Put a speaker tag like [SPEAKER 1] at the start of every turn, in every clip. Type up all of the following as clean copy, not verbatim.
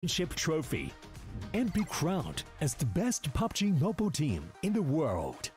[SPEAKER 1] Championship trophy and be crowned as the best PUBG mobile team in the world.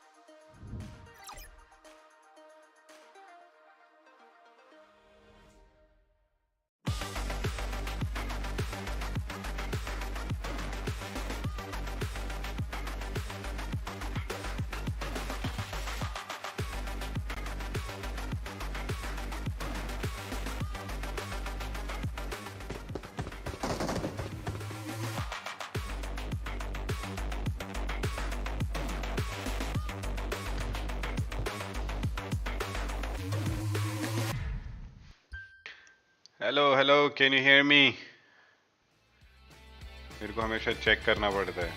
[SPEAKER 2] Hello hello can you hear me? मेरे को हमेशा check करना पड़ता है.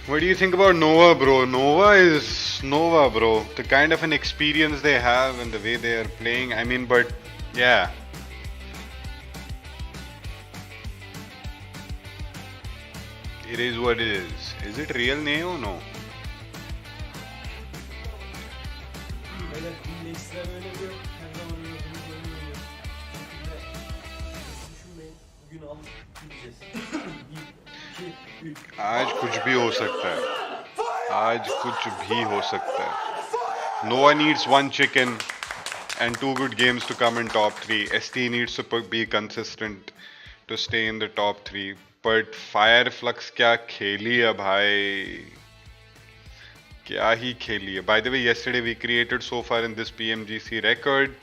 [SPEAKER 2] What do you think about Nova, bro? Nova is Nova, bro. The kind of an experience they have and the way they are playing. I mean, but yeah. It is what it is. Is it real name or no? आज कुछ भी हो सकता है. आज कुछ भी हो सकता है. Noah needs one chicken and two good games to come in top 3. ST needs to be consistent to stay in the top 3. But Fireflux क्या खेली है भाई, क्या ही खेली है. By the way, yesterday we created so far in this PMGC record,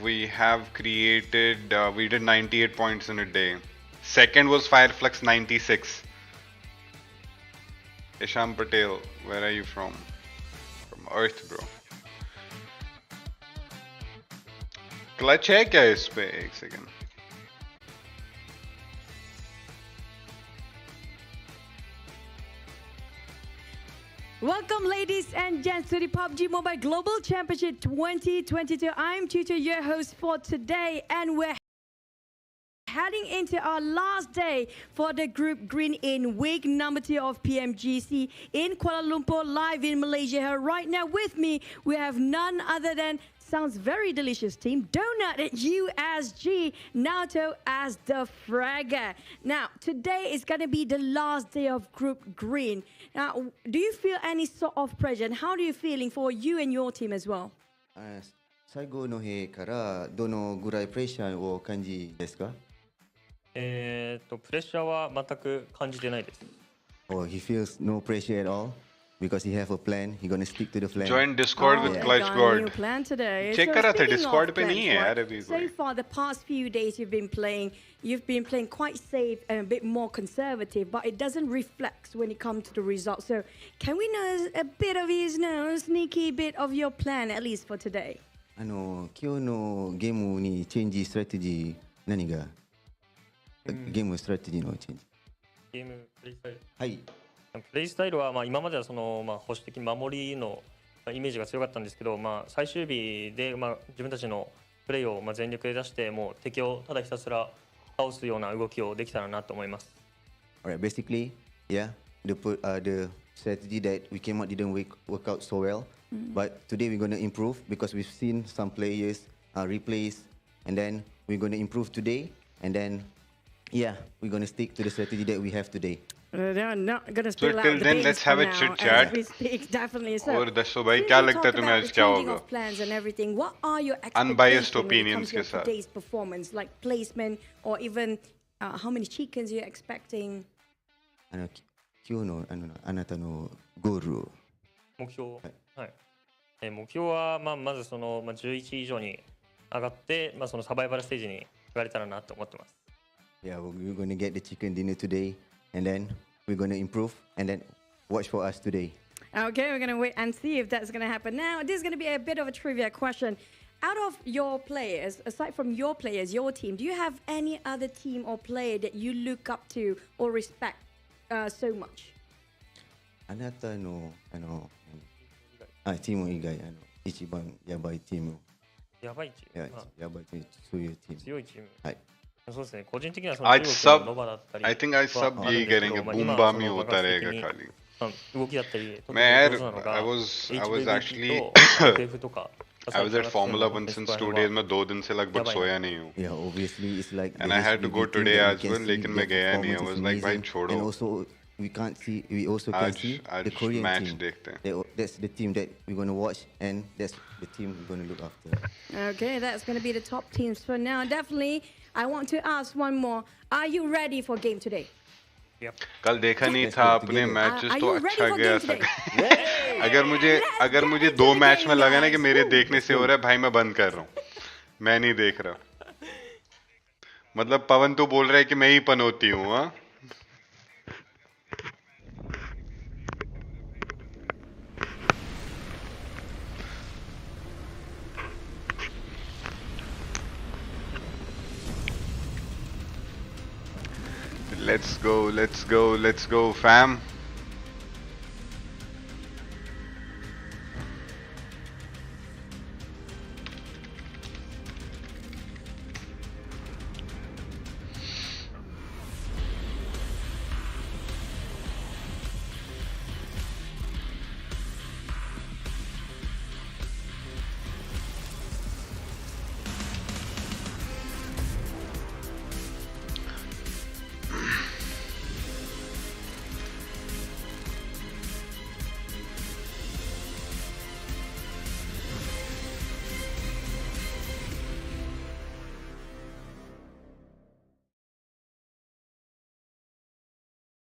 [SPEAKER 2] we have created, we did 98 points in a day. Second was Fireflux 96. Isham Patel, where are you from? From Earth, bro. Clutch है क्या इस पे? एक second.
[SPEAKER 3] Welcome, ladies and gents, to the PUBG Mobile Global Championship 2022. I'm Tutor, your host for today, and we're heading into our last day for the Group Green in week number 2 of PMGC in Kuala Lumpur, live in Malaysia. Here right now with me, we have none other than, sounds very delicious team, Donut at USG, Naoto as the Fragger. Now, today is going to be the last day of Group Green. Now, do you feel any sort of pressure, and how are you feeling for you and your team as well?
[SPEAKER 4] 最後の日からどのぐらいプレッシャーを感じですか？
[SPEAKER 5] プレッシャーは全く感じてないです。
[SPEAKER 4] Oh, he feels no pressure at all because he have a plan. He gonna stick to the plan.
[SPEAKER 2] Join Discord with Clutch God.
[SPEAKER 3] New plan today.
[SPEAKER 2] Check करा था
[SPEAKER 3] speaking
[SPEAKER 2] Discord
[SPEAKER 3] of
[SPEAKER 2] पे नहीं है
[SPEAKER 3] plans,
[SPEAKER 2] यार
[SPEAKER 3] right?
[SPEAKER 2] अभी
[SPEAKER 3] So
[SPEAKER 2] कोई.
[SPEAKER 3] far, the past few days you've been playing quite safe and a bit more conservative, but it doesn't reflect when it comes to the results. So, can we know a bit of his sneaky bit of your plan at least for today?
[SPEAKER 4] 今日のゲームにチェンジストラテジ何が？ゲームストラテジのチェンジ。
[SPEAKER 5] ゲームプレイスタイル。
[SPEAKER 4] はい。
[SPEAKER 5] プレイスタイルは今までは保守的守りのイメージが強かったんですけど、最終日で自分たちのプレイを全力で出してもう敵をただひたすら倒すような動きをできたらなと思います。
[SPEAKER 4] Alright, basically, yeah, the strategy that we came out didn't work out so well, but today we're gonna improve because we've seen some players replace, and then we're gonna improve today, and then yeah, we're gonna stick to the strategy that we have today.
[SPEAKER 3] They're not going to
[SPEAKER 2] So
[SPEAKER 3] spill out
[SPEAKER 2] till
[SPEAKER 3] the
[SPEAKER 2] then,
[SPEAKER 3] beans
[SPEAKER 2] let's have
[SPEAKER 3] for
[SPEAKER 2] a
[SPEAKER 3] now,
[SPEAKER 2] chit chat.
[SPEAKER 3] as we speak, definitely. So,
[SPEAKER 2] और दसो भाई
[SPEAKER 3] since
[SPEAKER 2] क्या
[SPEAKER 3] we
[SPEAKER 2] लगता है
[SPEAKER 3] talked
[SPEAKER 2] तुम्हें
[SPEAKER 3] about
[SPEAKER 2] आज
[SPEAKER 3] the
[SPEAKER 2] क्या
[SPEAKER 3] changing
[SPEAKER 2] होगा?
[SPEAKER 3] of plans and everything, what are your
[SPEAKER 2] Unbiased
[SPEAKER 3] expectations when it
[SPEAKER 2] opinions
[SPEAKER 3] comes to
[SPEAKER 2] के साथ.
[SPEAKER 3] today's performance, like placement or even how many chickens you're expecting?
[SPEAKER 4] 今日のあなたのゴール。
[SPEAKER 5] 目標、はい。目標はまず11位以上に上がって、そのサバイバルステージに上がれたらなと思ってます。
[SPEAKER 4] Yeah, we're gonna get the chicken dinner today, and then we're gonna improve, and then watch for us today.
[SPEAKER 3] Okay, we're going to wait and see if that's going to happen. Now, this is going to be a bit of a trivia question. out of your players, aside from your players, your team, do you have any other team or player that you look up to or respect so much?
[SPEAKER 4] あなたのチーム以外一番やばいチーム。
[SPEAKER 5] やばいチーム。
[SPEAKER 4] やばいチーム、そういうチーム。
[SPEAKER 5] 強いチーム。
[SPEAKER 4] はい。
[SPEAKER 5] そうですね。個人的にはその中国のノバだったり。
[SPEAKER 2] I think I sub यही करेंगे बूमबामी होता रहेगा खाली.
[SPEAKER 5] 動きだったり。
[SPEAKER 2] मैं यार I was actually I was at Formula 1 since 2 days. मैं 2 दिन से लगभग सोया नहीं हूँ.
[SPEAKER 4] Yeah, obviously it's like.
[SPEAKER 2] And I had to go today as well, लेकिन मैं गया नहीं. I was like भाई छोड़ो.
[SPEAKER 4] And also we can't see. We also can see the Korean team. That's the team that we're going to watch, and that's the team we're going to look after.
[SPEAKER 3] Okay, that's going to be the top teams for now. Definitely, I want to ask one more. Are you ready for game today?
[SPEAKER 5] Yep.
[SPEAKER 2] कल देखा नहीं था अपने matches तो अच्छा गया था. अगर मुझे 2 मैच में लगा ना कि मेरे देखने से हो रहा है भाई मैं बंद कर रहा हूँ. मैं नहीं देख रहा. मतलब पवन तो बोल रहा है कि मैं ही पनौती हूँ. हाँ. Let's go, fam.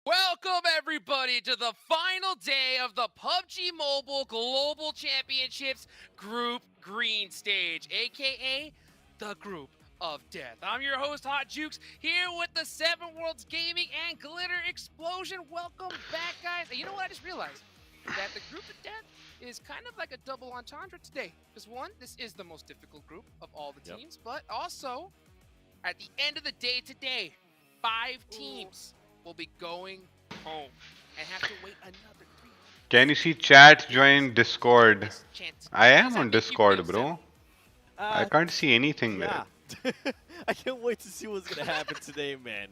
[SPEAKER 6] Welcome everybody to the final day of the PUBG Mobile Global Championships Group Green Stage, aka the Group of Death. I'm your host, Hot Jukes, here with the 7 Worlds Gaming and Glitter Explosion. Welcome back, guys. And you know what? I just realized that the Group of Death is kind of like a double entendre today. Because one, this is the most difficult group of all the teams, but also, at the end of the day today, 5 teams will be going home and have to wait another 3 months.
[SPEAKER 2] Can you see chat join Discord? I am on Discord, bro. I can't see anything there.
[SPEAKER 7] I can't wait to see what's gonna happen today, man.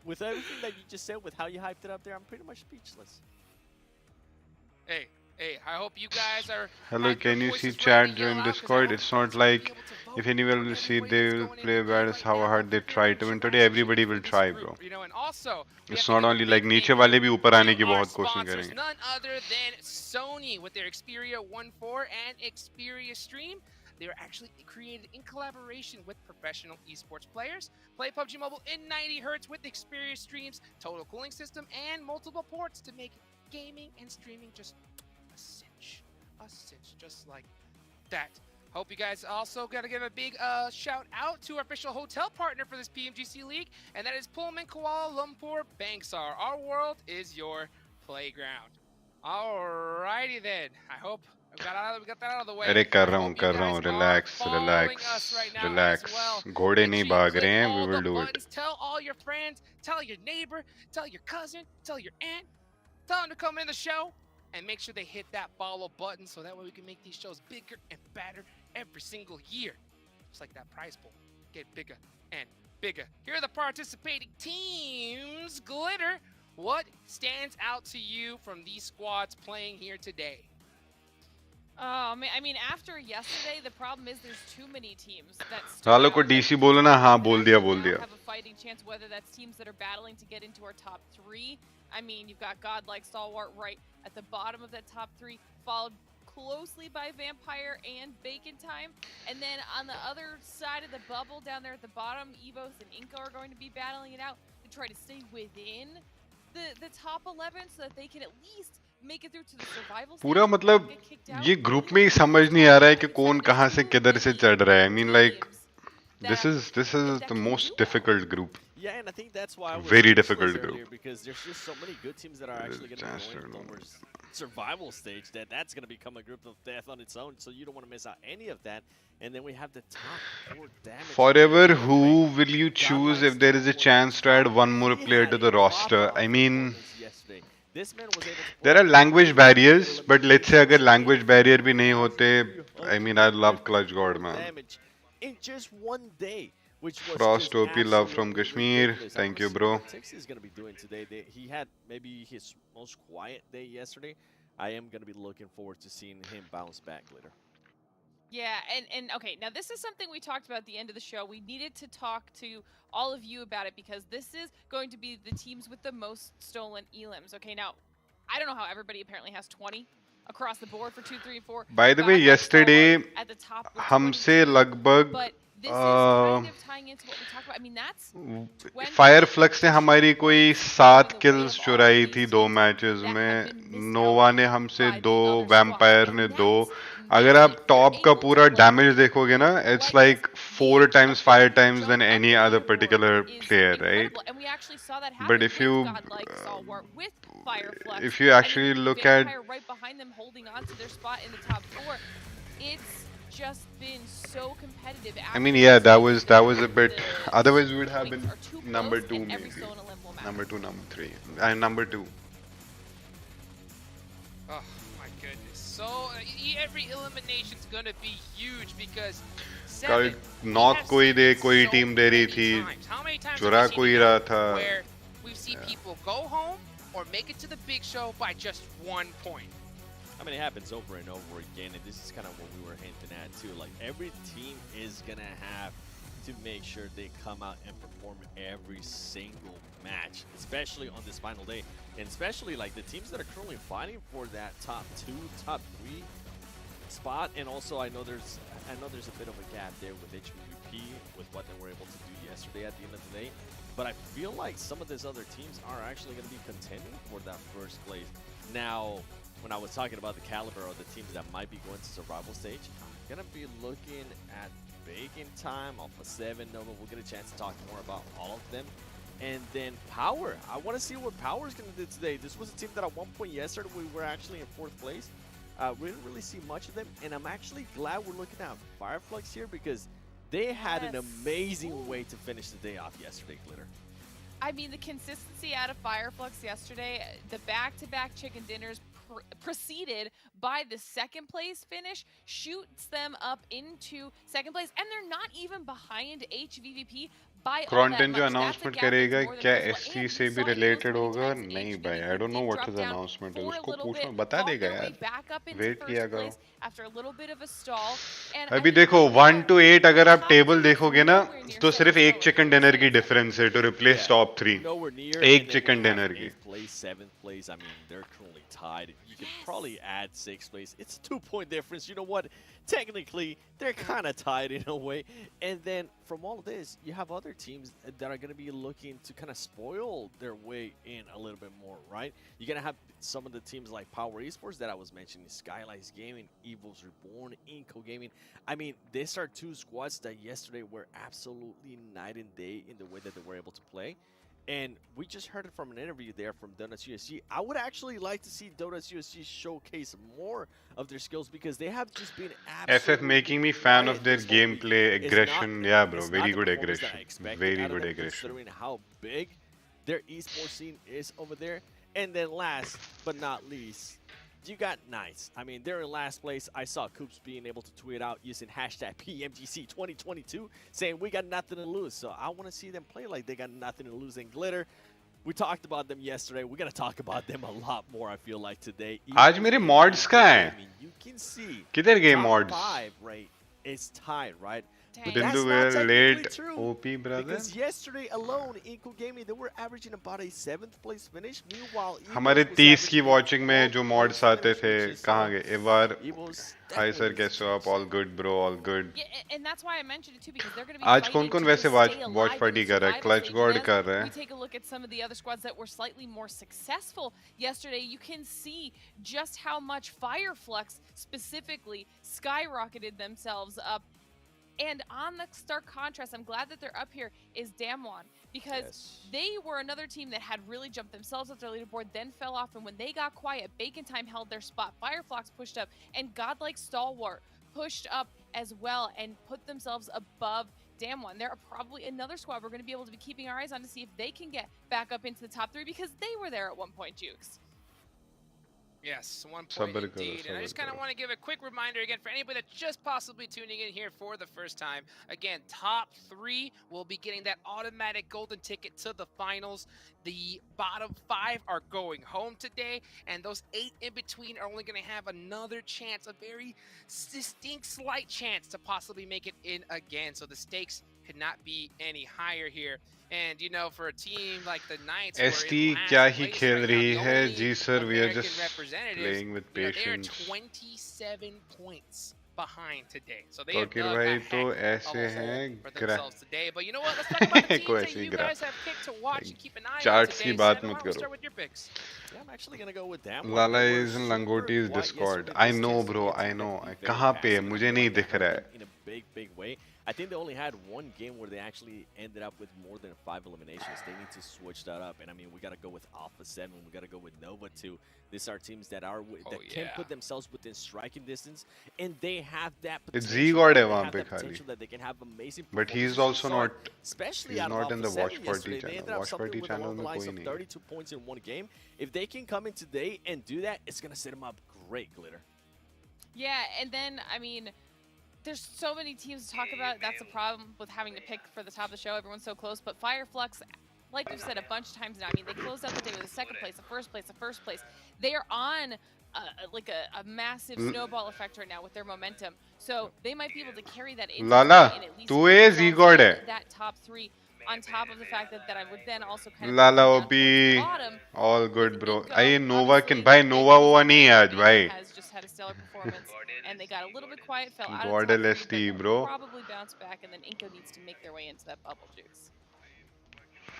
[SPEAKER 7] With everything that you just said, with how you hyped it up there, I'm pretty much speechless.
[SPEAKER 6] Hey, I hope you guys are...
[SPEAKER 2] Hello, can you see chat join Discord? It's not like if anyone will see they will play bad as how hard they try to win. Today everybody will try, bro. It's not only like नीचे वाले भी ऊपर आने की बहुत कोशिश करेंगे.
[SPEAKER 6] None other than Sony with their Xperia 1.4 and Xperia Stream. They were actually created in collaboration with professional esports players. Play PUBG Mobile in 90 Hz with Xperia Streams, total cooling system, and multiple ports to make gaming and streaming just a cinch, just like that. Hope you guys also gotta give a big shout out to our official hotel partner for this Pmgc League, and that is Pullman Kuala Lumpur Bangsar. Our world is your playground. Alrighty then. I hope we got that out of the way.
[SPEAKER 2] अरे कर रहा हूँ. Relax. घोड़े नहीं भाग रहे हैं. We will do it.
[SPEAKER 6] Tell all your friends, tell your neighbor, tell your cousin, tell your aunt, tell them to come in the show. And make sure they hit that follow button so that way we can make these shows bigger and better every single year. Just like that prize pool. Get bigger and bigger. Here are the participating teams. Glitter, what stands out to you from these squads playing here today?
[SPEAKER 8] I mean, after yesterday, the problem is there's too many teams that
[SPEAKER 2] सालों को DC बोलो ना. हाँ बोल दिया.
[SPEAKER 8] Have a fighting chance, whether that's teams that are battling to get into our top 3. I mean, you've got Godlike, Stalwart right at the bottom of that top 3, followed closely by Vampire and Bacon Time. And then on the other side of the bubble down there at the bottom, Evos and Inca are going to be battling it out to try to stay within the top 11 so that they can at least make it through to the survival stage.
[SPEAKER 2] पूरा मतलब ये group में ही समझ नहीं आ रहा है कि कौन कहाँ से किधर से चढ़ रहा है. I mean, like this is the most difficult group.
[SPEAKER 7] Yeah, and I think that's why I was
[SPEAKER 2] Very
[SPEAKER 7] speechless
[SPEAKER 2] difficult
[SPEAKER 7] earlier,
[SPEAKER 2] group.
[SPEAKER 7] because there's just so many good teams that are actually going to be going over survival stage that's going to become a group of death on its own. So you don't want to miss out any of that. And then we have the top 4 damage.
[SPEAKER 2] Forever,
[SPEAKER 7] players,
[SPEAKER 2] who
[SPEAKER 7] right?
[SPEAKER 2] will you choose
[SPEAKER 7] Godlike
[SPEAKER 2] if there is a
[SPEAKER 7] Stalwart
[SPEAKER 2] chance to add
[SPEAKER 7] top
[SPEAKER 2] one more
[SPEAKER 7] 3
[SPEAKER 2] player
[SPEAKER 7] had
[SPEAKER 2] to
[SPEAKER 7] a
[SPEAKER 2] the roster?
[SPEAKER 7] pop-off
[SPEAKER 2] I mean,
[SPEAKER 7] performance yesterday. This man was able to
[SPEAKER 2] there
[SPEAKER 7] pull
[SPEAKER 2] are
[SPEAKER 7] out
[SPEAKER 2] language
[SPEAKER 7] 3
[SPEAKER 2] barriers, but let's say अगर
[SPEAKER 7] eliminations
[SPEAKER 2] language barrier भी नहीं
[SPEAKER 7] and
[SPEAKER 2] होते, I mean, I love Clutch God, man.
[SPEAKER 7] damage in just one day, which was
[SPEAKER 2] Frost
[SPEAKER 7] just
[SPEAKER 2] OP love from
[SPEAKER 7] absolutely
[SPEAKER 2] Kashmir.
[SPEAKER 7] ridiculous.
[SPEAKER 2] Thank
[SPEAKER 7] I
[SPEAKER 2] you,
[SPEAKER 7] wanna see
[SPEAKER 2] bro.
[SPEAKER 7] what Texas is going to be doing today. He had maybe his most quiet day yesterday. I am going to be looking forward to seeing him bounce back later.
[SPEAKER 8] Yeah, and okay, now this is something we talked about at the end of the show. We needed to talk to all of you about it because this is going to be the teams with the most stolen elims. Okay, now, I don't know how everybody apparently has 20 across the board for 2, 3, and 4.
[SPEAKER 2] By the way,
[SPEAKER 8] Godlike
[SPEAKER 2] yesterday
[SPEAKER 8] Stalwart at the top with
[SPEAKER 2] हमसे
[SPEAKER 8] 22,
[SPEAKER 2] लगभग
[SPEAKER 8] but this is kind of tying into what we talked about. I mean, that's 20
[SPEAKER 2] फायरफ्लक्स ने हमारी कोई 7
[SPEAKER 8] going the way
[SPEAKER 2] kills
[SPEAKER 8] of all
[SPEAKER 2] चुराई
[SPEAKER 8] these
[SPEAKER 2] थी 2
[SPEAKER 8] teams
[SPEAKER 2] matches
[SPEAKER 8] that have
[SPEAKER 2] में
[SPEAKER 8] been missed
[SPEAKER 2] Nova
[SPEAKER 8] out
[SPEAKER 2] ने हमसे
[SPEAKER 8] by the
[SPEAKER 2] 2
[SPEAKER 8] other squad.
[SPEAKER 2] Vampire
[SPEAKER 8] And
[SPEAKER 2] ने 2
[SPEAKER 8] that's
[SPEAKER 2] अगर
[SPEAKER 8] maybe
[SPEAKER 2] आप
[SPEAKER 8] you're
[SPEAKER 2] टॉप का
[SPEAKER 8] able to
[SPEAKER 2] पूरा
[SPEAKER 8] play
[SPEAKER 2] डैमेज देखोगे ना it's
[SPEAKER 8] like
[SPEAKER 2] like
[SPEAKER 8] this.
[SPEAKER 2] 4
[SPEAKER 8] The
[SPEAKER 2] times 5
[SPEAKER 8] ability to
[SPEAKER 2] times
[SPEAKER 8] jump
[SPEAKER 2] than
[SPEAKER 8] up
[SPEAKER 2] any
[SPEAKER 8] and
[SPEAKER 2] other
[SPEAKER 8] down the board
[SPEAKER 2] particular
[SPEAKER 8] is
[SPEAKER 2] player, right?
[SPEAKER 8] incredible. And we actually saw that
[SPEAKER 2] But
[SPEAKER 8] happen
[SPEAKER 2] if
[SPEAKER 8] with
[SPEAKER 2] you
[SPEAKER 8] Godlike Stalwart, with Fireflux,
[SPEAKER 2] if you
[SPEAKER 8] and
[SPEAKER 2] actually
[SPEAKER 8] then
[SPEAKER 2] look at
[SPEAKER 8] Vampire right behind them holding on to their spot in the top 4. It's just been so competitive.
[SPEAKER 2] I mean,
[SPEAKER 8] After
[SPEAKER 2] yeah,
[SPEAKER 8] this
[SPEAKER 2] that
[SPEAKER 8] game,
[SPEAKER 2] was a bit.
[SPEAKER 8] the
[SPEAKER 2] Otherwise, we would have
[SPEAKER 8] swings
[SPEAKER 2] been
[SPEAKER 8] are too
[SPEAKER 2] number
[SPEAKER 8] close
[SPEAKER 2] 2
[SPEAKER 8] and every
[SPEAKER 2] maybe.
[SPEAKER 8] stone elim will matter.
[SPEAKER 2] Number 2, number 3, and number 2.
[SPEAKER 6] Oh my goodness. So every elimination's gonna be huge because
[SPEAKER 2] कल
[SPEAKER 6] 7
[SPEAKER 2] knock कोई दे कोई
[SPEAKER 6] so
[SPEAKER 2] team दे रही
[SPEAKER 6] many
[SPEAKER 2] थी
[SPEAKER 6] times. How many times
[SPEAKER 2] चुरा
[SPEAKER 6] have we
[SPEAKER 2] कोई
[SPEAKER 6] seen
[SPEAKER 2] रहा
[SPEAKER 6] it
[SPEAKER 2] था
[SPEAKER 6] where we've seen people go home or make it to the big show by just 1 point?
[SPEAKER 7] I mean, it happens over and over again, and this is kind of what we were hinting at too. Like, every team is gonna have to make sure they come out and perform every single match, especially on this final day, and especially like the teams that are currently fighting for that top 2, top 3 spot. And also, I know there's a bit of a gap there with HVP with what they were able to do yesterday at the end of the day. But I feel like some of these other teams are actually going to be contending for that first place. Now, when I was talking about the caliber of the teams that might be going to survival stage, I'm going to be looking at Baking Time, Alpha 7, Nova. We'll get a chance to talk more about all of them. And then Power. I want to see what Power is going to do today. This was a team that at one point yesterday we were actually in 4th place. We didn't really see much of them, and I'm actually glad we're looking at Fireflux here because they had an amazing way to finish the day off yesterday, Glitter.
[SPEAKER 8] I mean, the consistency out of Fireflux yesterday, the back-to-back chicken dinners preceded by the 2nd place finish, shoots them up into 2nd place, and they're not even behind HVVP by all that
[SPEAKER 2] Cronten
[SPEAKER 8] much.
[SPEAKER 2] जो
[SPEAKER 8] That's a
[SPEAKER 2] announcement
[SPEAKER 8] gap that's
[SPEAKER 2] करेगा
[SPEAKER 8] more than
[SPEAKER 2] क्या
[SPEAKER 8] visible.
[SPEAKER 2] SC
[SPEAKER 8] And
[SPEAKER 2] से
[SPEAKER 8] we
[SPEAKER 2] भी
[SPEAKER 8] saw it
[SPEAKER 2] related
[SPEAKER 8] those
[SPEAKER 2] होगा
[SPEAKER 8] many times
[SPEAKER 2] नहीं
[SPEAKER 8] HVVP
[SPEAKER 2] भाई I don't know
[SPEAKER 8] did
[SPEAKER 2] what
[SPEAKER 8] drop
[SPEAKER 2] is the
[SPEAKER 8] down
[SPEAKER 2] announcement है
[SPEAKER 8] for a
[SPEAKER 2] उसको
[SPEAKER 8] little
[SPEAKER 2] पूछना
[SPEAKER 8] bit,
[SPEAKER 2] बता
[SPEAKER 8] fought
[SPEAKER 2] देगा
[SPEAKER 8] their way
[SPEAKER 2] यार
[SPEAKER 8] back up into
[SPEAKER 2] wait
[SPEAKER 8] 1st
[SPEAKER 2] किया करो
[SPEAKER 8] place after a little bit of a stall. And I
[SPEAKER 2] अभी
[SPEAKER 8] mean,
[SPEAKER 2] देखो
[SPEAKER 8] right
[SPEAKER 2] 1
[SPEAKER 8] now,
[SPEAKER 2] to 8 अगर
[SPEAKER 8] the
[SPEAKER 2] आप
[SPEAKER 8] top
[SPEAKER 2] टेबल
[SPEAKER 8] 2 is
[SPEAKER 2] देखोगे ना
[SPEAKER 8] nowhere near
[SPEAKER 2] तो सिर्फ
[SPEAKER 8] second
[SPEAKER 2] एक
[SPEAKER 8] place.
[SPEAKER 2] चिकन डिनर की डिफरेंस है to replace top 3
[SPEAKER 7] Nowhere near.
[SPEAKER 2] एक
[SPEAKER 7] And then
[SPEAKER 2] chicken
[SPEAKER 7] we have
[SPEAKER 2] dinner की
[SPEAKER 7] 8th place, 7th place. I mean, they're currently tied. You could probably add 6th place. It's a 2-point difference. You know what? Technically, they're kind of tied in a way. And then from all of this, you have other teams that are going to be looking to kind of spoil their way in a little bit more, right? You're going to have some of the teams like Power Esports that I was mentioning, Skylights Gaming, Evils Reborn, Inco Gaming. I mean, these are 2 squads that yesterday were absolutely night and day in the way that they were able to play. And we just heard it from an interview there from Donuts USG. I would actually like to see Donuts USG showcase more of their skills because they have just been absolutely
[SPEAKER 2] FF making me fan of their
[SPEAKER 7] this whole week.
[SPEAKER 2] gameplay
[SPEAKER 7] It's
[SPEAKER 2] aggression
[SPEAKER 7] not-
[SPEAKER 2] yeah bro
[SPEAKER 7] it's
[SPEAKER 2] very
[SPEAKER 7] not the
[SPEAKER 2] good
[SPEAKER 7] performance that I
[SPEAKER 2] aggression
[SPEAKER 7] expected
[SPEAKER 2] very
[SPEAKER 7] out of
[SPEAKER 2] good
[SPEAKER 7] them,
[SPEAKER 2] aggression
[SPEAKER 7] considering how big their esports scene is over there. And then last but not least, you got Nice. I mean, they're in last place. I saw Coops being able to tweet out using hashtag Pmgc 2022 saying we got nothing to lose. So I want to see them play like they got nothing to lose. And Glitter, we talked about them yesterday. We're going to talk about them a lot more, I feel like, today.
[SPEAKER 2] आज मेरे mods कहाँ हैं?
[SPEAKER 7] You can see
[SPEAKER 2] किधर गए
[SPEAKER 7] top
[SPEAKER 2] mods
[SPEAKER 7] 5 right is tied, right?
[SPEAKER 8] Dang.
[SPEAKER 2] Didn't
[SPEAKER 7] That's
[SPEAKER 2] do
[SPEAKER 7] not
[SPEAKER 2] well
[SPEAKER 7] technically
[SPEAKER 2] late
[SPEAKER 7] true,
[SPEAKER 2] OP brother
[SPEAKER 7] Because yesterday alone, Inco Gaming, they were averaging about a 7th place finish. Meanwhile, Evos
[SPEAKER 2] हमारे
[SPEAKER 7] was
[SPEAKER 2] 30 की
[SPEAKER 7] averaging a
[SPEAKER 2] watching में
[SPEAKER 7] 12th
[SPEAKER 2] जो mods
[SPEAKER 7] place
[SPEAKER 2] आते
[SPEAKER 7] finish,
[SPEAKER 2] थे
[SPEAKER 7] which is,
[SPEAKER 2] कहाँ गए इवार
[SPEAKER 7] Evos
[SPEAKER 2] hi sir
[SPEAKER 7] definitely
[SPEAKER 2] कैसे हो आप all good bro all good
[SPEAKER 8] Yeah, and that's why I mentioned it too, because they're going to be
[SPEAKER 2] आज
[SPEAKER 8] fighting
[SPEAKER 2] कौन-कौन
[SPEAKER 8] to
[SPEAKER 2] वैसे
[SPEAKER 8] just
[SPEAKER 2] watch
[SPEAKER 8] stay
[SPEAKER 2] watch
[SPEAKER 8] alive
[SPEAKER 2] party
[SPEAKER 8] in the
[SPEAKER 2] कर रहा है
[SPEAKER 8] survival
[SPEAKER 2] Clutch
[SPEAKER 8] stage.
[SPEAKER 2] God
[SPEAKER 8] And
[SPEAKER 2] कर
[SPEAKER 8] as
[SPEAKER 2] रहा है
[SPEAKER 8] we take a look at some of the other squads that were slightly more successful yesterday, you can see just how much Fireflux specifically skyrocketed themselves up. And on the stark contrast, I'm glad that they're up here, is Damwon. because they were another team that had really jumped themselves up their leaderboard, then fell off, and when they got quiet, Bacon Time held their spot, Fireflox pushed up, and Godlike Stalwart pushed up as well and put themselves above Damwon. They're probably another squad we're going to be able to be keeping our eyes on to see if they can get back up into the top 3 because they were there at one point, Jukes.
[SPEAKER 6] Yes, 1 point indeed. And I just kind of want to give a quick reminder again for anybody that's just possibly tuning in here for the first time. Again, top 3 will be getting that automatic golden ticket to the finals. The bottom 5 are going home today, and those 8 in between are only going to have another chance, a very distinct slight chance to possibly make it in again. So the stakes could not be any higher here. And you know, for a team like the Knights,
[SPEAKER 2] ST क्या ही खेल रही है जी sir, we are just playing with patience.
[SPEAKER 6] They're 27 points behind today. So they
[SPEAKER 2] Tokir भाई तो ऐसे हैं
[SPEAKER 6] today. But you know what? Let's talk about the teams that you guys have picked to watch and keep an eye on
[SPEAKER 2] charts
[SPEAKER 6] today.
[SPEAKER 2] की बात
[SPEAKER 6] We'll
[SPEAKER 2] मत करो.
[SPEAKER 6] start with your picks.
[SPEAKER 7] Yeah, I'm actually gonna go with that one.
[SPEAKER 2] Lala is in Langotti's Discord. I know bro, I know. कहाँ पे है? मुझे नहीं दिख रहा है.
[SPEAKER 7] In a big way. I think they only had one game where they actually ended up with more than 5 eliminations. They need to switch that up. And I mean, we got to go with Alpha 7. We got to go with Nova 2. These are teams that are can put themselves within striking distance, and they have that potential.
[SPEAKER 2] It's Z-God है वहाँ पे
[SPEAKER 7] खाली. That they can have amazing.
[SPEAKER 2] But he's also not.
[SPEAKER 7] Especially
[SPEAKER 2] he's not in the Watch Party
[SPEAKER 7] channel.
[SPEAKER 2] Watch Party channel में कोई नहीं.
[SPEAKER 7] 32 points in one game. If they can come in today and do that, it's gonna set them up great, Glitter.
[SPEAKER 8] Yeah, and then I mean, there's so many teams to talk about. That's the problem with having to pick for the top of the show. Everyone's so close. But Fireflux, like we've said a bunch of times now, I mean, they closed out the day with a second place, a first place. They are on like a massive snowball effect right now with their momentum. So they might be able to carry that into
[SPEAKER 2] Lala, तू ये Z-God है.
[SPEAKER 8] That top 3 on top of the fact that I would then also kind of
[SPEAKER 2] Lala OP, all good bro. I Nova can buy Nova वो नहीं है आज भाई.
[SPEAKER 8] Has just had a stellar performance, and they got a little bit quiet, fell out
[SPEAKER 2] Godl
[SPEAKER 8] of the
[SPEAKER 2] ST bro.
[SPEAKER 8] probably bounce back, and then Inko needs to make their way into that bubble, Jukes.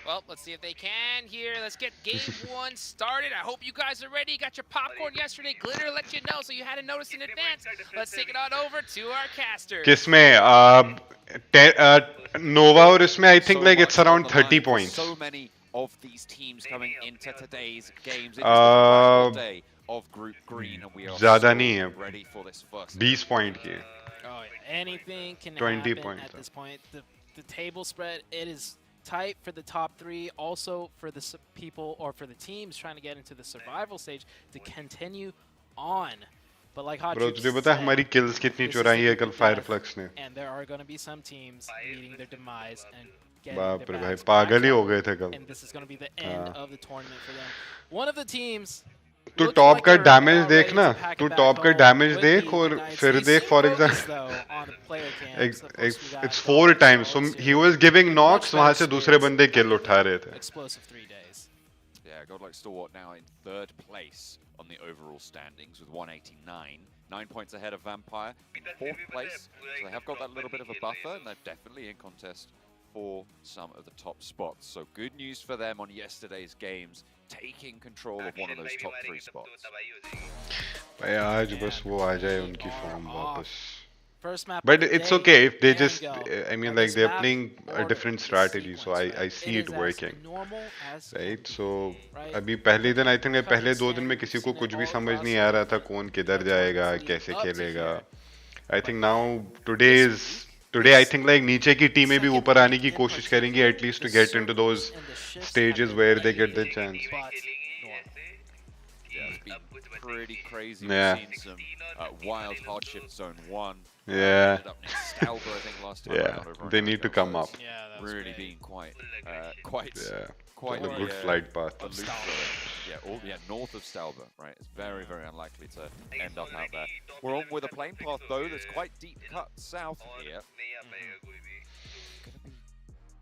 [SPEAKER 6] Well, let's see if they can here. Let's get game 1 started. I hope you guys are ready. Got your popcorn yesterday. Glitter let you know, so you had to notice in advance. Let's take it on over to our caster.
[SPEAKER 2] किसमें Nova और इसमें I think like it's around 30 points.
[SPEAKER 9] So many of these teams coming into today's games. It is the final day of Group Green, and we are
[SPEAKER 2] ज़्यादा नहीं है.
[SPEAKER 9] ready for this first.
[SPEAKER 2] 20 point की.
[SPEAKER 10] Oh, anything can
[SPEAKER 2] 20
[SPEAKER 10] happen
[SPEAKER 2] points.
[SPEAKER 10] at this point. The table spread, it is tight for the top 3, also for the people or for the teams trying to get into the survival stage to continue on. But like Hot
[SPEAKER 2] Bro, तुझे पता है हमारी kills कितनी चुराई है कल Fireflux ने?
[SPEAKER 10] And there are going to be some teams meeting their demise and getting
[SPEAKER 2] बाप
[SPEAKER 10] their
[SPEAKER 2] रे भाई
[SPEAKER 10] backs
[SPEAKER 2] पागल ही
[SPEAKER 10] back
[SPEAKER 2] हो
[SPEAKER 10] up.
[SPEAKER 2] गए थे कल.
[SPEAKER 10] And this is going to be the end of the tournament for them. One of the teams
[SPEAKER 2] तू
[SPEAKER 10] looks
[SPEAKER 2] top
[SPEAKER 10] like
[SPEAKER 2] का
[SPEAKER 10] they're
[SPEAKER 2] डैमेज
[SPEAKER 10] about
[SPEAKER 2] देख
[SPEAKER 10] ready
[SPEAKER 2] ना,
[SPEAKER 10] to pack
[SPEAKER 2] तू
[SPEAKER 10] it back
[SPEAKER 2] टॉप का
[SPEAKER 10] home
[SPEAKER 2] डैमेज
[SPEAKER 10] with
[SPEAKER 2] देख
[SPEAKER 10] the
[SPEAKER 2] और
[SPEAKER 10] Knights.
[SPEAKER 2] फिर
[SPEAKER 10] They
[SPEAKER 2] देख
[SPEAKER 10] seem
[SPEAKER 2] for
[SPEAKER 10] focused,
[SPEAKER 2] example
[SPEAKER 10] though, on the player cams. Of course, we got
[SPEAKER 2] it's
[SPEAKER 10] Godl
[SPEAKER 2] 4 times, so
[SPEAKER 10] results
[SPEAKER 2] he
[SPEAKER 10] here.
[SPEAKER 2] was giving
[SPEAKER 10] Much
[SPEAKER 2] knocks,
[SPEAKER 10] better
[SPEAKER 2] वहाँ से दूसरे
[SPEAKER 10] experience.
[SPEAKER 2] बंदे kill उठा रहे थे.
[SPEAKER 10] Explosive 3 days.
[SPEAKER 9] Yeah, Godlike Stalwart now in 3rd place on the overall standings with 189. 9 points ahead of Vampire in 4th place. So they have got that little bit of a buffer, and they're definitely in contest for some of the top spots. So good news for them on yesterday's games, taking control of one of those top 3 spots.
[SPEAKER 2] भाई आज बस वो आ जाए उनकी form वापस.
[SPEAKER 10] First map
[SPEAKER 2] But
[SPEAKER 10] of the
[SPEAKER 2] it's
[SPEAKER 10] day,
[SPEAKER 2] okay if they
[SPEAKER 10] there we
[SPEAKER 2] just,
[SPEAKER 10] go.
[SPEAKER 2] I mean
[SPEAKER 10] On
[SPEAKER 2] like
[SPEAKER 10] this
[SPEAKER 2] they're
[SPEAKER 10] map,
[SPEAKER 2] playing a
[SPEAKER 10] order
[SPEAKER 2] different
[SPEAKER 10] is
[SPEAKER 2] strategy, so
[SPEAKER 10] sequence,
[SPEAKER 2] I
[SPEAKER 10] right?
[SPEAKER 2] see
[SPEAKER 10] It
[SPEAKER 2] it
[SPEAKER 10] is
[SPEAKER 2] working.
[SPEAKER 10] as normal as
[SPEAKER 2] Right,
[SPEAKER 10] can
[SPEAKER 2] so
[SPEAKER 10] be, right?
[SPEAKER 2] अभी पहले दिन I think मैं
[SPEAKER 10] Cover
[SPEAKER 2] पहले 2 दिन में
[SPEAKER 10] stand,
[SPEAKER 2] किसी को
[SPEAKER 10] seen
[SPEAKER 2] कुछ
[SPEAKER 10] it
[SPEAKER 2] भी
[SPEAKER 10] all
[SPEAKER 2] समझ
[SPEAKER 10] across
[SPEAKER 2] नहीं
[SPEAKER 10] the
[SPEAKER 2] आ रहा था
[SPEAKER 10] board.
[SPEAKER 2] कौन किधर
[SPEAKER 10] That's
[SPEAKER 2] जाएगा
[SPEAKER 10] what it's
[SPEAKER 2] कैसे
[SPEAKER 10] leading up to
[SPEAKER 2] खेलेगा.
[SPEAKER 10] here.
[SPEAKER 2] I think now today I think like नीचे की टीमें भी ऊपर आने की कोशिश करेंगी at least to get into those stages where they get the chance.
[SPEAKER 9] Yeah, it's been pretty crazy.
[SPEAKER 2] Yeah.
[SPEAKER 9] We've seen some wild hardship zone 1.
[SPEAKER 2] Yeah.
[SPEAKER 9] Ended up near Stalber, I think, last time
[SPEAKER 2] Yeah,
[SPEAKER 9] around over
[SPEAKER 2] they
[SPEAKER 9] in
[SPEAKER 2] need to
[SPEAKER 9] America.
[SPEAKER 2] come
[SPEAKER 9] So
[SPEAKER 2] up.
[SPEAKER 9] it's
[SPEAKER 10] Yeah, that was
[SPEAKER 9] really
[SPEAKER 10] great.
[SPEAKER 9] being quite
[SPEAKER 2] On a
[SPEAKER 9] the,
[SPEAKER 2] good flight path.
[SPEAKER 9] aloof zone. Yeah, north of Stalber, right? It's very, very unlikely to end up out there. We're on with a plane path, though, that's quite deep cut south here.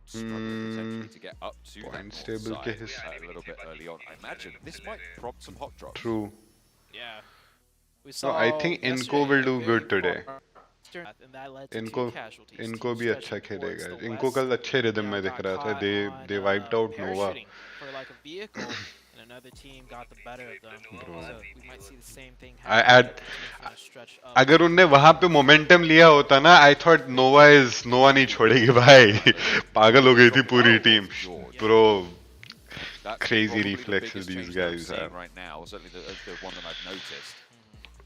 [SPEAKER 9] Struggling potentially to get up to that
[SPEAKER 2] Point
[SPEAKER 9] north
[SPEAKER 2] stable
[SPEAKER 9] side,
[SPEAKER 2] के हिसाब
[SPEAKER 9] a little bit early on. I imagine this might prompt some hot drops.
[SPEAKER 2] True.
[SPEAKER 10] Yeah. We
[SPEAKER 2] So
[SPEAKER 10] saw
[SPEAKER 2] I think Inco
[SPEAKER 10] yesterday
[SPEAKER 2] will
[SPEAKER 10] a
[SPEAKER 2] do
[SPEAKER 10] very
[SPEAKER 2] good today.
[SPEAKER 10] far and that led to
[SPEAKER 2] इनको
[SPEAKER 10] 2 casualties.
[SPEAKER 2] इनको
[SPEAKER 10] Teams
[SPEAKER 2] भी
[SPEAKER 10] stretching
[SPEAKER 2] अच्छा
[SPEAKER 10] towards
[SPEAKER 2] खेलेगा
[SPEAKER 10] the
[SPEAKER 2] इनको
[SPEAKER 10] west,
[SPEAKER 2] कल अच्छे rhythm
[SPEAKER 10] you know,
[SPEAKER 2] में दिख
[SPEAKER 10] got
[SPEAKER 2] रहा था
[SPEAKER 10] caught on
[SPEAKER 2] they wiped out Nova
[SPEAKER 10] parachuting for like a vehicle, and another team got the better of them.
[SPEAKER 2] Bro.
[SPEAKER 10] So we might see the same thing
[SPEAKER 2] I
[SPEAKER 10] happen.
[SPEAKER 2] add
[SPEAKER 10] Teams gonna stretch up.
[SPEAKER 2] अगर उनने वहां पे momentum लिया होता ना I thought Nova नहीं छोड़ेगी भाई पागल हो गई थी पूरी team bro
[SPEAKER 9] That's
[SPEAKER 2] crazy
[SPEAKER 9] probably
[SPEAKER 2] reflexes
[SPEAKER 9] the biggest
[SPEAKER 2] these
[SPEAKER 9] change that I'm
[SPEAKER 2] guys
[SPEAKER 9] seeing
[SPEAKER 2] have.
[SPEAKER 9] right now, certainly the one that I've noticed.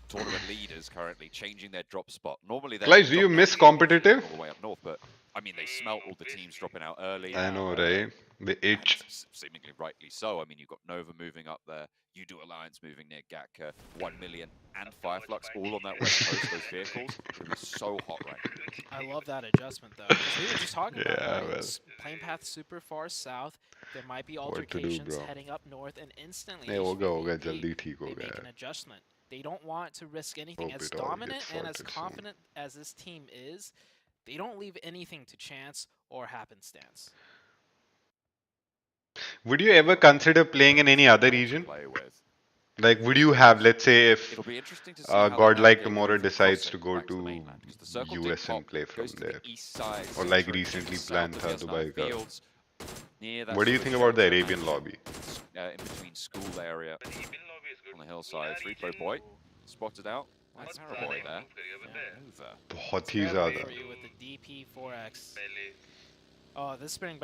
[SPEAKER 9] Tournament leaders currently changing their drop spot. Normally they're
[SPEAKER 2] Clive, do you
[SPEAKER 9] dominating
[SPEAKER 2] miss
[SPEAKER 9] the English
[SPEAKER 2] competitive?
[SPEAKER 9] all the way up north, but I mean they smelt all the teams dropping out early.
[SPEAKER 2] I know, right? The itch.
[SPEAKER 9] Seemingly rightly so. I mean, you've got Nova moving up there, You Do Alliance moving near Gatka, 1 million, and Fireflux all on that west coast. Those vehicles are gonna be so hot right now.
[SPEAKER 10] I love that adjustment though, because we were just talking about
[SPEAKER 2] Yeah,
[SPEAKER 10] it, right?
[SPEAKER 2] well.
[SPEAKER 10] Plane path super far south. There might be
[SPEAKER 2] What to do,
[SPEAKER 10] altercations
[SPEAKER 2] bro?
[SPEAKER 10] heading up north, and instantly
[SPEAKER 2] नहीं होगा होगा
[SPEAKER 10] HVP,
[SPEAKER 2] जल्दी ठीक
[SPEAKER 10] they
[SPEAKER 2] होगा
[SPEAKER 10] make an
[SPEAKER 2] यार.
[SPEAKER 10] adjustment. They don't want to risk anything.
[SPEAKER 2] Hope
[SPEAKER 10] As
[SPEAKER 2] it all
[SPEAKER 10] dominant
[SPEAKER 2] gets
[SPEAKER 10] and as
[SPEAKER 2] sorted soon.
[SPEAKER 10] confident as this team is, they don't leave anything to chance or happenstance.
[SPEAKER 2] Would you ever consider playing in any other region?
[SPEAKER 9] Play with.
[SPEAKER 2] Like, would you have, let's say, if
[SPEAKER 9] It'll be interesting to see how they
[SPEAKER 2] Godlike
[SPEAKER 9] navigate
[SPEAKER 2] tomorrow
[SPEAKER 9] moving
[SPEAKER 2] decides to
[SPEAKER 9] crossing
[SPEAKER 2] go
[SPEAKER 9] back
[SPEAKER 2] to
[SPEAKER 9] the mainland, 'cause the circle did
[SPEAKER 2] US and
[SPEAKER 9] pop,
[SPEAKER 2] play from
[SPEAKER 9] goes to the
[SPEAKER 2] there,
[SPEAKER 9] east side,
[SPEAKER 2] or like
[SPEAKER 9] Citrus,
[SPEAKER 2] recently
[SPEAKER 9] south
[SPEAKER 2] planned
[SPEAKER 9] of
[SPEAKER 2] था
[SPEAKER 9] Yasnaya
[SPEAKER 2] Dubai का?
[SPEAKER 9] Fields, near that
[SPEAKER 2] What do you
[SPEAKER 9] sort
[SPEAKER 2] think
[SPEAKER 9] of
[SPEAKER 2] about the
[SPEAKER 9] shelter
[SPEAKER 2] Arabian
[SPEAKER 9] mountain,
[SPEAKER 2] lobby?
[SPEAKER 9] in between school area on the hillside? 3-pro boy spotted out. That's boy there. Over.
[SPEAKER 2] बहुत ही
[SPEAKER 10] Terrible
[SPEAKER 2] ज़्यादा.
[SPEAKER 10] for you with the DP4X. Oh, this brings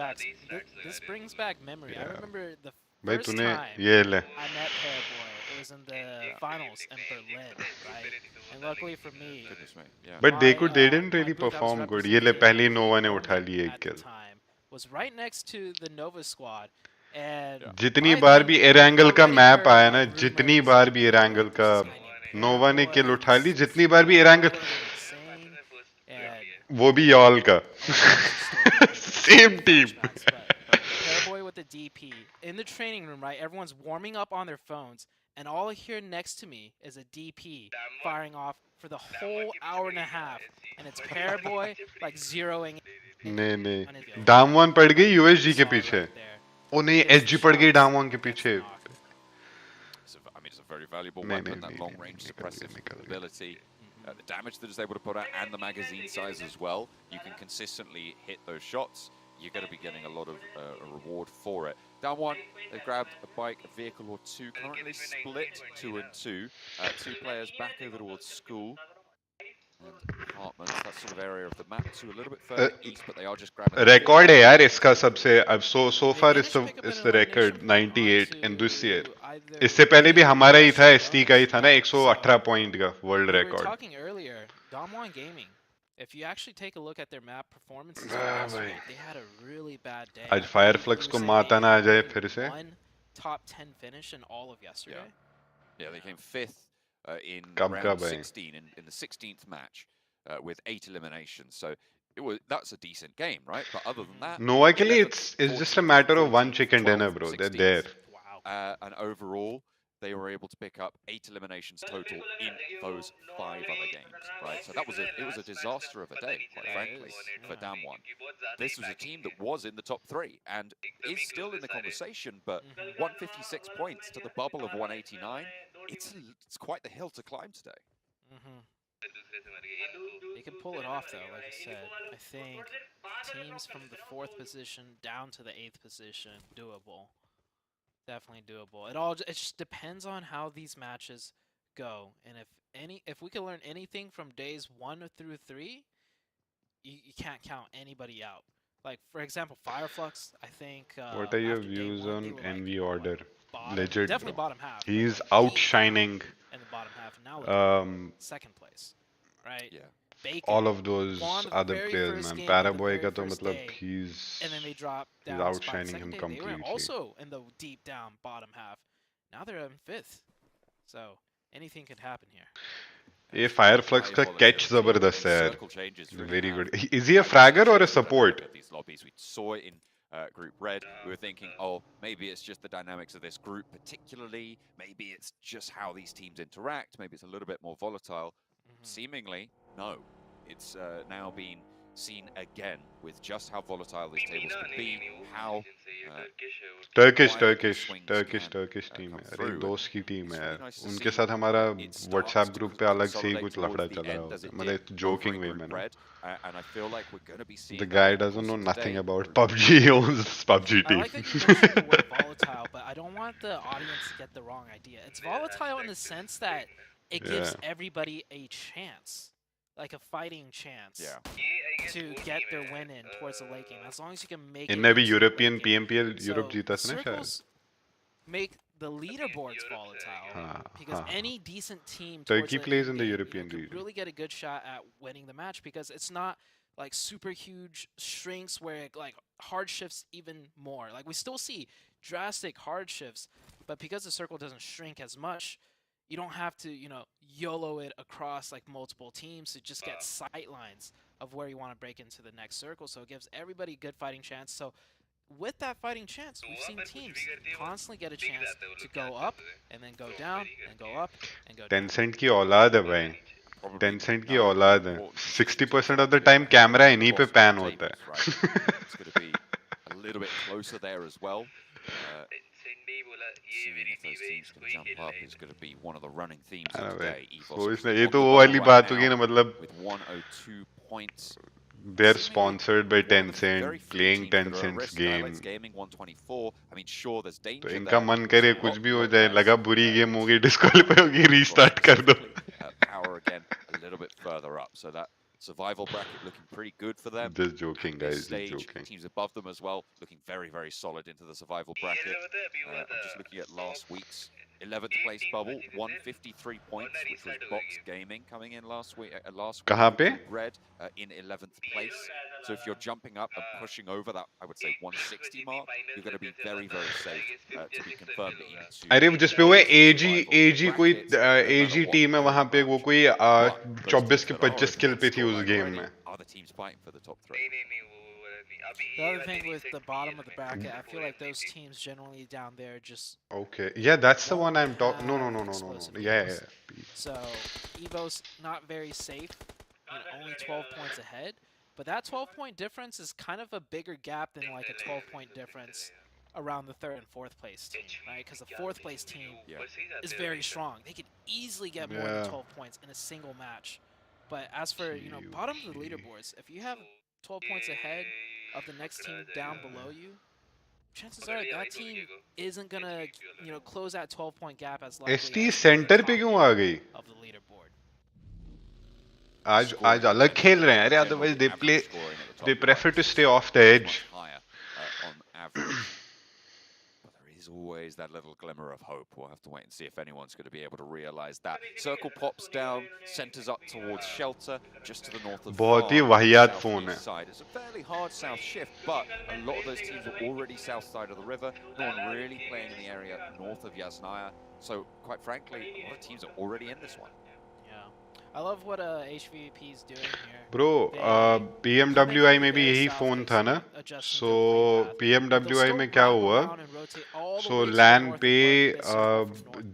[SPEAKER 10] back memory. I
[SPEAKER 2] Yeah.
[SPEAKER 10] remember the
[SPEAKER 2] भाई
[SPEAKER 10] first
[SPEAKER 2] तूने
[SPEAKER 10] time
[SPEAKER 2] ये ले.
[SPEAKER 10] I met Paraboy. It was in the finals in Berlin, right? And luckily for me,
[SPEAKER 9] Goodness me. Yeah.
[SPEAKER 2] But they
[SPEAKER 10] my,
[SPEAKER 2] didn't
[SPEAKER 10] my
[SPEAKER 2] really
[SPEAKER 10] booth I was
[SPEAKER 2] perform good. ये ले
[SPEAKER 10] representing,
[SPEAKER 2] पहले ही
[SPEAKER 10] the
[SPEAKER 2] Nova ने
[SPEAKER 10] opponent
[SPEAKER 2] उठा ली एक
[SPEAKER 10] at the
[SPEAKER 2] kill.
[SPEAKER 10] time was right next to the Nova squad, and
[SPEAKER 2] जितनी
[SPEAKER 10] by
[SPEAKER 2] bar
[SPEAKER 10] then,
[SPEAKER 2] भी
[SPEAKER 10] we've
[SPEAKER 2] Erangel का
[SPEAKER 10] already
[SPEAKER 2] map
[SPEAKER 10] heard,
[SPEAKER 2] आया ना
[SPEAKER 10] like,
[SPEAKER 2] जितनी
[SPEAKER 10] rumors
[SPEAKER 2] बार भी
[SPEAKER 10] of,
[SPEAKER 2] एरांगल
[SPEAKER 10] like,
[SPEAKER 2] का
[SPEAKER 10] this guy named
[SPEAKER 2] नोवा ने
[SPEAKER 10] Paraboy,
[SPEAKER 2] किल उठा ली
[SPEAKER 10] this
[SPEAKER 2] जितनी बार भी Erangel
[SPEAKER 10] Godl is insane, and
[SPEAKER 2] वो भी यॉल का
[SPEAKER 10] same
[SPEAKER 2] team.
[SPEAKER 10] Paraboy with the DP in the training room, right? Everyone's warming up on their phones, and all I hear next to me is a DP firing off for the whole hour and a half, and it's Paraboy like zeroing.
[SPEAKER 2] नहीं डामवन पड़ गई USG के पीछे. ओ नहीं SG पड़ गई डामवन के पीछे.
[SPEAKER 9] I mean, it's a very valuable weapon, that long-range suppressive ability. The damage that it's able to put out and the magazine size as well. You can consistently hit those shots. You're going to be getting a lot of a reward for it. Down one, they've grabbed a bike, a vehicle or two, currently split 2 and 2. 2 players back over towards school and apartments, that sort of area of the map, to a little bit further east, but they are just grabbing.
[SPEAKER 2] Record है यार इसका सबसे. अब so far is the record 98 in this year. इससे पहले भी हमारा ही था एसटी का ही था ना 118 पॉइंट का world
[SPEAKER 10] We were
[SPEAKER 2] record.
[SPEAKER 10] talking earlier, Damwon Gaming. If you actually take a look at their map performances, yesterday, they had a really bad day.
[SPEAKER 2] आज Fireflux को माता ना आ जाए फिर से.
[SPEAKER 10] One top 10 finish in all of yesterday.
[SPEAKER 9] Yeah, they came 5th in
[SPEAKER 2] कब
[SPEAKER 9] round
[SPEAKER 2] है?
[SPEAKER 9] 16 in the 16th match with 8 eliminations. So that's a decent game, right? But other than that,
[SPEAKER 2] Nova के लिए it's just a matter of one chicken dinner, bro. They're there.
[SPEAKER 10] Wow.
[SPEAKER 9] And overall, they were able to pick up 8 eliminations total in those 5 other games, right? So it was a disaster of a day, quite frankly, for Damwon. This was a team that was in the top 3 and is still in the conversation, but 156 points to the bubble of 189. It's quite the hill to climb today.
[SPEAKER 10] They can pull it off, though, like I said. I think teams from the 4th position down to the 8th position, doable. Definitely doable. It just depends on how these matches go, and if we can learn anything from days 1 through 3, you can't count anybody out. Like for example, Fireflux, I think.
[SPEAKER 2] What are your
[SPEAKER 10] after day
[SPEAKER 2] views
[SPEAKER 10] 1,
[SPEAKER 2] on
[SPEAKER 10] they were,
[SPEAKER 2] NV
[SPEAKER 10] like,
[SPEAKER 2] order?
[SPEAKER 10] bottom,
[SPEAKER 2] Legit,
[SPEAKER 10] definitely
[SPEAKER 2] bro.
[SPEAKER 10] bottom half.
[SPEAKER 2] He's
[SPEAKER 10] like,
[SPEAKER 2] outshining
[SPEAKER 10] in the bottom half, and now look, second place, right?
[SPEAKER 9] Yeah.
[SPEAKER 10] Bacon
[SPEAKER 2] all of those
[SPEAKER 10] won the
[SPEAKER 2] other
[SPEAKER 10] very
[SPEAKER 2] players,
[SPEAKER 10] first
[SPEAKER 2] man.
[SPEAKER 10] game of the
[SPEAKER 2] Paraboy
[SPEAKER 10] very
[SPEAKER 2] का तो
[SPEAKER 10] first
[SPEAKER 2] मतलब
[SPEAKER 10] day,
[SPEAKER 2] he's
[SPEAKER 10] and then they dropped
[SPEAKER 2] he's
[SPEAKER 10] down.
[SPEAKER 2] outshining him
[SPEAKER 10] They were
[SPEAKER 2] completely.
[SPEAKER 10] also in the deep down bottom half. Now they're in 5th, so anything could happen here.
[SPEAKER 2] ये Fireflux का catch जबरदस्त है यार.
[SPEAKER 9] Circle changes really
[SPEAKER 2] Very
[SPEAKER 9] have
[SPEAKER 2] good. Is he a fragger or a support?
[SPEAKER 9] These lobbies, we saw it in Group Red. We were thinking, oh, maybe it's just the dynamics of this group particularly. Maybe it's just how these teams interact. Maybe it's a little bit more volatile. Seemingly, no. It's now been seen again with just how volatile these tables can be, how
[SPEAKER 2] Turkish
[SPEAKER 9] wide the swings
[SPEAKER 2] Turkish
[SPEAKER 9] can
[SPEAKER 2] team
[SPEAKER 9] come
[SPEAKER 2] है अरे
[SPEAKER 9] through.
[SPEAKER 2] दोस्त की team
[SPEAKER 9] It's
[SPEAKER 2] है
[SPEAKER 9] really
[SPEAKER 2] यार
[SPEAKER 9] nice to
[SPEAKER 2] उनके
[SPEAKER 9] see
[SPEAKER 2] साथ हमारा
[SPEAKER 9] it starts
[SPEAKER 2] WhatsApp
[SPEAKER 9] to
[SPEAKER 2] group पे अलग से ही
[SPEAKER 9] consolidate
[SPEAKER 2] कुछ
[SPEAKER 9] towards
[SPEAKER 2] लफड़ा
[SPEAKER 9] the
[SPEAKER 2] चल रहा
[SPEAKER 9] end
[SPEAKER 2] होता
[SPEAKER 9] as
[SPEAKER 2] है
[SPEAKER 9] it
[SPEAKER 2] मतलब
[SPEAKER 9] did
[SPEAKER 2] joking
[SPEAKER 9] over
[SPEAKER 2] way
[SPEAKER 9] in
[SPEAKER 2] में
[SPEAKER 9] Group
[SPEAKER 2] ना
[SPEAKER 9] Red, and I feel like we're going to be seeing
[SPEAKER 2] the
[SPEAKER 9] that
[SPEAKER 2] guy
[SPEAKER 9] over the
[SPEAKER 2] doesn't know
[SPEAKER 9] course of
[SPEAKER 2] nothing
[SPEAKER 9] today.
[SPEAKER 2] about PUBG he owns PUBG
[SPEAKER 10] I
[SPEAKER 2] team
[SPEAKER 10] like that you mentioned the word volatile, but I don't want the audience to get the wrong idea. It's volatile in the sense that it gives
[SPEAKER 2] yeah
[SPEAKER 10] everybody a chance, like a fighting chance,
[SPEAKER 9] Yeah.
[SPEAKER 10] to get their win in towards the late game, as long as you can make it
[SPEAKER 2] इनने भी
[SPEAKER 10] into the late
[SPEAKER 2] European
[SPEAKER 10] game.
[SPEAKER 2] PMPL
[SPEAKER 10] So
[SPEAKER 2] Europe जीता
[SPEAKER 10] the
[SPEAKER 2] था ना शायद
[SPEAKER 10] circles make the leaderboards volatile
[SPEAKER 2] हाँ
[SPEAKER 10] because
[SPEAKER 2] हाँ
[SPEAKER 10] any decent team towards
[SPEAKER 2] Turkey
[SPEAKER 10] the
[SPEAKER 2] plays
[SPEAKER 10] end
[SPEAKER 2] in the
[SPEAKER 10] game,
[SPEAKER 2] European
[SPEAKER 10] could
[SPEAKER 2] region
[SPEAKER 10] really get a good shot at winning the match because it's not like super huge shrinks where it, like hard shifts even more. Like we still see drastic hard shifts, but because the circle doesn't shrink as much, you don't have to, YOLO it across like multiple teams to just get sight lines of where you want to break into the next circle. So it gives everybody a good fighting chance. So with that fighting chance, we've seen teams constantly get a chance to go up and then go down and go up and go down.
[SPEAKER 2] Tencent की औलाद है भाई
[SPEAKER 9] Probably
[SPEAKER 2] Tencent की
[SPEAKER 9] no
[SPEAKER 2] औलाद है
[SPEAKER 9] important decisions
[SPEAKER 2] 60%
[SPEAKER 9] are
[SPEAKER 2] of the
[SPEAKER 9] to
[SPEAKER 2] time
[SPEAKER 9] head
[SPEAKER 2] camera
[SPEAKER 9] across
[SPEAKER 2] इन्हीं पे
[SPEAKER 9] the
[SPEAKER 2] pan
[SPEAKER 9] tables,
[SPEAKER 2] होता है
[SPEAKER 9] right? It's going to be a little bit closer there as well. Seeing if those teams can jump up is going to be one of the running themes
[SPEAKER 2] है ना
[SPEAKER 9] of
[SPEAKER 2] भाई
[SPEAKER 9] today. EVOS
[SPEAKER 2] तो इसमें
[SPEAKER 9] obviously
[SPEAKER 2] ये
[SPEAKER 9] on
[SPEAKER 2] तो
[SPEAKER 9] the
[SPEAKER 2] वो
[SPEAKER 9] bubble
[SPEAKER 2] वाली
[SPEAKER 9] right
[SPEAKER 2] बात होगी
[SPEAKER 9] now
[SPEAKER 2] ना मतलब
[SPEAKER 9] with 102 points.
[SPEAKER 2] they're
[SPEAKER 9] Seemingly
[SPEAKER 2] sponsored by
[SPEAKER 9] one of the very
[SPEAKER 2] Tencent
[SPEAKER 9] few
[SPEAKER 2] playing
[SPEAKER 9] teams that are at
[SPEAKER 2] Tencent's
[SPEAKER 9] risk.
[SPEAKER 2] game
[SPEAKER 9] Godlike's gaming 124. I mean, sure, there's
[SPEAKER 2] तो
[SPEAKER 9] danger
[SPEAKER 2] इनका
[SPEAKER 9] there.
[SPEAKER 2] मन
[SPEAKER 9] There's
[SPEAKER 2] करे
[SPEAKER 9] a
[SPEAKER 2] कुछ
[SPEAKER 9] lot,
[SPEAKER 2] भी हो
[SPEAKER 9] lot
[SPEAKER 2] जाए
[SPEAKER 9] less,
[SPEAKER 2] लगा बुरी गेम
[SPEAKER 9] to
[SPEAKER 2] होगी डिस्क्वालीफाई होगी
[SPEAKER 9] EVOS
[SPEAKER 2] रीस्टार्ट कर दो
[SPEAKER 9] specifically. Power again a little bit further up, so that survival bracket looking pretty good for them.
[SPEAKER 2] just joking
[SPEAKER 9] This
[SPEAKER 2] guys just
[SPEAKER 9] stage,
[SPEAKER 2] joking
[SPEAKER 9] teams above them as well, looking very, very solid into the survival bracket. I'm just looking at last week's 11th place bubble, 153 points, which was Box Gaming coming in last week.
[SPEAKER 2] कहाँ पे
[SPEAKER 9] Group Red in 11th place. So if you're jumping up and pushing over that, I would say 160 mark, you're going to be very, very safe to be confirmed into.
[SPEAKER 2] अरे जिस पे वो एजी
[SPEAKER 9] survival
[SPEAKER 2] एजी कोई
[SPEAKER 9] brackets, no matter
[SPEAKER 2] AG
[SPEAKER 9] what
[SPEAKER 2] team है वहां पे वो कोई
[SPEAKER 9] But those
[SPEAKER 2] 24
[SPEAKER 9] teams
[SPEAKER 2] के
[SPEAKER 9] that are
[SPEAKER 2] 25
[SPEAKER 9] in
[SPEAKER 2] kill
[SPEAKER 9] that
[SPEAKER 2] पे थी उस
[SPEAKER 9] scoreline
[SPEAKER 2] गेम
[SPEAKER 9] already
[SPEAKER 2] में
[SPEAKER 9] are the teams fighting for the top 3.
[SPEAKER 10] The other thing with the bottom of the bracket, I feel like those teams generally down there just
[SPEAKER 2] okay yeah that's the one
[SPEAKER 10] won't
[SPEAKER 2] I'm talking no
[SPEAKER 10] have
[SPEAKER 2] no
[SPEAKER 10] explosive
[SPEAKER 2] yeah
[SPEAKER 10] games.
[SPEAKER 2] yeah
[SPEAKER 10] So EVO's not very safe, only 12 points ahead. But that 12-point difference is kind of a bigger gap than like a 12-point difference around the 3rd and 4th place team, right? Because the 4th place team is very strong. They could easily get more than 12 points in a single match. But as for, bottom of the leaderboards, if you have 12 points ahead of the next team down below you, chances are that team isn't going to, close that 12-point gap as likely
[SPEAKER 2] ST
[SPEAKER 10] as
[SPEAKER 2] center
[SPEAKER 10] the
[SPEAKER 2] पे
[SPEAKER 10] top
[SPEAKER 2] क्यों
[SPEAKER 10] end
[SPEAKER 2] आ गई
[SPEAKER 10] of the leaderboard.
[SPEAKER 2] आज अलग खेल रहे हैं अरे otherwise they prefer to stay off the edge
[SPEAKER 9] Higher on average. But there is always that little glimmer of hope. We'll have to wait and see if anyone's going to be able to realize that. Circle pops down, centers up towards shelter, just to the north of
[SPEAKER 2] बहुत ही
[SPEAKER 9] Farm,
[SPEAKER 2] वाहियात
[SPEAKER 9] southeast
[SPEAKER 2] phone है
[SPEAKER 9] side. It's a fairly hard south shift, but a lot of those teams are already south side of the river. No one really playing in the area north of Yasnaya. So, quite frankly, a lot of teams are already in this one.
[SPEAKER 10] I love what HVP is doing here.
[SPEAKER 2] Bro PMWI में भी यही phone था ना सो PMWI में क्या हुआ सो लैन पे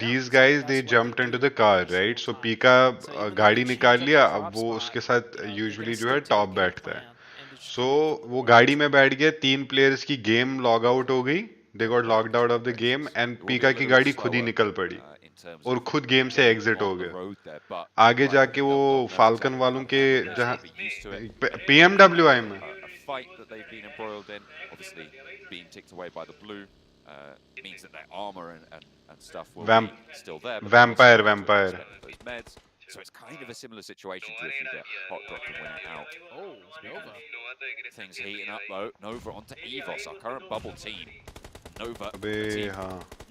[SPEAKER 2] these guys they jumped into the car right so पीका गाड़ी निकाल लिया अब वो उसके साथ यूजुअली जो है टॉप बैठता है सो वो गाड़ी में बैठ गया 3 प्लेयर्स की गेम लॉग आउट हो गई they got logged out of the game and पीका की गाड़ी खुद ही निकल पड़ी और खुद गेम से एग्जिट हो गया आगे जाके वो फाल्कन वालों के जहाँ PMWI में
[SPEAKER 9] fight that they've been embroiled in, obviously being ticked away by the blue means that their armor and stuff will be still there.
[SPEAKER 2] Vampire.
[SPEAKER 9] Those meds. So it's kind of a similar situation to if you get hot dropped and win it out.
[SPEAKER 10] Oh, Nova.
[SPEAKER 9] Things heating up though. Nova onto EVOS, our current bubble team. Nova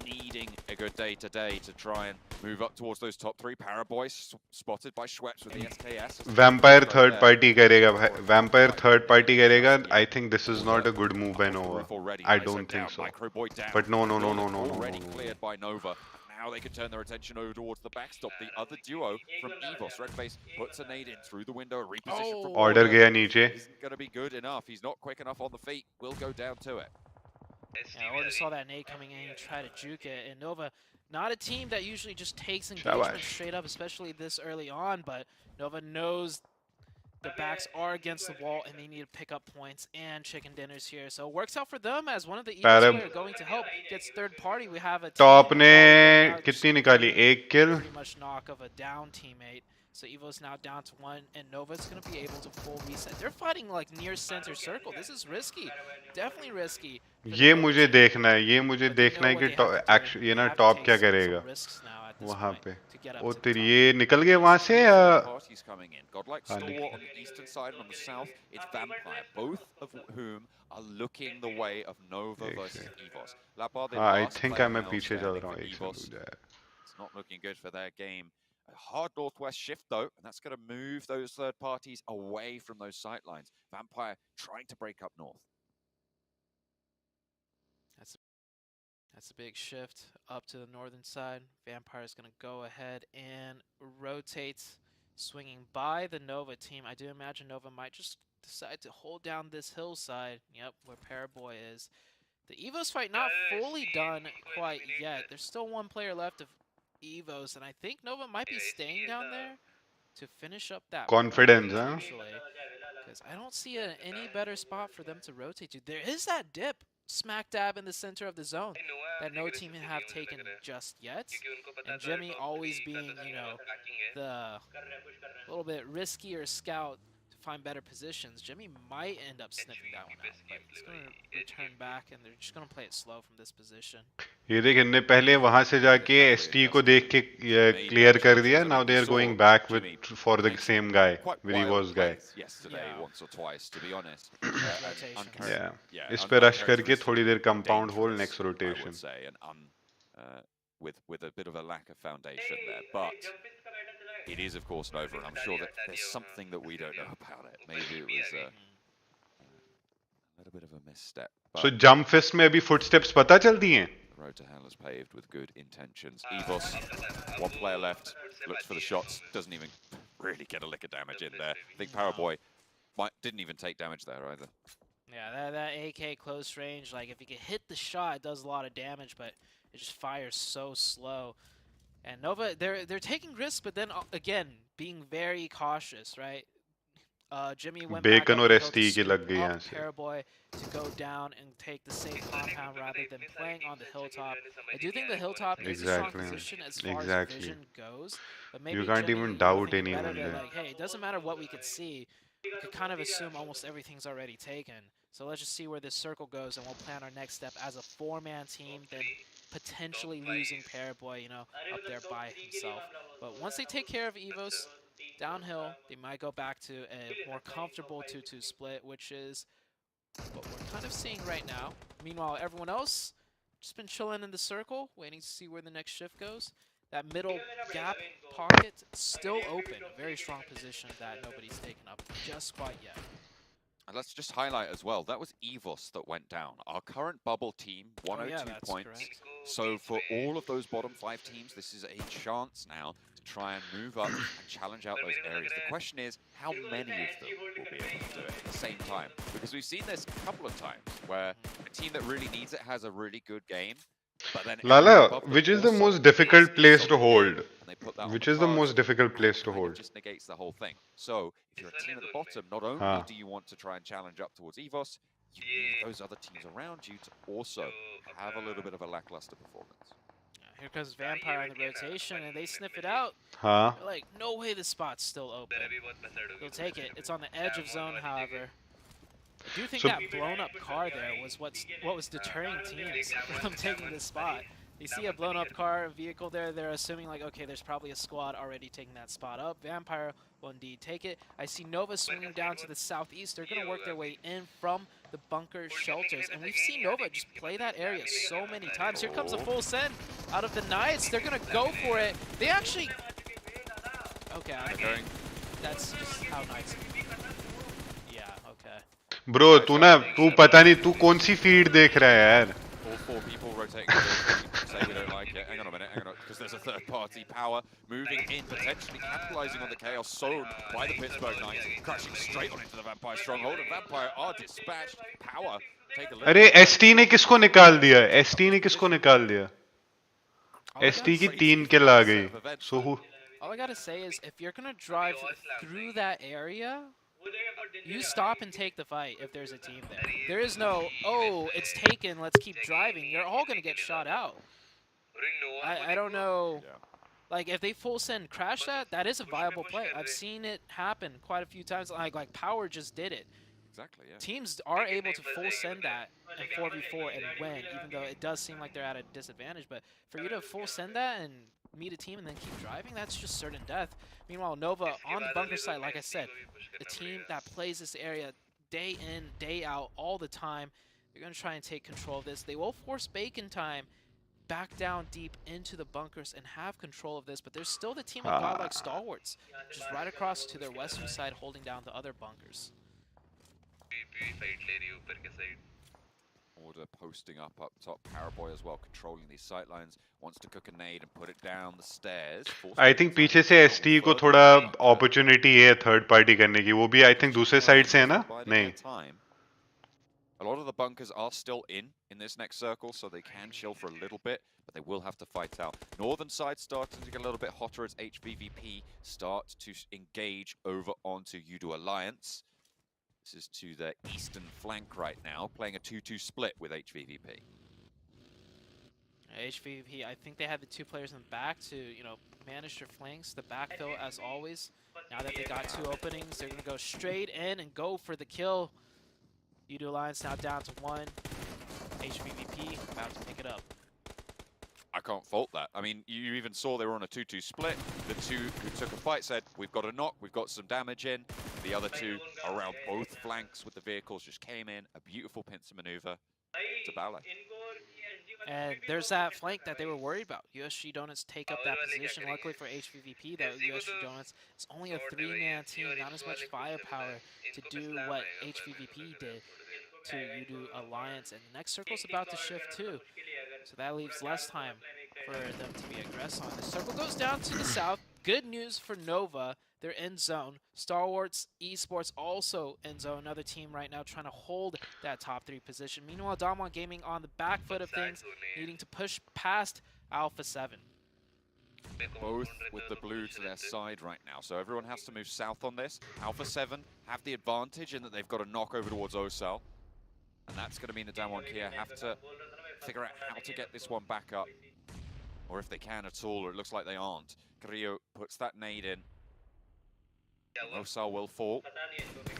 [SPEAKER 9] needing a good day today to try and move up towards those top 3. Paraboys spotted by Schweppes with the SKS.
[SPEAKER 2] Vampire third party करेगा Vampire third party करेगा I think this is not a good move by Nova I don't think so but no
[SPEAKER 9] already cleared by Nova. Now they can turn their attention over towards the backstop. The other duo from EVOS. Redface puts a nade in through the window. A reposition from
[SPEAKER 2] Order गया नीचे
[SPEAKER 9] isn't going to be good enough. He's not quick enough on the feet. Will go down to it.
[SPEAKER 10] Yeah, I already saw that nade coming in and try to juke it. And Nova, not a team that usually just takes engagement straight up, especially this early on. But Nova knows their backs are against the wall and they need to pick up points and chicken dinners here. So it works out for them as one of the Eagles
[SPEAKER 2] Parab
[SPEAKER 10] players going to help gets third party. We have a team
[SPEAKER 2] top
[SPEAKER 10] of
[SPEAKER 2] ने
[SPEAKER 10] Godl going out,
[SPEAKER 2] कितनी
[SPEAKER 10] just
[SPEAKER 2] निकाली
[SPEAKER 10] getting
[SPEAKER 2] एक किल
[SPEAKER 10] pretty much knock of a down teammate. So Evo's now down to 1, and Nova's going to be able to full reset. They're fighting like near center circle. This is risky. Definitely risky.
[SPEAKER 2] ये मुझे देखना है कि ये ना top क्या करेगा वहाँ पे ओ तेरी ये निकल गए वहाँ से
[SPEAKER 9] Parties coming in. Godlike Stalwart on the eastern side and on the south, it's Vampire, both of whom are looking the way of Nova versus Evos. Lapar, the
[SPEAKER 2] I
[SPEAKER 9] last
[SPEAKER 2] think
[SPEAKER 9] player
[SPEAKER 2] मैं
[SPEAKER 9] now
[SPEAKER 2] पीछे चल
[SPEAKER 9] standing
[SPEAKER 2] रहा
[SPEAKER 9] for
[SPEAKER 2] हूँ एक
[SPEAKER 9] Evos.
[SPEAKER 2] Second रुक जा
[SPEAKER 9] It's not looking good for their game. A hard northwest shift though, and that's going to move those third parties away from those sight lines. Vampire trying to break up north.
[SPEAKER 10] That's a big shift up to the northern side. Vampire is going to go ahead and rotate, swinging by the Nova team. I do imagine Nova might just decide to hold down this hillside. Yep, where Paraboy is. The Evos fight not fully done quite yet. There's still one player left of Evos, and I think Nova might be staying down there to finish up that
[SPEAKER 2] Confidence, huh?
[SPEAKER 10] Because I don't see any better spot for them to rotate to. There is that dip smack dab in the center of the zone that no team have taken just yet. And Jimmy always being, you know, the little bit riskier scout to find better positions. Jimmy might end up sniffing that one out, but he's going to return back, and they're just going to play it slow from this position.
[SPEAKER 2] ये देख इनने पहले वहां से जाके ST को देख के क्लियर कर दिया now they are going back with for the same guy with Evo's guy
[SPEAKER 9] Yesterday, once or twice, to be honest.
[SPEAKER 2] yeah इस पे रश करके थोड़ी देर compound hold next rotation
[SPEAKER 9] I would say, and with a bit of a lack of foundation there, but it is of course Nova, and I'm sure that there's something that we don't know about it. Maybe it was a little bit of a misstep.
[SPEAKER 2] So jump fist में अभी footsteps पता चलती हैं?
[SPEAKER 9] The road to hell is paved with good intentions. Evos, one player left, looks for the shots, doesn't even really get a lick of damage in there. I think Paraboy didn't even take damage there either.
[SPEAKER 10] Yeah, that AK close range, like if you can hit the shot, it does a lot of damage, but it just fires so slow. And Nova, they're taking risks, but then again, being very cautious, right? Jimmy went back up to scoop up Paraboy to go down and take the safe compound rather than playing on the hilltop. I do think the hilltop is a strong position as far as vision goes, but maybe
[SPEAKER 2] you can't
[SPEAKER 10] Jimmy
[SPEAKER 2] even doubt anyone
[SPEAKER 10] there.
[SPEAKER 2] there.
[SPEAKER 10] Like, hey, it doesn't matter what we could see. We could kind of assume almost everything's already taken. So let's just see where this circle goes, and we'll plan our next step as a four-man team, then potentially losing Paraboy, you know, up there by himself. But once they take care of Evos, downhill, they might go back to a more comfortable 2-2 split, which is what we're kind of seeing right now. Meanwhile, everyone else just been chilling in the circle, waiting to see where the next shift goes. That middle gap pocket still open. A very strong position that nobody's taken up just quite yet.
[SPEAKER 9] And let's just highlight as well, that was Evos that went down. Our current bubble team, 102 points.
[SPEAKER 10] Correct.
[SPEAKER 9] So for all of those bottom 5 teams, this is a chance now to try and move up and challenge out those areas. The question is, how many of them will be able to do it at the same time? Because we've seen this a couple of times, where a team that really needs it has a really good game. But then
[SPEAKER 2] Lala, which is the most difficult place to hold? Which is the most difficult place to hold?
[SPEAKER 9] It just negates the whole thing. So, if you're a team at the bottom, not only do you want to try and challenge up towards Evos, you need those other teams around you to also have a little bit of a lackluster performance.
[SPEAKER 10] Here comes Vampire on the rotation, and they sniff it out.
[SPEAKER 2] Huh?
[SPEAKER 10] They're like, no way this spot's still open. They'll take it. It's on the edge of zone, however. I do think that blown up car there was what was deterring teams from taking this spot. They see a blown up car vehicle there, they're assuming like, okay, there's probably a squad already taking that spot up. Vampire will indeed take it. I see Nova swinging down to the southeast. They're going to work their way in from the bunker shelters. And we've seen Nova just play that area so many times. Here comes a full send out of the Knights. They're going to go for it. They actually... Okay, that's just how Knights... Yeah, okay.
[SPEAKER 2] Bro, तू पता नहीं तू कौन सी feed देख रहा है यार?
[SPEAKER 9] All 4 people rotating. Say we don't like it. Hang on a minute, because there's a third-party power moving in, potentially capitalizing on the chaos sown by the Pittsburgh Knights, crashing straight on into the Vampire stronghold, and Vampire are dispatched. Power, take a look.
[SPEAKER 2] अरे ST ने किसको निकाल दिया? ST ने किसको निकाल दिया? ST की 3 kill आ गई. So who?
[SPEAKER 10] All I gotta say is, if you're gonna drive through that area, You stop and take the fight if there's a team there. There is no, oh, it's taken, let's keep driving. You're all going to get shot out. I don't know.
[SPEAKER 9] Yeah.
[SPEAKER 10] Like, if they full send crash that, that is a viable play. I've seen it happen quite a few times. Like Power just did it.
[SPEAKER 9] Exactly, yeah.
[SPEAKER 10] Teams are able to full send that in 4v4 and win, even though it does seem like they're at a disadvantage. But for you to full send that and meet a team and then keep driving, that's just certain death. Meanwhile, Nova on the bunker side, like I said, the team that plays this area day in, day out, all the time, they're going to try and take control of this. They will force Bacon Time back down deep into the bunkers and have control of this, but there's still the team of Godlike Stalwarts just right across to their western side holding down the other bunkers.
[SPEAKER 9] Order posting up top. Paraboy as well, controlling these sight lines. Wants to cook a nade and put it down the stairs.
[SPEAKER 2] I think पीछे से ST को थोड़ा opportunity है third party करने की. वो भी I think दूसरे side से है ना? नहीं.
[SPEAKER 9] A lot of the bunkers are still in this next circle, so they can chill for a little bit, but they will have to fight out. Northern side starting to get a little bit hotter as HVVP start to engage over onto Udo Alliance. This is to the eastern flank right now, playing a 2-2 split with HVVP.
[SPEAKER 10] HVVP, I think they had the two players in the back to, manage their flanks, the backfill as always. Now that they got two openings, they're going to go straight in and go for the kill. Udo Alliance now down to 1. HVVP about to pick it up.
[SPEAKER 9] I can't fault that. I mean, you even saw they were on a 2-2 split. The two who took a fight said, we've got a knock, we've got some damage in. The other two around both flanks with the vehicles just came in. A beautiful pincer maneuver to Ballet.
[SPEAKER 10] And there's that flank that they were worried about. USG Donuts take up that position. Luckily for HVVP, though, USG Donuts is only a 3-man team, not as much firepower to do what HVVP did to Udo Alliance. And the next circle's about to shift too. So that leaves less time for them to be aggressive on. The circle goes down to the south. Good news for Nova. They're in zone. Stalwarts Esports also in zone. Another team right now trying to hold that top 3 position. Meanwhile, Damwon Gaming on the back foot of things, needing to push past Alpha 7.
[SPEAKER 9] Both with the blue to their side right now, so everyone has to move south on this. Alpha 7 have the advantage in that they've got a knock over towards Osel. And that's going to mean that Damwon Kia have to figure out how to get this one back up. Or if they can at all, or it looks like they aren't. Carrillo puts that nade in. Osel will fall.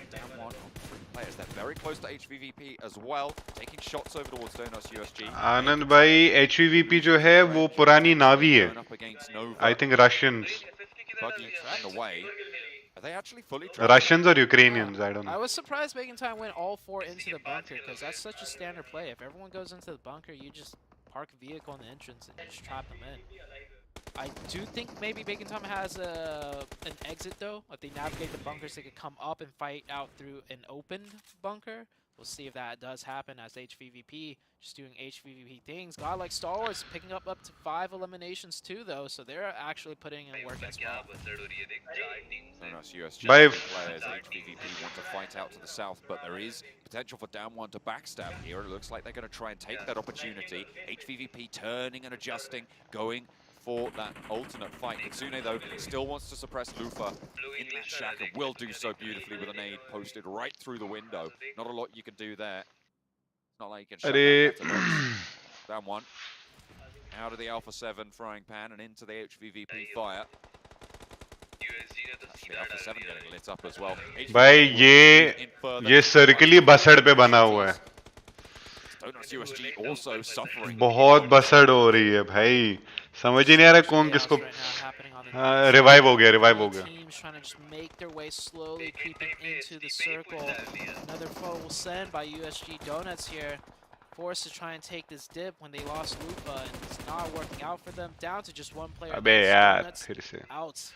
[SPEAKER 9] Damwon on 3 players. They're very close to HVVP as well. Taking shots over towards Donuts USG.
[SPEAKER 2] आनंद भाई, HVVP जो है वो पुरानी नावी है. I think Russians.
[SPEAKER 9] Buggy in the way. Are they actually fully
[SPEAKER 2] Russians or Ukrainians? I don't know.
[SPEAKER 10] I was surprised Bacon Time went all 4 into the bunker, because that's such a standard play. If everyone goes into the bunker, you just park a vehicle in the entrance and just trap them in. I do think maybe Bacon Time has an exit though. If they navigate the bunkers, they could come up and fight out through an opened bunker. We'll see if that does happen as HVVP just doing HVVP things. Godlike Stalwarts picking up to 5 eliminations too though, so they're actually putting in work as well.
[SPEAKER 9] USG players, HVVP want to fight out to the south, but there is potential for Damwon to backstab here. It looks like they're going to try and take that opportunity. HVVP turning and adjusting, going for that alternate fight. Kitsune, though, still wants to suppress Lufa in that shack and will do so beautifully with a nade posted right through the window. Not a lot you can do there. It's not like you can shut down Damwon. Out of the Alpha 7 frying pan and into the HVVP fire. Actually, Alpha 7 getting lit up as well.
[SPEAKER 2] भाई ये सर्कली बसड़ पे बना हुआ है. बहुत बसड़ हो रही है भाई. समझ ही नहीं आ रहा कौन किसको. रिवाइव हो गया.
[SPEAKER 10] Teams trying to just make their way slowly, creeping into the circle. Another foe will send by USG Donuts here. Forced to try and take this dip when they lost Lupa, and it's not working out for them. Down to just 1 player.
[SPEAKER 2] अबे यार फिर से.
[SPEAKER 10] Out.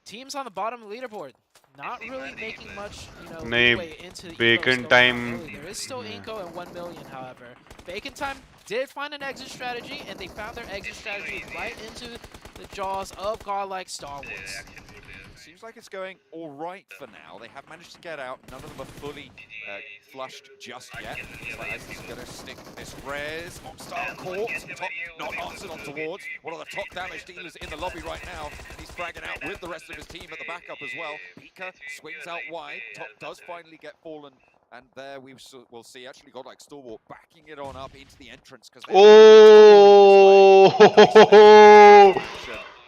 [SPEAKER 10] Teams on the bottom of the leaderboard, not really making much,
[SPEAKER 2] नहीं,
[SPEAKER 10] way into the
[SPEAKER 2] Bacon Time.
[SPEAKER 10] There is still Inko and 1 million, however. Bacon Time did find an exit strategy, and they found their exit strategy right into the jaws of Godlike Stalwarts.
[SPEAKER 9] Seems like it's going all right for now. They have managed to get out. None of them are fully flushed just yet. It's like is going to stick this res. Mockstar caught. Top not answered on towards. One of the top damage dealers in the lobby right now. He's fragging out with the rest of his team at the backup as well. Pika swings out wide. Top does finally get fallen. And there we'll see actually Godlike Stalwart backing it on up into the entrance because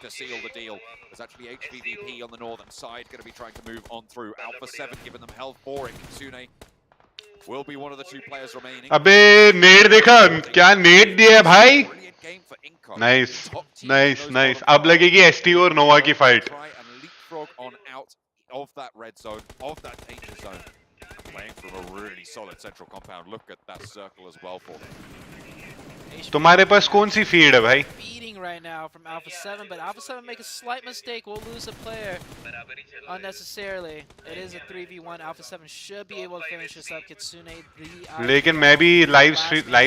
[SPEAKER 9] to seal the deal. There's actually HVVP on the northern side going to be trying to move on through. Alpha 7 giving them hell for it. Kitsune will be one of the two players remaining.
[SPEAKER 2] अबे नेड देखा क्या नेड दिया है भाई nice nice nice अब लगेगी ST और नोवा की fight
[SPEAKER 9] on out of that red zone, of that danger zone. Playing from a really solid central compound. Look at that circle as well for them.
[SPEAKER 2] तुम्हारे पास कौन सी फीड है भाई?
[SPEAKER 10] Feeding right now from Alpha 7, but Alpha 7 make a slight mistake. We'll lose a player unnecessarily. It is a 3v1. Alpha 7 should be able to finish this up. Kitsune,
[SPEAKER 2] लेकिन मैं भी live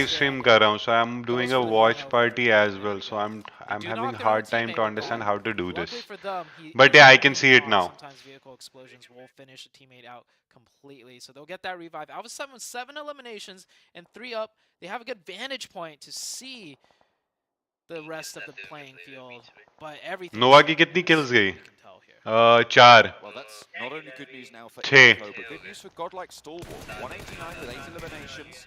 [SPEAKER 2] stream कर रहा हूँ, so I'm doing a watch party as well. So I'm having hard time to understand how to do this. But yeah, I can see it now.
[SPEAKER 10] Sometimes vehicle explosions will finish a teammate out completely, so they'll get that revive. Alpha 7 with 7 eliminations and 3 up. They have a good vantage point to see the rest of the playing field, but everything.
[SPEAKER 2] नोवा की कितनी kills गई? 4.
[SPEAKER 9] Well, that's not only good news now for Echo, but good news for Godlike Stalwart. 189 with 8 eliminations.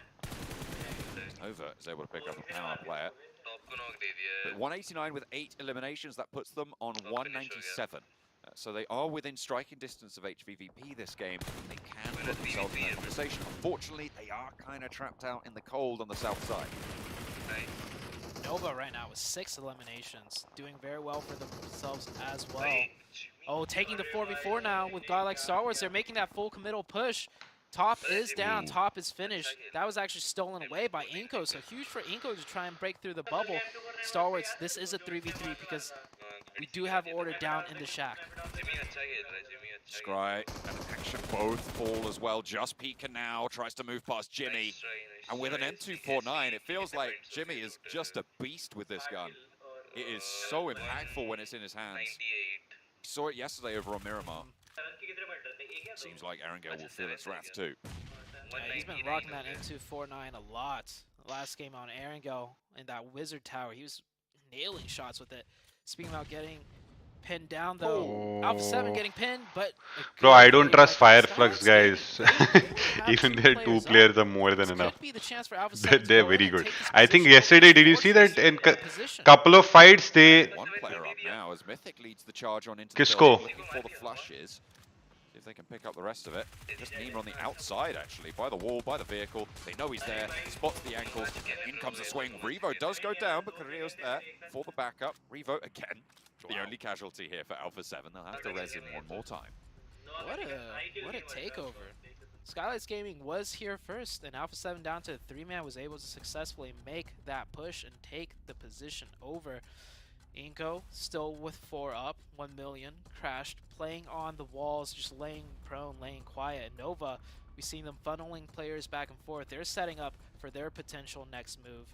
[SPEAKER 9] Nova is able to pick up a power player. But 189 with 8 eliminations, that puts them on 197. So they are within striking distance of HVVP this game. They can put themselves in that conversation. Unfortunately, they are kind of trapped out in the cold on the south side.
[SPEAKER 10] Nova right now with 6 eliminations, doing very well for themselves as well. Oh, taking the 4v4 now with Godlike Star Wars. They're making that full committal push. Top is down, top is finished. That was actually stolen away by Inko, so huge for Inko to try and break through the bubble. Star Wars, this is a 3v3 because we do have order down in the shack.
[SPEAKER 9] Scry and Action both fall as well. Just Pika now tries to move past Jimmy. And with an M249, it feels like Jimmy is just a beast with this gun. It is so impactful when it's in his hands. We saw it yesterday over on Miramar. Seems like Erangel will feel its wrath too.
[SPEAKER 10] Yeah, he's been rocking that M249 a lot. Last game on Erangel in that Wizard Tower, he was nailing shots with it. Speaking about getting pinned down though, Alpha 7 getting pinned, but...
[SPEAKER 2] Bro, I don't trust Fireflux guys. Even their 2 players are more than enough. They're very good. I think yesterday, did you see that in couple of fights they...
[SPEAKER 9] One player up now as Mythic leads the charge on into
[SPEAKER 2] Kisko?
[SPEAKER 9] the looking for the flushes. If they can pick up the rest of it. Just Nima on the outside, actually, by the wall, by the vehicle. They know he's there, spots the ankles. In comes the swing. Revo does go down, but Carrillo's there for the backup. Revo, again, the only casualty here for Alpha 7. They'll have to res him one more time.
[SPEAKER 10] What a takeover. Skylights Gaming was here first, and Alpha 7 down to 3-man was able to successfully make that push and take the position over. Inko still with 4 up, 1 million, crashed, playing on the walls, just laying prone, laying quiet. And Nova, we've seen them funneling players back and forth. They're setting up for their potential next move.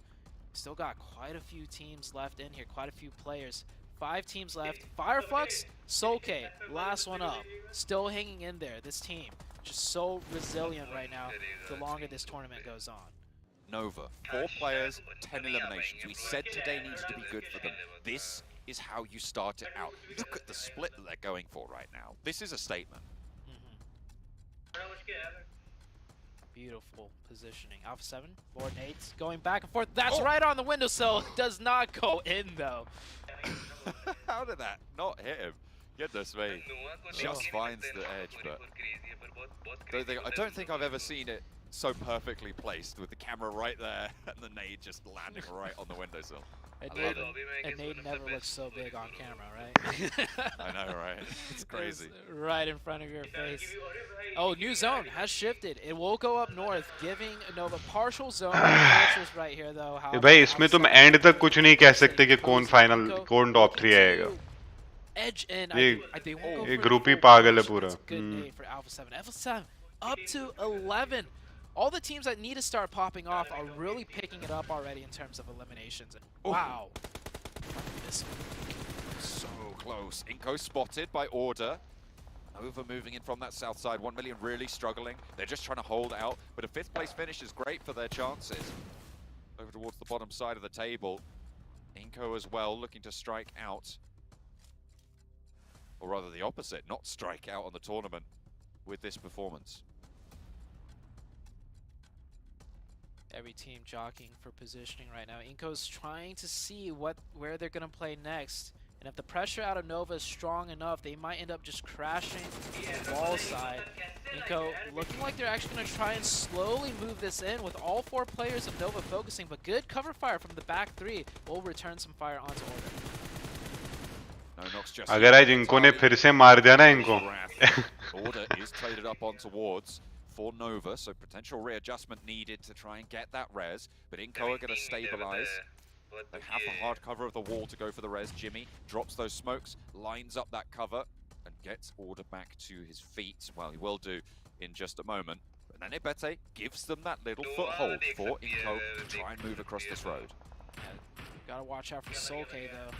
[SPEAKER 10] Still got quite a few teams left in here, quite a few players. 5 teams left. Fireflux, Solke, last one up. Still hanging in there, this team. Just so resilient right now, the longer this tournament goes on.
[SPEAKER 9] Nova, 4 players, 10 eliminations. We said today needs to be good for them. This is how you start it out. Look at the split that they're going for right now. This is a statement.
[SPEAKER 10] Beautiful positioning. Alpha 7, Lord Nades going back and forth. That's right on the windowsill. Does not go in though.
[SPEAKER 9] How did that not hit him? Goodness me. Just finds the edge, but I don't think I've ever seen it so perfectly placed with the camera right there and the nade just landing right on the windowsill.
[SPEAKER 10] And nade never looks so big on camera, right?
[SPEAKER 9] I know, right? It's crazy.
[SPEAKER 10] It's right in front of your face. Oh, new zone has shifted. It will go up north, giving Nova partial zone. Right here, though.
[SPEAKER 2] भाई इसमें तुम end तक कुछ नहीं कह सकते कि कौन final, कौन top 3 आएगा.
[SPEAKER 10] Edge in.
[SPEAKER 2] ये group ही पागल है पूरा.
[SPEAKER 10] Good day for Alpha 7. Alpha 7 up to 11. All the teams that need to start popping off are really picking it up already in terms of eliminations. Wow.
[SPEAKER 9] So close. Inko spotted by order. Nova moving in from that south side. 1 million really struggling. They're just trying to hold out. But a 5th place finish is great for their chances. Over towards the bottom side of the table. Inko as well, looking to strike out. Or rather the opposite, not strike out on the tournament with this performance.
[SPEAKER 10] Every team jockeying for positioning right now. Inko's trying to see where they're going to play next. And if the pressure out of Nova is strong enough, they might end up just crashing to the wall side. Inko looking like they're actually going to try and slowly move this in with all 4 players of Nova focusing, but good cover fire from the back 3 will return some fire onto Order.
[SPEAKER 2] अगर आज इनको ने फिर से मार दिया ना इनको
[SPEAKER 9] Order is traded up on towards for Nova, so potential readjustment needed to try and get that res, but Inko are going to stabilize. They have the hard cover of the wall to go for the res. Jimmy drops those smokes, lines up that cover, and gets Order back to his feet. Well, he will do in just a moment. But then Ebete gives them that little foothold for Inko to try and move across this road.
[SPEAKER 10] Gotta watch out for Solke though.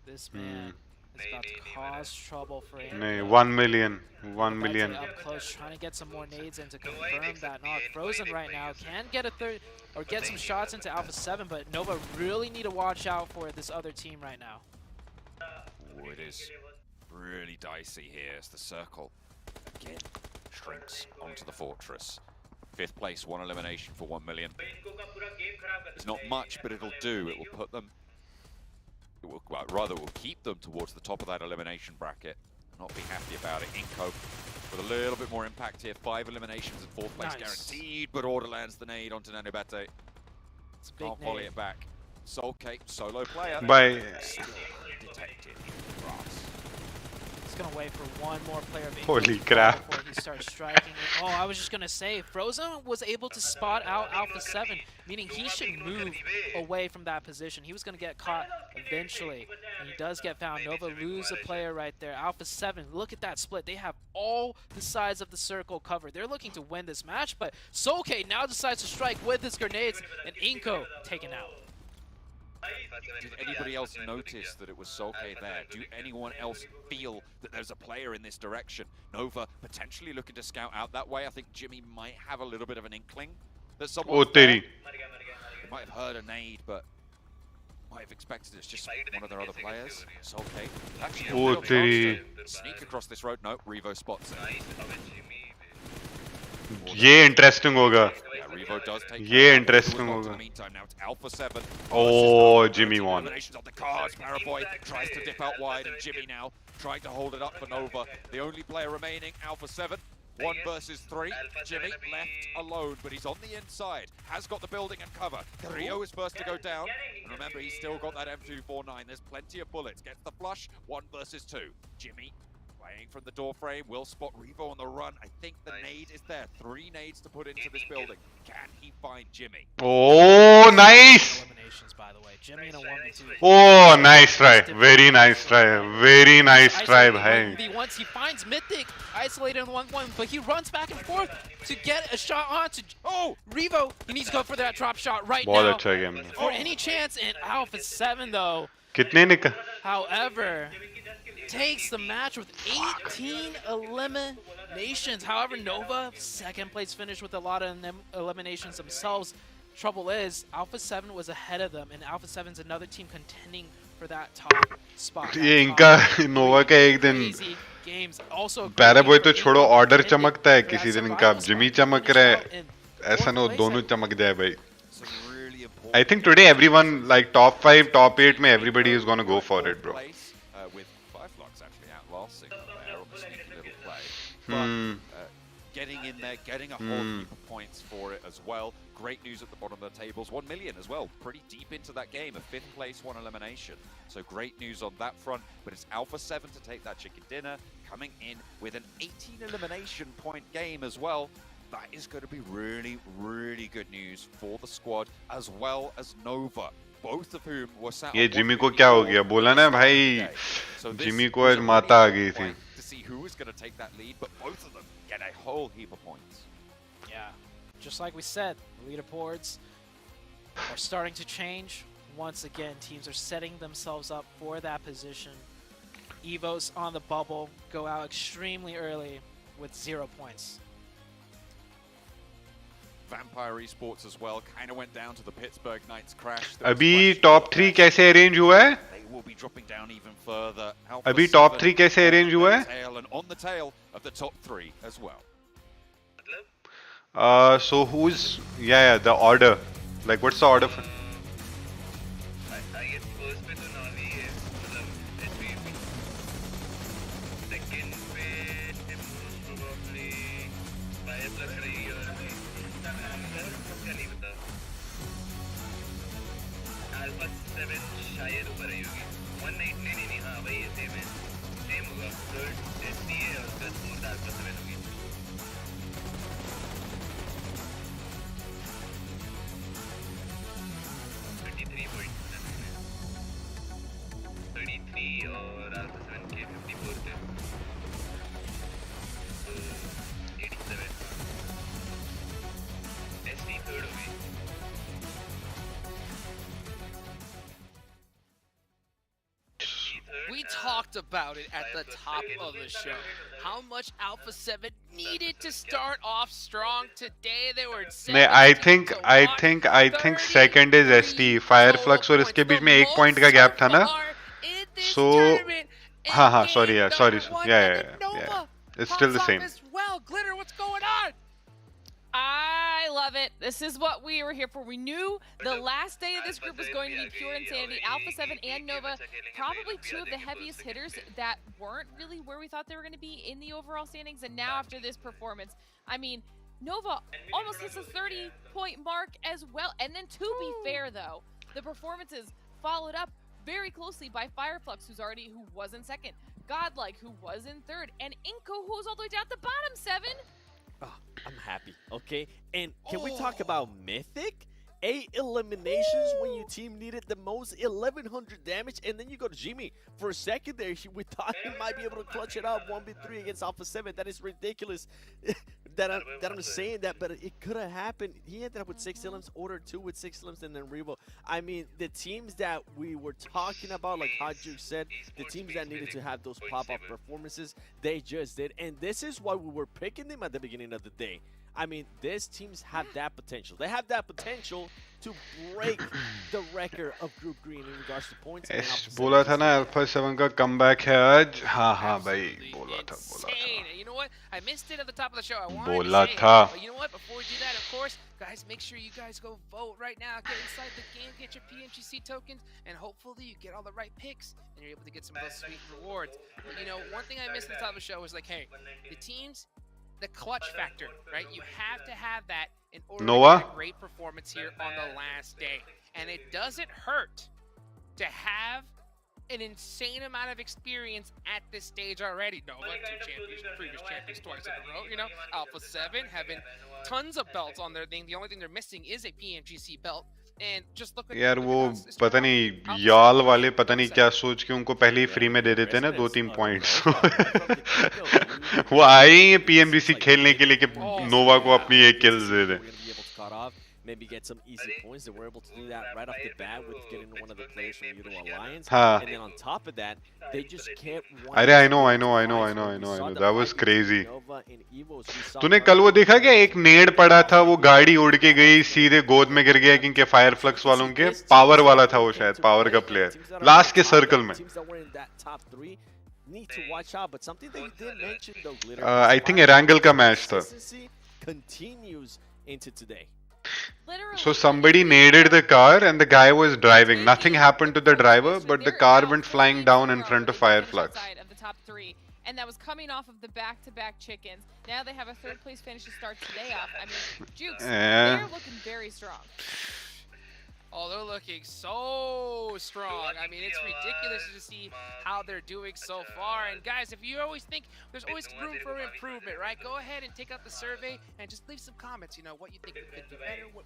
[SPEAKER 10] This man is about to cause trouble for him.
[SPEAKER 2] नहीं 1 million 1 million
[SPEAKER 10] Up close, trying to get some more nades in to confirm that knock. Frozen right now can get a third or get some shots into Alpha 7, but Nova really need to watch out for this other team right now.
[SPEAKER 9] Oh, it is really dicey here as the circle again shrinks onto the fortress. 5th place, 1 elimination for 1 million. It's not much, but it'll do. It will put them. Well, rather, it will keep them towards the top of that elimination bracket. Not be happy about it. Inko with a little bit more impact here. 5 eliminations and 4th place guaranteed, but Order lands the nade onto Nanobate. Can't volley it back. Solke, solo player.
[SPEAKER 2] By
[SPEAKER 9] Still detected in the grass.
[SPEAKER 10] He's gonna wait for one more player of
[SPEAKER 2] Holy crap.
[SPEAKER 10] before he starts striking it. Oh, I was just gonna say, Frozen was able to spot out Alpha 7, meaning he should move away from that position. He was gonna get caught eventually, and he does get found. Nova lose a player right there. Alpha 7, look at that split. They have all the sides of the circle covered. They're looking to win this match, but Solke now decides to strike with his grenades, and Inko taken out.
[SPEAKER 9] Did anybody else notice that it was Solke there? Do anyone else feel that there's a player in this direction? Nova potentially looking to scout out that way. I think Jimmy might have a little bit of an inkling that someone's there. They might have heard a nade, but might have expected it's just one of their other players. Solke actually a real chance to sneak across this road. No, Revo spots it.
[SPEAKER 2] ये interesting होगा
[SPEAKER 9] Revo does take
[SPEAKER 2] ये interesting होगा
[SPEAKER 9] meantime, now it's Alpha 7.
[SPEAKER 2] Oh, Jimmy won.
[SPEAKER 9] Eliminations on the cards. Paraboy tries to dip out wide, and Jimmy now trying to hold it up for Nova. The only player remaining, Alpha 7. 1 versus 3. Jimmy left alone, but he's on the inside. Has got the building and cover. Rio is first to go down. And remember, he's still got that M249. There's plenty of bullets. Gets the flush. 1 versus 2. Jimmy playing from the door frame. Will spot Revo on the run. I think the nade is there. 3 nades to put into this building. Can he find Jimmy?
[SPEAKER 2] Oh, nice!
[SPEAKER 10] Eliminations, by the way. Jimmy in a 1v2.
[SPEAKER 2] Oh, nice try. Very nice try. Very nice try, bhai.
[SPEAKER 10] Once he finds Mythic isolated in 1-1, but he runs back and forth to get a shot onto Revo. He needs to go for that drop shot right now.
[SPEAKER 2] अच्छा game.
[SPEAKER 10] For any chance in Alpha 7 though.
[SPEAKER 2] कितने निकल?
[SPEAKER 10] However, takes the match with 18 eliminations. However, Nova, 2nd place finish with a lot of eliminations themselves. Trouble is, Alpha 7 was ahead of them, and Alpha 7's another team contending for that top spot.
[SPEAKER 2] ये इनका नोवा का एक दिन पैराबॉय तो छोड़ो order चमकता है किसी दिन इनका जिमी चमक रहा है ऐसा ना दोनों चमक जाए भाई. I think today everyone like top 5, top 8 में everybody is gonna go for it, bro.
[SPEAKER 9] With 5 locks actually out last single there on the sneaky little play. But getting in there, getting a whole heap of points for it as well. Great news at the bottom of the tables. 1 million as well. Pretty deep into that game. A 5th place, 1 elimination. So great news on that front. But it's Alpha 7 to take that chicken dinner. Coming in with an 18 elimination point game as well. That is going to be really, really good news for the squad as well as Nova. Both of whom were sat.
[SPEAKER 2] ये Jimmy को क्या हो गया बोला ना भाई Jimmy को आज माता आ गई थी.
[SPEAKER 9] To see who is going to take that lead, but both of them get a whole heap of points.
[SPEAKER 10] Yeah, just like we said, the leaderboards are starting to change. Once again, teams are setting themselves up for that position. Evos on the bubble go out extremely early with 0 points.
[SPEAKER 9] Vampire Esports as well. Kind of went down to the Pittsburgh Knights crash.
[SPEAKER 2] अभी top 3 कैसे arrange हुआ है?
[SPEAKER 9] They will be dropping down even further.
[SPEAKER 2] अभी top 3 कैसे arrange हुआ है?
[SPEAKER 9] And on the tail of the top 3 as well.
[SPEAKER 2] So who's the order? Like what's the order for?
[SPEAKER 11] I guess first पे तो Navi है, मतलब SVP. Second पे most probably Fireflux रहेगी और क्या नहीं पता. Alpha 7 शायद ऊपर रही होगी. 1 नहीं हाँ वही है same होगा. Third SC है और फिर fourth Alpha 7 होगी. 33 और Alpha 7 के 54 थे. So 87. SD third हो गई.
[SPEAKER 6] We talked about it at the top of the show. How much Alpha 7 needed to start off strong today. They were
[SPEAKER 2] I think second is ST. Fireflux और इसके बीच में 1 point का gap था ना? So sorry. Yeah. It's still the same.
[SPEAKER 6] Well, Glitter, what's going on?
[SPEAKER 8] I love it. This is what we were here for. We knew the last day of this group was going to be pure insanity. Alpha 7 and Nova, probably two of the heaviest hitters that weren't really where we thought they were going to be in the overall standings. And now after this performance, I mean, Nova almost hits a 30-point mark as well. And then to be fair, though, the performances followed up very closely by Fireflux, who was in second, Godlike, who was in third, and Inko, who was all the way down at the bottom, 7.
[SPEAKER 7] Oh, I'm happy, okay? And can we talk about Mythic? 8 eliminations when your team needed the most, 1100 damage, and then you go to Jimmy. For a second there, we thought he might be able to clutch it up 1v3 against Alpha 7. That is ridiculous that I'm saying that, but it could have happened. He ended up with 6 elims, Order 2 with 6 elims, and then Revo. I mean, the teams that we were talking about, like Haju said, the teams that needed to have those pop-off performances, they just did. And this is why we were picking them at the beginning of the day. I mean, these teams have that potential. They have that potential to break the record of Group Green in regards to points.
[SPEAKER 2] बोला था ना Alpha 7 का comeback है आज. हाँ भाई बोला था.
[SPEAKER 6] You know what? I missed it at the top of the show. I wanted
[SPEAKER 2] बोला
[SPEAKER 6] to say
[SPEAKER 2] था.
[SPEAKER 6] it, but you know what? Before we do that, of course, guys, make sure you guys go vote right now. Get inside the game, get your Pmgc tokens, and hopefully you get all the right picks and you're able to get some of those sweet rewards. But, you know, one thing I missed at the top of the show was like, hey, the teams, the clutch factor, right? You have to have that in order to get a great performance here on the last day. And it doesn't hurt to have an insane amount of experience at this stage already. Nova, 2 champions, previous champions twice in a row, you know. Alpha 7 having tons of belts on their thing. The only thing they're missing is a Pmgc belt. And just look at
[SPEAKER 2] यार वो पता नहीं याल वाले पता नहीं क्या सोच के उनको पहले ही फ्री में दे देते हैं ना 2-3 पॉइंट्स वो आए ही पीएमजीसी खेलने के लिए कि नोवा को अपनी एक kills they they
[SPEAKER 7] maybe get some easy points. They were able to do that right off the bat with getting one of the players from Udon Alliance. And then on top of that, they just kept
[SPEAKER 2] I know. That was crazy. तूने कल वो देखा क्या एक नेड पड़ा था वो गाड़ी उड़ के गई सीधे गोद में गिर गया क्योंकि फायर फ्लक्स वालों के पावर वाला था वो शायद पावर का प्लेयर लास्ट के सर्कल में
[SPEAKER 7] need to watch out, but something that you did mention though, Glitter,
[SPEAKER 2] I think Erangel का मैच था.
[SPEAKER 7] Continues into today.
[SPEAKER 2] So somebody naded the car and the guy was driving. Nothing happened to the driver, but the car went flying down in front of Fireflux.
[SPEAKER 8] Of the top 3, and that was coming off of the back-to-back chickens. Now they have a 3rd place finish to start today off. I mean, Jukes, they're looking very strong.
[SPEAKER 6] Oh, they're looking so strong. I mean, it's ridiculous to see how they're doing so far. And guys, if you always think there's always room for improvement, right? Go ahead and take out the survey and just leave some comments, you know, what you think we could do better, what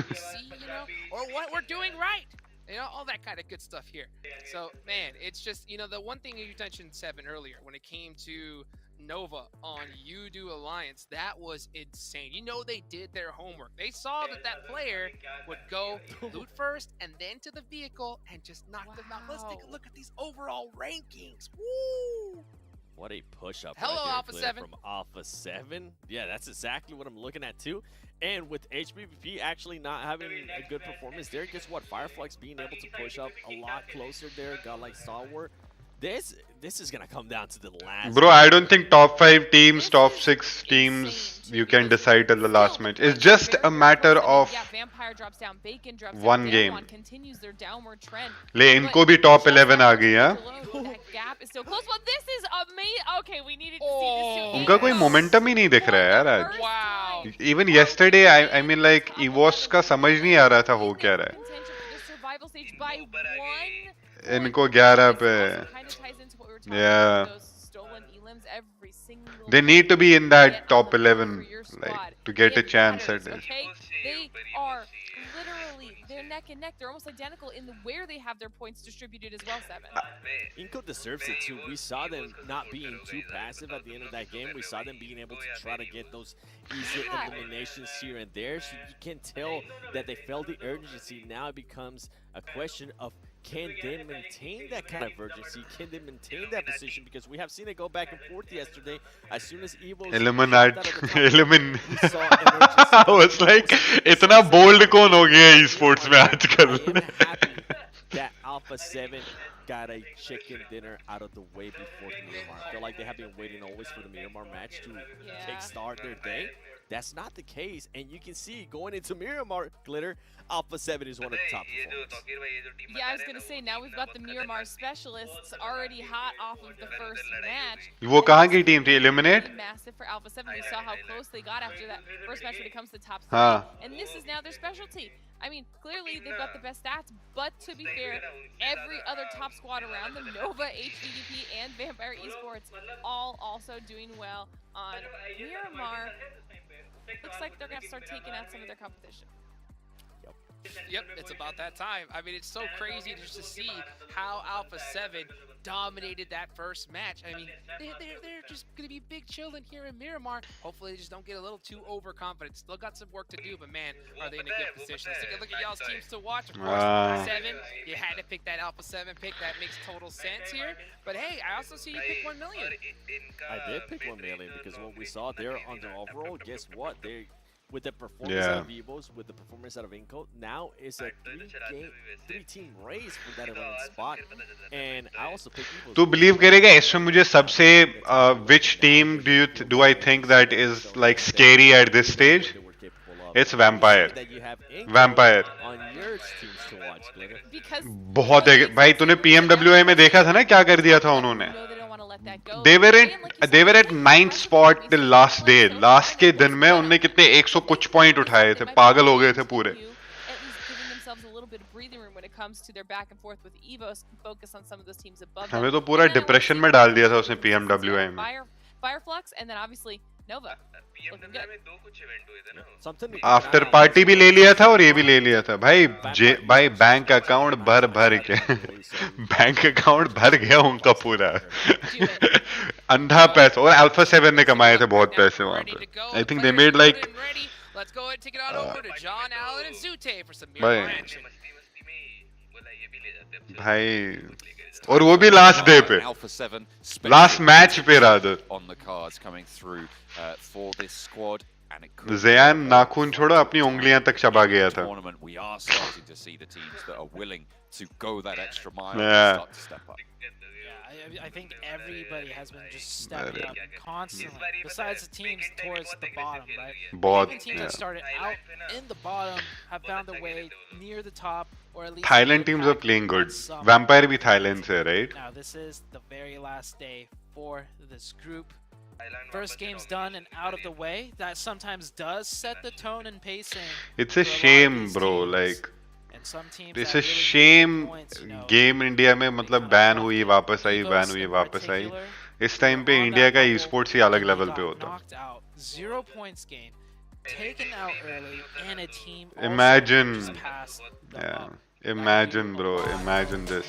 [SPEAKER 6] you see, you know, or what we're doing right. You know, all that kind of good stuff here. So, man, it's just, you know, the one thing you mentioned, Seven, earlier, when it came to Nova on Udon Alliance, that was insane. You know they did their homework. They saw that that player would go loot first and then to the vehicle and just knock them out. Let's take a look at these overall rankings. Woo!
[SPEAKER 7] What a push-up
[SPEAKER 6] Hello,
[SPEAKER 7] right there,
[SPEAKER 6] Alpha
[SPEAKER 7] Glitter,
[SPEAKER 6] 7.
[SPEAKER 7] from Alpha 7. Yeah, that's exactly what I'm looking at too. And with HBVP actually not having a good performance there, guess what? Fireflux being able to push up a lot closer there, Godlike Stalwart. This is gonna come down to the last.
[SPEAKER 2] Bro, I don't think top 5 teams, top 6 teams, you can decide till the last match. It's just a matter of
[SPEAKER 8] Vampire drops down, Bacon drops
[SPEAKER 2] one
[SPEAKER 8] down,
[SPEAKER 2] game.
[SPEAKER 8] Damwon continues their downward trend.
[SPEAKER 2] ले इनको भी top 11 आ गई है.
[SPEAKER 8] That gap is still close. Well, this is amazing. Okay, we needed to see this too.
[SPEAKER 2] उनका कोई momentum ही नहीं दिख रहा है यार आज.
[SPEAKER 6] Wow.
[SPEAKER 2] Even yesterday, I mean like EVOS का समझ नहीं आ रहा था हो क्या रहा है.
[SPEAKER 8] Contention for the survival stage by one.
[SPEAKER 2] इनको 11 पे.
[SPEAKER 8] Kind of ties into what we were talking
[SPEAKER 2] Yeah.
[SPEAKER 8] about, those stolen elims every single
[SPEAKER 2] They need to be in that top 11
[SPEAKER 8] for your
[SPEAKER 2] like
[SPEAKER 8] squad.
[SPEAKER 2] to get a
[SPEAKER 8] It
[SPEAKER 2] chance
[SPEAKER 8] matters,
[SPEAKER 2] at this.
[SPEAKER 8] okay? They are literally, they're neck and neck. They're almost identical in the where they have their points distributed as well, Seven.
[SPEAKER 7] Inco deserves it too. We saw them not being too passive at the end of that game. We saw them being able to try to get those easy eliminations here and there. So you can tell that they felt the urgency. Now it becomes a question of can they maintain that kind of urgency? Can they maintain that position? Because we have seen it go back and forth yesterday. As soon as Evo
[SPEAKER 2] I was like, इतना bold कौन हो गया esports में आजकल?
[SPEAKER 7] That Alpha 7 got a chicken dinner out of the way before the Miramar. I feel like they have been waiting always for the Miramar match to kickstart their day. That's not the case, and you can see going into Miramar, Glitter, Alpha 7 is one of the top performers.
[SPEAKER 8] Yeah, I was gonna say, now we've got the Miramar specialists already hot off of the first match.
[SPEAKER 2] वो कहाँ की team थी? Eliminate?
[SPEAKER 8] Massive for Alpha 7. We saw how close they got after that first match when it comes to top 3.
[SPEAKER 2] हाँ.
[SPEAKER 8] And this is now their specialty. I mean, clearly they've got the best stats, but to be fair, every other top squad around them, Nova, HVDP, and Vampire Esports, all also doing well on Miramar. Looks like they're going to start taking out some of their competition.
[SPEAKER 6] Yep, it's about that time. I mean, it's so crazy just to see how Alpha 7 dominated that first match. I mean, they're just going to be big chilling here in Miramar. Hopefully they just don't get a little too overconfident. Still got some work to do, but man, are they in a good position. Let's take a look at y'all's teams to watch. Of course, 7, you had to pick that Alpha 7 pick. That makes total sense here. But hey, I also see you pick 1 million.
[SPEAKER 7] I did pick 1 million because what we saw there on the overall, guess what? With the performance out of Evos, with the performance out of Inco, now it's a 3-team race for that 11th spot. And I also picked Evos.
[SPEAKER 2] तू believe करेगा इसमें मुझे सबसे which team do I think that is like scary at this stage? It's Vampire. Vampire.
[SPEAKER 7] On your teams to watch, Glitter.
[SPEAKER 2] बहुत है भाई तूने PMWA में देखा था ना क्या कर दिया था उन्होंने? They were at 9th spot till last day. Last के दिन में उन्होंने कितने 100 कुछ पॉइंट उठाए थे, पागल हो गए थे पूरे. हमें तो पूरा डिप्रेशन में डाल दिया था उसने PMWA में.
[SPEAKER 8] Fireflux and then obviously Nova.
[SPEAKER 2] After party भी ले लिया था और ये भी ले लिया था भाई. भाई बैंक अकाउंट भर के बैंक अकाउंट भर गया उनका पूरा. अंधा पैसा. और अल्फा 7 ने कमाए थे बहुत पैसे वहां पे. I think they made like भाई. और वो भी लास्ट डे पे, लास्ट मैच पे रादर. ज़यान नाखून छोड़ो अपनी उंगलियां तक चबा गया था.
[SPEAKER 10] I think everybody has been just stepping up constantly. Besides the teams towards the bottom, right? Even teams that started out in the bottom have found their way near the top, or at least.
[SPEAKER 2] Thailand teams are playing good. Vampire भी Thailand से, right?
[SPEAKER 10] Now this is the very last day for this group. First game's done and out of the way. That sometimes does set the tone and pacing.
[SPEAKER 2] It's a shame, bro. Like. It's a shame. Game India में मतलब ban हुई वापस आई, ban हुई वापस आई. इस time पे India का e-sports ही अलग लेवल पे होता.
[SPEAKER 10] 0 points game, taken out early, and a team.
[SPEAKER 2] Imagine, yeah. Imagine, bro. Imagine this.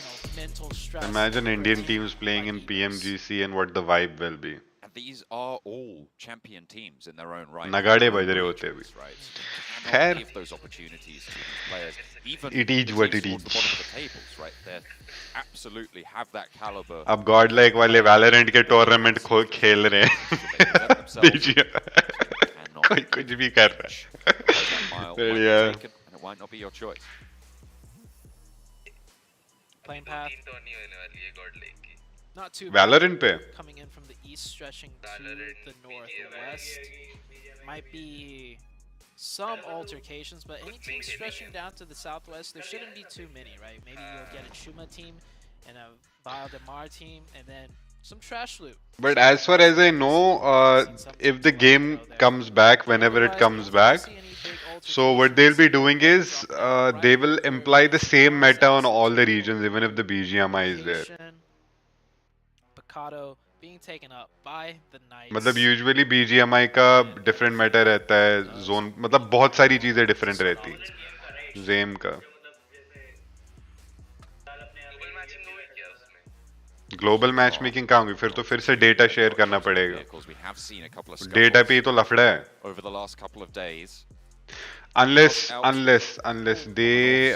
[SPEAKER 2] Imagine Indian teams playing in PMGC and what the vibe will be.
[SPEAKER 9] these are all champion teams in their own right.
[SPEAKER 2] नगाड़े बज रहे होते अभी.
[SPEAKER 9] Right? So you cannot
[SPEAKER 2] खैर.
[SPEAKER 9] give those opportunities to these players. Even
[SPEAKER 2] It is
[SPEAKER 9] the
[SPEAKER 2] what
[SPEAKER 9] teams
[SPEAKER 2] it
[SPEAKER 9] towards the
[SPEAKER 2] is.
[SPEAKER 9] bottom of the tables, right? They absolutely have that caliber.
[SPEAKER 2] अब Godlike वाले Valorant के tournament खेल रहे हैं. बीजिए. कोई कुछ भी कर रहा है. बढ़िया.
[SPEAKER 9] And it might not be your choice.
[SPEAKER 10] Playing path.
[SPEAKER 11] तीन तो नहीं होने वाली है Godlike की.
[SPEAKER 10] Not too
[SPEAKER 2] Valorant पे.
[SPEAKER 10] bad. Coming in from the east, stretching to the northwest. Might be some altercations, but any team stretching down to the southwest, there shouldn't be too many, right? Maybe you'll get a Chuma team and a Biodemar team, and then some trash loot.
[SPEAKER 2] But as far as I know, if the game comes back, whenever it comes back, so what they'll be doing is they will imply the same meta on all the regions, even if the BGMI is there.
[SPEAKER 10] Picado being taken up by the Knights.
[SPEAKER 2] मतलब usually BGMI का different meta रहता है, zone मतलब बहुत सारी चीजें different रहती हैं, Zame का. ग्लोबल मैच मेकिंग कहाँ होगी? फिर तो फिर से डेटा शेयर करना पड़ेगा. डेटा पे ही तो लफड़ा है. Unless they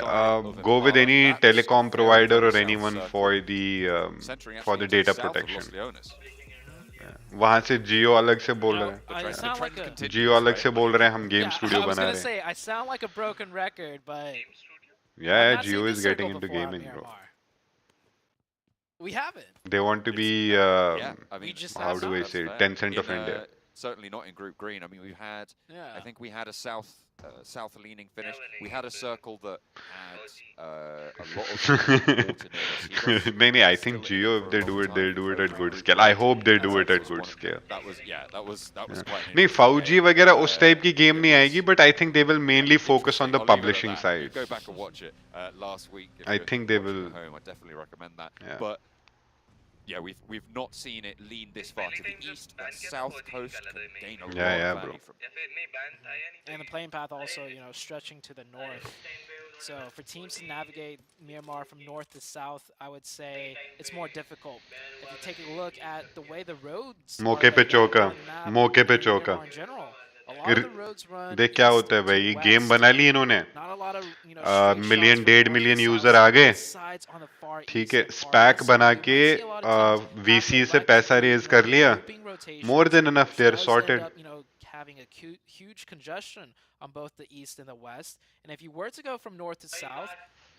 [SPEAKER 2] go with any telecom provider or anyone for the data protection. वहाँ से जियो अलग से बोल रहे हैं. जियो अलग से बोल रहे हैं हम गेम स्टूडियो बना रहे हैं.
[SPEAKER 10] I sound like a broken record, but
[SPEAKER 2] yeah, Jio is getting into gaming, bro.
[SPEAKER 10] We haven't.
[SPEAKER 2] They want to be, how do I say, Tencent of India.
[SPEAKER 9] Certainly not in Group Green. I mean, we had, I think we had a south-leaning finish. We had a circle that had a lot of.
[SPEAKER 2] No, I think Jio, if they do it, they'll do it at good scale. I hope they do it at good scale.
[SPEAKER 9] That was quite.
[SPEAKER 2] No, Fauji वगैरह उस type की game नहीं आएगी, but I think they will mainly focus on the publishing side.
[SPEAKER 9] Go back and watch it last week.
[SPEAKER 2] I think they will.
[SPEAKER 9] Home, I definitely recommend that.
[SPEAKER 2] Yeah.
[SPEAKER 9] But yeah, we've not seen it lean this far to the east. That south coast can gain a lot of value from.
[SPEAKER 10] And the playing path also, stretching to the north. So for teams to navigate Myanmar from north to south, I would say it's more difficult. If you take a look at the way the roads
[SPEAKER 2] मौके पे चौका, मौके पे चौका.
[SPEAKER 10] in general, a lot of the roads run
[SPEAKER 2] देख क्या होता है भाई, गेम बना ली इन्होंने.
[SPEAKER 10] not a lot of,
[SPEAKER 2] million 1.5 million user आ गए. ठीक है, स्पैक बना के वीसी से पैसा रेज कर लिया. More than enough, they're sorted.
[SPEAKER 10] Having a huge congestion on both the east and the west. And if you were to go from north to south,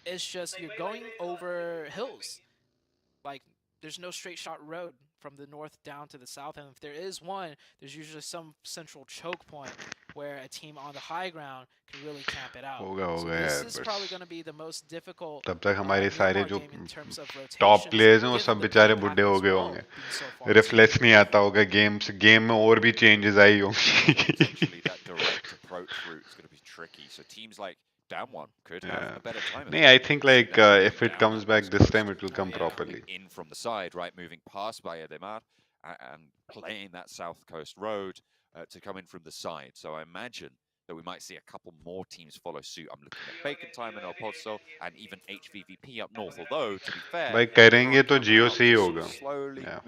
[SPEAKER 10] it's just you're going over hills. Like, there's no straight shot road from the north down to the south. And if there is one, there's usually some central choke point where a team on the high ground can really camp it out. So this is probably going to be the most difficult
[SPEAKER 2] तब तक हमारे सारे जो
[SPEAKER 10] in terms of
[SPEAKER 2] top players हैं वो सब बेचारे बुड्ढे हो गए होंगे. रिफ्लेक्स नहीं आता होगा गेम में और भी चेंजेस आई होंगी.
[SPEAKER 9] That direct approach route is going to be tricky. So teams like Damwon could have a better time.
[SPEAKER 2] No, I think like if it comes back this time, it will come properly.
[SPEAKER 9] In from the side, right, moving past Bayademar and playing that south coast road to come in from the side. So I imagine that we might see a couple more teams follow suit. I'm looking at Bacon Time and El Pozo and even HVVP up north. Although to be fair,
[SPEAKER 2] भाई करेंगे तो जियो से ही होगा.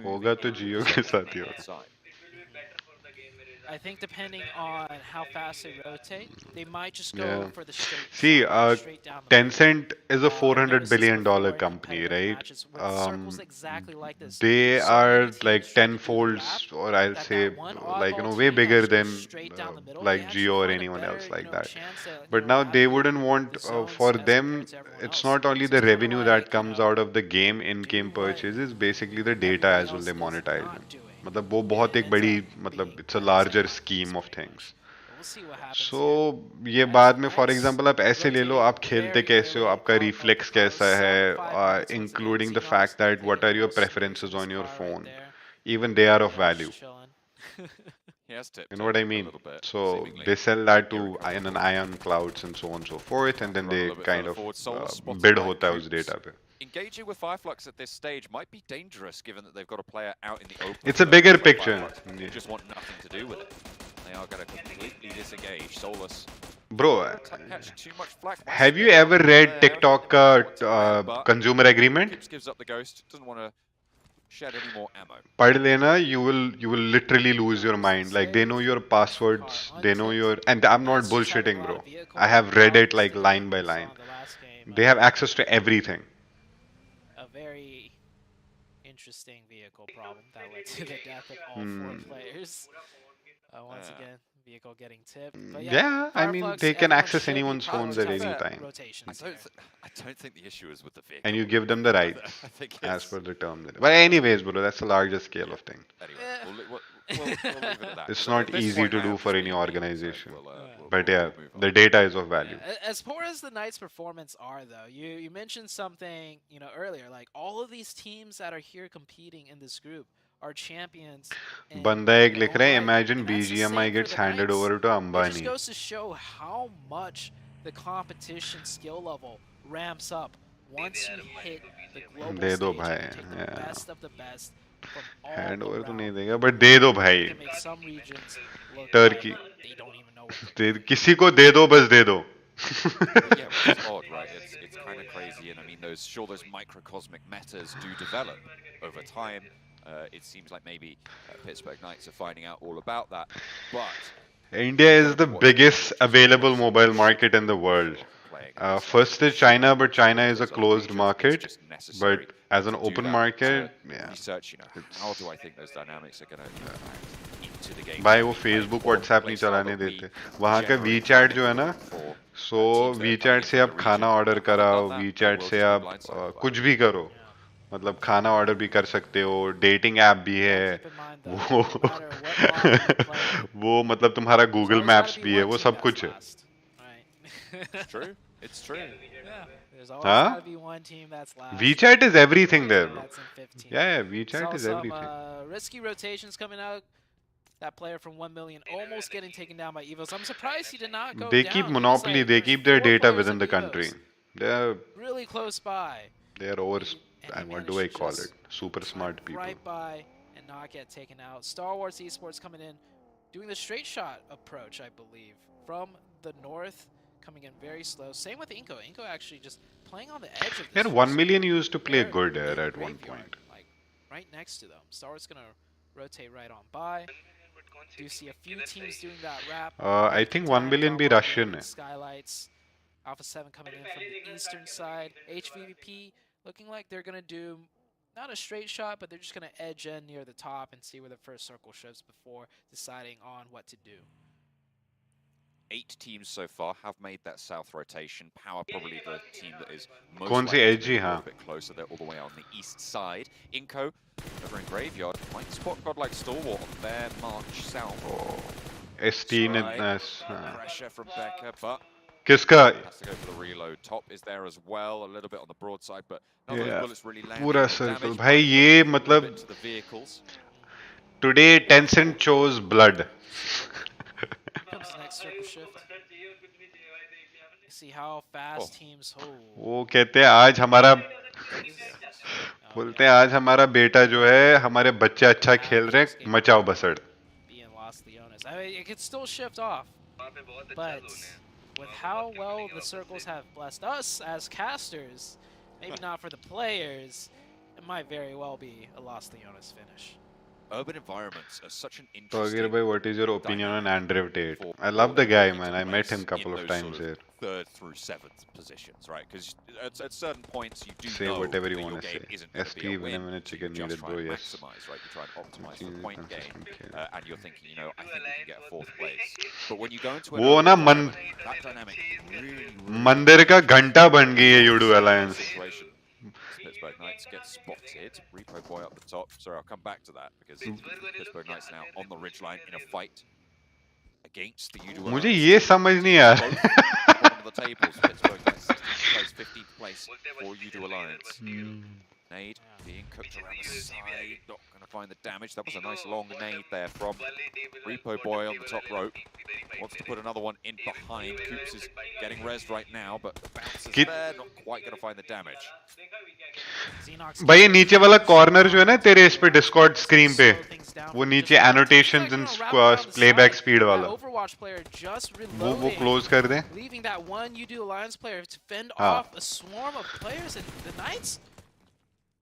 [SPEAKER 2] होगा तो जियो के साथ ही होगा.
[SPEAKER 10] I think depending on how fast they rotate, they might just go for the straight.
[SPEAKER 2] See,
[SPEAKER 10] straight down the
[SPEAKER 2] Tencent is a $400 billion company, right?
[SPEAKER 10] Exactly like this.
[SPEAKER 2] They are like 10 folds, or I'll say like way bigger than like Jio or anyone else like that. But now they wouldn't want for them. It's not only the revenue that comes out of the game in-game purchases, basically the data as well. They monetize them. मतलब वो बहुत एक बड़ी मतलब it's a larger scheme of things. So ये बाद में for example आप ऐसे ले लो, आप खेलते कैसे हो, आपका reflex कैसा है, including the fact that what are your preferences on your phone, even they are of value. You know what I mean? So they sell that to in an ion clouds and so on and so forth, and then they kind of bid होता है उस data पे.
[SPEAKER 9] Engaging with Fireflux at this stage might be dangerous given that they've got a player out in the open.
[SPEAKER 2] It's a bigger picture.
[SPEAKER 9] They just want nothing to do with it. They are going to completely disengage. Solus.
[SPEAKER 2] Bro, have you ever read TikTok consumer agreement?
[SPEAKER 9] Gives up the ghost. Doesn't want to shed any more ammo.
[SPEAKER 2] पढ़ लेना, you will literally lose your mind. Like they know your passwords, they know your, and I'm not bullshitting, bro. I have read it like line by line. They have access to everything.
[SPEAKER 10] A very interesting vehicle problem that led to the death of all 4 players. Once again, vehicle getting tipped. But
[SPEAKER 2] Yeah, I mean,
[SPEAKER 10] Fireflux,
[SPEAKER 2] they can
[SPEAKER 10] everyone
[SPEAKER 2] access
[SPEAKER 10] should be
[SPEAKER 2] anyone's phones at any
[SPEAKER 10] prioritizing
[SPEAKER 2] time.
[SPEAKER 10] rotations
[SPEAKER 9] I
[SPEAKER 10] here.
[SPEAKER 9] don't think the issue is with the vehicle.
[SPEAKER 2] And you give them the rights,
[SPEAKER 9] I think
[SPEAKER 2] as
[SPEAKER 9] it's,
[SPEAKER 2] per the term. But anyways, bro, that's the largest scale of thing.
[SPEAKER 9] anyway, we'll leave it at that.
[SPEAKER 2] It's
[SPEAKER 9] But
[SPEAKER 2] not
[SPEAKER 9] at this
[SPEAKER 2] easy
[SPEAKER 9] point,
[SPEAKER 2] to
[SPEAKER 9] I
[SPEAKER 2] do
[SPEAKER 9] am
[SPEAKER 2] for
[SPEAKER 9] just
[SPEAKER 2] any
[SPEAKER 9] being mean, so
[SPEAKER 2] organization.
[SPEAKER 9] we'll
[SPEAKER 2] But yeah,
[SPEAKER 9] move on.
[SPEAKER 2] the data is of value.
[SPEAKER 10] As poor as the Knights' performance are, though, you mentioned something earlier. Like all of these teams that are here competing in this group are champions.
[SPEAKER 2] बंदा एक लिख रहा है, imagine BGMI gets handed over to
[SPEAKER 10] It
[SPEAKER 2] Ambani.
[SPEAKER 10] just goes to show how much the competition skill level ramps up once you hit the global
[SPEAKER 2] दे दो
[SPEAKER 10] stage
[SPEAKER 2] भाई,
[SPEAKER 10] and you take the
[SPEAKER 2] yeah.
[SPEAKER 10] best of the best from all
[SPEAKER 2] Hand over तो
[SPEAKER 10] around.
[SPEAKER 2] नहीं देगा, but दे दो भाई.
[SPEAKER 10] You can make some regions look
[SPEAKER 2] Turkey.
[SPEAKER 10] like they don't even know what to
[SPEAKER 2] किसी को दे दो, बस दे दो.
[SPEAKER 9] Yeah, which is odd, right? It's kind of crazy, and I mean, those microcosmic metas do develop over time. It seems like maybe Pittsburgh Knights are finding out all about that, but
[SPEAKER 2] India is the biggest available mobile market in the world. First is China, but China is a closed market. But as an open market, yeah.
[SPEAKER 9] Research, how do I think those dynamics are going to impact into the game?
[SPEAKER 2] भाई वो Facebook, WhatsApp नहीं चलाने देते. वहाँ का WeChat जो है ना, so WeChat से आप खाना ऑर्डर कराओ, WeChat से आप कुछ भी करो. मतलब खाना ऑर्डर भी कर सकते हो, डेटिंग ऐप भी है, वो मतलब तुम्हारा गूगल मैप्स भी है, वो सब कुछ है.
[SPEAKER 9] It's true. It's true.
[SPEAKER 10] Yeah. There's always
[SPEAKER 2] Huh?
[SPEAKER 10] got to be one team that's last.
[SPEAKER 2] WeChat is everything there, bro.
[SPEAKER 10] That's in 15.
[SPEAKER 2] Yeah, WeChat
[SPEAKER 10] Saw
[SPEAKER 2] is
[SPEAKER 10] some,
[SPEAKER 2] everything.
[SPEAKER 10] Risky rotations coming out. That player from 1 million almost getting taken down by Evos. I'm surprised he did not go
[SPEAKER 2] They
[SPEAKER 10] down.
[SPEAKER 2] keep
[SPEAKER 10] He was
[SPEAKER 2] monopoly.
[SPEAKER 10] like,
[SPEAKER 2] They
[SPEAKER 10] there's
[SPEAKER 2] keep their
[SPEAKER 10] 4
[SPEAKER 2] data
[SPEAKER 10] players
[SPEAKER 2] within
[SPEAKER 10] of
[SPEAKER 2] the
[SPEAKER 10] Evos
[SPEAKER 2] country. They're
[SPEAKER 10] really close by.
[SPEAKER 2] over.
[SPEAKER 10] And he
[SPEAKER 2] What do I
[SPEAKER 10] managed to
[SPEAKER 2] call
[SPEAKER 10] just
[SPEAKER 2] it? Super smart people.
[SPEAKER 10] Right by and not get taken out. Star Wars Esports coming in, doing the straight shot approach, I believe, from the north, coming in very slow. Same with Inko. Inko actually just playing on the edge of this.
[SPEAKER 2] Yeah, 1 million used to play
[SPEAKER 10] They're
[SPEAKER 2] good
[SPEAKER 10] in
[SPEAKER 2] at one
[SPEAKER 10] graveyard,
[SPEAKER 2] point.
[SPEAKER 10] like right next to them. Star Wars gonna rotate right on by. Do see a few teams doing that wrap.
[SPEAKER 2] I think 1 million be Russian.
[SPEAKER 10] Skylights. Alpha 7 coming in from the eastern side. HVVP looking like they're gonna do not a straight shot, but they're just gonna edge in near the top and see where the first circle shows before deciding on what to do.
[SPEAKER 9] 8 teams so far have made that south rotation. Power probably the team that is most
[SPEAKER 2] कौन सी
[SPEAKER 9] likely to
[SPEAKER 2] edgy,
[SPEAKER 9] be a
[SPEAKER 2] हाँ?
[SPEAKER 9] little bit closer. They're all the way on the east side. Inko over in Graveyard might spot Godlike Stalwart on their march south.
[SPEAKER 2] ST ने
[SPEAKER 9] Pressure from Becker, but
[SPEAKER 2] किसका?
[SPEAKER 9] has to go for the reload. Top is there as well, a little bit on the broadside, but none of those
[SPEAKER 2] Yeah,
[SPEAKER 9] bullets really land.
[SPEAKER 2] पूरा
[SPEAKER 9] any
[SPEAKER 2] circle.
[SPEAKER 9] damage,
[SPEAKER 2] भाई
[SPEAKER 9] but
[SPEAKER 2] ये
[SPEAKER 9] a little
[SPEAKER 2] मतलब
[SPEAKER 9] bit to the vehicles.
[SPEAKER 2] today Tencent chose blood.
[SPEAKER 10] Comes the next circle shift. See how fast teams hold.
[SPEAKER 2] वो कहते हैं आज हमारा बोलते हैं आज हमारा बेटा जो है हमारे बच्चे अच्छा खेल रहे हैं मचाओ बसड़.
[SPEAKER 10] Being Los Leones. I mean, it could still shift off, but with how well the circles have blessed us as casters, maybe not for the players, it might very well be a Los Leones finish.
[SPEAKER 9] Urban environments are such an
[SPEAKER 2] So
[SPEAKER 9] interesting
[SPEAKER 2] Agir bhai, what is your opinion on Andrew Tate? I love the guy, man. I met him a couple of times here.
[SPEAKER 9] 3rd through 7th positions, right? Because at certain points you do
[SPEAKER 2] Say
[SPEAKER 9] know
[SPEAKER 2] whatever you
[SPEAKER 9] that your
[SPEAKER 2] want to
[SPEAKER 9] game
[SPEAKER 2] say.
[SPEAKER 9] isn't going to be a
[SPEAKER 2] ST
[SPEAKER 9] win.
[SPEAKER 2] minute chicken
[SPEAKER 9] You just
[SPEAKER 2] needed,
[SPEAKER 9] try
[SPEAKER 2] bro.
[SPEAKER 9] and
[SPEAKER 2] Yes.
[SPEAKER 9] maximize, right? You try and optimize the
[SPEAKER 2] Consistent
[SPEAKER 9] point game,
[SPEAKER 2] game.
[SPEAKER 9] and you're thinking, I think we can get a 4th place. But when you go into
[SPEAKER 2] वो
[SPEAKER 9] an
[SPEAKER 2] ना
[SPEAKER 9] that dynamic really
[SPEAKER 2] मंदिर का घंटा बन गई है Yudu Alliance.
[SPEAKER 9] situation. Pittsburgh Knights get spotted. Repo Boy up the top. Sorry, I'll come back to that because Pittsburgh Knights now on the ridgeline in a fight against the Udo.
[SPEAKER 2] मुझे ये समझ नहीं आ रहा.
[SPEAKER 9] Bottom of the tables, Pittsburgh Knights 16th place, 15th place for Udo Alliance. Nade being cooked around the side, not going to find the damage. That was a nice long nade there from Repo Boy on the top rope. Wants to put another one in behind. Coops is getting rezzed right now, but the bounce is there, not quite going to find the damage.
[SPEAKER 2] भाई ये नीचे वाला corner जो है ना तेरे इस पे डिस्कॉर्ड स्क्रीन पे वो नीचे एनोटेशंस एंड प्लेबैक स्पीड वाला वो क्लोज कर दें.
[SPEAKER 10] Leaving that one Udo Alliance player to fend
[SPEAKER 2] हाँ.
[SPEAKER 10] off a swarm of players, and the Knights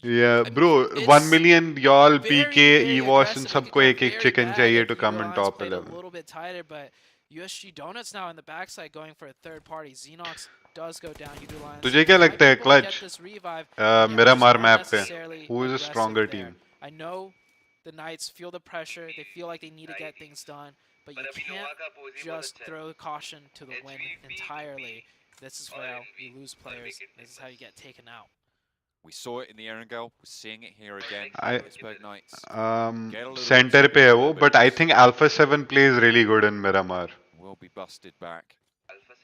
[SPEAKER 2] Yeah,
[SPEAKER 10] I mean,
[SPEAKER 2] bro,
[SPEAKER 10] it's
[SPEAKER 2] 1 million y'all
[SPEAKER 10] very,
[SPEAKER 2] PK,
[SPEAKER 10] very
[SPEAKER 2] EVOS and
[SPEAKER 10] aggressive. It could
[SPEAKER 2] सबको
[SPEAKER 10] go
[SPEAKER 2] एक एक
[SPEAKER 10] very
[SPEAKER 2] chicken
[SPEAKER 10] bad
[SPEAKER 2] चाहिए
[SPEAKER 10] if
[SPEAKER 2] to
[SPEAKER 10] Eagle
[SPEAKER 2] come in
[SPEAKER 10] Alliance
[SPEAKER 2] top
[SPEAKER 10] played
[SPEAKER 2] 11.
[SPEAKER 10] a little bit tighter, but USG Donuts now in the backside going for a third party. Xenox does go down. Eagle Alliance
[SPEAKER 2] तुझे क्या
[SPEAKER 10] might
[SPEAKER 2] लगता
[SPEAKER 10] be
[SPEAKER 2] है
[SPEAKER 10] able to
[SPEAKER 2] clutch
[SPEAKER 10] get this revive. And yeah, just
[SPEAKER 2] Miramar
[SPEAKER 10] not
[SPEAKER 2] map पे
[SPEAKER 10] necessarily
[SPEAKER 2] who is a
[SPEAKER 10] aggressive
[SPEAKER 2] stronger
[SPEAKER 10] there.
[SPEAKER 2] team?
[SPEAKER 10] I know the Knights feel the pressure. They feel like they need to get things done, but you can't just throw caution to the wind entirely. This is where you lose players. This is how you get taken out.
[SPEAKER 9] We saw it in the Erangel. We're seeing it here again.
[SPEAKER 2] I
[SPEAKER 9] Pittsburgh Knights. Get a little
[SPEAKER 2] center पे है वो,
[SPEAKER 9] but
[SPEAKER 2] but I think Alpha 7 plays really good in Miramar.
[SPEAKER 9] will be busted back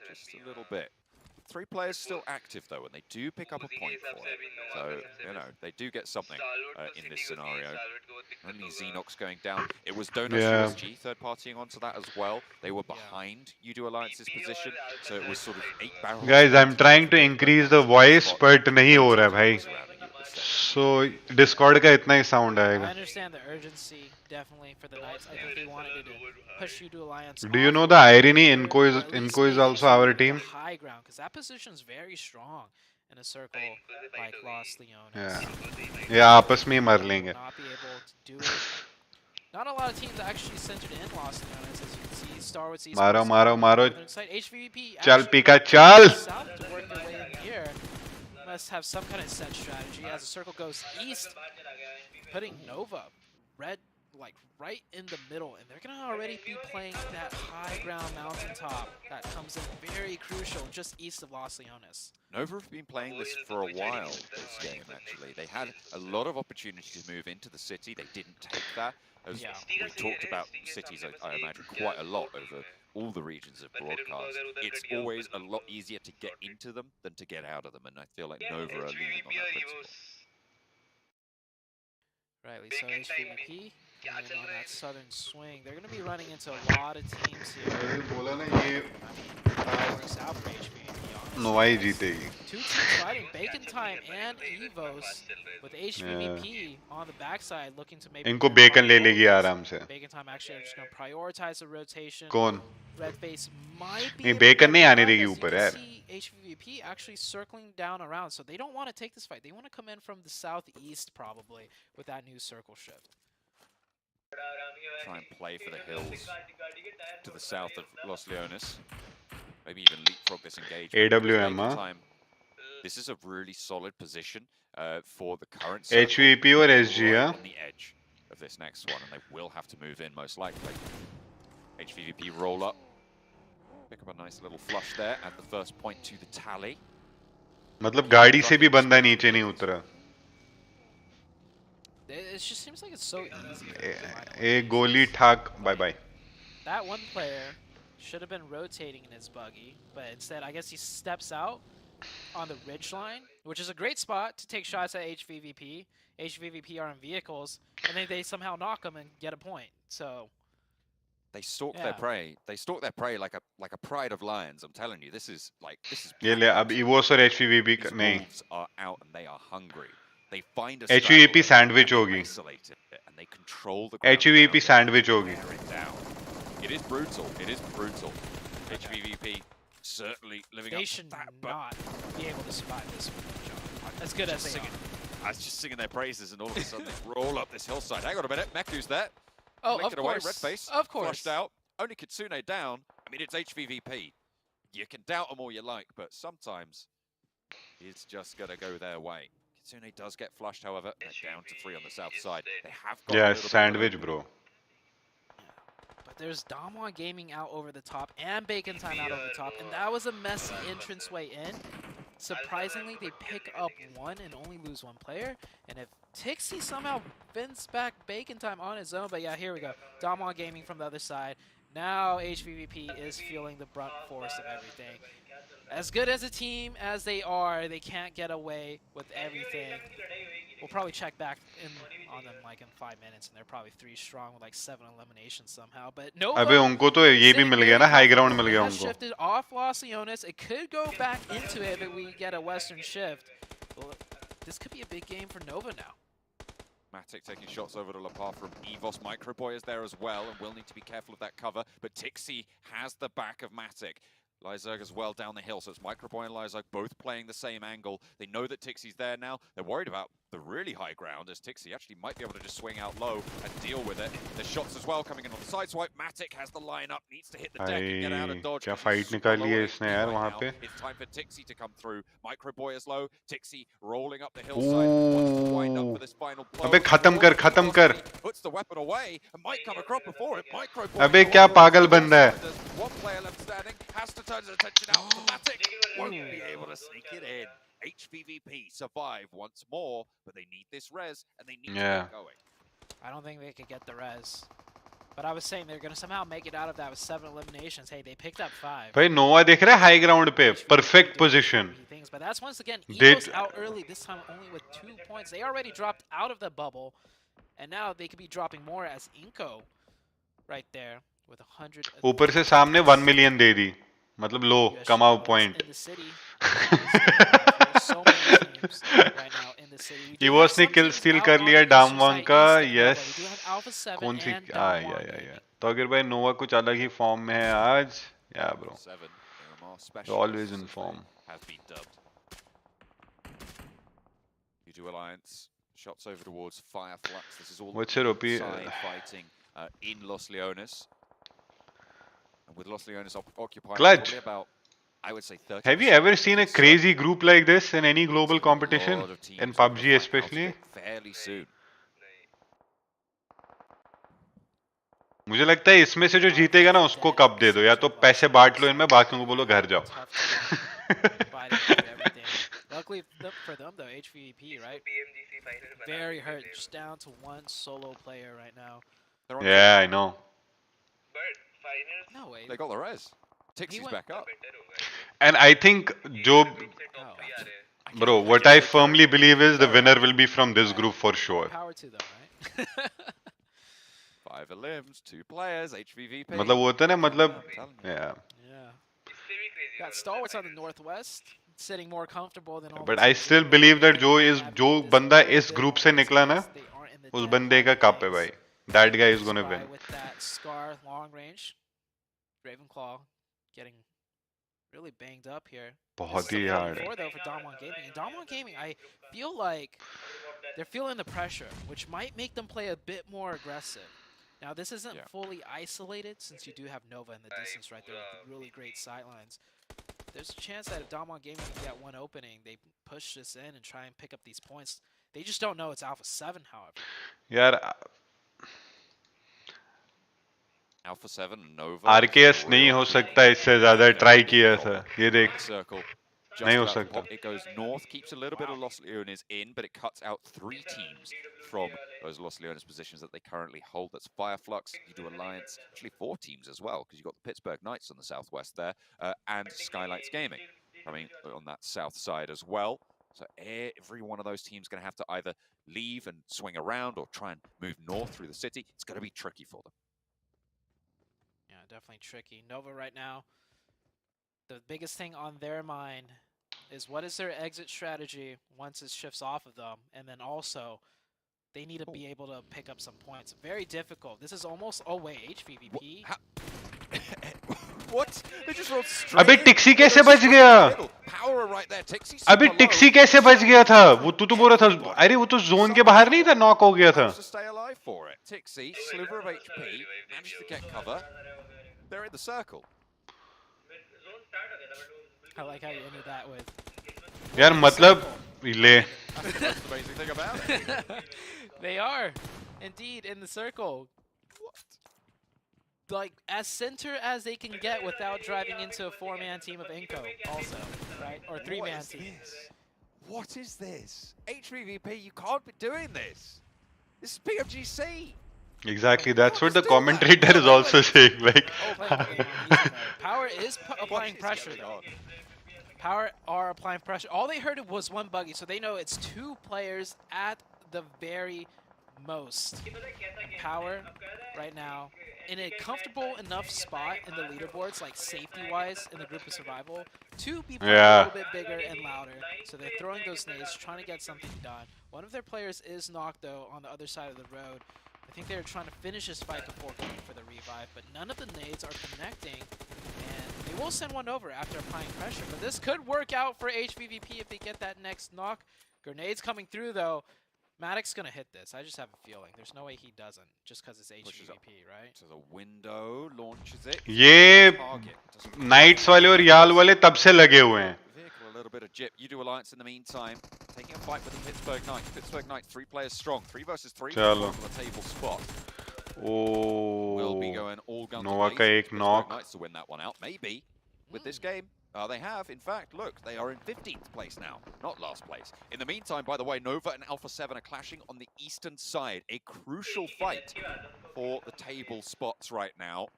[SPEAKER 9] just a little bit. 3 players still active though, and they do pick up a point for it. So, you know, they do get something in this scenario. Only Xenox going down. It was Donuts
[SPEAKER 2] Yeah.
[SPEAKER 9] USG third partying onto that as well. They were behind Udo Alliance's position, so it was sort of 8 barrels.
[SPEAKER 2] Guys, I'm trying to increase the voice, but नहीं हो रहा है भाई. So Discord का इतना ही sound
[SPEAKER 10] I
[SPEAKER 2] आएगा.
[SPEAKER 10] understand the urgency, definitely, for the Knights. I think they wanted to push Udo Alliance.
[SPEAKER 2] Do you know
[SPEAKER 10] off
[SPEAKER 2] the irony?
[SPEAKER 10] here,
[SPEAKER 2] Inco
[SPEAKER 10] or
[SPEAKER 2] is
[SPEAKER 10] at least
[SPEAKER 2] Inco is
[SPEAKER 10] make it
[SPEAKER 2] also
[SPEAKER 10] to
[SPEAKER 2] our
[SPEAKER 10] the
[SPEAKER 2] team.
[SPEAKER 10] high ground, because that position is very strong in a circle like Los Leones.
[SPEAKER 2] Yeah. Yeah, आपस में ही मर लेंगे.
[SPEAKER 10] Not be able to do it. Not a lot of teams actually centered in Los Leones, as you can see. Star Wars Esports
[SPEAKER 2] मारो मारो
[SPEAKER 10] on the
[SPEAKER 2] मारो.
[SPEAKER 10] northern side. HVVP
[SPEAKER 2] चल
[SPEAKER 10] actually
[SPEAKER 2] पीका
[SPEAKER 10] going
[SPEAKER 2] चल.
[SPEAKER 10] south to work their way in here. Must have some kind of set strategy as the circle goes east, putting Nova red like right in the middle, and they're gonna already be playing that high ground mountaintop that comes in very crucial just east of Los Leones.
[SPEAKER 9] Nova have been playing this for a while, this game, actually. They had a lot of opportunity to move into the city. They didn't take that. As we've talked about cities, I imagine, quite a lot over all the regions of broadcast. It's always a lot easier to get into them than to get out of them, and I feel like Nova are leaning on that principle.
[SPEAKER 10] Rightly so, HVVP. And on that southern swing, they're going to be running into a lot of teams here. I mean, it works out for HVVP.
[SPEAKER 2] Noai जीतेगी.
[SPEAKER 10] Two teams fighting, Bacon Time and Evos, with HVVP on the backside looking to maybe...
[SPEAKER 2] इनको bacon ले लेगी आराम से.
[SPEAKER 10] Bacon Time actually are just going to prioritize the rotation.
[SPEAKER 2] कौन?
[SPEAKER 10] Red Face might be...
[SPEAKER 2] नहीं bacon नहीं आने देगी ऊपर यार.
[SPEAKER 10] HVVP actually circling down around, so they don't want to take this fight. They want to come in from the southeast probably with that new circle shift.
[SPEAKER 9] Try and play for the hills to the south of Los Leones. Maybe even leapfrog this engagement.
[SPEAKER 2] AWM, huh?
[SPEAKER 9] This is a really solid position for the current
[SPEAKER 2] HVP or SG, huh?
[SPEAKER 9] on the edge of this next one, and they will have to move in most likely. HVVP roll up. Pick up a nice little flush there at the first point to the tally.
[SPEAKER 2] मतलब गाड़ी से भी बंदा नीचे नहीं उतरा.
[SPEAKER 10] It just seems like it's so easy.
[SPEAKER 2] एक गोली ठाक bye bye.
[SPEAKER 10] That one player should have been rotating in his buggy, but instead I guess he steps out on the ridge line, which is a great spot to take shots at HVVP. HVVP are in vehicles, and then they somehow knock them and get a point. So
[SPEAKER 9] they stalk their prey. They stalk their prey like a pride of lions. I'm telling you, this is.
[SPEAKER 2] ये ले अब EVOS और HVVP
[SPEAKER 9] These
[SPEAKER 2] नहीं.
[SPEAKER 9] wolves are out and they are hungry. They find a
[SPEAKER 2] HVVP sandwich
[SPEAKER 9] and
[SPEAKER 2] होगी.
[SPEAKER 9] isolate it, and they control the ground
[SPEAKER 2] HVVP
[SPEAKER 9] around
[SPEAKER 2] sandwich
[SPEAKER 9] it and
[SPEAKER 2] होगी.
[SPEAKER 9] wear it down. It is brutal. It is brutal. HVVP certainly living
[SPEAKER 10] they
[SPEAKER 9] up
[SPEAKER 10] should
[SPEAKER 9] to that, but
[SPEAKER 10] not be able to survive this one, John. As good as they are.
[SPEAKER 9] I was just singing their praises, and all of a sudden they roll up this hillside. Hang on a minute, Meku's there.
[SPEAKER 10] Oh,
[SPEAKER 9] Blinked
[SPEAKER 10] of
[SPEAKER 9] it away,
[SPEAKER 10] course.
[SPEAKER 9] red face.
[SPEAKER 10] Of course.
[SPEAKER 9] Flushed out. Only Kitsune down. I mean, it's HVVP. You can doubt them all you like, but sometimes it's just going to go their way. Kitsune does get flushed, however. They're down to 3 on the south side. They have got
[SPEAKER 2] Yeah, sandwich, bro.
[SPEAKER 10] But there's Damwon Gaming out over the top and Bacon Time out over the top, and that was a messy entranceway in. Surprisingly, they pick up 1 and only lose 1 player. And if Tixie somehow fends back Bacon Time on his own, but yeah, here we go. Damwon Gaming from the other side. Now HVVP is feeling the brunt force of everything. As good as a team as they are, they can't get away with everything. We'll probably check back on them like in 5 minutes, and they're probably 3 strong with like 7 eliminations somehow. But no.
[SPEAKER 2] अबे उनको तो ये भी मिल गया ना, high ground मिल गया उनको.
[SPEAKER 10] Shifted off Los Leones. It could go back into it if we get a Western shift. Well, this could be a big game for Nova now.
[SPEAKER 9] Matic taking shots over to La Paz from EVOS. Microboy is there as well, and will need to be careful of that cover. But Tixie has the back of Matic. Lyzerg as well down the hill, so it's Microboy and Lyzerg both playing the same angle. They know that Tixie's there now. They're worried about the really high ground, as Tixie actually might be able to just swing out low and deal with it. There's shots as well coming in on the side swipe. Matic has the line up, needs to hit the deck and get out of dodge.
[SPEAKER 2] क्या fight निकाली है इसने यार वहाँ पे?
[SPEAKER 9] It's time for Tixie to come through. Microboy is low. Tixie rolling up the hillside. Wants to wind up for this final blow.
[SPEAKER 2] अबे खत्म कर.
[SPEAKER 9] Puts the weapon away and might come across before it. Microboy.
[SPEAKER 2] अबे क्या पागल बंदा है?
[SPEAKER 9] One player left standing, has to turn his attention out to Matic. Won't be able to sneak it in. HVVP survive once more, but they need this res and they need to get going.
[SPEAKER 10] I don't think they could get the res. But I was saying they're going to somehow make it out of that with 7 eliminations. Hey, they picked up 5.
[SPEAKER 2] भाई नोवा देख रहा है high ground पे, perfect position.
[SPEAKER 10] But that's once again, Eagles out early, this time only with 2 points. They already dropped out of the bubble, and now they could be dropping more as Inko right there with 100.
[SPEAKER 2] ऊपर से सामने 1 million दे दी, मतलब लो कमाओ point. EVOS ने kill steal कर लिया डामवांग का, yes. कौन सी? या. तागिर भाई नोवा कुछ अलग ही form में है आज. Yeah, bro. Always in form.
[SPEAKER 9] U2 Alliance shots over towards Fireflux. This is all
[SPEAKER 2] What's your opinion?
[SPEAKER 9] fighting in Los Leones. And with Los Leones occupying
[SPEAKER 2] Clutch.
[SPEAKER 9] about, I would say, 30%.
[SPEAKER 2] Have you ever seen a crazy group like this in any global competition? In PUBG especially?
[SPEAKER 9] Fairly soon.
[SPEAKER 2] मुझे लगता है इसमें से जो जीतेगा ना उसको cup दे दो, या तो पैसे बांट लो इनमें, बाकियों को बोलो घर जाओ.
[SPEAKER 10] Luckily for them though, HVP, right? Very hurt, just down to 1 solo player right now.
[SPEAKER 2] Yeah, I know.
[SPEAKER 10] No way.
[SPEAKER 9] They got the res. Tixie's back up.
[SPEAKER 2] And I think bro, what I firmly believe is the winner will be from this group for sure.
[SPEAKER 10] Power to them, right?
[SPEAKER 9] 5 limbs, 2 players, HVVP.
[SPEAKER 2] मतलब वो होता है ना, मतलब yeah.
[SPEAKER 10] Got Stalwarts on the northwest, sitting more comfortable than all.
[SPEAKER 2] But I still believe that जो बंदा इस group से निकला ना, उस बंदे का कप है भाई. That guy is gonna win.
[SPEAKER 10] With that Scar long range, Ravenclaw getting really banged up here.
[SPEAKER 2] बहुत ही hard.
[SPEAKER 10] Though for Damwon Gaming, and Damwon Gaming, I feel like they're feeling the pressure, which might make them play a bit more aggressive. Now this isn't fully isolated since you do have Nova in the distance right there with really great sightlines. There's a chance that if Damwon Gaming can get one opening, they push this in and try and pick up these points. They just don't know it's Alpha 7, however.
[SPEAKER 2] यार
[SPEAKER 9] Alpha 7 Nova.
[SPEAKER 2] RKS नहीं हो सकता इससे ज़्यादा try किया था. ये देख.
[SPEAKER 9] Circle.
[SPEAKER 2] नहीं हो सकता.
[SPEAKER 9] It goes north, keeps a little bit of Los Leones in, but it cuts out 3 teams from those Los Leones positions that they currently hold. That's Fireflux, U2 Alliance, actually 4 teams as well, because you've got the Pittsburgh Knights on the southwest there, and Skylights Gaming coming on that south side as well. So every one of those teams going to have to either leave and swing around or try and move north through the city. It's going to be tricky for them.
[SPEAKER 10] Yeah, definitely tricky. Nova right now, the biggest thing on their mind is what is their exit strategy once it shifts off of them, and then also they need to be able to pick up some points. Very difficult. This is almost HVVP.
[SPEAKER 9] What? They just rolled straight.
[SPEAKER 2] अबे टिक्सी कैसे बच गया? अबे टिक्सी कैसे बच गया था? वो तू तो बोल रहा था, अरे वो तो जोन के बाहर नहीं था, नॉक हो गया था.
[SPEAKER 9] Stay alive for it. Tixie, sliver of HP, managed to get cover. They're in the circle.
[SPEAKER 10] I like how you ended that with.
[SPEAKER 2] यार मतलब ले.
[SPEAKER 9] That's the amazing thing about it.
[SPEAKER 10] They are indeed in the circle.
[SPEAKER 9] What?
[SPEAKER 10] Like as center as they can get without driving into a 4-man team of Inko, also, right? Or 3-man team.
[SPEAKER 9] What is this? HVVP, you can't be doing this. This is Pmgc.
[SPEAKER 2] Exactly, that's what the commentator is also saying. Like,
[SPEAKER 10] Power is applying pressure though. Power are applying pressure. All they heard was 1 buggy, so they know it's 2 players at the very most. Power right now in a comfortable enough spot in the leaderboards, like safety-wise in the group of survival, to be playing a little bit bigger and louder. So they're throwing those nades, trying to get something done. One of their players is knocked though on the other side of the road. I think they're trying to finish this fight before going for the revive, but none of the nades are connecting, and they will send one over after applying pressure, but this could work out for HVVP if they get that next knock. Grenades coming through though. Maddox gonna hit this. I just have a feeling. There's no way he doesn't, just because it's HVVP, right?
[SPEAKER 9] To the window, launches it.
[SPEAKER 2] ये Knights वाले और Yal वाले तब से लगे हुए हैं.
[SPEAKER 9] A little bit of jip. You do Alliance in the meantime, taking a fight with the Pittsburgh Knights. Pittsburgh Knights, 3 players strong, 3 versus 3 on the table spot. Will be going all guns
[SPEAKER 2] Nova का एक knock.
[SPEAKER 9] Knights to win that one out, maybe with this game. They have, in fact, look, they are in 15th place now, not last place. In the meantime, by the way, Nova and Alpha 7 are clashing on the eastern side. A crucial fight for the table spots right now.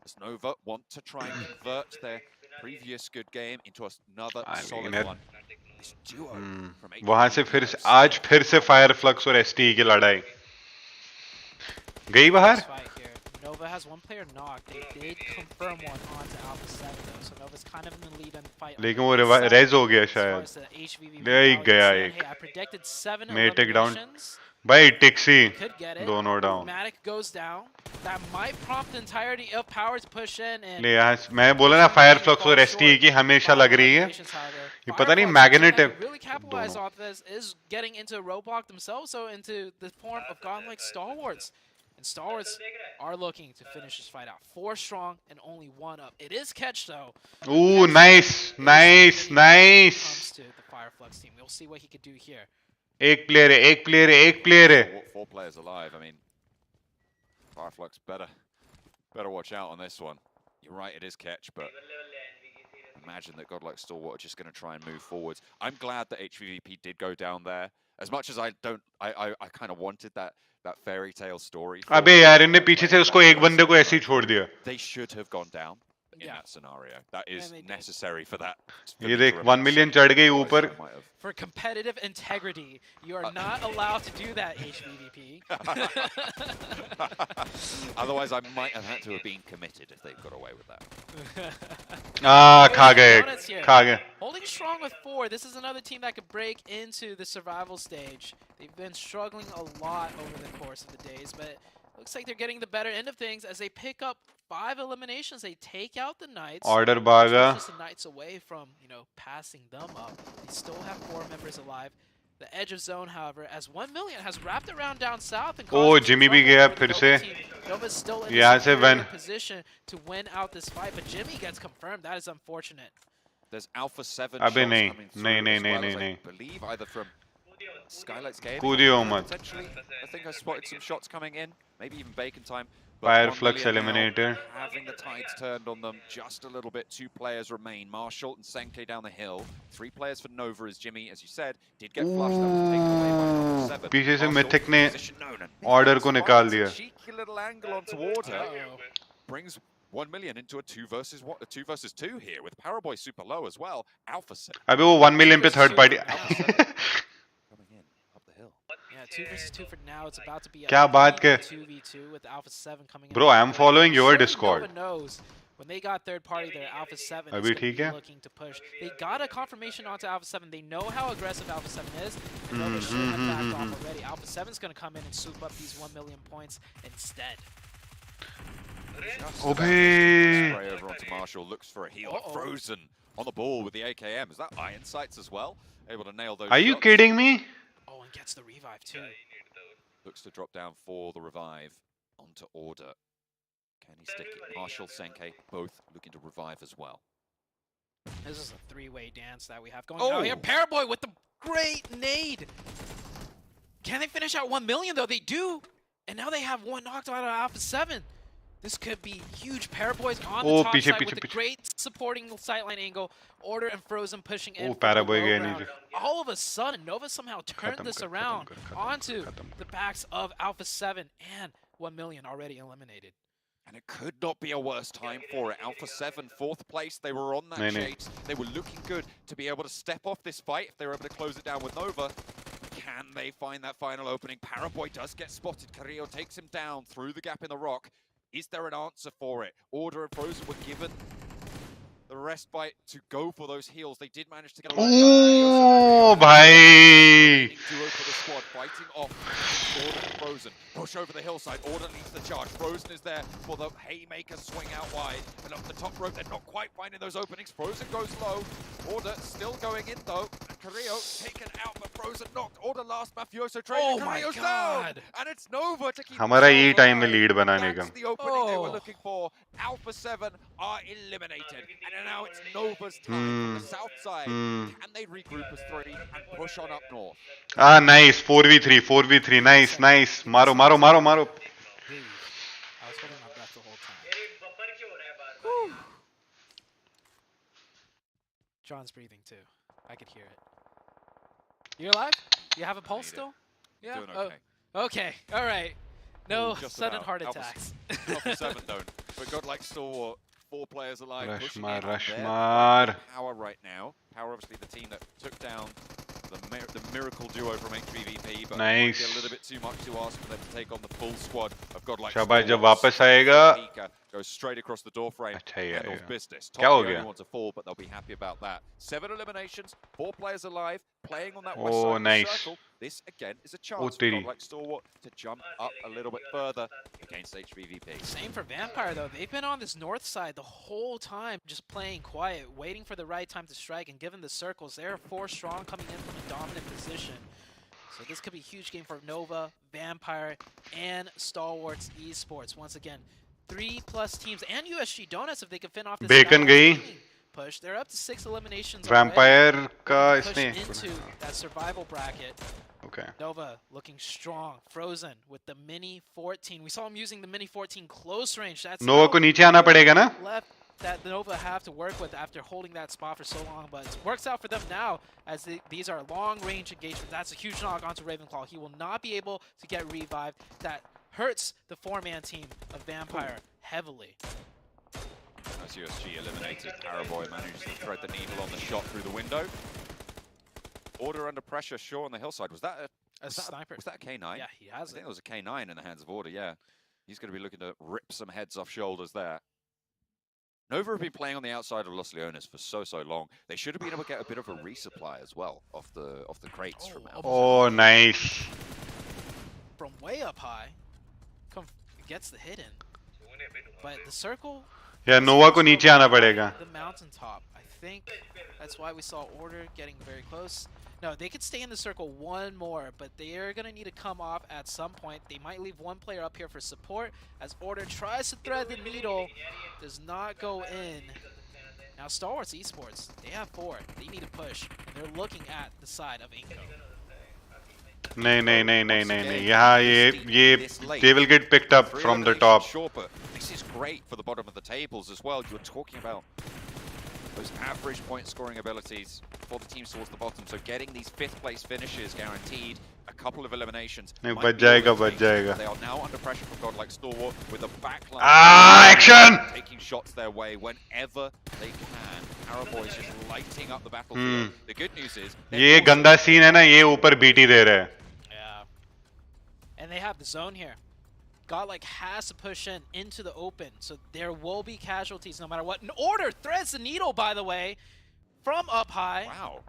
[SPEAKER 9] As Nova want to try and convert their previous good game into another solid one. This duo from
[SPEAKER 2] वहाँ से फिर आज फिर से fire flux और ST की लड़ाई गई बाहर.
[SPEAKER 10] Nova has one player knocked. They did confirm one onto Alpha 7 though, so Nova's kind of in the lead in the fight.
[SPEAKER 2] लेकिन वो रेज हो गया शायद. ले ही गया एक.
[SPEAKER 10] I predicted 7
[SPEAKER 2] May take down.
[SPEAKER 10] eliminations.
[SPEAKER 2] भाई टिक्सी
[SPEAKER 10] Could get it.
[SPEAKER 2] दोनों down.
[SPEAKER 10] Matic goes down. That might prompt the entirety of power to push in. And
[SPEAKER 2] ले यहाँ मैं बोला ना फायर फ्लक्स और एसटी की हमेशा लग रही है. ये पता नहीं मैग्नेट है.
[SPEAKER 10] Really capitalize off this is getting into roadblock themselves, so into the form of Godlike Stalwarts. And Stalwarts are looking to finish this fight out. 4 strong and only 1 up. It is catch though.
[SPEAKER 2] Ooh, nice.
[SPEAKER 10] Comes to the Fireflux team. We'll see what he could do here.
[SPEAKER 2] एक player है.
[SPEAKER 9] 4 players alive. I mean, Fireflux better watch out on this one. You're right, it is catch, but imagine that Godlike Stalwart are just going to try and move forwards. I'm glad that HVVP did go down there. As much as I kind of wanted that fairy tale story.
[SPEAKER 2] अबे यार इनने पीछे से उसको एक बंदे को ऐसे ही छोड़ दिया.
[SPEAKER 9] They should have gone down in that scenario. That is necessary for that.
[SPEAKER 2] ये देख 1 million चढ़ गई ऊपर.
[SPEAKER 10] For competitive integrity, you are not allowed to do that, HVVP.
[SPEAKER 9] Otherwise, I might have had to have been committed if they got away with that.
[SPEAKER 2] खा गए.
[SPEAKER 10] Holding strong with 4. This is another team that could break into the survival stage. They've been struggling a lot over the course of the days, but looks like they're getting the better end of things as they pick up 5 eliminations. They take out the Knights.
[SPEAKER 2] Order भागा.
[SPEAKER 10] Just the Knights away from, passing them up. They still have 4 members alive. The edge of zone, however, as 1 million has wrapped around down south and
[SPEAKER 2] Jimmy भी गया फिर से.
[SPEAKER 10] Nova's still in
[SPEAKER 2] यहाँ से
[SPEAKER 10] a position to win out this fight, but Jimmy gets confirmed. That is unfortunate.
[SPEAKER 9] There's Alpha 7
[SPEAKER 2] अबे
[SPEAKER 9] shots
[SPEAKER 2] नहीं.
[SPEAKER 9] coming through as well, I believe either from Skylight's game.
[SPEAKER 2] कूदियो मत.
[SPEAKER 9] Potentially, I think I spotted some shots coming in, maybe even Bacon time.
[SPEAKER 2] Fireflux eliminator.
[SPEAKER 9] Having the tides turned on them just a little bit. 2 players remain. Marshall and Senke down the hill. 3 players for Nova as Jimmy, as you said, did get flushed. That was taken away by Alpha 7.
[SPEAKER 2] पीछे से Mythic ने order को निकाल दिया.
[SPEAKER 9] Cheeky little angle onto order. Brings 1 million into a 2 versus 2 here with Paraboy super low as well. Alpha 7.
[SPEAKER 2] अबे वो 1 million पे third party.
[SPEAKER 10] Yeah, 2 versus 2 for now. It's about to be
[SPEAKER 2] क्या बात के?
[SPEAKER 10] 2v2 with Alpha 7 coming in.
[SPEAKER 2] Bro, I am following your Discord.
[SPEAKER 10] Nova knows when they got third party there, Alpha 7
[SPEAKER 2] अभी
[SPEAKER 10] is
[SPEAKER 2] ठीक है?
[SPEAKER 10] looking to push. They got a confirmation onto Alpha 7. They know how aggressive Alpha 7 is. And Nova should have backed off already. Alpha 7 is going to come in and swoop up these 1 million points instead.
[SPEAKER 9] Spray over onto Marshall, looks for a heal. Frozen on the ball with the AKM. Is that Iron Sights as well? Able to nail those
[SPEAKER 2] Are you
[SPEAKER 9] shots.
[SPEAKER 2] kidding me?
[SPEAKER 10] Oh, and gets the revive too.
[SPEAKER 9] Looks to drop down for the revive onto order. Can he stick it? Marshall, Senke, both looking to revive as well.
[SPEAKER 10] This is a 3-way dance that we have going on here. Paraboy with the great nade. Can they finish out 1 million though? They do. And now they have 1 knocked out of Alpha 7. This could be huge. Paraboy's on the top side with a great supporting sightline angle. Order and Frozen pushing in. All of a sudden, Nova somehow turned this around onto the backs of Alpha 7 and 1 million already eliminated.
[SPEAKER 9] And it could not be a worse time for it. Alpha 7, 4th place. They were on that chase. They were looking good to be able to step off this fight if they were able to close it down with Nova. Can they find that final opening? Paraboy does get spotted. Carrillo takes him down through the gap in the rock. Is there an answer for it? Order and Frozen were given the respite to go for those heals. They did manage to get a
[SPEAKER 2] Oh, bhai.
[SPEAKER 9] duo for the squad, fighting off Order and Frozen. Push over the hillside. Order leads the charge. Frozen is there for the haymaker swing out wide. And up the top rope, they're not quite finding those openings. Frozen goes low. Order still going in though. Carrillo taken out, but Frozen knocked. Order last Mafioso trade.
[SPEAKER 10] Oh
[SPEAKER 9] Carrillo's
[SPEAKER 10] my
[SPEAKER 9] down.
[SPEAKER 10] God.
[SPEAKER 9] And it's Nova to keep
[SPEAKER 2] हमारा
[SPEAKER 9] themselves
[SPEAKER 2] यही time में
[SPEAKER 9] alive.
[SPEAKER 2] lead बनाने
[SPEAKER 9] That's
[SPEAKER 2] का.
[SPEAKER 9] the opening they were
[SPEAKER 10] Oh.
[SPEAKER 9] looking for. Alpha 7 are eliminated. And now it's Nova's time from the south side. Can they regroup as 3 and push on up north?
[SPEAKER 2] Ah, nice. 4v3, 4v3. Nice, nice. Maro, maro, maro, maro.
[SPEAKER 10] Dude, I was holding my breath the whole time.
[SPEAKER 11] अरे buffer क्यों हो रहा है बार-बार?
[SPEAKER 10] John's breathing too. I could hear it. You're alive? You have a pulse still? Yeah.
[SPEAKER 9] Doing okay.
[SPEAKER 10] Okay. All right. No
[SPEAKER 9] Just
[SPEAKER 10] sudden
[SPEAKER 9] about.
[SPEAKER 10] heart
[SPEAKER 9] Alpha
[SPEAKER 10] attacks.
[SPEAKER 9] Alpha 7 don't. But Godlike Stalwart, 4 players alive. pushing
[SPEAKER 2] Rashmar,
[SPEAKER 9] in on their
[SPEAKER 2] Rashmar.
[SPEAKER 9] Power right now. Power obviously the team that took down the miracle duo from HBVP, but it might
[SPEAKER 2] Nice.
[SPEAKER 9] be a little bit too much to ask for them to take on the full squad of Godlike
[SPEAKER 2] शाबाश, जब
[SPEAKER 9] Stalwarts.
[SPEAKER 2] वापस आएगा.
[SPEAKER 9] Pika goes straight across the door frame.
[SPEAKER 2] अच्छा, yeah,
[SPEAKER 9] Handles
[SPEAKER 2] yeah.
[SPEAKER 9] business.
[SPEAKER 2] क्या हो
[SPEAKER 9] Top the
[SPEAKER 2] गया?
[SPEAKER 9] only one to fall, but they'll be happy about that. 7 eliminations, 4 players alive, playing on that
[SPEAKER 2] Oh,
[SPEAKER 9] west side of the
[SPEAKER 2] nice.
[SPEAKER 9] circle. This again is a
[SPEAKER 2] Oh,
[SPEAKER 9] chance for
[SPEAKER 2] तेरी.
[SPEAKER 9] Godlike Stalwart to jump up a little bit further against HBVP.
[SPEAKER 10] Same for Vampire though. They've been on this north side the whole time, just playing quiet, waiting for the right time to strike, and given the circles, they're 4 strong coming in from a dominant position. So this could be a huge game for Nova, Vampire, and Stalwarts Esports. Once again, 3+ teams and USG Donuts if they can fin off this
[SPEAKER 2] Bacon
[SPEAKER 10] Skyline
[SPEAKER 2] गई.
[SPEAKER 10] push. They're up to 6 eliminations
[SPEAKER 2] Vampire
[SPEAKER 10] already.
[SPEAKER 2] का
[SPEAKER 10] Push
[SPEAKER 2] इसने.
[SPEAKER 10] into that survival bracket.
[SPEAKER 2] Okay.
[SPEAKER 10] Nova looking strong. Frozen with the Mini 14. We saw him using the Mini 14 close range. That's
[SPEAKER 2] Nova
[SPEAKER 10] how
[SPEAKER 2] को नीचे आना पड़ेगा ना?
[SPEAKER 10] left that Nova have to work with after holding that spot for so long, but it works out for them now as these are long-range engagements. That's a huge knock onto Ravenclaw. He will not be able to get revived. That hurts the 4-man team of Vampire heavily.
[SPEAKER 9] As USG eliminated, Paraboy manages to thread the needle on the shot through the window. Order under pressure, Shaw on the hillside. Was that
[SPEAKER 10] A sniper.
[SPEAKER 9] Was that a K9?
[SPEAKER 10] Yeah, he has
[SPEAKER 9] I think
[SPEAKER 10] it.
[SPEAKER 9] it was a K9 in the hands of Order, yeah. He's going to be looking to rip some heads off shoulders there. Nova have been playing on the outside of Los Leones for so long. They should have been able to get a bit of a resupply as well off the crates from Alpha.
[SPEAKER 2] Oh, nice.
[SPEAKER 10] From way up high, gets the hit in. But the circle...
[SPEAKER 2] Yeah, Nova को नीचे आना पड़ेगा.
[SPEAKER 10] The mountaintop. I think that's why we saw Order getting very close. No, they could stay in the circle one more, but they are going to need to come off at some point. They might leave one player up here for support as Order tries to thread the needle. Does not go in. Now, Stalwarts Esports, they have 4. They need to push, and they're looking at the side of Inko.
[SPEAKER 2] नहीं यहाँ they will get picked up from the top.
[SPEAKER 9] Sure, but this is great for the bottom of the tables as well. You're talking about those average point scoring abilities for the teams towards the bottom. So getting these 5th place finishes guaranteed, a couple of eliminations.
[SPEAKER 2] नहीं
[SPEAKER 9] might
[SPEAKER 2] बच
[SPEAKER 9] be
[SPEAKER 2] जाएगा
[SPEAKER 9] able to
[SPEAKER 2] बच
[SPEAKER 9] make
[SPEAKER 2] जाएगा.
[SPEAKER 9] They are now under pressure from Godlike Stalwart with a backline.
[SPEAKER 2] Action!
[SPEAKER 9] Taking shots their way whenever they can. Paraboy is just lighting up the battlefield. The good news is
[SPEAKER 2] ये गंदा scene है ना, ये ऊपर BT दे रहा है.
[SPEAKER 10] Yeah. And they have the zone here. Godlike has to push in into the open, so there will be casualties no matter what. And Order threads the needle, by the way, from up high.
[SPEAKER 9] Wow.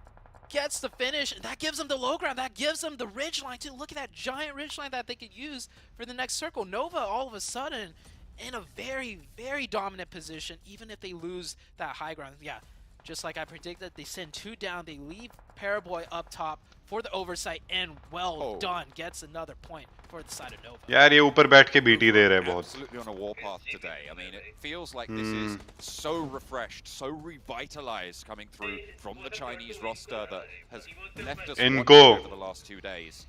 [SPEAKER 10] Gets the finish. That gives them the low ground. That gives them the ridge line, too. Look at that giant ridge line that they could use for the next circle. Nova, all of a sudden, in a very dominant position, even if they lose that high ground. Yeah, just like I predicted, they send 2 down. They leave Paraboy up top for the oversight, and well done. Gets another point for the side of Nova.
[SPEAKER 2] यार ये ऊपर बैठ के BT दे रहा है बहुत.
[SPEAKER 9] Absolutely on a warpath today. I mean, it feels like this is so refreshed, so revitalized coming through from the Chinese roster that has left us
[SPEAKER 2] Inko.
[SPEAKER 9] over the last 2 days.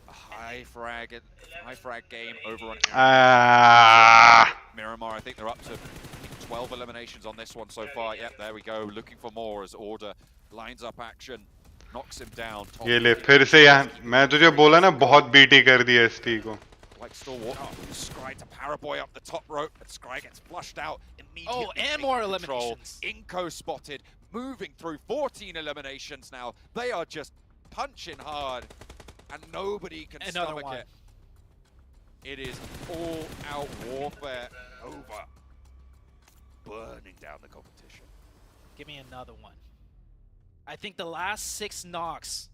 [SPEAKER 9] A high frag game over on Miramar. I think they're up to 12 eliminations on this one so far. Yep, there we go. Looking for more as Order lines up action. Knocks him down.
[SPEAKER 2] ये ले फिर से यहाँ मैं तुझे बोला ना बहुत बीटी कर दी ST को.
[SPEAKER 9] Like Stalwart, Scry to Paraboy up the top rope, and Scry gets flushed out immediately.
[SPEAKER 10] Oh, and more
[SPEAKER 9] Control.
[SPEAKER 10] eliminations.
[SPEAKER 9] Inko spotted, moving through 14 eliminations now. They are just punching hard, and nobody can stomach it. It is all-out warfare over. burning down the competition.
[SPEAKER 10] Give me another one. I think the last 6 knocks,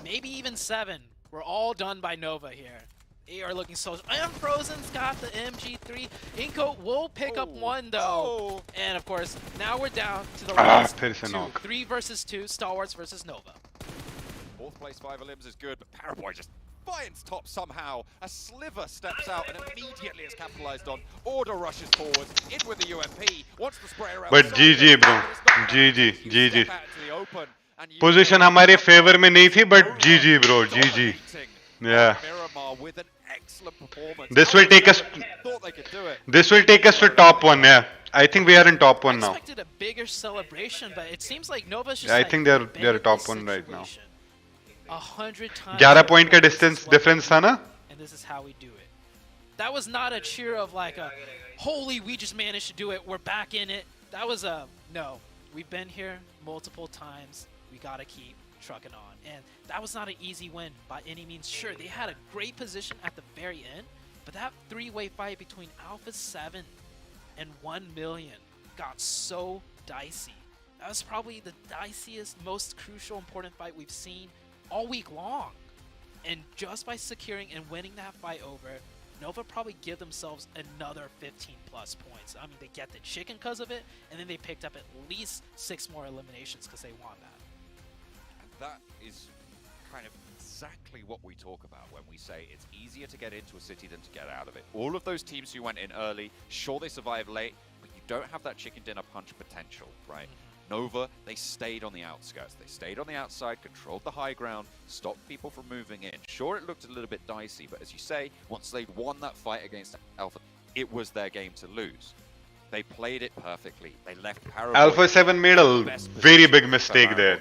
[SPEAKER 10] maybe even 7, were all done by Nova here. They are looking so... And Frozen's got the MG3. Inko will pick up one, though. And, of course, now we're down to the last 2. 3 versus 2, Stalwarts versus Nova.
[SPEAKER 9] 4th place 5 limbs is good, but Paraboy just finds top somehow. A sliver steps out and immediately is capitalized on. Order rushes forward, in with the UMP, wants to spray around.
[SPEAKER 2] But GG bro, GG. Position हमारे favor में नहीं थी, but GG bro, GG. Yeah.
[SPEAKER 9] With an excellent performance.
[SPEAKER 2] This will take us. This will take us to top 1. Yeah, I think we are in top 1 now.
[SPEAKER 10] I expected a bigger celebration, but it seems like Nova's just.
[SPEAKER 2] Yeah, I think they're top 1 right now.
[SPEAKER 10] 100 times.
[SPEAKER 2] 11 point का distance difference था ना?
[SPEAKER 10] And this is how we do it. That was not a cheer of like a, holy, we just managed to do it. We're back in it. That was a no. We've been here multiple times. We gotta keep trucking on. And that was not an easy win by any means. Sure, they had a great position at the very end, but that 3-way fight between Alpha 7 and 1 Million got so dicey. That was probably the diciest, most crucial, important fight we've seen all week long. And just by securing and winning that fight over, Nova probably give themselves another 15 plus points. I mean, they get the chicken because of it, and then they picked up at least 6 more eliminations because they won that.
[SPEAKER 9] That is kind of exactly what we talk about when we say it's easier to get into a city than to get out of it. All of those teams who went in early, sure they survived late, but you don't have that chicken dinner punch potential, right? Nova, they stayed on the outskirts. They stayed on the outside, controlled the high ground, stopped people from moving in. Sure, it looked a little bit dicey, but as you say, once they'd won that fight against Alpha, it was their game to lose. They played it perfectly. They left Paraboy.
[SPEAKER 2] Alpha 7 made a very big mistake there.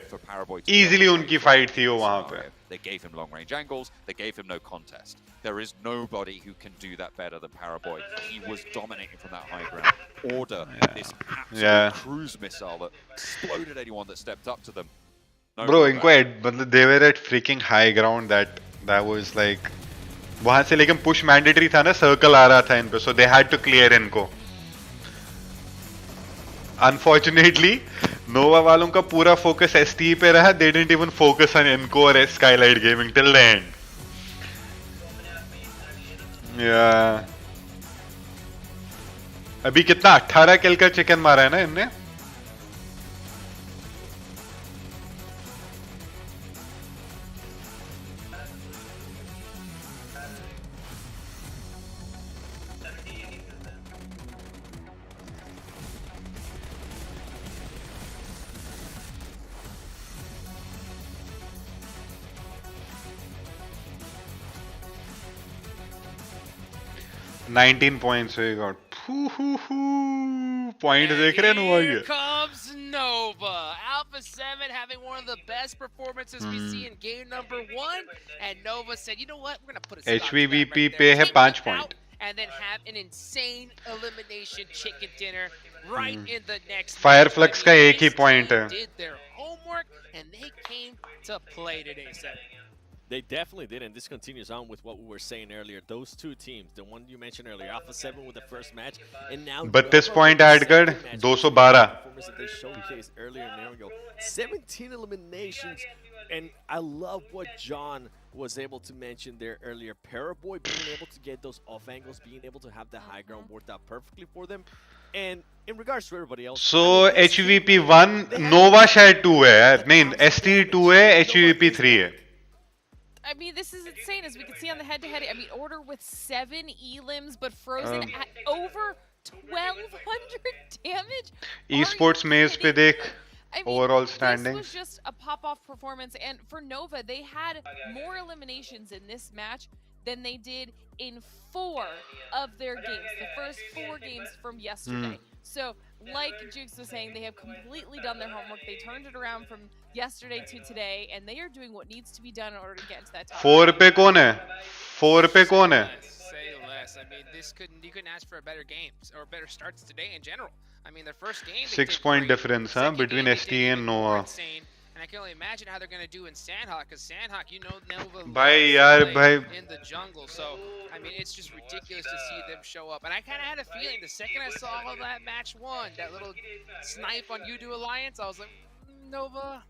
[SPEAKER 2] Easily उनकी fight थी वो वहाँ पे.
[SPEAKER 9] They gave him long range angles. They gave him no contest. There is nobody who can do that better than Paraboy. He was dominating from that high ground. Order, this absolute cruise missile that exploded anyone that stepped up to them. No
[SPEAKER 2] Bro, इनको they were at freaking high ground. That was like वहाँ से लेकिन push mandatory था ना, circle आ रहा था इन पे, so they had to clear इनको. Unfortunately, Nova वालों का पूरा focus ST पे रहा. They didn't even focus on Enco or Skylight Gaming till the end. Yeah. अभी कितना 18 किल का चिकन मारा है ना इनने? $19 points we got. Point देख रहे हैं Nova के?
[SPEAKER 6] Here comes Nova. Alpha 7 having one of the best performances we see in game number 1. And Nova said, you know what? We're going to put a stop to that
[SPEAKER 2] HVVP
[SPEAKER 6] right
[SPEAKER 2] पे
[SPEAKER 6] there.
[SPEAKER 2] है
[SPEAKER 6] Take
[SPEAKER 2] 5
[SPEAKER 6] it
[SPEAKER 2] point.
[SPEAKER 6] out and then have an insane elimination chicken dinner right in the next
[SPEAKER 2] Fireflux
[SPEAKER 6] match.
[SPEAKER 2] का
[SPEAKER 6] I mean,
[SPEAKER 2] एक ही
[SPEAKER 6] this
[SPEAKER 2] point
[SPEAKER 6] team
[SPEAKER 2] है.
[SPEAKER 6] did their homework and they came to play today, Seth.
[SPEAKER 7] They definitely did, and this continues on with what we were saying earlier. Those two teams, the one you mentioned earlier, Alpha 7 with the first match, and now
[SPEAKER 2] 32 point add कर 212.
[SPEAKER 7] Performance that they showcased earlier in Ariel. 17 eliminations, and I love what John was able to mention there earlier. Paraboy being able to get those off angles, being able to have the high ground worked out perfectly for them. And in regards to everybody else,
[SPEAKER 2] So HVP 1 Nova शायद 2 है यार. नहीं ST 2 है, HVP 3 है.
[SPEAKER 8] I mean, this is insane, as we can see on the head-to-head. I mean, Order with 7 elims, but Frozen at over 1,200 damage.
[SPEAKER 2] Esports maze पे देख.
[SPEAKER 8] I mean,
[SPEAKER 2] Overall
[SPEAKER 8] this
[SPEAKER 2] standings.
[SPEAKER 8] was just a pop-off performance, and for Nova, they had more eliminations in this match than they did in 4 of their games, the first 4 games from yesterday. So, like Jukes was saying, they have completely done their homework. They turned it around from yesterday to today, and they are doing what needs to be done in order to get into that top
[SPEAKER 2] 4 पे कौन है? 4 पे कौन है?
[SPEAKER 6] Say less. I mean, you couldn't ask for a better game or better starts today in general. I mean, their first game.
[SPEAKER 2] 6 point difference between ST and Nova.
[SPEAKER 6] And And I can only imagine how they're going to do in Sandhawk, because Sandhawk, you know, Nova
[SPEAKER 2] Bhai,
[SPEAKER 6] loves
[SPEAKER 2] yaar,
[SPEAKER 6] to play
[SPEAKER 2] bhai.
[SPEAKER 6] in the jungle. So, I mean, it's just ridiculous to see them show up. And I kind of had a feeling the second I saw that match one, that little snipe on You-Do Alliance, I was like, Nova,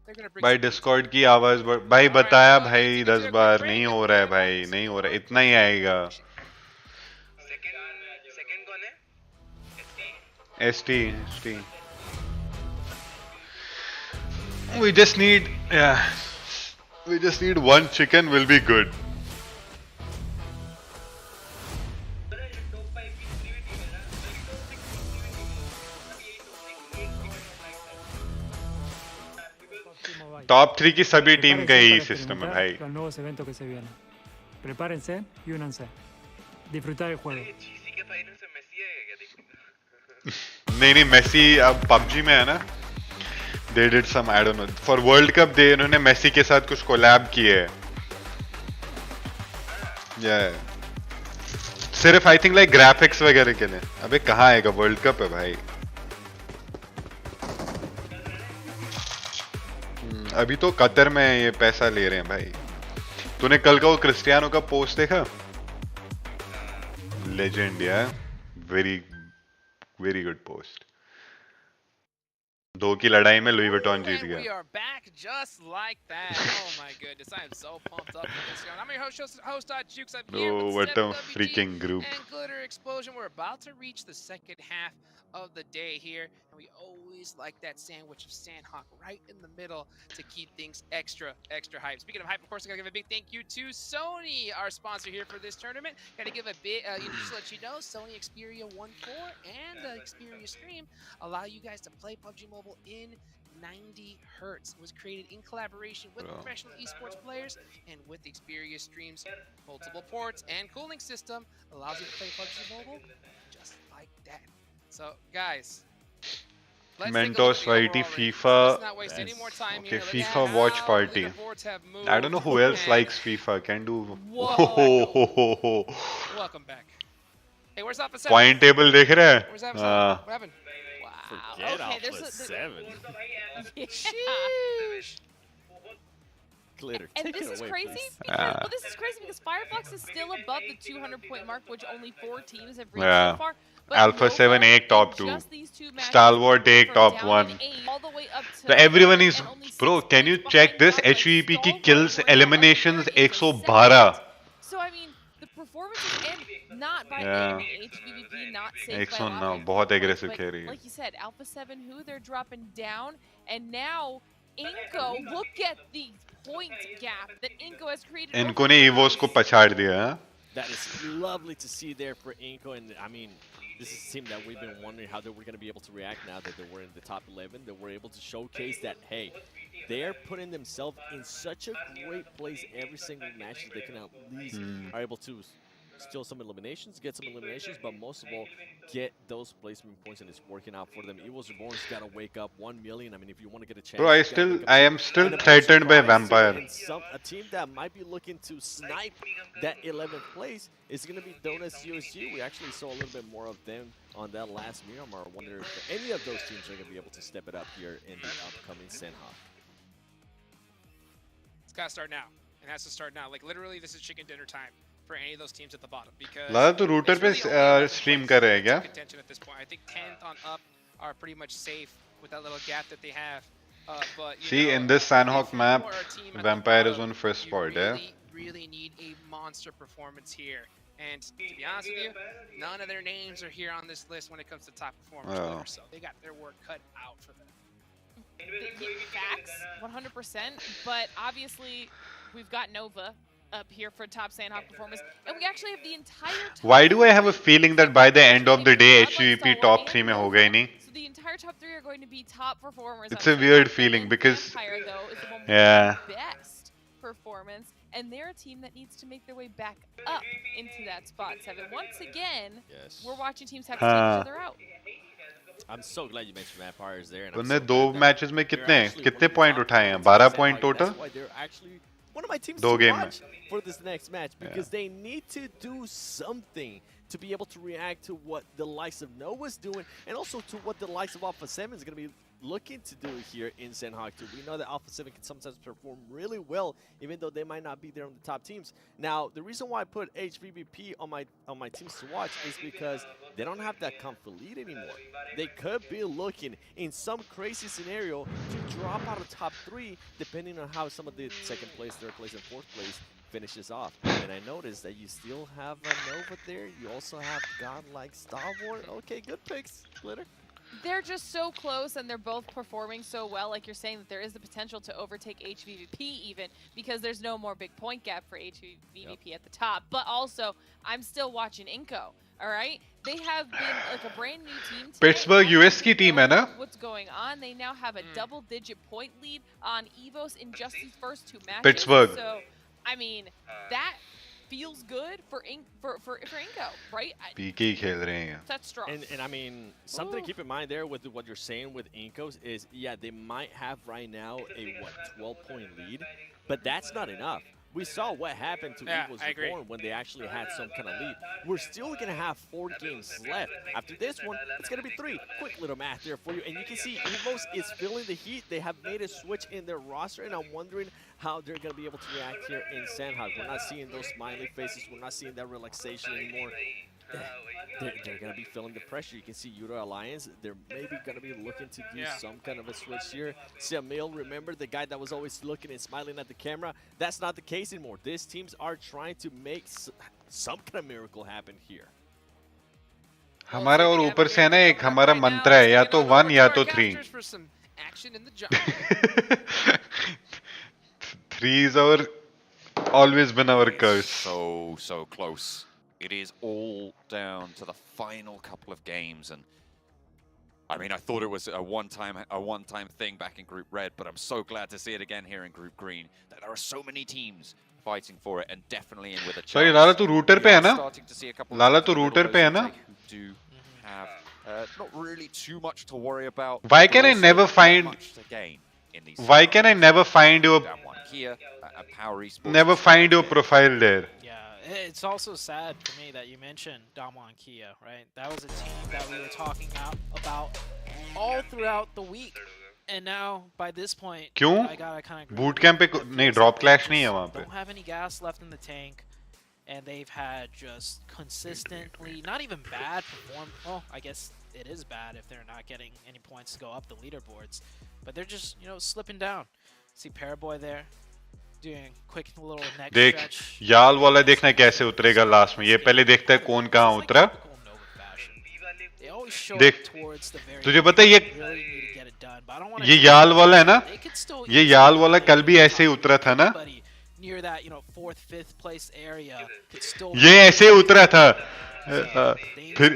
[SPEAKER 6] they're going to bring
[SPEAKER 2] भाई
[SPEAKER 6] some heat to
[SPEAKER 2] Discord
[SPEAKER 6] it.
[SPEAKER 2] की आवाज भाई
[SPEAKER 6] All right,
[SPEAKER 2] बताया
[SPEAKER 6] well,
[SPEAKER 2] भाई
[SPEAKER 6] let's
[SPEAKER 2] 10
[SPEAKER 6] take a
[SPEAKER 2] bar
[SPEAKER 6] quick
[SPEAKER 2] नहीं
[SPEAKER 6] break,
[SPEAKER 2] हो
[SPEAKER 6] and
[SPEAKER 2] रहा है
[SPEAKER 6] we'll
[SPEAKER 2] भाई
[SPEAKER 6] get
[SPEAKER 2] नहीं
[SPEAKER 6] back
[SPEAKER 2] हो रहा है
[SPEAKER 6] to
[SPEAKER 2] इतना ही आएगा
[SPEAKER 11] second कौन है?
[SPEAKER 2] ST ST we just need one chicken will be good top 3 की सभी टीम का यही सिस्टम है भाई
[SPEAKER 12] los nuevos eventos que se vienen. Prepárense y únanse. Disfrutar el juego.
[SPEAKER 11] GC के फाइनल से मेसी आएगा क्या देखूंगा?
[SPEAKER 2] नहीं मेसी अब PUBG में है ना they did some I don't know for World Cup they इन्होंने मेसी के साथ कुछ कोलैब किए है सिर्फ आई थिंक लाइक ग्राफिक्स वगैरह के लिए अबे कहाँ आएगा वर्ल्ड कप है भाई अभी तो कतर में ये पैसा ले रहे हैं भाई तूने कल का वो क्रिस्टियानो का पोस्ट देखा लेजेंड यार वेरी वेरी गुड पोस्ट 2 की लड़ाई में लुई विटॉन जीत
[SPEAKER 6] And
[SPEAKER 2] गया
[SPEAKER 6] we are back just like that. Oh my goodness, I am so pumped up for this one. I'm your host Jukes. I'm here
[SPEAKER 2] Oh,
[SPEAKER 6] with
[SPEAKER 2] what a
[SPEAKER 6] 7WG
[SPEAKER 2] freaking group.
[SPEAKER 6] and Glitter Explosion. We're about to reach the second half of the day here, and we always like that sandwich of Sandhawk right in the middle to keep things extra hype. Speaking of hype, of course, I gotta give a big thank you to Sony, our sponsor here for this tournament. Gotta give a bit, just to let you know, Sony Xperia 1.4 and Xperia Stream allow you guys to play PUBG Mobile in 90 hertz. It was created in collaboration with professional esports players, and with Xperia Stream's multiple ports and cooling system allows you to play PUBG Mobile just like that. So, guys, let's
[SPEAKER 2] Mentos
[SPEAKER 6] take a look at the
[SPEAKER 2] Whitey
[SPEAKER 6] overall
[SPEAKER 2] FIFA
[SPEAKER 6] ratings. Let's not waste any more time
[SPEAKER 2] okay
[SPEAKER 6] here. Let's
[SPEAKER 2] FIFA
[SPEAKER 6] see
[SPEAKER 2] watch
[SPEAKER 6] how
[SPEAKER 2] party
[SPEAKER 6] leaderboards have moved.
[SPEAKER 2] I don't know who else
[SPEAKER 6] And
[SPEAKER 2] likes FIFA can do
[SPEAKER 6] welcome back. Hey, where's Alpha 7?
[SPEAKER 2] Point table देख रहा है
[SPEAKER 6] Where's Alpha 7? What happened?
[SPEAKER 7] Forget
[SPEAKER 8] okay,
[SPEAKER 7] Alpha
[SPEAKER 8] there's a-
[SPEAKER 7] 7.
[SPEAKER 8] Yeah.
[SPEAKER 7] Glitter,
[SPEAKER 8] And
[SPEAKER 7] take
[SPEAKER 8] this
[SPEAKER 7] it
[SPEAKER 8] is
[SPEAKER 7] away,
[SPEAKER 8] crazy
[SPEAKER 7] please.
[SPEAKER 8] because well, this is crazy because Firefox is still above the 200-point mark, which only 4 teams have reached
[SPEAKER 2] Yeah.
[SPEAKER 8] so far. But
[SPEAKER 2] Alpha
[SPEAKER 8] Nova,
[SPEAKER 2] 7 एक top
[SPEAKER 8] in
[SPEAKER 2] 2
[SPEAKER 8] just these two matches,
[SPEAKER 2] Stalwart एक
[SPEAKER 8] from
[SPEAKER 2] top
[SPEAKER 8] down
[SPEAKER 2] 1
[SPEAKER 8] in eight all the way up to
[SPEAKER 2] so everyone
[SPEAKER 8] third
[SPEAKER 2] is
[SPEAKER 8] and only
[SPEAKER 2] bro
[SPEAKER 8] 6
[SPEAKER 2] can you
[SPEAKER 8] points
[SPEAKER 2] check
[SPEAKER 8] behind
[SPEAKER 2] this
[SPEAKER 8] Godlike.
[SPEAKER 2] HVP की
[SPEAKER 8] Stalwart
[SPEAKER 2] kills
[SPEAKER 8] were now
[SPEAKER 2] eliminations
[SPEAKER 8] up 30 for
[SPEAKER 2] 112
[SPEAKER 8] So I mean, the performances and not by
[SPEAKER 2] Yeah.
[SPEAKER 8] any HVP, not saved by
[SPEAKER 2] 109
[SPEAKER 8] Lava,
[SPEAKER 2] बहुत
[SPEAKER 8] but
[SPEAKER 2] aggressive खेल रही है
[SPEAKER 8] like you said, Alpha 7 who they're dropping down, and now Inko, look at the point gap that Inko has created.
[SPEAKER 2] इनको
[SPEAKER 8] over
[SPEAKER 2] ने
[SPEAKER 8] the
[SPEAKER 2] EVOS को पछाड़ दिया हाँ?
[SPEAKER 7] That is lovely to see there for Inko, and I mean, this is a team that we've been wondering how they were going to be able to react now that they were in the top 11. They were able to showcase that, hey, they're putting themselves in such a great place every single match that they can at least are able to steal some eliminations, get some eliminations, but most of all, get those placement points, and it's working out for them. Evil's Reborn's got to wake up 1 million. I mean, if you want to get a chance.
[SPEAKER 2] Bro, I am still
[SPEAKER 7] And a
[SPEAKER 2] threatened by
[SPEAKER 7] surprise,
[SPEAKER 2] Vampire.
[SPEAKER 7] and a team that might be looking to snipe that 11th place is going to be Donuts USG. We actually saw a little bit more of them on that last Miramar. I wonder if any of those teams are going to be able to step it up here in the upcoming Sandhawk.
[SPEAKER 6] It's got to start now. It has to start now. Like, literally, this is chicken dinner time for any of those teams at the bottom. Because
[SPEAKER 2] लगा तो router
[SPEAKER 6] it's
[SPEAKER 2] पे
[SPEAKER 6] really only 11th
[SPEAKER 2] stream
[SPEAKER 6] place
[SPEAKER 2] कर रहे हैं
[SPEAKER 6] that's in
[SPEAKER 2] क्या?
[SPEAKER 6] contention at this point. I think 10th on up are pretty much safe with that little gap that they have. But you
[SPEAKER 2] See,
[SPEAKER 6] know,
[SPEAKER 2] in this Sandhawk
[SPEAKER 6] if you
[SPEAKER 2] map,
[SPEAKER 6] are a team at the
[SPEAKER 2] Vampire is
[SPEAKER 6] bottom,
[SPEAKER 2] on first
[SPEAKER 6] you
[SPEAKER 2] spot,
[SPEAKER 6] really, really need a monster performance here. And to be honest with you, none of their names are here on this list when it comes to top performers.
[SPEAKER 2] Oh.
[SPEAKER 6] So they got their work cut out for them.
[SPEAKER 8] Facts, 100%. But obviously, we've got Nova up here for top Sandhawk performance, and we actually have the entire top
[SPEAKER 2] Why do I have a
[SPEAKER 8] three
[SPEAKER 2] feeling that by the end of the day
[SPEAKER 8] Godlike,
[SPEAKER 2] HVP
[SPEAKER 8] Stalwart,
[SPEAKER 2] top
[SPEAKER 8] and
[SPEAKER 2] 3 में
[SPEAKER 8] Nova.
[SPEAKER 2] होगा ही नहीं?
[SPEAKER 8] So the entire top 3 are going to be top performers.
[SPEAKER 2] It's
[SPEAKER 8] on
[SPEAKER 2] a weird
[SPEAKER 8] Sandhawk,
[SPEAKER 2] feeling
[SPEAKER 8] and
[SPEAKER 2] because-
[SPEAKER 8] Vampire, though, is the one with
[SPEAKER 2] Yeah.
[SPEAKER 8] the best performance, and they're a team that needs to make their way back up into that spot 7. Once again,
[SPEAKER 7] Yes.
[SPEAKER 8] we're watching teams have to take each other out.
[SPEAKER 7] I'm so glad you mentioned Vampires there. And I'm
[SPEAKER 2] उनने
[SPEAKER 7] so
[SPEAKER 2] दो
[SPEAKER 7] glad that
[SPEAKER 2] matches में
[SPEAKER 7] they're
[SPEAKER 2] कितने
[SPEAKER 7] actually
[SPEAKER 2] कितने
[SPEAKER 7] one of the
[SPEAKER 2] point
[SPEAKER 7] top
[SPEAKER 2] उठाए हैं?
[SPEAKER 7] teams in
[SPEAKER 2] 12
[SPEAKER 7] Sandhawk.
[SPEAKER 2] point total?
[SPEAKER 7] That's why they're actually one of my teams
[SPEAKER 2] दो
[SPEAKER 7] to
[SPEAKER 2] game
[SPEAKER 7] watch for this next match, because they need to do something to be able to react to what the likes of Noah's doing, and also to what the likes of Alpha 7 is going to be looking to do here in Senhawk 2. We know that Alpha 7 can sometimes perform really well, even though they might not be there on the top teams. Now, the reason why I put HVVP on my teams to watch is because they don't have that comfort lead anymore. They could be looking in some crazy scenario to drop out of top 3, depending on how some of the second place, third place, and fourth place finishes off. And I noticed that you still have a Nova there. You also have Godlike Stalwart. Okay, good picks, Glitter.
[SPEAKER 8] They're just so close, and they're both performing so well. Like you're saying, that there is the potential to overtake HVVP even, because there's no more big point gap for HVVP at the top. But also, I'm still watching Inco. All right, they have been like a brand new team today.
[SPEAKER 2] Pittsburgh US की team है ना?
[SPEAKER 8] What's going on? They now have a double-digit point lead on Evos in just these first 2 matches.
[SPEAKER 2] Pittsburgh.
[SPEAKER 8] So, I mean, that feels good for Inco, right?
[SPEAKER 2] PK ही खेल रहे हैं.
[SPEAKER 8] That's strong.
[SPEAKER 7] And I mean, something to keep in mind there with what you're saying with Incos is, yeah, they might have right now a 12-point lead, but that's not enough. We saw what happened to Eagles Reborn when they actually had some kind of lead. We're still going to have 4 games left. After this one, it's going to be 3. Quick little math there for you. And you can see Evos is feeling the heat. They have made a switch in their roster, and I'm wondering how they're going to be able to react here in Sandhog. We're not seeing those smiley faces. We're not seeing that relaxation anymore. They're going to be feeling the pressure. You can see Euro Alliance, they're maybe going to be looking to do some kind of a switch here. Samil, remember the guy that was always looking and smiling at the camera? That's not the case anymore. These teams are trying to make some kind of miracle happen here.
[SPEAKER 2] हमारा और ऊपर से है ना एक हमारा मंत्र है या तो 1 या तो 3. 3 is always been our curse.
[SPEAKER 9] So close. It is all down to the final couple of games, and I mean, I thought it was a one-time thing back in Group Red, but I'm so glad to see it again here in Group Green. That there are so many teams fighting for it, and definitely in with a chance.
[SPEAKER 2] Sorry, Lala, तू router पे है ना? Lala, तू router पे है ना?
[SPEAKER 9] Do have not really too much to worry about.
[SPEAKER 2] Why can I never find? Why can I never find your? Never find your profile there.
[SPEAKER 10] It's also sad for me that you mentioned Damwon Kia, right? That was a team that we were talking about all throughout the week. And now, by this point, I gotta kind of
[SPEAKER 2] bootcamp पे नहीं drop clash नहीं है वहाँ पे.
[SPEAKER 10] Don't have any gas left in the tank, and they've had just consistently, not even bad perform. Well, I guess it is bad if they're not getting any points to go up the leaderboards, but they're just slipping down. See Paraboy there. Doing quick little neck
[SPEAKER 2] देख
[SPEAKER 10] stretch.
[SPEAKER 2] याल वाला देखना कैसे उतरेगा last में. ये पहले देखता है कौन कहाँ उतरा. देख तुझे पता है ये याल वाला है ना. ये याल वाला कल भी ऐसे ही उतरा था ना. ये ऐसे ही उतरा था. फिर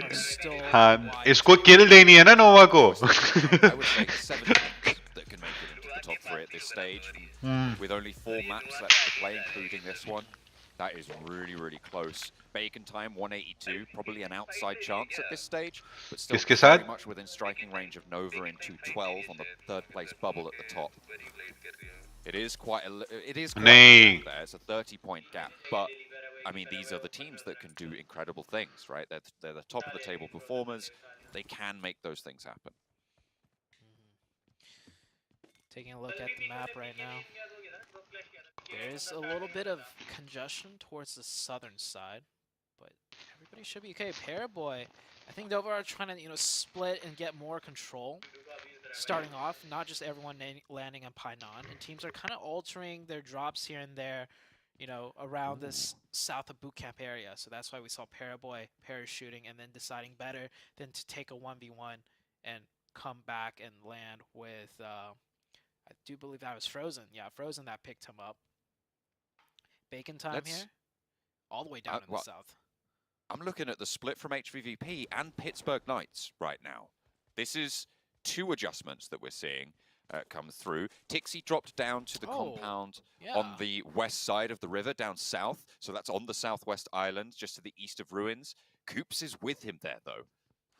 [SPEAKER 2] हाँ इसको किल देनी है ना नोवा को.
[SPEAKER 9] At this stage, with only 4 maps left to play, including this one. That is really, really close. Bacon time 182, probably an outside chance at this stage, but still very much within striking range of Nova in 212 on the 3rd place bubble at the top. It is quite a gap there. It's a 30-point gap, but I mean these are the teams that can do incredible things, right? They're the top of the table performers. They can make those things happen.
[SPEAKER 10] Taking a look at the map right now. There's a little bit of congestion towards the southern side, but everybody should be okay. Paraboy, I think Nova are trying to split and get more control. Starting off, not just everyone landing on Painan, and teams are kind of altering their drops here and there, around this south of bootcamp area. So that's why we saw Paraboy parachuting and then deciding better than to take a 1v1 and come back and land with. I do believe that was Frozen. Yeah, Frozen that picked him up. Bacon time here, all the way down in the south.
[SPEAKER 9] I'm looking at the split from HVVP and Pittsburgh Knights right now. This is 2 adjustments that we're seeing come through. Tixie dropped down to the compound on the west side of the river, down south. So that's on the southwest island, just to the east of Ruins. Coops is with him there, though.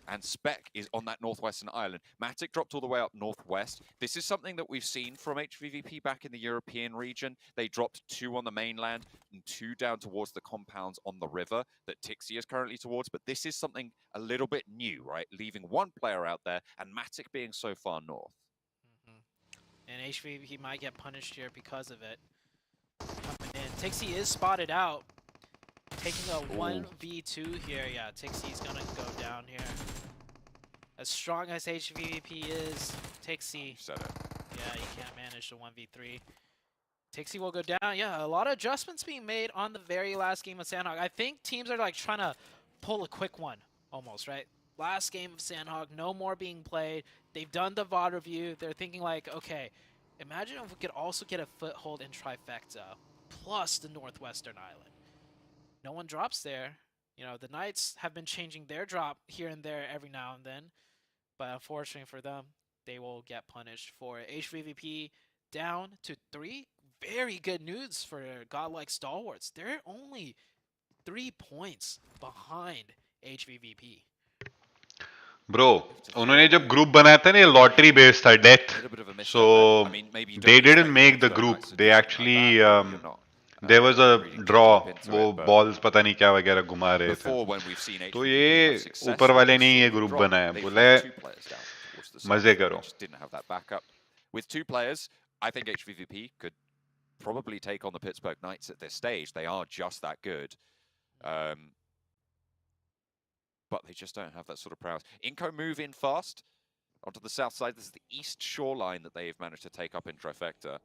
[SPEAKER 9] And Spec is on that northwestern island. Matic dropped all the way up northwest. This is something that we've seen from HVVP back in the European region. They dropped 2 on the mainland and 2 down towards the compounds on the river that Tixie is currently towards. But this is something a little bit new, right? Leaving 1 player out there and Matic being so far north.
[SPEAKER 10] And HVP might get punished here because of it. Coming in. Tixie is spotted out. Taking a 1v2 here. Yeah, Tixie's gonna go down here. As strong as HVP is, Tixie. Yeah, he can't manage the 1v3. Tixie will go down. Yeah, a lot of adjustments being made on the very last game of Sandhog. I think teams are like trying to pull a quick one, almost, right? Last game of Sandhog, no more being played. They've done the VOD review. They're thinking like, okay, imagine if we could also get a foothold in Trifecta, plus the Northwestern Island. No one drops there. You know, the Knights have been changing their drop here and there every now and then. But unfortunately for them, they will get punished for HVVP down to 3. Very good news for Godlike Stalwarts. They're only 3 points behind HVVP.
[SPEAKER 2] Bro, उन्होंने जब group बनाया था ना, lottery based था, death. So they didn't make the group. They actually there was a draw. वो balls पता नहीं क्या वगैरह घुमा रहे थे. तो ये ऊपर वाले ने ये ग्रुप बनाया. बोले मजे करो.
[SPEAKER 9] With 2 players, I think HVVP could probably take on the Pittsburgh Knights at this stage. They are just that good. But they just don't have that sort of prowess. Inco move in fast onto the south side. This is the east shoreline that they've managed to take up in Trifecta.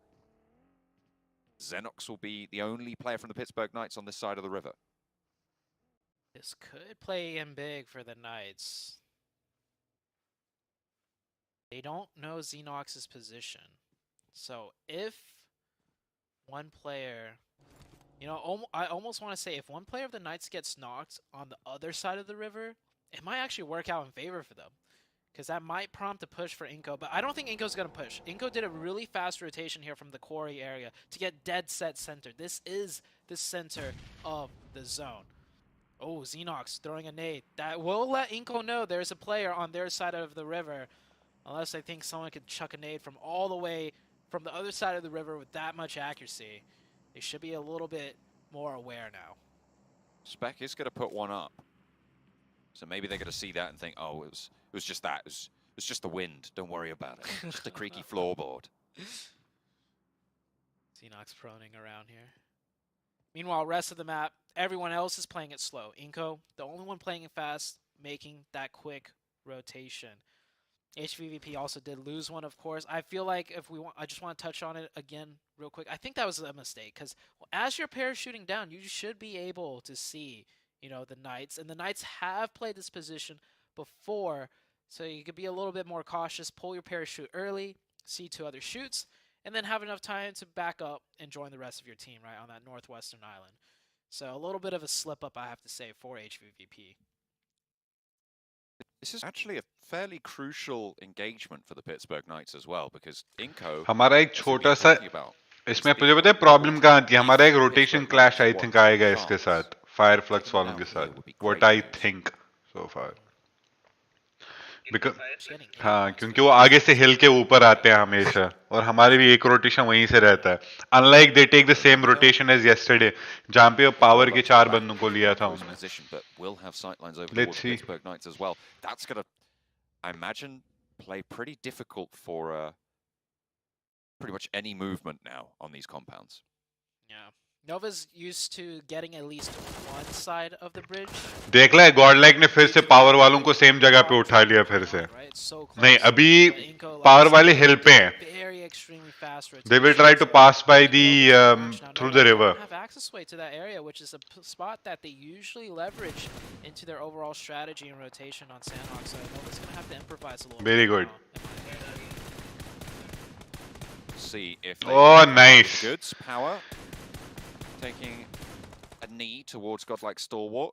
[SPEAKER 9] Xenox will be the only player from the Pittsburgh Knights on this side of the river.
[SPEAKER 10] This could play in big for the Knights. They don't know Xenox's position. So if one player, you know, I almost want to say if one player of the Knights gets knocked on the other side of the river, it might actually work out in favor for them. Because that might prompt a push for Inco, but I don't think Inco's going to push. Inco did a really fast rotation here from the quarry area to get dead set center. This is the center of the zone. Oh, Xenox throwing a nade. That will let Inco know there's a player on their side of the river. Unless I think someone could chuck a nade from all the way from the other side of the river with that much accuracy. They should be a little bit more aware now.
[SPEAKER 9] Spec is going to put one up. So maybe they're going to see that and think, oh, it was just that. It was just the wind. Don't worry about it. Just a creaky floorboard.
[SPEAKER 10] Xenox proning around here. Meanwhile, rest of the map, everyone else is playing it slow. Inco, the only one playing it fast, making that quick rotation. HVVP also did lose one, of course. I feel like if we want, I just want to touch on it again real quick. I think that was a mistake because as you're parachuting down, you should be able to see, you know, the Knights. And the Knights have played this position before, so you could be a little bit more cautious. Pull your parachute early, see 2 other shoots, and then have enough time to back up and join the rest of your team, right, on that Northwestern Island. So a little bit of a slip-up, I have to say, for HVVP.
[SPEAKER 9] This is actually a fairly crucial engagement for the Pittsburgh Knights as well, because Inco...
[SPEAKER 2] हमारा एक छोटा सा इसमें मुझे पता है problem कहाँ आती है. हमारा एक रोटेशन क्लैश आई थिंक आएगा इसके साथ, फायर फ्लक्स वालों के साथ. व्हाट आई थिंक सो फार. हाँ, क्योंकि वो आगे से हिल के ऊपर आते हैं हमेशा, और हमारे भी एक रोटेशन वहीं से रहता है. Unlike they take the same rotation as yesterday, जहाँ पे पावर के 4 बंदों को लिया था उन्होंने. Let's see.
[SPEAKER 9] As well. That's gonna, I imagine, play pretty difficult for pretty much any movement now on these compounds.
[SPEAKER 10] Yeah. Nova's used to getting at least one side of the bridge.
[SPEAKER 2] देख ले, Godlike ने फिर से power वालों को same जगह पे उठा लिया फिर से. नहीं, अभी पावर वाले हिल पे हैं. They will try to pass by the through the river.
[SPEAKER 10] Have access way to that area, which is a spot that they usually leverage into their overall strategy and rotation on Sandhog. So Nova's gonna have to improvise a little.
[SPEAKER 2] Very good.
[SPEAKER 9] See if
[SPEAKER 2] oh, nice.
[SPEAKER 9] Goods power. Taking a knee towards Godlike Stalwart,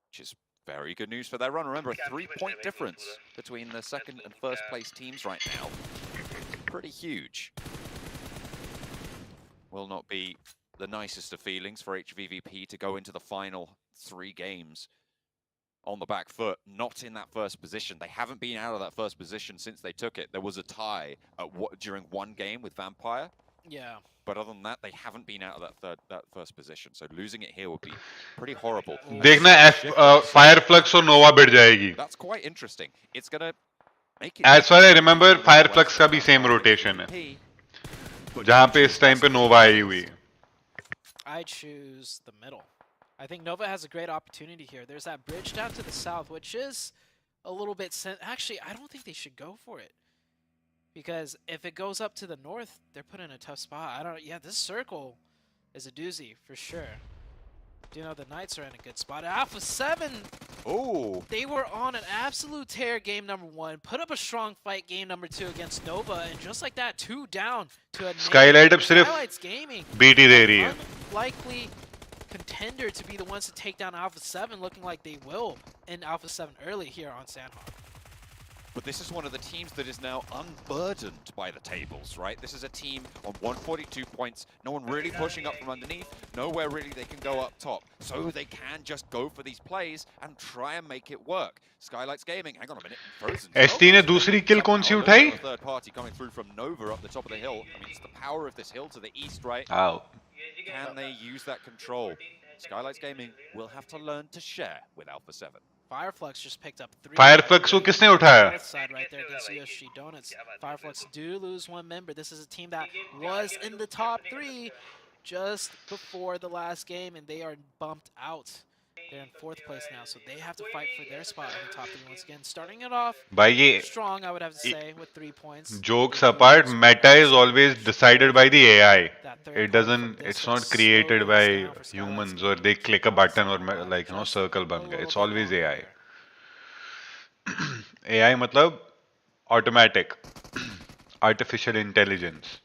[SPEAKER 9] which is very good news for their run. Remember, a 3-point difference between the second and first place teams right now. Pretty huge. Will not be the nicest of feelings for HVVP to go into the final 3 games on the back foot, not in that first position. They haven't been out of that first position since they took it. There was a tie during one game with Vampire.
[SPEAKER 10] Yeah.
[SPEAKER 9] But other than that, they haven't been out of that first position. So losing it here would be pretty horrible.
[SPEAKER 2] देखना fire flux और Nova बढ़ जाएगी.
[SPEAKER 9] That's quite interesting. It's gonna make it.
[SPEAKER 2] As far as I remember, fire flux का भी same rotation है. जहाँ पे इस टाइम पे नोवा आई हुई है.
[SPEAKER 10] I choose the middle. I think Nova has a great opportunity here. There's that bridge down to the south, which is a little bit... Actually, I don't think they should go for it. Because if it goes up to the north, they're put in a tough spot. Yeah, this circle is a doozy for sure. You know, the Knights are in a good spot. Alpha 7!
[SPEAKER 9] Oh!
[SPEAKER 10] They were on an absolute tear game number 1. Put up a strong fight game number 2 against Nova. And just like that, 2 down to a
[SPEAKER 2] Skylight अब सिर्फ
[SPEAKER 10] Skylight's Gaming.
[SPEAKER 2] BT दे रही है.
[SPEAKER 10] Unlikely contender to be the ones to take down Alpha 7, looking like they will in Alpha 7 early here on Sandhawk.
[SPEAKER 9] But this is one of the teams that is now unburdened by the tables, right? This is a team on 142 points. No one really pushing up from underneath. Nowhere really they can go up top. So they can just go for these plays and try and make it work. Skylight's Gaming, hang on a minute. Frozen.
[SPEAKER 2] ST ने दूसरी kill कौन सी उठाई?
[SPEAKER 9] Third party coming through from Nova up the top of the hill. I mean, it's the power of this hill to the east, right?
[SPEAKER 2] Ow.
[SPEAKER 9] Can they use that control? Skylight's Gaming will have to learn to share with Alpha 7.
[SPEAKER 10] Fireflux just picked up 3.
[SPEAKER 2] Fireflux को किसने उठाया?
[SPEAKER 10] Side right there against USG Donuts. Fireflux do lose 1 member. This is a team that was in the top 3 just before the last game, and they are bumped out. They're in 4th place now, so they have to fight for their spot in the top 3 once again. Starting it off strong, I would have to say, with 3 points.
[SPEAKER 2] Jokes apart, meta is always decided by the AI. It's not created by humans or they click a button or like, you know, circle bun gaya. It's always AI. AI matlab automatic. Artificial intelligence.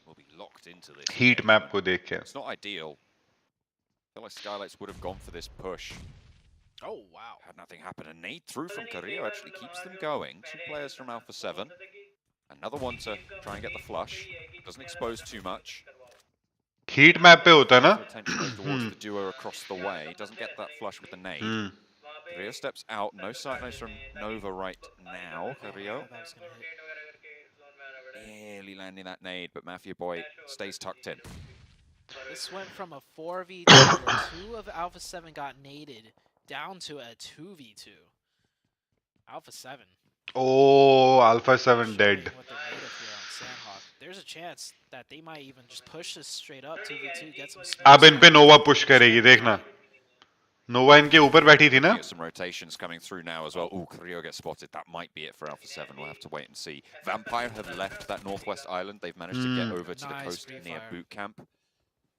[SPEAKER 2] Heat map ko dekh ke.
[SPEAKER 9] It's not ideal. I feel like Skylights would have gone for this push.
[SPEAKER 10] Oh, wow.
[SPEAKER 9] Had nothing happen. A nade through from Carrillo actually keeps them going. 2 players from Alpha 7. Another one to try and get the flush. Doesn't expose too much.
[SPEAKER 2] Heat map pe hota na?
[SPEAKER 9] Attention goes towards the duo across the way. Doesn't get that flush with the nade. Carrillo steps out. No sight nose from Nova right now. Carrillo barely landing that nade, but Mafia Boy stays tucked in.
[SPEAKER 10] This went from a 4v2 where 2 of Alpha 7 got naded down to a 2v2. Alpha 7.
[SPEAKER 2] Oh, Alpha 7 dead.
[SPEAKER 10] There's a chance that they might even just push this straight up 2v2, get some
[SPEAKER 2] अब इन पे Nova push करेगी देखना. Nova इनके ऊपर बैठी थी ना?
[SPEAKER 9] Some rotations coming through now as well. Oh, Carrillo gets spotted. That might be it for Alpha 7. We'll have to wait and see. Vampire have left that northwest island. They've managed to get over to the coast near boot camp.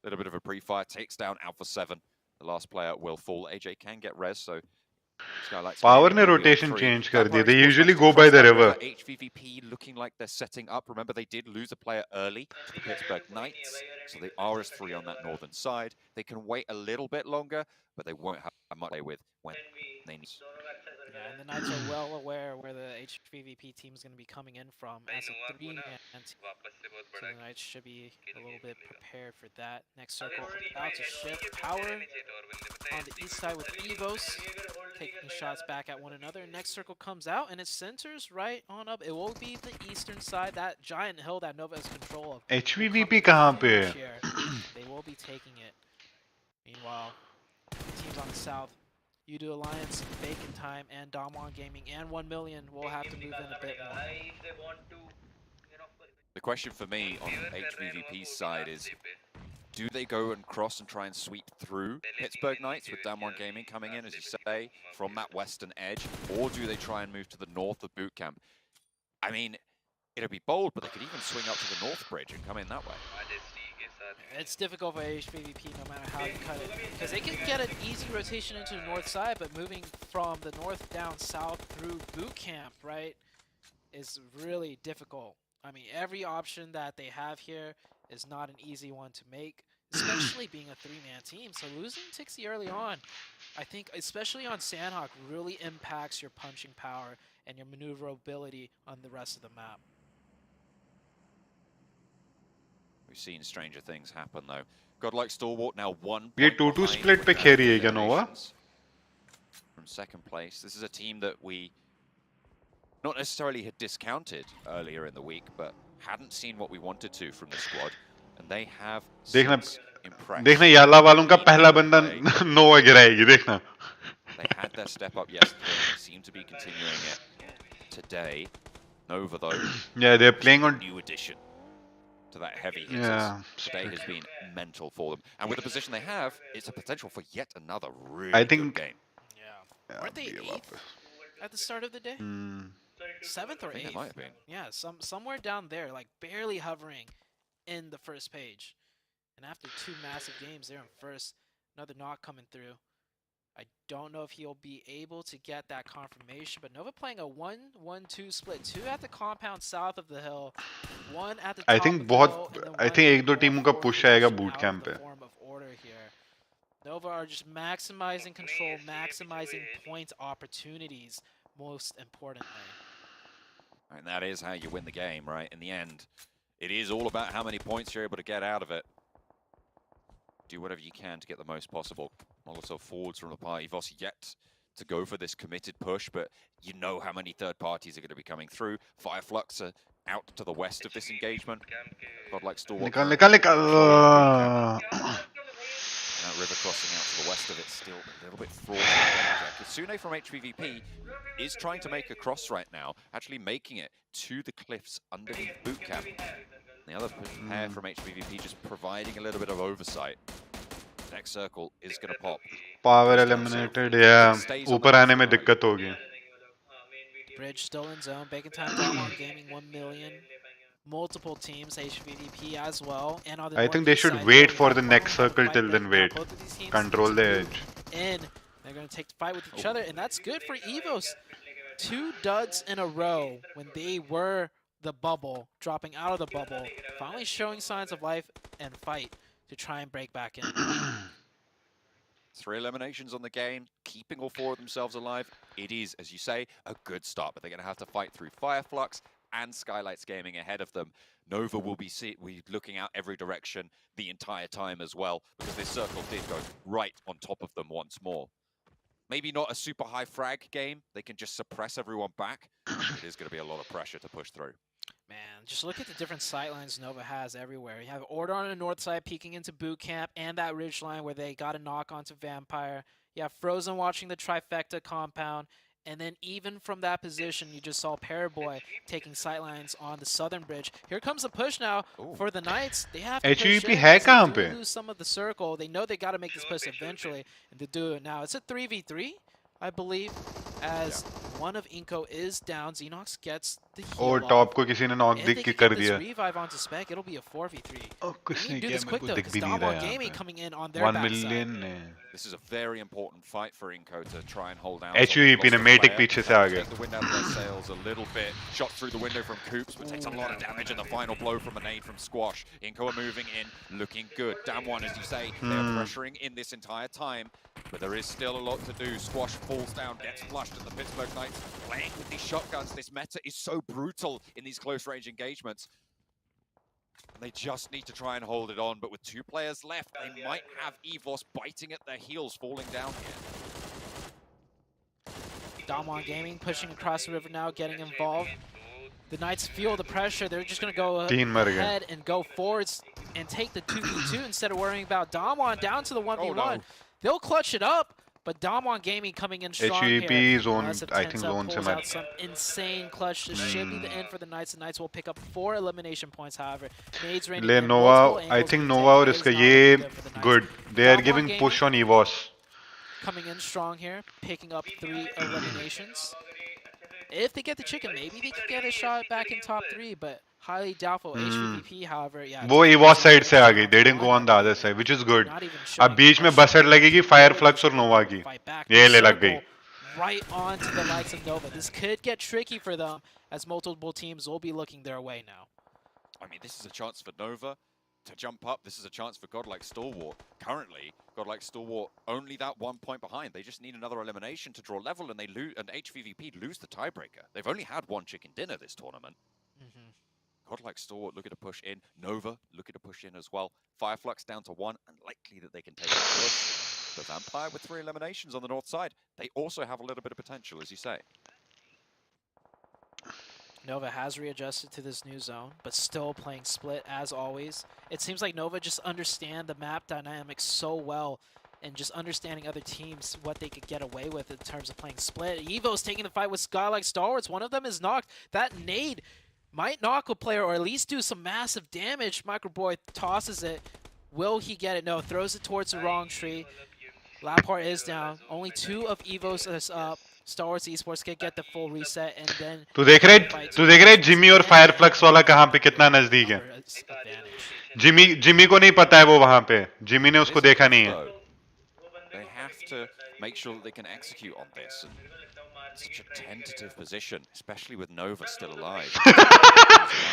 [SPEAKER 9] Little bit of a pre-fire, takes down Alpha 7. The last player will fall. AJ can get res, so
[SPEAKER 2] Power ने rotation change कर दी. They usually go by the river.
[SPEAKER 9] HVVP looking like they're setting up. Remember, they did lose a player early to the Pittsburgh Knights, so they are as 3 on that northern side. They can wait a little bit longer, but they won't have much to play with when they need.
[SPEAKER 10] Yeah, and the Knights are well aware where the HVVP team is going to be coming in from as a 3-man team. So the Knights should be a little bit prepared for that. Next circle about to shift. Power on the east side with Evos, taking shots back at one another. Next circle comes out and it centers right on up. It will be the eastern side, that giant hill that Nova has control of.
[SPEAKER 2] HVVP कहाँ पे है?
[SPEAKER 10] They will be taking it. Meanwhile, teams on the south, Udo Alliance, Bacon Time, and Damwon Gaming, and 1 million will have to move in a bit more.
[SPEAKER 9] The question for me on HVVP's side is, do they go and cross and try and sweep through Pittsburgh Knights with Damwon Gaming coming in, as you say, from that western edge, or do they try and move to the north of boot camp? I mean, it'll be bold, but they could even swing up to the north bridge and come in that way.
[SPEAKER 10] It's difficult for HVVP no matter how you cut it, because they can get an easy rotation into the north side, but moving from the north down south through boot camp, right, is really difficult. I mean, every option that they have here is not an easy one to make, especially being a 3-man team. So losing Tixie early on, I think, especially on Sandhawk, really impacts your punching power and your maneuverability on the rest of the map.
[SPEAKER 9] We've seen stranger things happen, though. Godlike Stalwart now 1
[SPEAKER 2] ये 2-2 split पे खेल रही है क्या Nova?
[SPEAKER 9] From second place. This is a team that we not necessarily had discounted earlier in the week, but hadn't seen what we wanted to from the squad, and they have impressed.
[SPEAKER 2] देखना याला वालों का पहला बंदा Nova गिराएगी देखना.
[SPEAKER 9] They had their step up yesterday. They seem to be continuing it today. Nova, though,
[SPEAKER 2] yeah, they're playing on
[SPEAKER 9] new edition. to that heavy hitters.
[SPEAKER 2] Yeah,
[SPEAKER 9] Today has been mental for them. And with the position they have, it's a potential for yet another
[SPEAKER 2] I
[SPEAKER 9] really
[SPEAKER 2] think
[SPEAKER 9] good game.
[SPEAKER 10] Yeah. Weren't they 8th at the start of the day? 7th or 8th?
[SPEAKER 9] I think they might have been.
[SPEAKER 10] Yeah, somewhere down there, like barely hovering in the first page. And after 2 massive games, they're in first. Another knock coming through. I don't know if he'll be able to get that confirmation, but Nova playing a 1-1-2 split. 2 at the compound south of the hill, 1 at the top
[SPEAKER 2] I think
[SPEAKER 10] of the
[SPEAKER 2] बहुत
[SPEAKER 10] hill, and then
[SPEAKER 2] I
[SPEAKER 10] one
[SPEAKER 2] think एक दो
[SPEAKER 10] more
[SPEAKER 2] टीमों का
[SPEAKER 10] fourth
[SPEAKER 2] push आएगा
[SPEAKER 10] position
[SPEAKER 2] boot
[SPEAKER 10] out
[SPEAKER 2] camp
[SPEAKER 10] of the
[SPEAKER 2] पे.
[SPEAKER 10] form of order here. Nova are just maximizing control, maximizing point opportunities, most importantly.
[SPEAKER 9] And that is how you win the game, right? In the end, it is all about how many points you're able to get out of it. Do whatever you can to get the most possible. Molotov forwards from the party. Voss yet to go for this committed push, but you know how many third parties are going to be coming through. Fireflux are out to the west of this engagement. Godlike Stalwart.
[SPEAKER 2] निकाल.
[SPEAKER 9] That river crossing out to the west of it, still a little bit fraught with danger. Kitsune from HVVP is trying to make a cross right now, actually making it to the cliffs underneath boot camp. The other pair from HVVP just providing a little bit of oversight. Next circle is going to pop.
[SPEAKER 2] Power eliminated. Yeah. ऊपर आने में दिक्कत होगी.
[SPEAKER 10] Bridge still in zone. Bacon Time Diamond Gaming 1 million. Multiple teams, HVDP as well. And on the
[SPEAKER 2] I think they should wait for the next circle till then wait. Control the edge.
[SPEAKER 10] And they're going to take the fight with each other, and that's good for EVOS. 2 duds in a row when they were the bubble, dropping out of the bubble, finally showing signs of life and fight to try and break back in.
[SPEAKER 9] 3 eliminations on the game, keeping all 4 of themselves alive. It is, as you say, a good start, but they're going to have to fight through Fireflux and Skylights Gaming ahead of them. Nova will be looking out every direction the entire time as well, because this circle did go right on top of them once more. Maybe not a super high frag game. They can just suppress everyone back. It is going to be a lot of pressure to push through.
[SPEAKER 10] Man, just look at the different sightlines Nova has everywhere. You have Order on the north side peeking into boot camp, and that ridge line where they got a knock onto Vampire. You have Frozen watching the trifecta compound. And then even from that position, you just saw Paraboy taking sightlines on the southern bridge. Here comes the push now for the Knights. They have to push in as they lose some of the circle. They know they got to make this push eventually, and to do it now. It's a 3v3, I believe, as one of Inko is down. Xenox gets the heal
[SPEAKER 2] और top को किसी ने knock दिख के कर दिया.
[SPEAKER 10] Revive onto Spec, it'll be a 4v3.
[SPEAKER 2] Oh, कुछ नहीं किया, मेरे को दिख
[SPEAKER 10] भी
[SPEAKER 2] नहीं रहा
[SPEAKER 10] Gaming coming in on their
[SPEAKER 2] 1
[SPEAKER 10] backside.
[SPEAKER 2] million.
[SPEAKER 9] This is a very important fight for Inko to try and hold down.
[SPEAKER 2] HVP ने Matic पीछे से आ गया.
[SPEAKER 9] Take the wind out of their sails a little bit. Shot through the window from Coops, but takes a lot of damage, and the final blow from a nade from Squash. Inko are moving in, looking good. Damwon, as you say, they're pressuring in this entire time, but there is still a lot to do. Squash falls down, gets flushed, and the Pittsburgh Knights playing with these shotguns. This meta is so brutal in these close-range engagements. They just need to try and hold it on, but with 2 players left, they might have EVOS biting at their heels, falling down here.
[SPEAKER 10] Damwon Gaming pushing across the river now, getting involved. The Knights feel the pressure. They're just going to go ahead and go forwards and take the 2v2 instead of worrying about Damwon down to the 1v1.
[SPEAKER 9] No.
[SPEAKER 10] They'll clutch it up, but Damwon Gaming coming in strong here.
[SPEAKER 2] Zone, I think zone se
[SPEAKER 10] out some insane clutch. This should be the end for the Knights. The Knights will pick up 4 elimination points, however. Nades raining in
[SPEAKER 2] Nova, I think Nova और इसका ये good. They are giving push on EVOS.
[SPEAKER 10] Coming in strong here, picking up 3 eliminations. If they get the chicken, maybe they could get a shot back in top 3, but highly doubtful. HVVP, however, yeah.
[SPEAKER 2] वो EVOS side से आ गई. They didn't go on the other side, which is good. अब बीच में बसर लगेगी Fireflux और Nova की. ये ले लग गई.
[SPEAKER 10] Right on to the likes of Nova. This could get tricky for them, as multiple teams will be looking their way now.
[SPEAKER 9] I mean, this is a chance for Nova to jump up. This is a chance for Godlike Stalwart. Currently, Godlike Stalwart only that 1 point behind. They just need another elimination to draw level, and they lose. And HVVP lose the tiebreaker. They've only had 1 chicken dinner this tournament. Godlike Stalwart looking to push in. Nova looking to push in as well. Fireflux down to 1, unlikely that they can take a push. The Vampire with 3 eliminations on the north side. They also have a little bit of potential, as you say.
[SPEAKER 10] Nova has readjusted to this new zone, but still playing split as always. It seems like Nova just understand the map dynamics so well, and just understanding other teams, what they could get away with in terms of playing split. Evo's taking the fight with Godlike Stalwarts. One of them is knocked. That nade might knock a player or at least do some massive damage. Microboy tosses it. Will he get it? No, throws it towards the wrong tree. Lampard is down. Only 2 of Evo's is up. Star Wars Esports can get the full reset and then...
[SPEAKER 2] तू देख रहे Jimmy और fire flux वाला कहाँ पे कितना नजदीक है? जिमी को नहीं पता है वो वहाँ पे. जिमी ने उसको देखा नहीं है.
[SPEAKER 9] They have to make sure that they can execute on this. And such a tentative position, especially with Nova still alive.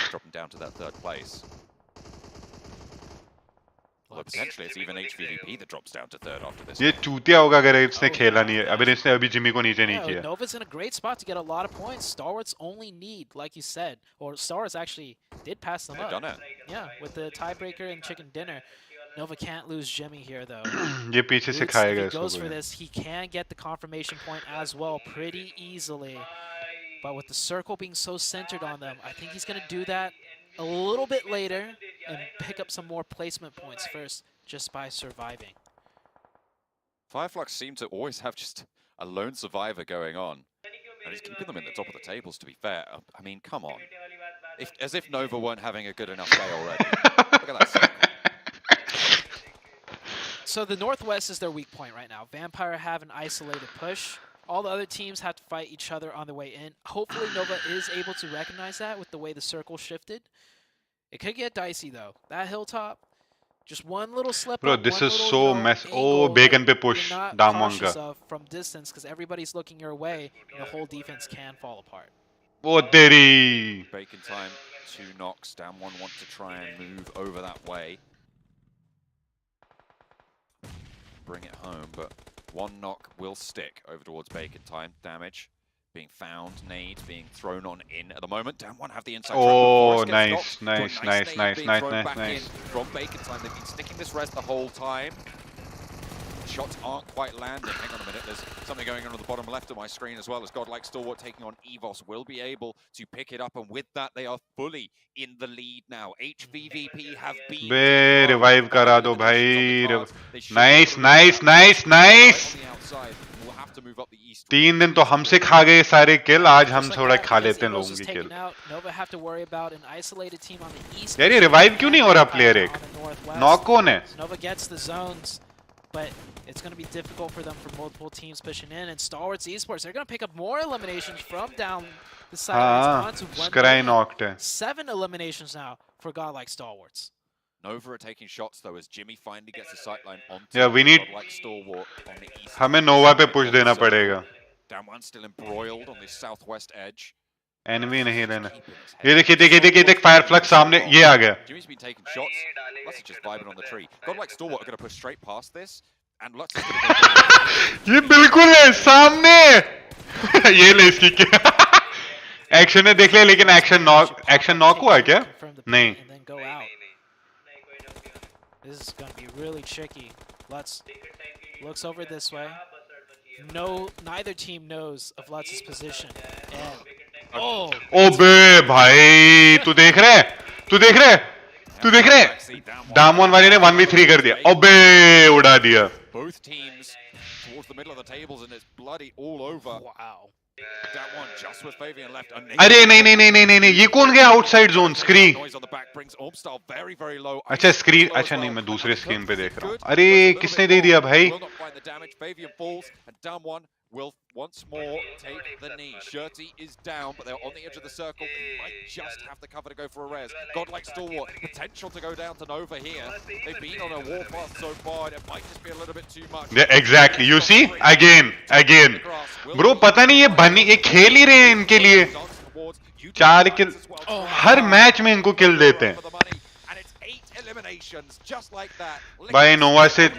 [SPEAKER 9] Dropping down to that 3rd place. Although potentially it's even HVVP that drops down to 3rd after this.
[SPEAKER 2] ये चूतिया होगा अगर इसने खेला नहीं है. अभी इसने अभी जिमी को नीचे नहीं किया.
[SPEAKER 10] Nova's in a great spot to get a lot of points. Star Wars only need, like you said, or Star Wars actually did pass them up.
[SPEAKER 9] Done it.
[SPEAKER 10] Yeah, with the tiebreaker and chicken dinner. Nova can't lose Jimmy here though.
[SPEAKER 2] ये पीछे से खाएगा
[SPEAKER 10] if he
[SPEAKER 2] इसको.
[SPEAKER 10] goes for this, he can get the confirmation point as well pretty easily. But with the circle being so centered on them, I think he's going to do that a little bit later and pick up some more placement points first just by surviving.
[SPEAKER 9] Fireflux seem to always have just a lone survivor going on. And he's keeping them in the top of the tables, to be fair. I mean, come on. As if Nova weren't having a good enough day already. Look at that circle.
[SPEAKER 10] So the Northwest is their weak point right now. Vampire have an isolated push. All the other teams have to fight each other on the way in. Hopefully Nova is able to recognize that with the way the circle shifted. It could get dicey though. That hilltop, just one little slip
[SPEAKER 2] Bro,
[SPEAKER 10] up,
[SPEAKER 2] this
[SPEAKER 10] one
[SPEAKER 2] is
[SPEAKER 10] little,
[SPEAKER 2] so mess. Oh, Bacon pe push. Damwanga.
[SPEAKER 10] From distance because everybody's looking your way and the whole defense can fall apart.
[SPEAKER 2] Oh, teri.
[SPEAKER 9] Bacon time, 2 knocks. Down 1 want to try and move over that way. Bring it home, but 1 knock will stick over towards Bacon time. Damage being found, nades being thrown on in at the moment. Down 1 have the inside.
[SPEAKER 2] Oh, nice.
[SPEAKER 9] From Bacon time, they've been sticking this res the whole time. Shots aren't quite landing. Hang on a minute, there's something going on at the bottom left of my screen as well as Godlike Stalwart taking on Evos will be able to pick it up, and with that they are fully in the lead now. HVVP have been...
[SPEAKER 2] Bे revive करा दो भाई. Nice. 3 दिन तो हमसे खा गए सारे किल. आज हम थोड़ा खा लेते हैं लोगों की किल. यार ये revive क्यों नहीं हो रहा प्लेयर एक? नॉक कौन है?
[SPEAKER 10] Nova gets the zones, but it's going to be difficult for them for multiple teams pushing in. And Star Wars Esports, they're going to pick up more eliminations from down the side.
[SPEAKER 2] Scry knocked है.
[SPEAKER 10] 7 eliminations now for Godlike Stalwarts.
[SPEAKER 9] Nova are taking shots though as Jimmy finally gets the sightline onto
[SPEAKER 2] we need.
[SPEAKER 9] Godlike Stalwart on the east.
[SPEAKER 2] हमें Nova पे push देना पड़ेगा.
[SPEAKER 9] Down 1 still embroiled on the southwest edge.
[SPEAKER 2] Enemy नहीं लेना. ये देख fire flux सामने ये आ गया.
[SPEAKER 9] Jimmy's been taking shots. Lutz is just vibing on the tree. Godlike Stalwart are going to push straight past this, and Lutz is going to go.
[SPEAKER 2] ये बिल्कुल है सामने. ये ले इसकी एक्शन है देख ले, लेकिन एक्शन नॉक हुआ क्या? नहीं.
[SPEAKER 10] This is going to be really tricky. Lutz looks over this way. No, neither team knows of Lutz's position. And
[SPEAKER 2] ओ बे भाई तू देख रहे दामोन वाले ने 1v3 कर दिया. ओ बे उड़ा दिया.
[SPEAKER 9] Both teams towards the middle of the tables and it's bloody all over.
[SPEAKER 10] Wow.
[SPEAKER 9] That one just with Fabian left.
[SPEAKER 2] अरे नहीं ये कौन गया आउटसाइड जोन? स्क्रीन. अच्छा स्क्रीन. अच्छा नहीं मैं दूसरे स्क्रीन पे देख रहा हूँ. अरे किसने दे दिया भाई?
[SPEAKER 9] Will once more take the knee. Shirty is down, but they're on the edge of the circle. They might just have the cover to go for a res. Godlike Stalwart, potential to go down to Nova here. They've been on a warpath so far, and it might just be a little bit too much.
[SPEAKER 2] Yeah, exactly. You see? Again. Bro, पता नहीं ये बनी ये खेल ही रहे हैं इनके लिए. 4 किल हर मैच में इनको किल देते हैं. भाई नोवा से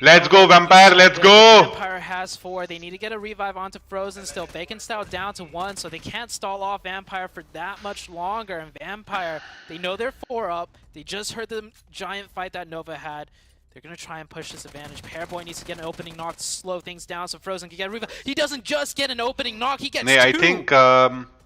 [SPEAKER 2] Let's go, Vampire, let's go!
[SPEAKER 10] Vampire has 4. They need to get a revive onto Frozen still. Bacon Style down to 1, so they can't stall off Vampire for that much longer. And Vampire, they know they're 4 up. They just heard the giant fight that Nova had. They're going to try and push this advantage. Pairboy needs to get an opening knock to slow things down so Frozen can get a revive. He doesn't just get an opening knock, he gets 2!
[SPEAKER 2] I think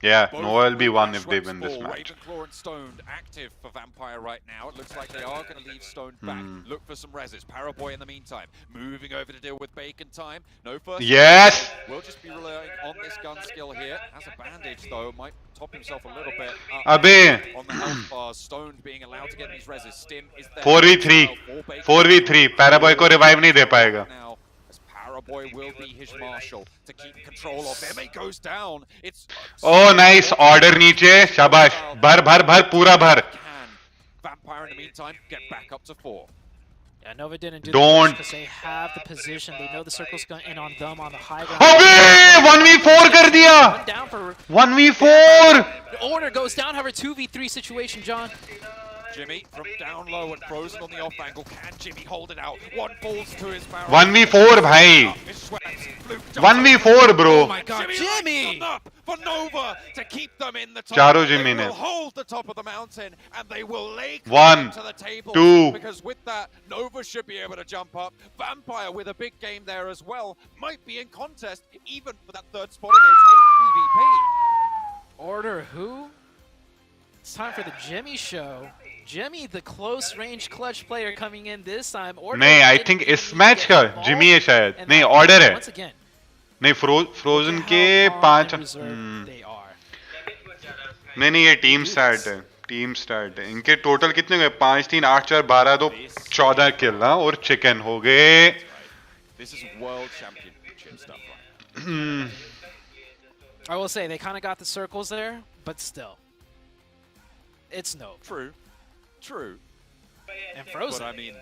[SPEAKER 2] Yeah,
[SPEAKER 9] Both
[SPEAKER 2] Nova will be one
[SPEAKER 9] Rash
[SPEAKER 2] if they
[SPEAKER 9] Reps
[SPEAKER 2] win this
[SPEAKER 9] full.
[SPEAKER 2] match.
[SPEAKER 9] Ravenclaw and Stoned active for Vampire right now. It looks like they are going to leave Stoned back. Look for some reses. Paraboy in the meantime. Moving over to deal with Bacon time. No first.
[SPEAKER 2] Yes!
[SPEAKER 9] We'll just be relying on this gun skill here. Has a bandage though. Might top himself a little bit.
[SPEAKER 2] Abey!
[SPEAKER 9] On the health bar. Stoned being allowed to get these reses. Stim is there.
[SPEAKER 2] 4v3. 4v3. Paraboy को revive नहीं दे पाएगा.
[SPEAKER 9] Now, as Paraboy will be his marshal to keep control of him. It goes down. It's
[SPEAKER 2] Oh, nice order नीचे. शाबाश. भर भर भर पूरा भर.
[SPEAKER 9] Can Vampire in the meantime get back up to 4?
[SPEAKER 10] Yeah, Nova didn't do
[SPEAKER 2] Don't.
[SPEAKER 10] because they have the position. They know the circle's going in on them on the high ground.
[SPEAKER 2] अबे 1v4 कर दिया.
[SPEAKER 10] One down for
[SPEAKER 2] 1v4.
[SPEAKER 10] the order goes down, however, 2v3 situation, John.
[SPEAKER 9] Jimmy from down low and frozen on the off angle. Can Jimmy hold it out? One falls to his barrel.
[SPEAKER 2] 1v4 भाई. 1v4 bro.
[SPEAKER 9] Oh my God, Jimmy! Up for Nova to keep them in the top.
[SPEAKER 2] चारों Jimmy
[SPEAKER 9] They
[SPEAKER 2] ने.
[SPEAKER 9] will hold the top of the mountain and they will lay
[SPEAKER 2] One,
[SPEAKER 9] to the table.
[SPEAKER 2] 2.
[SPEAKER 9] Because with that, Nova should be able to jump up. Vampire with a big game there as well might be in contest even for that third spot against HBVP.
[SPEAKER 10] Order who? It's time for the Jimmy show. Jimmy, the close range clutch player coming in this time. Order
[SPEAKER 2] नहीं, I
[SPEAKER 10] didn't
[SPEAKER 2] think
[SPEAKER 10] even
[SPEAKER 2] इस match
[SPEAKER 10] get
[SPEAKER 2] का
[SPEAKER 10] involved,
[SPEAKER 2] Jimmy है शायद.
[SPEAKER 10] and
[SPEAKER 2] नहीं,
[SPEAKER 10] that-
[SPEAKER 2] order है.
[SPEAKER 10] Once again,
[SPEAKER 2] नहीं, Frozen
[SPEAKER 10] look
[SPEAKER 2] के
[SPEAKER 10] at how calm
[SPEAKER 2] 5.
[SPEAKER 10] and reserved they are.
[SPEAKER 2] नहीं ये टीम स्टार्ट है. टीम स्टार्ट है. इनके टोटल कितने गए? 5 3 8 4 12 2 14 किल ना और चिकन हो गए.
[SPEAKER 9] This is world championship stuff, right?
[SPEAKER 10] I will say, they kind of got the circles there, but still. It's no.
[SPEAKER 9] True. True.
[SPEAKER 10] And Frozen.
[SPEAKER 9] But I mean,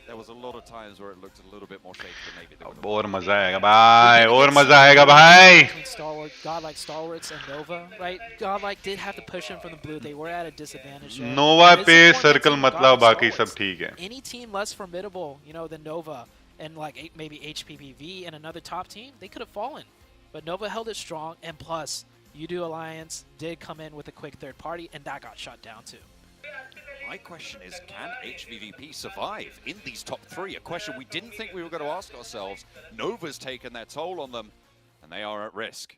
[SPEAKER 9] there was a lot of times where it looked a little bit more shaky than maybe they would have.
[SPEAKER 2] और मजा आएगा भाई. और मजा आएगा भाई.
[SPEAKER 10] Between Stalwart, Godlike Stalwarts and Nova, right? Godlike did have to push him from the blue. They were at a disadvantage. There.
[SPEAKER 2] Nova
[SPEAKER 10] But it's
[SPEAKER 2] पे
[SPEAKER 10] important
[SPEAKER 2] circle
[SPEAKER 10] team
[SPEAKER 2] मतलब
[SPEAKER 10] Godlike
[SPEAKER 2] बाकी
[SPEAKER 10] Stalwarts.
[SPEAKER 2] सब ठीक है.
[SPEAKER 10] Any team less formidable, you know, than Nova and like maybe HPPV and another top team, they could have fallen. But Nova held it strong, and plus, UDO Alliance did come in with a quick third party, and that got shut down too.
[SPEAKER 9] My question is, can HVVP survive in these top 3? A question we didn't think we were going to ask ourselves. Nova's taken their toll on them, and they are at risk.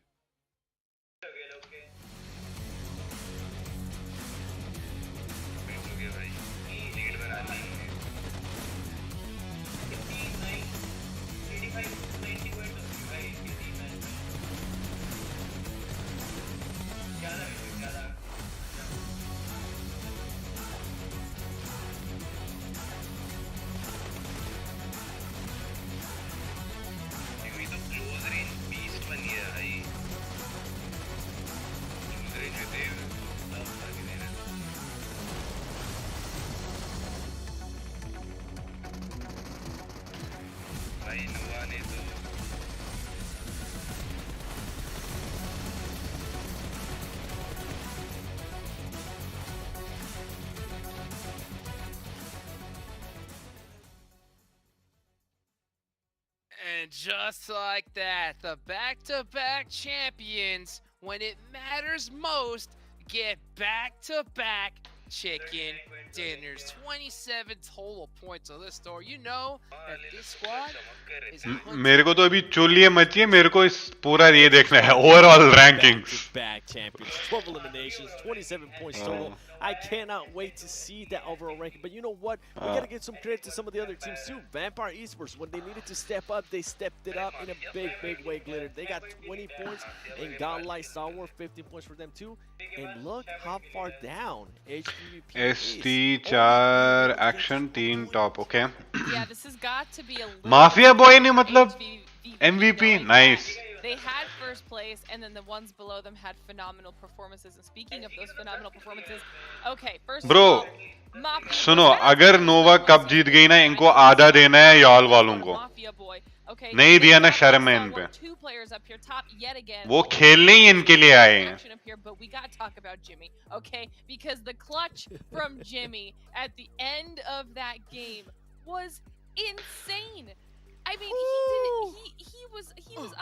[SPEAKER 6] And just like that, the back-to-back champions, when it matters most, get back-to-back chicken dinners. 27 total points on this store. You know that this squad is
[SPEAKER 2] मेरे को तो अभी चोलिए मची है. मेरे को इस पूरा ये देखना है. Overall rankings.
[SPEAKER 13] Back champions, 12 eliminations, 27 points total. I cannot wait to see that overall ranking. But you know what? We gotta give some credit to some of the other teams too. Vampire Esports, when they needed to step up, they stepped it up in a big way. Glitter. They got 20 points, and Godlike Stalwart 15 points for them too. And look how far down HPVP
[SPEAKER 2] ST 4 action 3 top. Okay.
[SPEAKER 8] Yeah, this has got to be a little
[SPEAKER 2] Mafia boy ने
[SPEAKER 8] bit
[SPEAKER 2] मतलब
[SPEAKER 8] HVVP
[SPEAKER 2] MVP.
[SPEAKER 8] going
[SPEAKER 2] Nice.
[SPEAKER 8] back. They had first place, and then the ones below them had phenomenal performances. And speaking of those phenomenal performances, okay, first
[SPEAKER 2] Bro,
[SPEAKER 8] of all, Mafia
[SPEAKER 2] सुनो,
[SPEAKER 8] Boy,
[SPEAKER 2] अगर नोवा cup जीत गई ना, इनको आधा देना है याल वालों को.
[SPEAKER 8] Mafia Boy. Okay,
[SPEAKER 2] नहीं
[SPEAKER 8] they
[SPEAKER 2] दिया ना,
[SPEAKER 8] got
[SPEAKER 2] शर्म है इन पे.
[SPEAKER 8] two players up here top yet again.
[SPEAKER 2] वो खेलने ही इनके लिए आए हैं.
[SPEAKER 8] Action up here, but we got to talk about Jimmy, okay? Because the clutch from Jimmy at the end of that game was insane. I mean, he was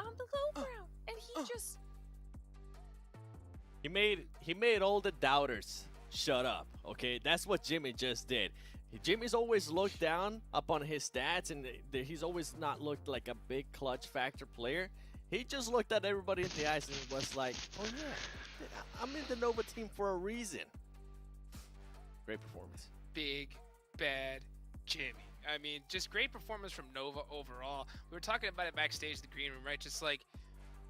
[SPEAKER 8] on the low ground, and he just
[SPEAKER 13] He made all the doubters shut up. Okay, that's what Jimmy just did. Jimmy's always looked down upon his stats, and he's always not looked like a big clutch factor player. He just looked at everybody in the eyes and was like, oh yeah, I'm in the Nova team for a reason. Great performance.
[SPEAKER 6] Big Bad Jimmy. I mean, just great performance from Nova overall. We were talking about it backstage in the green room, right? Just like,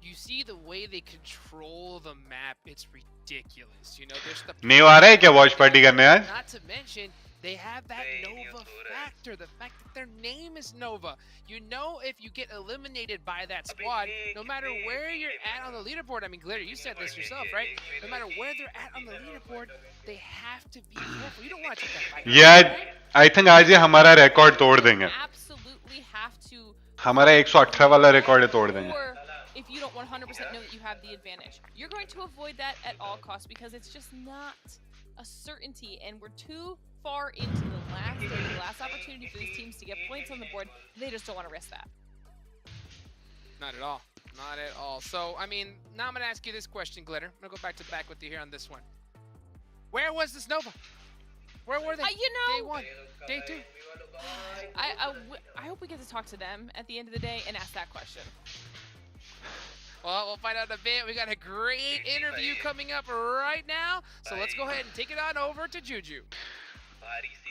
[SPEAKER 6] you see the way they control the map, it's ridiculous. You know, there's the...
[SPEAKER 2] नहीं आ रहा है क्या watch party करने आज?
[SPEAKER 6] Not to mention, they have that Nova factor, the fact that their name is Nova. You know, if you get eliminated by that squad, no matter where you're at on the leaderboard, I mean, Glitter, you said this yourself, right? No matter where they're at on the leaderboard, they have to be careful. You don't want to take that fight.
[SPEAKER 2] Yeah, I think आज ये हमारा record तोड़ देंगे.
[SPEAKER 8] Absolutely have to.
[SPEAKER 2] हमारा 118 वाला record तोड़ देंगे.
[SPEAKER 8] Or if you don't 100% know that you have the advantage, you're going to avoid that at all costs because it's just not a certainty, and we're too far into the last day, the last opportunity for these teams to get points on the board. They just don't want to risk that.
[SPEAKER 6] Not at all. Not at all. So, I mean, now I'm going to ask you this question, Glitter. I'm going to go back with you here on this one. Where was this Nova? Where were they?
[SPEAKER 8] You know,
[SPEAKER 6] day 1, day 2.
[SPEAKER 8] I hope we get to talk to them at the end of the day and ask that question.
[SPEAKER 6] Well, we'll find out in a bit. We got a great interview coming up right now. So let's go ahead and take it on over to Juju.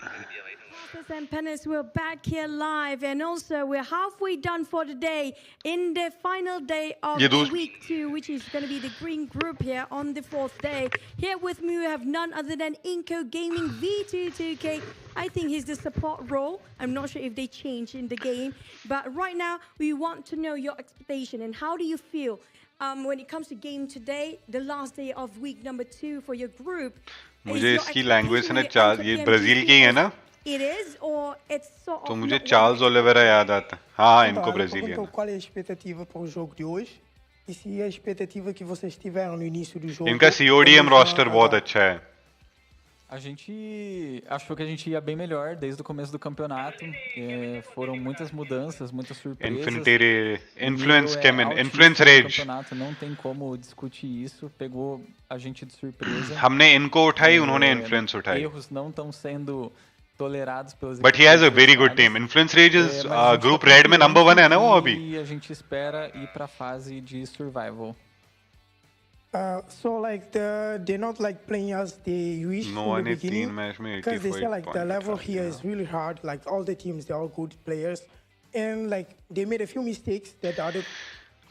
[SPEAKER 3] Masters and Pennants, we're back here live, and also we're halfway done for the day in the final day of week 2, which is going to be the green group here on the 4th day. Here with me we have none other than Inco Gaming V22K. I think he's the support role. I'm not sure if they change in the game, but right now we want to know your expectation and how do you feel when it comes to game today, the last day of week number 2 for your group.
[SPEAKER 2] मुझे इसकी language है ना, ये Brazil की है ना, तो मुझे चार्ल्स ओलिवेरा याद आता है. हाँ, इनको Brazilian.
[SPEAKER 14] Qual é a expectativa para o jogo de hoje? E se a expectativa que vocês tiveram no início do jogo?
[SPEAKER 2] इनका CODM roster बहुत अच्छा है.
[SPEAKER 15] A gente achou que a gente ia bem melhor desde o começo do campeonato. Foram muitas mudanças, muitas surpresas.
[SPEAKER 2] Influence rage.
[SPEAKER 15] Campeonato não tem como discutir isso. Pegou a gente de surpresa.
[SPEAKER 2] हमने इनको उठाई, उन्होंने influence उठाई.
[SPEAKER 15] Erros não estão sendo tolerados pelos.
[SPEAKER 2] But he has a very good team. Influence Rage is group red में number 1 है ना वो अभी.
[SPEAKER 15] E a gente espera ir para a fase de survival.
[SPEAKER 14] So like they're not like playing as they wish in the beginning, because they say like the level here is really hard. Like all the teams, they're all good players, and like they made a few mistakes that other.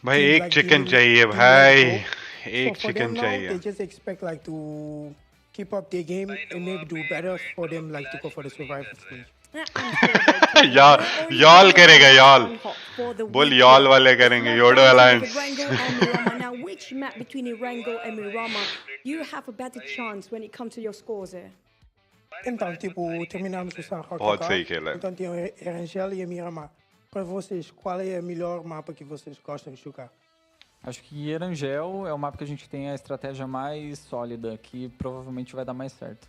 [SPEAKER 2] भाई एक chicken चाहिए भाई, एक chicken चाहिए.
[SPEAKER 14] They just expect like to keep up their game and maybe do better for them, like to go for the survival stage.
[SPEAKER 2] y'all करेगा y'all. बोल y'all वाले करेंगे. Yodo Alliance.
[SPEAKER 3] Now, which map between Irango and Mirama you have a better chance when it comes to your scores here?
[SPEAKER 14] Então, tipo, terminamos o San Roque.
[SPEAKER 2] बहुत सही खेला.
[SPEAKER 14] Então tem o Erangel e a Miramar. Para vocês, qual é a melhor mapa que vocês gostam de jogar?
[SPEAKER 15] Acho que Erangel é o mapa que a gente tem a estratégia mais sólida, que provavelmente vai dar mais certo.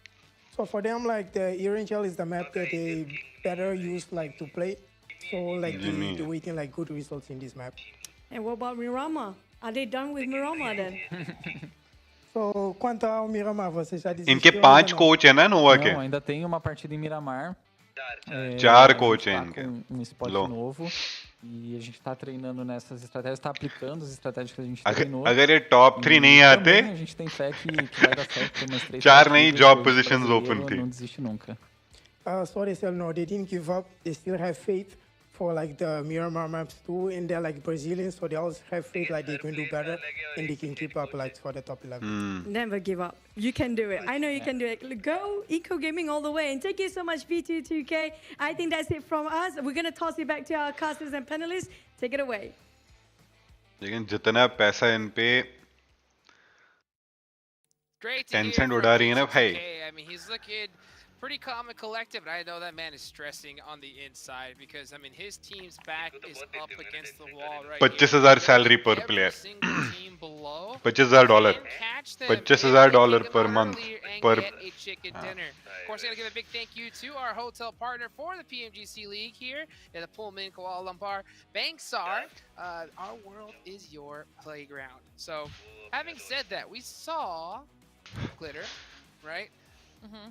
[SPEAKER 14] So for them, like the Erangel is the map that they better use like to play. So like they're waiting like good results in this map.
[SPEAKER 3] And what about Mirama? Are they done with Mirama then?
[SPEAKER 14] So quanto ao Miramar, vocês já desistiram?
[SPEAKER 2] इनके 5 coach है ना Nova के?
[SPEAKER 15] Não, ainda tem uma partida em Miramar.
[SPEAKER 2] 4 coach हैं इनके.
[SPEAKER 15] Um spot novo. E a gente está treinando nessas estratégias, está aplicando as estratégias que a gente treinou.
[SPEAKER 2] अगर ये top 3 नहीं आते,
[SPEAKER 15] a gente tem fé que vai dar certo. Umas 3
[SPEAKER 2] 4 नहीं job positions open थी.
[SPEAKER 15] Não desiste nunca.
[SPEAKER 14] Sorry, Sel, no, they didn't give up. They still have faith for like the Miramar maps too, and they're like Brazilians, so they always have faith like they can do better and they can keep up like for the top 11.
[SPEAKER 3] Never give up. You can do it. I know you can do it. Go Eco Gaming all the way. And thank you so much, V22K. I think that's it from us. We're going to toss it back to our casters and panelists. Take it away.
[SPEAKER 2] लेकिन जितना पैसा इन पे tension उड़ा रही है ना भाई.
[SPEAKER 6] I mean, he's looking pretty calm and collective, but I know that man is stressing on the inside because, I mean, his team's back is up against the wall right here.
[SPEAKER 2] 25,000 salary per player. $25,000. $25,000 per month. Per
[SPEAKER 6] Get a chicken dinner. Of course, I gotta give a big thank you to our hotel partner for the Pmgc League here in the Pullman, Kuala Lumpur, Bangsar. Our world is your playground. So, having said that, we saw Glitter, right?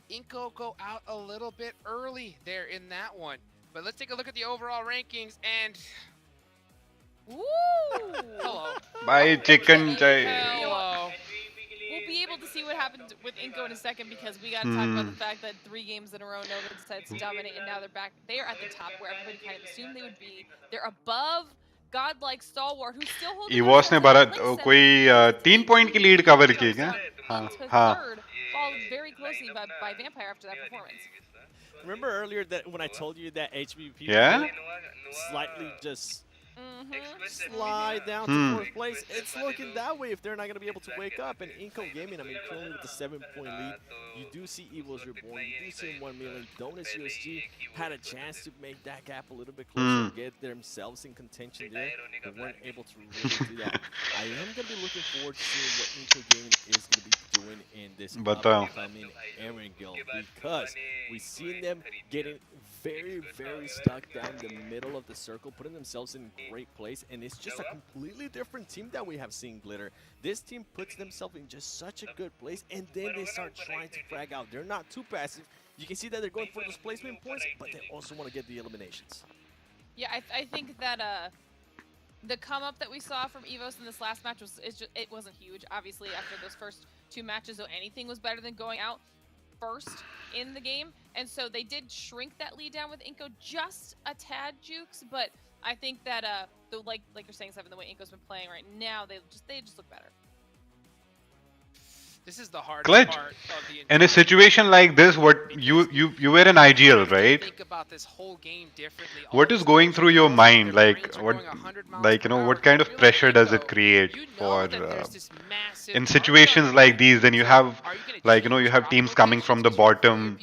[SPEAKER 6] Inco go out a little bit early there in that one. But let's take a look at the overall rankings and... Woo! Hello.
[SPEAKER 2] भाई chicken चाहिए.
[SPEAKER 6] Hello.
[SPEAKER 8] We'll be able to see what happened with Inko in a second because we got to talk about the fact that 3 games in a row, Nova decided to dominate, and now they're back. They're at the top where everybody kind of assumed they would be. They're above Godlike Stalwart, who's still holding
[SPEAKER 2] EVOS ने भारत कोई 3 point की lead cover की क्या? हाँ हाँ.
[SPEAKER 8] third, followed very closely by Vampire after that performance.
[SPEAKER 13] Remember earlier that when I told you that HVP slightly just slide down to 4th place? It's looking that way if they're not going to be able to wake up. And Inco Gaming, I mean, currently with the 7-point lead, you do see Evil's Reborn, you do see 1 million. Donuts USG had a chance to make that gap a little bit closer and get themselves in contention there. They weren't able to really do that. I am going to be looking forward to seeing what Inco Gaming is going to be doing in this upcoming Erangel, because we've seen them getting very, very stuck down the middle of the circle, putting themselves in a great place, and it's just a completely different team that we have seen, Glitter. This team puts themselves in just such a good place, and then they start trying to frag out. They're not too passive. You can see that they're going for those placement points, but they also want to get the eliminations.
[SPEAKER 8] Yeah, I think that the come up that we saw from EVOS in this last match it wasn't huge. Obviously, after those first 2 matches, though, anything was better than going out first in the game, and so they did shrink that lead down with Inko just a tad, Jukes. But I think that like you're saying, Seven, the way Inko's been playing right now, they just look better.
[SPEAKER 6] This is the hardest
[SPEAKER 2] Clutch.
[SPEAKER 6] part of the
[SPEAKER 2] In a situation like this, what you were an IGL, right?
[SPEAKER 6] Think about this whole game differently.
[SPEAKER 2] What is going through your mind? Like what kind of pressure does it create for in situations like these? Then you have you have teams coming from the bottom,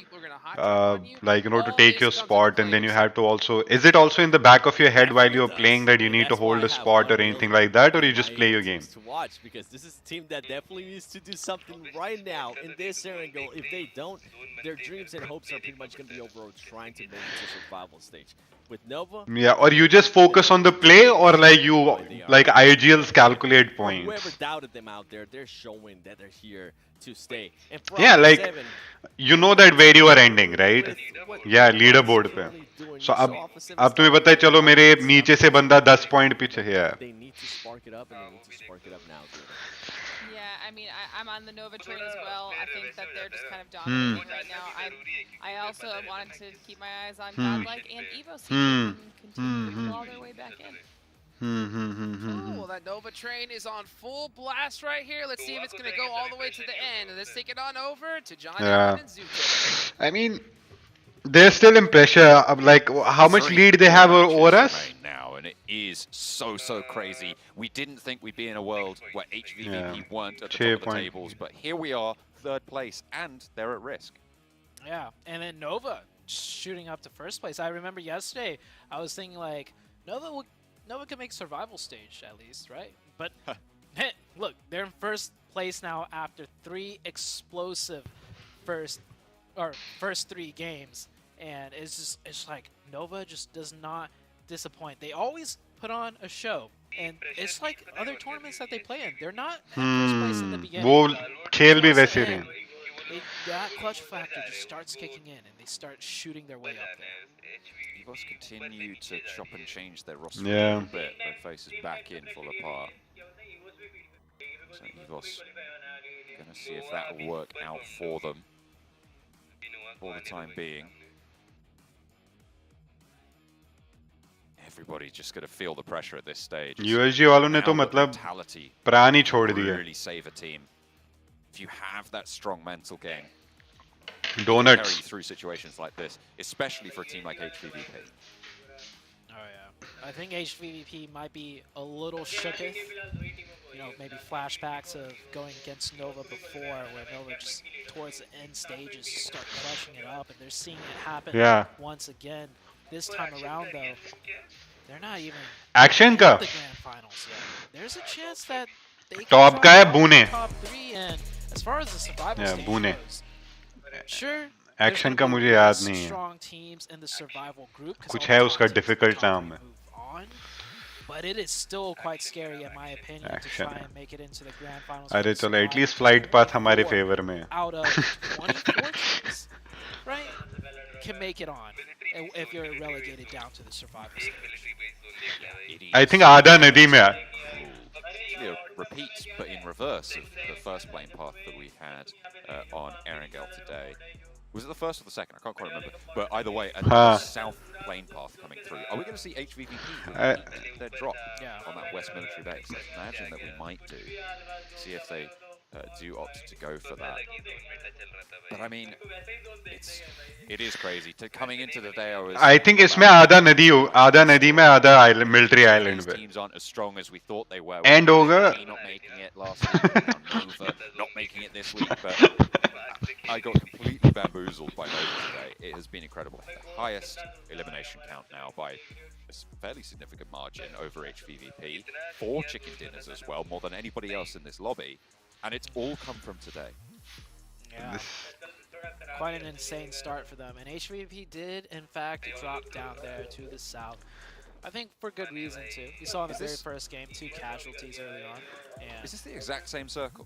[SPEAKER 2] to take your spot, and then you have to also. Is it also in the back of your head while you're playing that you need to hold a spot or anything like that, or you just play your game?
[SPEAKER 13] To watch, because this is a team that definitely needs to do something right now in this Erangel. If they don't, their dreams and hopes are pretty much going to be over trying to make it to survival stage. With Nova,
[SPEAKER 2] Yeah, or you just focus on the play, or IGLs calculate points.
[SPEAKER 13] whoever doubted them out there, they're showing that they're here to stay. And
[SPEAKER 2] Yeah, like
[SPEAKER 13] 7,
[SPEAKER 2] you know that where you are ending, right? Yeah, leaderboard पे. So अब तुम्हें पता है चलो मेरे नीचे से बंदा 10 पॉइंट पीछे है.
[SPEAKER 13] they need to spark it up, and they need to spark it up now.
[SPEAKER 8] Yeah, I mean, I'm on the Nova train as well. I think that they're just kind of dominating right now. I also wanted to keep my eyes on Godlike and Evo, so they can continue to claw their way back in.
[SPEAKER 6] Well, that Nova train is on full blast right here. Let's see if it's going to go all the way to the end. Let's take it on over to John Allen and Zuko.
[SPEAKER 2] I mean, they're still in pressure. Like, how much lead they have over us?
[SPEAKER 9] Now, and it is so crazy. We didn't think we'd be in a world where HVVP weren't at the top of the tables, but here we are, 3rd place, and they're at risk.
[SPEAKER 10] Yeah, and then Nova shooting up to 1st place. I remember yesterday, I was thinking like, Nova could make survival stage at least, right? But look, they're in 1st place now after 3 explosive first 3 games, and it's like Nova just does not disappoint. They always put on a show, and it's like other tournaments that they play in. They're not at 1st place in the beginning.
[SPEAKER 2] वो खेल भी वैसे रहे.
[SPEAKER 10] That clutch factor just starts kicking in, and they start shooting their way up there.
[SPEAKER 9] EVOS continue to chop and change their roster a
[SPEAKER 2] Yeah.
[SPEAKER 9] little bit. Red faces back in, fall apart. So EVOS going to see if that will work out for them for the time being. Everybody's just going to feel the pressure at this stage.
[SPEAKER 2] USG वालों ने तो मतलब प्राण ही छोड़ दिया.
[SPEAKER 9] Really save a team. If you have that strong mental game,
[SPEAKER 2] Donuts.
[SPEAKER 9] carry through situations like this, especially for a team like HVVP.
[SPEAKER 10] Oh yeah, I think HVVP might be a little shooketh. Maybe flashbacks of going against Nova before, where Nova just towards the end stages start crushing it up, and they're seeing it happen once again. This time around, though, they're not even
[SPEAKER 2] Action का.
[SPEAKER 10] the grand finals yet. There's a chance that they can
[SPEAKER 2] Top का है Bune.
[SPEAKER 10] top 3, and as far as the survival stage
[SPEAKER 2] Bune.
[SPEAKER 10] goes, sure.
[SPEAKER 2] Action का मुझे याद नहीं है.
[SPEAKER 10] Strong teams in the survival group.
[SPEAKER 2] कुछ है उसका difficult नाम है.
[SPEAKER 10] But it is still quite scary, in my opinion, to try and make it into the grand finals.
[SPEAKER 2] अरे चलो at least flight path हमारे favor में.
[SPEAKER 10] Out of 24 teams, right, can make it on if you're relegated down to the survival stage.
[SPEAKER 2] I think आधा नदी में है.
[SPEAKER 9] repeat, but in reverse of the first plane path that we had on Erangel today. Was it the first or the second? I can't quite remember. But either way, a south plane path coming through. Are we going to see HVVP repeat their drop on that West Military Base? I imagine that we might do. See if they do opt to go for that. But I mean, it is crazy. Coming into the day,
[SPEAKER 2] I think इसमें आधा नदी में आधा island, military island में.
[SPEAKER 9] Teams aren't as strong as we thought they were.
[SPEAKER 2] And होगा.
[SPEAKER 9] Not making it last week. Nova not making it this week, but I got completely bamboozled by Nova today. It has been incredible. The highest elimination count now by a fairly significant margin over HVVP. 4 chicken dinners as well, more than anybody else in this lobby. And it's all come from today.
[SPEAKER 10] Yeah. Quite an insane start for them. And HVP did, in fact, drop down there to the south. I think for good reason, too. We saw in the very first game 2 casualties early on. And
[SPEAKER 9] is this the exact same circle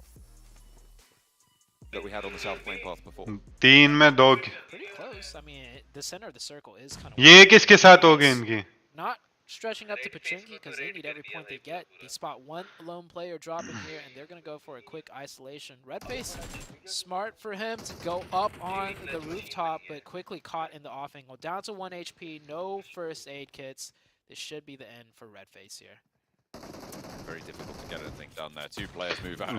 [SPEAKER 9] that we had on the south plane path before?
[SPEAKER 2] 3 में 2.
[SPEAKER 10] Pretty close. I mean, the center of the circle is kind of...
[SPEAKER 2] ये किसके साथ हो गए इनकी?
[SPEAKER 10] Not stretching up to Pmgc because they need every point they get. They spot one lone player dropping here, and they're going to go for a quick isolation. Redface, smart for him to go up on the rooftop, but quickly caught in the off angle. Down to 1 HP, no first aid kits. This should be the end for Redface here.
[SPEAKER 9] Very difficult to get anything done there. 2 players move out.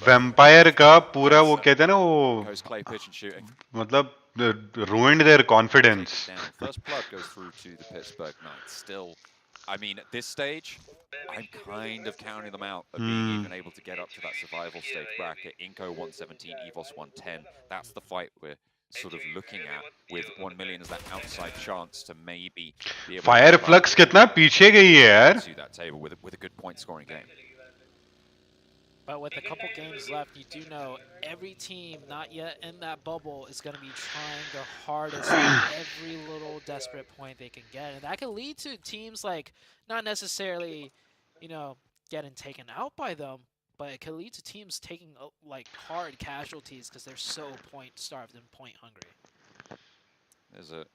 [SPEAKER 2] Vampire का पूरा वो कहते हैं ना वो
[SPEAKER 9] goes clay pitch and shooting.
[SPEAKER 2] मतलब ruined their confidence.
[SPEAKER 9] First blood goes through to the Pittsburgh Knights. Still, I mean, at this stage, I'm kind of counting them out of being even able to get up to that survival stage bracket. Inco 117, EVOS 110. That's the fight we're sort of looking at, with 1 million as that outside chance to maybe be able
[SPEAKER 2] Fire Flux कितना पीछे गई है यार.
[SPEAKER 9] to that table with a good point scoring game.
[SPEAKER 10] But with a couple games left, you do know every team not yet in that bubble is going to be trying their hardest at every little desperate point they can get. And that can lead to teams like, not necessarily, you know, getting taken out by them, but it can lead to teams taking like hard casualties because they're so point-starved and point-hungry.
[SPEAKER 9] There's a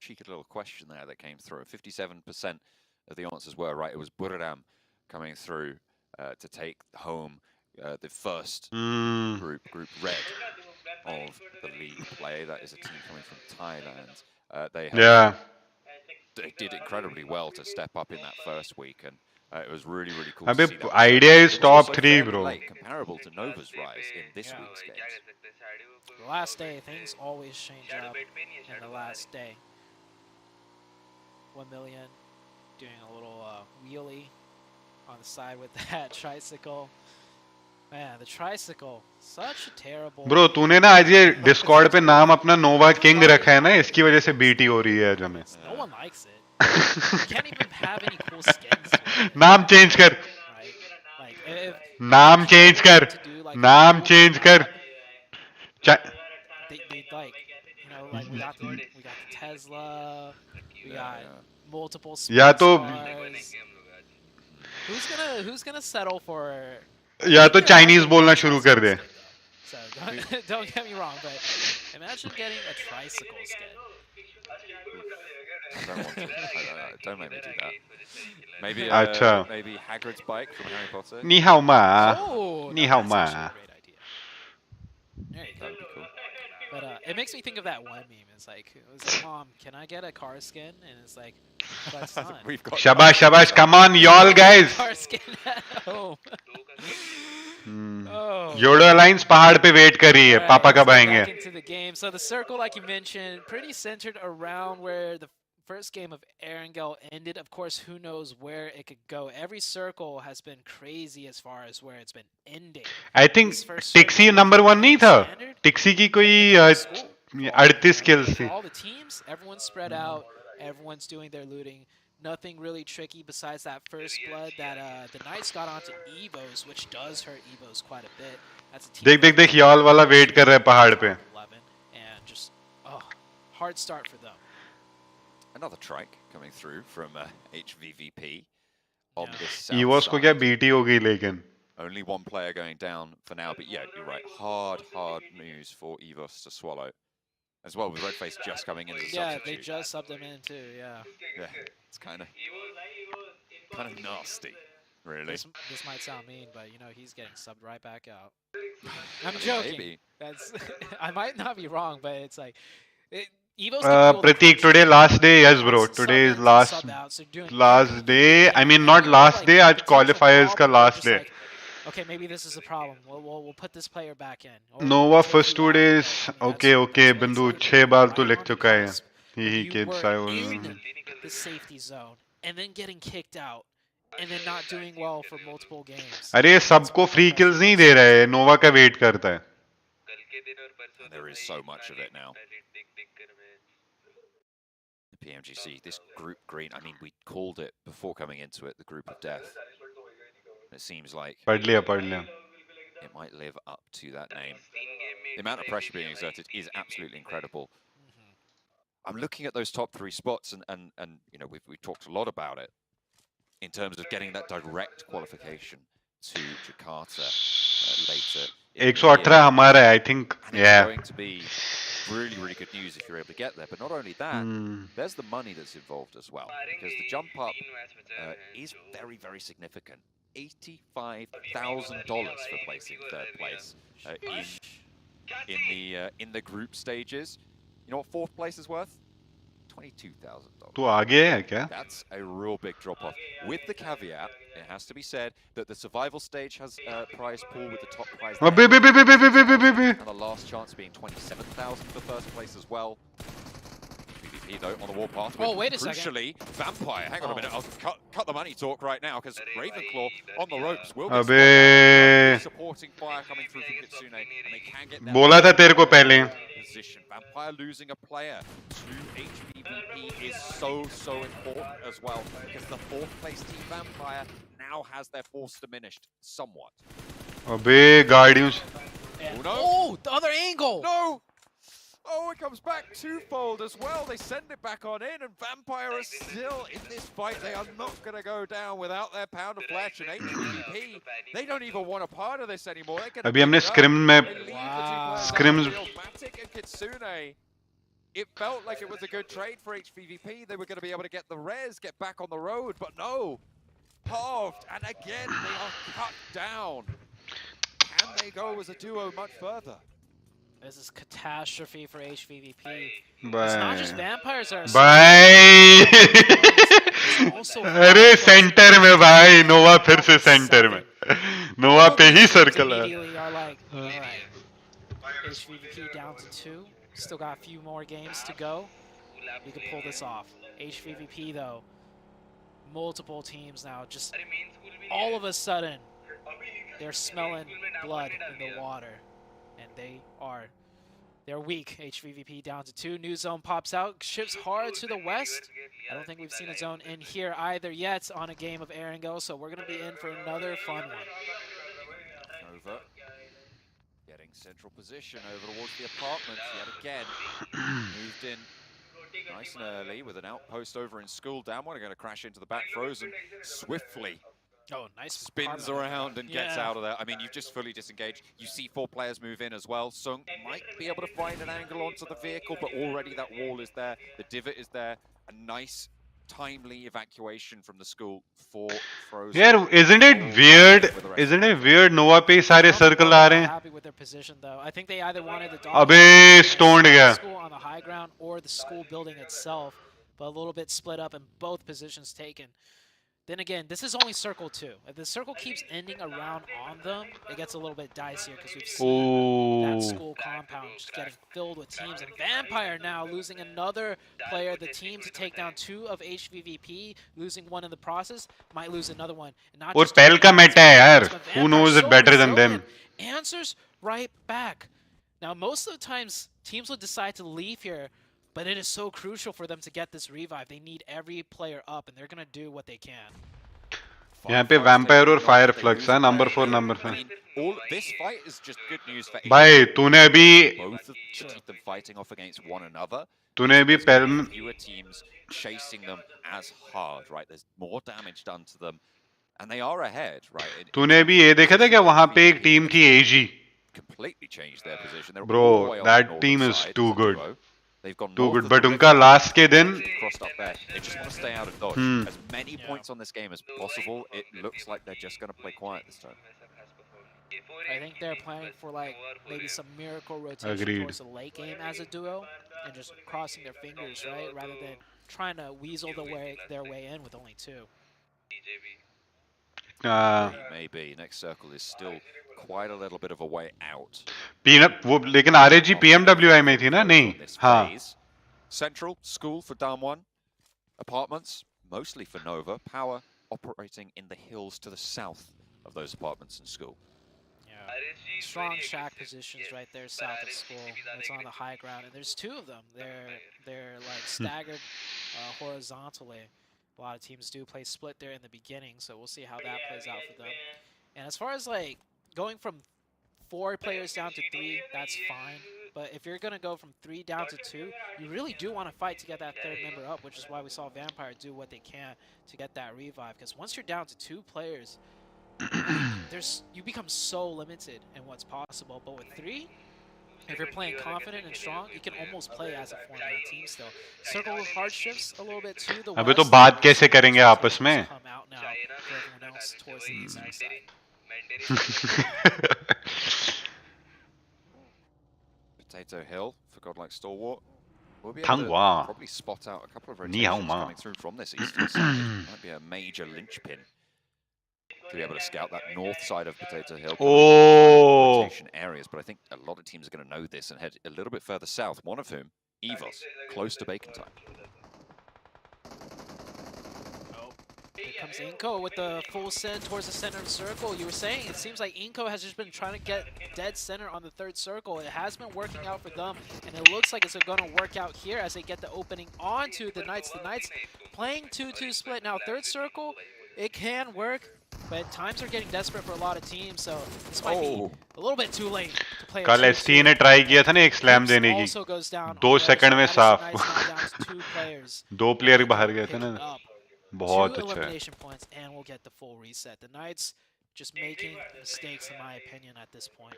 [SPEAKER 9] cheeky little question there that came through. 57% of the answers were right. It was Buradam coming through to take home the first group red of the league play. That is a team coming from Thailand. They did incredibly well to step up in that first week, and it was really cool to see that.
[SPEAKER 2] Idea is top 3, bro.
[SPEAKER 9] Comparable to Nova's rise in this week's games.
[SPEAKER 10] The last day, things always change up in the last day. 1 million doing a little wheelie on the side with that tricycle. Man, the tricycle, such a terrible...
[SPEAKER 2] Bro, तूने ना आज ये Discord पे नाम अपना Nova King रखा है ना, इसकी वजह से BT हो रही है आज हमें.
[SPEAKER 10] No one likes it. You can't even have any cool skins.
[SPEAKER 2] नाम change कर.
[SPEAKER 10] Like, if
[SPEAKER 2] नाम change कर. नाम change कर.
[SPEAKER 10] They like, you know, like we got the Tesla, we got multiple superstars. Who's gonna settle for?
[SPEAKER 2] या तो Chinese बोलना शुरू कर दे.
[SPEAKER 10] So don't get me wrong, but imagine getting a tricycle skin.
[SPEAKER 9] Don't make me do that. Maybe maybe Hagrid's bike from Harry Potter.
[SPEAKER 2] Ni hao ma. Ni hao ma.
[SPEAKER 10] There you go.
[SPEAKER 9] That'd be cool.
[SPEAKER 10] But it makes me think of that one meme. It's like, Mom, can I get a car skin? And it's like, but son.
[SPEAKER 2] Shabash, come on, y'all guys.
[SPEAKER 10] Car skin at home.
[SPEAKER 2] Yodo Alliance पहाड़ पे wait कर रही है. पापा कब आएंगे?
[SPEAKER 10] Back into the game. So the circle, like you mentioned, pretty centered around where the first game of Erangel ended. Of course, who knows where it could go. Every circle has been crazy as far as where it's been ending.
[SPEAKER 2] I think Tixi number 1 नहीं था. Tixi की कोई 38 skills थी.
[SPEAKER 10] All the teams, everyone's spread out. Everyone's doing their looting. Nothing really tricky besides that first blood that the Knights got onto Evos, which does hurt Evos quite a bit. That's a team
[SPEAKER 2] देख y'all वाला wait कर रहा है पहाड़ पे.
[SPEAKER 10] 11, and just hard start for them.
[SPEAKER 9] Another trike coming through from HVVP on this south
[SPEAKER 2] EVOS को क्या BT हो गई लेकिन.
[SPEAKER 9] Only one player going down for now, but yeah, you're right. Hard news for EVOS to swallow. As well, with Redface just coming in as a substitute.
[SPEAKER 10] Yeah, they just subbed him in too, yeah.
[SPEAKER 9] Yeah, it's kind of nasty. Really?
[SPEAKER 10] This might sound mean, but you know he's getting subbed right back out. I'm joking.
[SPEAKER 9] Maybe.
[SPEAKER 10] That's I might not be wrong, but it's like Evo's gonna feel the
[SPEAKER 2] Pratik,
[SPEAKER 10] pressure.
[SPEAKER 2] today last day, yes, bro.
[SPEAKER 10] Wants to
[SPEAKER 2] Today
[SPEAKER 10] sub
[SPEAKER 2] is
[SPEAKER 10] in, then sub out, so doing everything
[SPEAKER 2] last
[SPEAKER 10] they
[SPEAKER 2] day. I
[SPEAKER 10] can.
[SPEAKER 2] mean,
[SPEAKER 10] And
[SPEAKER 2] not
[SPEAKER 10] you know,
[SPEAKER 2] last
[SPEAKER 10] like,
[SPEAKER 2] day. Aaj
[SPEAKER 10] potential
[SPEAKER 2] qualifiers ka
[SPEAKER 10] problem, they're
[SPEAKER 2] last
[SPEAKER 10] just
[SPEAKER 2] day.
[SPEAKER 10] like, okay, maybe this is a problem. We'll put this player back in. Or
[SPEAKER 2] Nova
[SPEAKER 10] we'll take
[SPEAKER 2] first
[SPEAKER 10] you
[SPEAKER 2] 2
[SPEAKER 10] out.
[SPEAKER 2] days.
[SPEAKER 10] But, I mean,
[SPEAKER 2] Okay, okay.
[SPEAKER 10] that's what
[SPEAKER 2] Bindu
[SPEAKER 10] it's
[SPEAKER 2] 6 baar
[SPEAKER 10] like,
[SPEAKER 2] to
[SPEAKER 10] right
[SPEAKER 2] लिख
[SPEAKER 10] on the
[SPEAKER 2] चुका है.
[SPEAKER 10] cusp,
[SPEAKER 2] He
[SPEAKER 10] when you
[SPEAKER 2] kids.
[SPEAKER 10] were
[SPEAKER 2] I was.
[SPEAKER 10] in the safety zone and then getting kicked out and then not doing well for multiple games.
[SPEAKER 2] अरे सबको free kills नहीं दे रहा है. Nova का wait करता है.
[SPEAKER 9] And there is so much of it now. The PMGC, this group green, I mean, we called it before coming into it, the group of death. It seems like
[SPEAKER 2] पढ़ लिया.
[SPEAKER 9] it might live up to that name. The amount of pressure being exerted is absolutely incredible. I'm looking at those top 3 spots, and you know, we've talked a lot about it in terms of getting that direct qualification to Jakarta later.
[SPEAKER 2] 118 हमारा है. I think. Yeah.
[SPEAKER 9] It's going to be really, really good news if you're able to get there. But not only that, there's the money that's involved as well, because the jump up is very, very significant. $85,000 for placing 3rd place in the group stages. You know what 4th place is worth? $22,000.
[SPEAKER 2] तू आगे है क्या?
[SPEAKER 9] That's a real big drop-off. With the caveat, it has to be said that the survival stage has a prize pool with the top prize and the last chance being 27,000 for 1st place as well. PvP though on the warpath.
[SPEAKER 10] Oh, wait a
[SPEAKER 9] crucially,
[SPEAKER 10] second.
[SPEAKER 9] Vampire. Hang on a minute. I'll cut the money talk right now because Ravenclaw on the ropes will
[SPEAKER 2] अबे
[SPEAKER 9] get supporting fire coming through from Kitsune, and they can get that
[SPEAKER 2] बोला था तेरे को पहले.
[SPEAKER 9] position. Vampire losing a player to HVVP is so important as well, because the 4th place team Vampire now has their force diminished somewhat.
[SPEAKER 2] अबे Guardians.
[SPEAKER 9] Oh no!
[SPEAKER 10] Oh, the other angle!
[SPEAKER 9] No! Oh, it comes back twofold as well. They send it back on in, and Vampire are still in this fight. They are not going to go down without their pound of flesh, and HVP, they don't even want a part of this anymore.
[SPEAKER 2] अभी हमने scrim में
[SPEAKER 9] scrims and Kitsune. It felt like it was a good trade for HVVP. They were going to be able to get the res, get back on the road, but no. Halved, and again, they are cut down. Can they go as a duo much further?
[SPEAKER 10] This is catastrophe for HVVP.
[SPEAKER 2] Bye.
[SPEAKER 10] It's not just vampires that are
[SPEAKER 2] Bye. अरे centre में भाई. नोवा फिर से centre में. नोवा पे ही circle है.
[SPEAKER 10] HVVP down to 2. Still got a few more games to go. We can pull this off. HVVP though, multiple teams now. Just all of a sudden, they're smelling blood in the water. And they're weak. HVVP down to 2. New zone pops out, shifts hard to the west. I don't think we've seen a zone in here either yet on a game of Erangel, so we're going to be in for another fun one.
[SPEAKER 9] Over. Getting central position over towards the apartments yet again. Moved in nice and early with an outpost over in School Down. We're going to crash into the back frozen swiftly.
[SPEAKER 10] Oh, nice.
[SPEAKER 9] Spins around and gets out of there. I mean, you've just fully disengaged. You see 4 players move in as well. Sung might be able to find an angle onto the vehicle, but already that wall is there. The divot is there. A nice, timely evacuation from the school for Frozen.
[SPEAKER 2] Yeah, isn't it weird? Isn't it weird? Nova पे सारे circle आ रहे हैं.
[SPEAKER 10] Happy with their position though. I think they either wanted the
[SPEAKER 2] अबे stoned गया.
[SPEAKER 10] school on the high ground or the school building itself, but a little bit split up and both positions taken. Then again, this is only Circle 2. If the circle keeps ending around on them, it gets a little bit dicier because we've seen that school compound just getting filled with teams. And Vampire now losing another player, the team to take down 2 of HVVP, losing 1 in the process, might lose another one.
[SPEAKER 2] और पहल का meta है यार. Who knows it better than them?
[SPEAKER 10] Answers right back. Now, most of the times, teams will decide to leave here, but it is so crucial for them to get this revive. They need every player up, and they're going to do what they can.
[SPEAKER 2] यहाँ पे Vampire और Fire Flux है. Number 4, number 5.
[SPEAKER 9] All this fight is just good news for
[SPEAKER 2] भाई तूने अभी
[SPEAKER 9] both of them fighting off against one another.
[SPEAKER 2] तूने अभी पहले
[SPEAKER 9] Fewer teams chasing them as hard, right? There's more damage done to them, and they are ahead, right?
[SPEAKER 2] तूने अभी ये देखा था क्या वहाँ पे एक टीम थी AG.
[SPEAKER 9] Completely changed their position. They're all the
[SPEAKER 2] Bro,
[SPEAKER 9] way on the
[SPEAKER 2] that
[SPEAKER 9] northern
[SPEAKER 2] team is
[SPEAKER 9] side
[SPEAKER 2] too
[SPEAKER 9] as a
[SPEAKER 2] good.
[SPEAKER 9] duo. They've gone
[SPEAKER 2] Too
[SPEAKER 9] north
[SPEAKER 2] good.
[SPEAKER 9] of
[SPEAKER 2] But
[SPEAKER 9] the
[SPEAKER 2] unka
[SPEAKER 9] river,
[SPEAKER 2] last ke din.
[SPEAKER 9] crossed up there. They just want to stay out of dodge.
[SPEAKER 2] Hmm.
[SPEAKER 9] As many points on this game as possible. It looks like they're just going to play quiet this time.
[SPEAKER 10] I think they're planning for like maybe some miracle rotation
[SPEAKER 2] Agreed.
[SPEAKER 10] towards the late game as a duo, and just crossing their fingers, right, rather than trying to weasel their way in with only 2.
[SPEAKER 9] Maybe. Next circle is still quite a little bit of a way out.
[SPEAKER 2] लेकिन RAG PMWI में थी ना? नहीं. हाँ.
[SPEAKER 9] Central school for Down 1. Apartments mostly for Nova. Power operating in the hills to the south of those apartments and school.
[SPEAKER 10] Strong shack positions right there south of school. It's on the high ground, and there's 2 of them. They're like staggered horizontally. A lot of teams do play split there in the beginning, so we'll see how that plays out for them. And as far as like going from 4 players down to 3, that's fine. But if you're going to go from 3 down to 2, you really do want to fight to get that 3rd member up, which is why we saw Vampire do what they can to get that revive. Because once you're down to 2 players, you become so limited in what's possible. But with 3, if you're playing confident and strong, you can almost play as a 4-man team still. Circle with hard shifts a little bit to the
[SPEAKER 2] अबे तो
[SPEAKER 10] west.
[SPEAKER 2] बात कैसे करेंगे आपस में?
[SPEAKER 10] Come out now for everyone else towards the eastern side.
[SPEAKER 9] Potato Hill for Godlike Stalwart. We'll be able to
[SPEAKER 2] Tangwa.
[SPEAKER 9] probably spot out a couple of
[SPEAKER 2] Ni hao
[SPEAKER 9] rotations
[SPEAKER 2] ma.
[SPEAKER 9] coming through from this eastern side. Might be a major linchpin to be able to scout that north side of Potato Hill.
[SPEAKER 2] Oh.
[SPEAKER 9] Rotation areas, but I think a lot of teams are going to know this and head a little bit further south. One of whom, Evos, close to Bacon time.
[SPEAKER 10] Here comes Inko with the full send towards the center of the circle. You were saying it seems like Inko has just been trying to get dead center on the 3rd circle. It has been working out for them, and it looks like it's going to work out here as they get the opening onto the Knights. The Knights playing 2-2 split. Now 3rd circle, it can work, but times are getting desperate for a lot of teams, so this might be a little bit too late to play.
[SPEAKER 2] कल ST ने try किया था ना एक slam देने की. 2 second में साफ. 2 प्लेयर बाहर गए थे ना. बहुत
[SPEAKER 10] 2
[SPEAKER 2] अच्छा है.
[SPEAKER 10] elimination points, and we'll get the full reset. The Knights just making mistakes, in my opinion, at this point.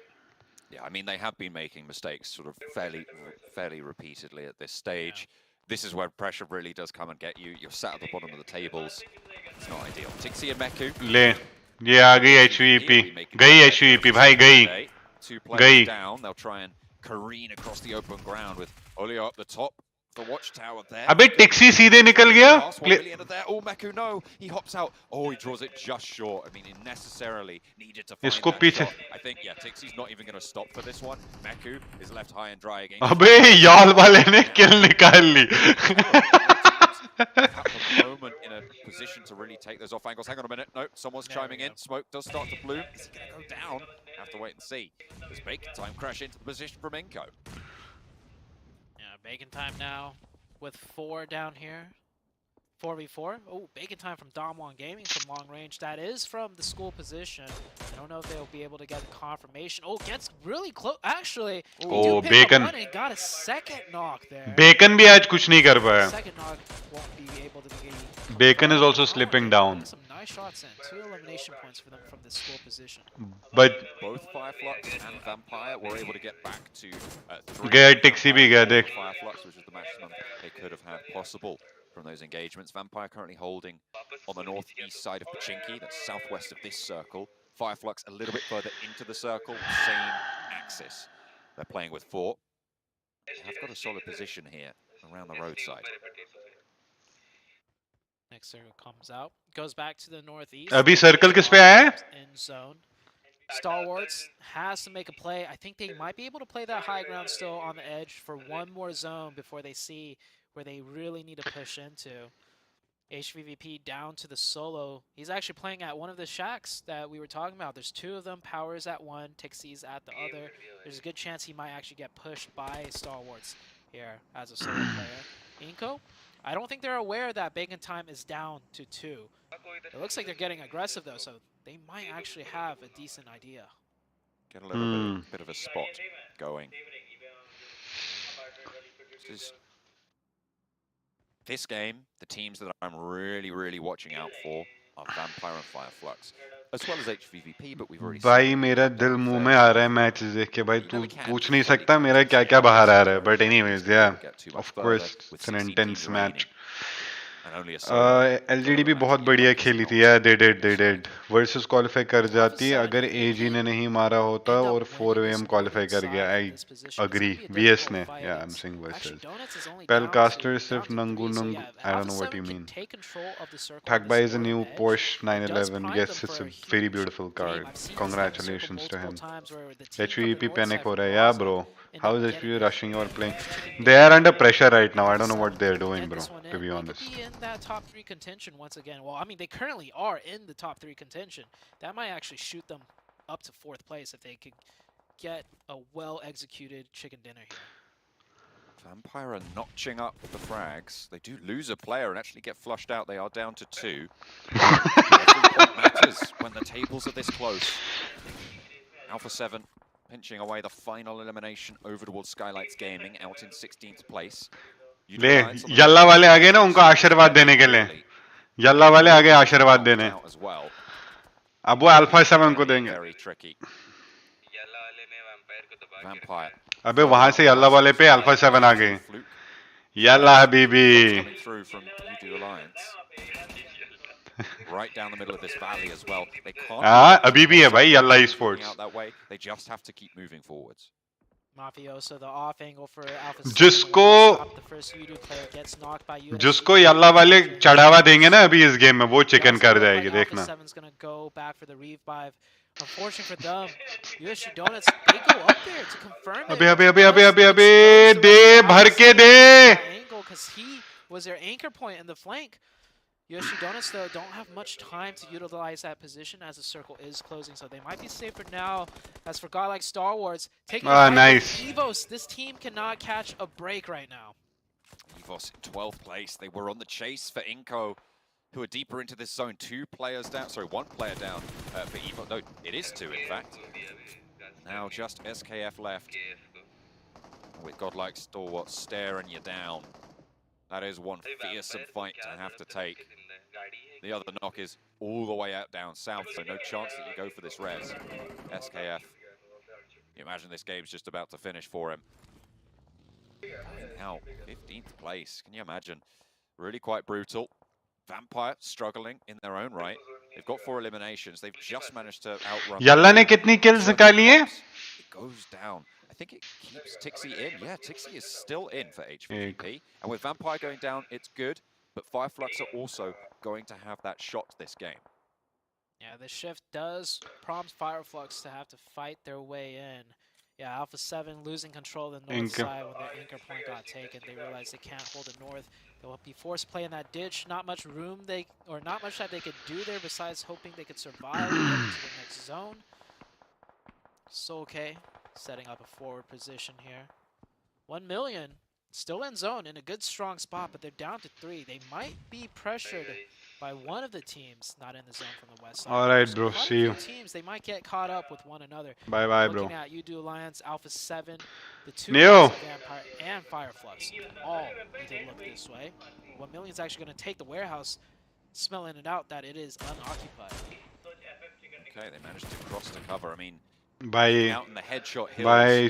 [SPEAKER 9] Yeah, I mean, they have been making mistakes sort of fairly repeatedly at this stage. This is where pressure really does come and get you. You're sat at the bottom of the tables. It's not ideal. Tixi and Meku.
[SPEAKER 2] ले. ये आ गई HVP. गई HVP भाई गई.
[SPEAKER 9] 2 players down. They'll try and careen across the open ground with Olio up the top. The watchtower there.
[SPEAKER 2] अबे टिक्सी सीधे निकल गया.
[SPEAKER 9] Oh, Meku, no. He hops out. Oh, he draws it just short. I mean, he necessarily needed to find
[SPEAKER 2] इसको
[SPEAKER 9] that
[SPEAKER 2] पीछे.
[SPEAKER 9] shot. I think, yeah, Tixi's not even going to stop for this one. Meku is left high and dry again.
[SPEAKER 2] अबे याल वाले ने किल निकाल ली.
[SPEAKER 9] At the moment in a position to really take those off angles. Hang on a minute. No, someone's chiming in. Smoke does start to bloom. Is he going to go down? Have to wait and see. Does Bacon Time crash into the position from Inko?
[SPEAKER 10] Yeah, Bacon Time now with 4 down here. 4v4. Oh, Bacon Time from Dom1 Gaming from long range. That is from the school position. I don't know if they'll be able to get a confirmation. Oh, gets really close. Actually,
[SPEAKER 2] oh, Bacon.
[SPEAKER 10] And got a 2nd knock there.
[SPEAKER 2] Bacon भी आज कुछ नहीं कर पाया.
[SPEAKER 10] 2nd knock won't be able to be.
[SPEAKER 2] Bacon is also slipping down.
[SPEAKER 10] Some nice shots in. 2 elimination points for them from the school position.
[SPEAKER 2] But
[SPEAKER 9] both Fireflux and Vampire were able to get back to 3.
[SPEAKER 2] गया Tixi भी गया देख.
[SPEAKER 9] Fireflux, which was the maximum they could have had possible from those engagements. Vampire currently holding on the northeast side of Pmgc, that's southwest of this circle. Fireflux a little bit further into the circle, same axis. They're playing with 4. They have got a solid position here around the roadside.
[SPEAKER 10] Next circle comes out, goes back to the northeast.
[SPEAKER 2] अभी circle किस पे आया है?
[SPEAKER 10] In zone. Stalwarts has to make a play. I think they might be able to play that high ground still on the edge for one more zone before they see where they really need to push into. HVVP down to the solo. He's actually playing at one of the shacks that we were talking about. There's 2 of them. Power's at one, Tixi's at the other. There's a good chance he might actually get pushed by Stalwarts here as a solo player. Inko, I don't think they're aware that Bacon Time is down to 2. It looks like they're getting aggressive though, so they might actually have a decent idea.
[SPEAKER 9] Get a little bit of a spot going. This game, the teams that I'm really watching out for are Vampire and Fireflux. as well as HVVP, but we've already
[SPEAKER 2] भाई
[SPEAKER 9] seen
[SPEAKER 2] मेरा दिल मुंह में आ रहा है match देख के भाई तू पूछ नहीं सकता मेरा क्या क्या बाहर आ रहा है but anyways yeah of course it's an intense match LGD भी बहुत बढ़िया खेली थी यार they did versus qualify कर जाती अगर AG ने नहीं मारा होता और 4AM qualify कर गया I agree VS ने yeah I'm saying versus Pelcaster सिर्फ नंगू नंगू I don't know what you mean Thakbai is a new Porsche 911 yes it's a very beautiful car congratulations to him HVP panic हो रहा है yeah bro how is HVP rushing or playing they are under pressure right now I don't know what they're doing bro to be honest
[SPEAKER 10] in that top 3 contention once again. Well, I mean, they currently are in the top 3 contention. That might actually shoot them up to 4th place if they could get a well-executed chicken dinner here.
[SPEAKER 9] Vampire are notching up the frags. They do lose a player and actually get flushed out. They are down to 2. Every point matters when the tables are this close. Alpha 7 pinching away the final elimination over towards Skylights Gaming, out in 16th place.
[SPEAKER 2] ले Yalla वाले आगे ना उनको आशीर्वाद देने के लिए Yalla वाले आगे आशीर्वाद देने अब वो अल्फा 7 को देंगे अबे वहां से यल्ला वाले पे अल्फा 7 आ गए Yalla Habibi
[SPEAKER 9] right down the middle of this valley as well. They can't.
[SPEAKER 2] अभी भी है भाई Yalla esports.
[SPEAKER 9] Out that way. They just have to keep moving forwards.
[SPEAKER 10] Mafioso, the off angle for Alpha.
[SPEAKER 2] जिसको Yalla वाले चढ़ावा देंगे ना अभी इस गेम में वो चिकन कर जाएगी देखना.
[SPEAKER 10] Unfortunate for them, USG Donuts, they go up there to confirm it.
[SPEAKER 2] अबे दे भर के दे.
[SPEAKER 10] Because he was their anchor point in the flank. USG Donuts, though, don't have much time to utilize that position as the circle is closing, so they might be safe for now. As for Godlike Star Wars, taking
[SPEAKER 2] nice.
[SPEAKER 10] Evos, this team cannot catch a break right now.
[SPEAKER 9] Evos in 12th place. They were on the chase for Inco, who are deeper into this zone. 2 players down, sorry, 1 player down for Evos. No, it is 2, in fact. Now just SKF left. With Godlike Stalwart staring you down. That is one fearsome fight to have to take. The other knock is all the way out down south, so no chance that you go for this res. SKF. You imagine this game's just about to finish for him. Now, 15th place. Can you imagine? Really quite brutal. Vampire struggling in their own right. They've got 4 eliminations. They've just managed to outrun.
[SPEAKER 2] Yalla ne kitni kills nikali hai?
[SPEAKER 9] It goes down. I think it keeps Tixie in. Yeah, Tixie is still in for HVP. And with Vampire going down, it's good. But Fireflux are also going to have that shot this game.
[SPEAKER 10] Yeah, the shift does prompt Fireflux to have to fight their way in. Yeah, Alpha 7 losing control of the north side when their anchor point got taken. They realize they can't hold the north. They'll be forced to play in that ditch. Not much room not much that they could do there besides hoping they could survive and get into the next zone. So okay. Setting up a forward position here. 1 million, still in zone, in a good strong spot, but they're down to 3. They might be pressured by one of the teams not in the zone from the west side.
[SPEAKER 2] Alright, bro, see you.
[SPEAKER 10] Teams, they might get caught up with one another.
[SPEAKER 2] Bye, bro.
[SPEAKER 10] Looking at UDO Alliance, Alpha 7, the 2
[SPEAKER 2] Neo.
[SPEAKER 10] Vampire and Fireflux all need to look this way. 1 million is actually going to take the warehouse, smelling it out that it is unoccupied.
[SPEAKER 9] Okay, they managed to cross the cover. I mean,
[SPEAKER 2] भाई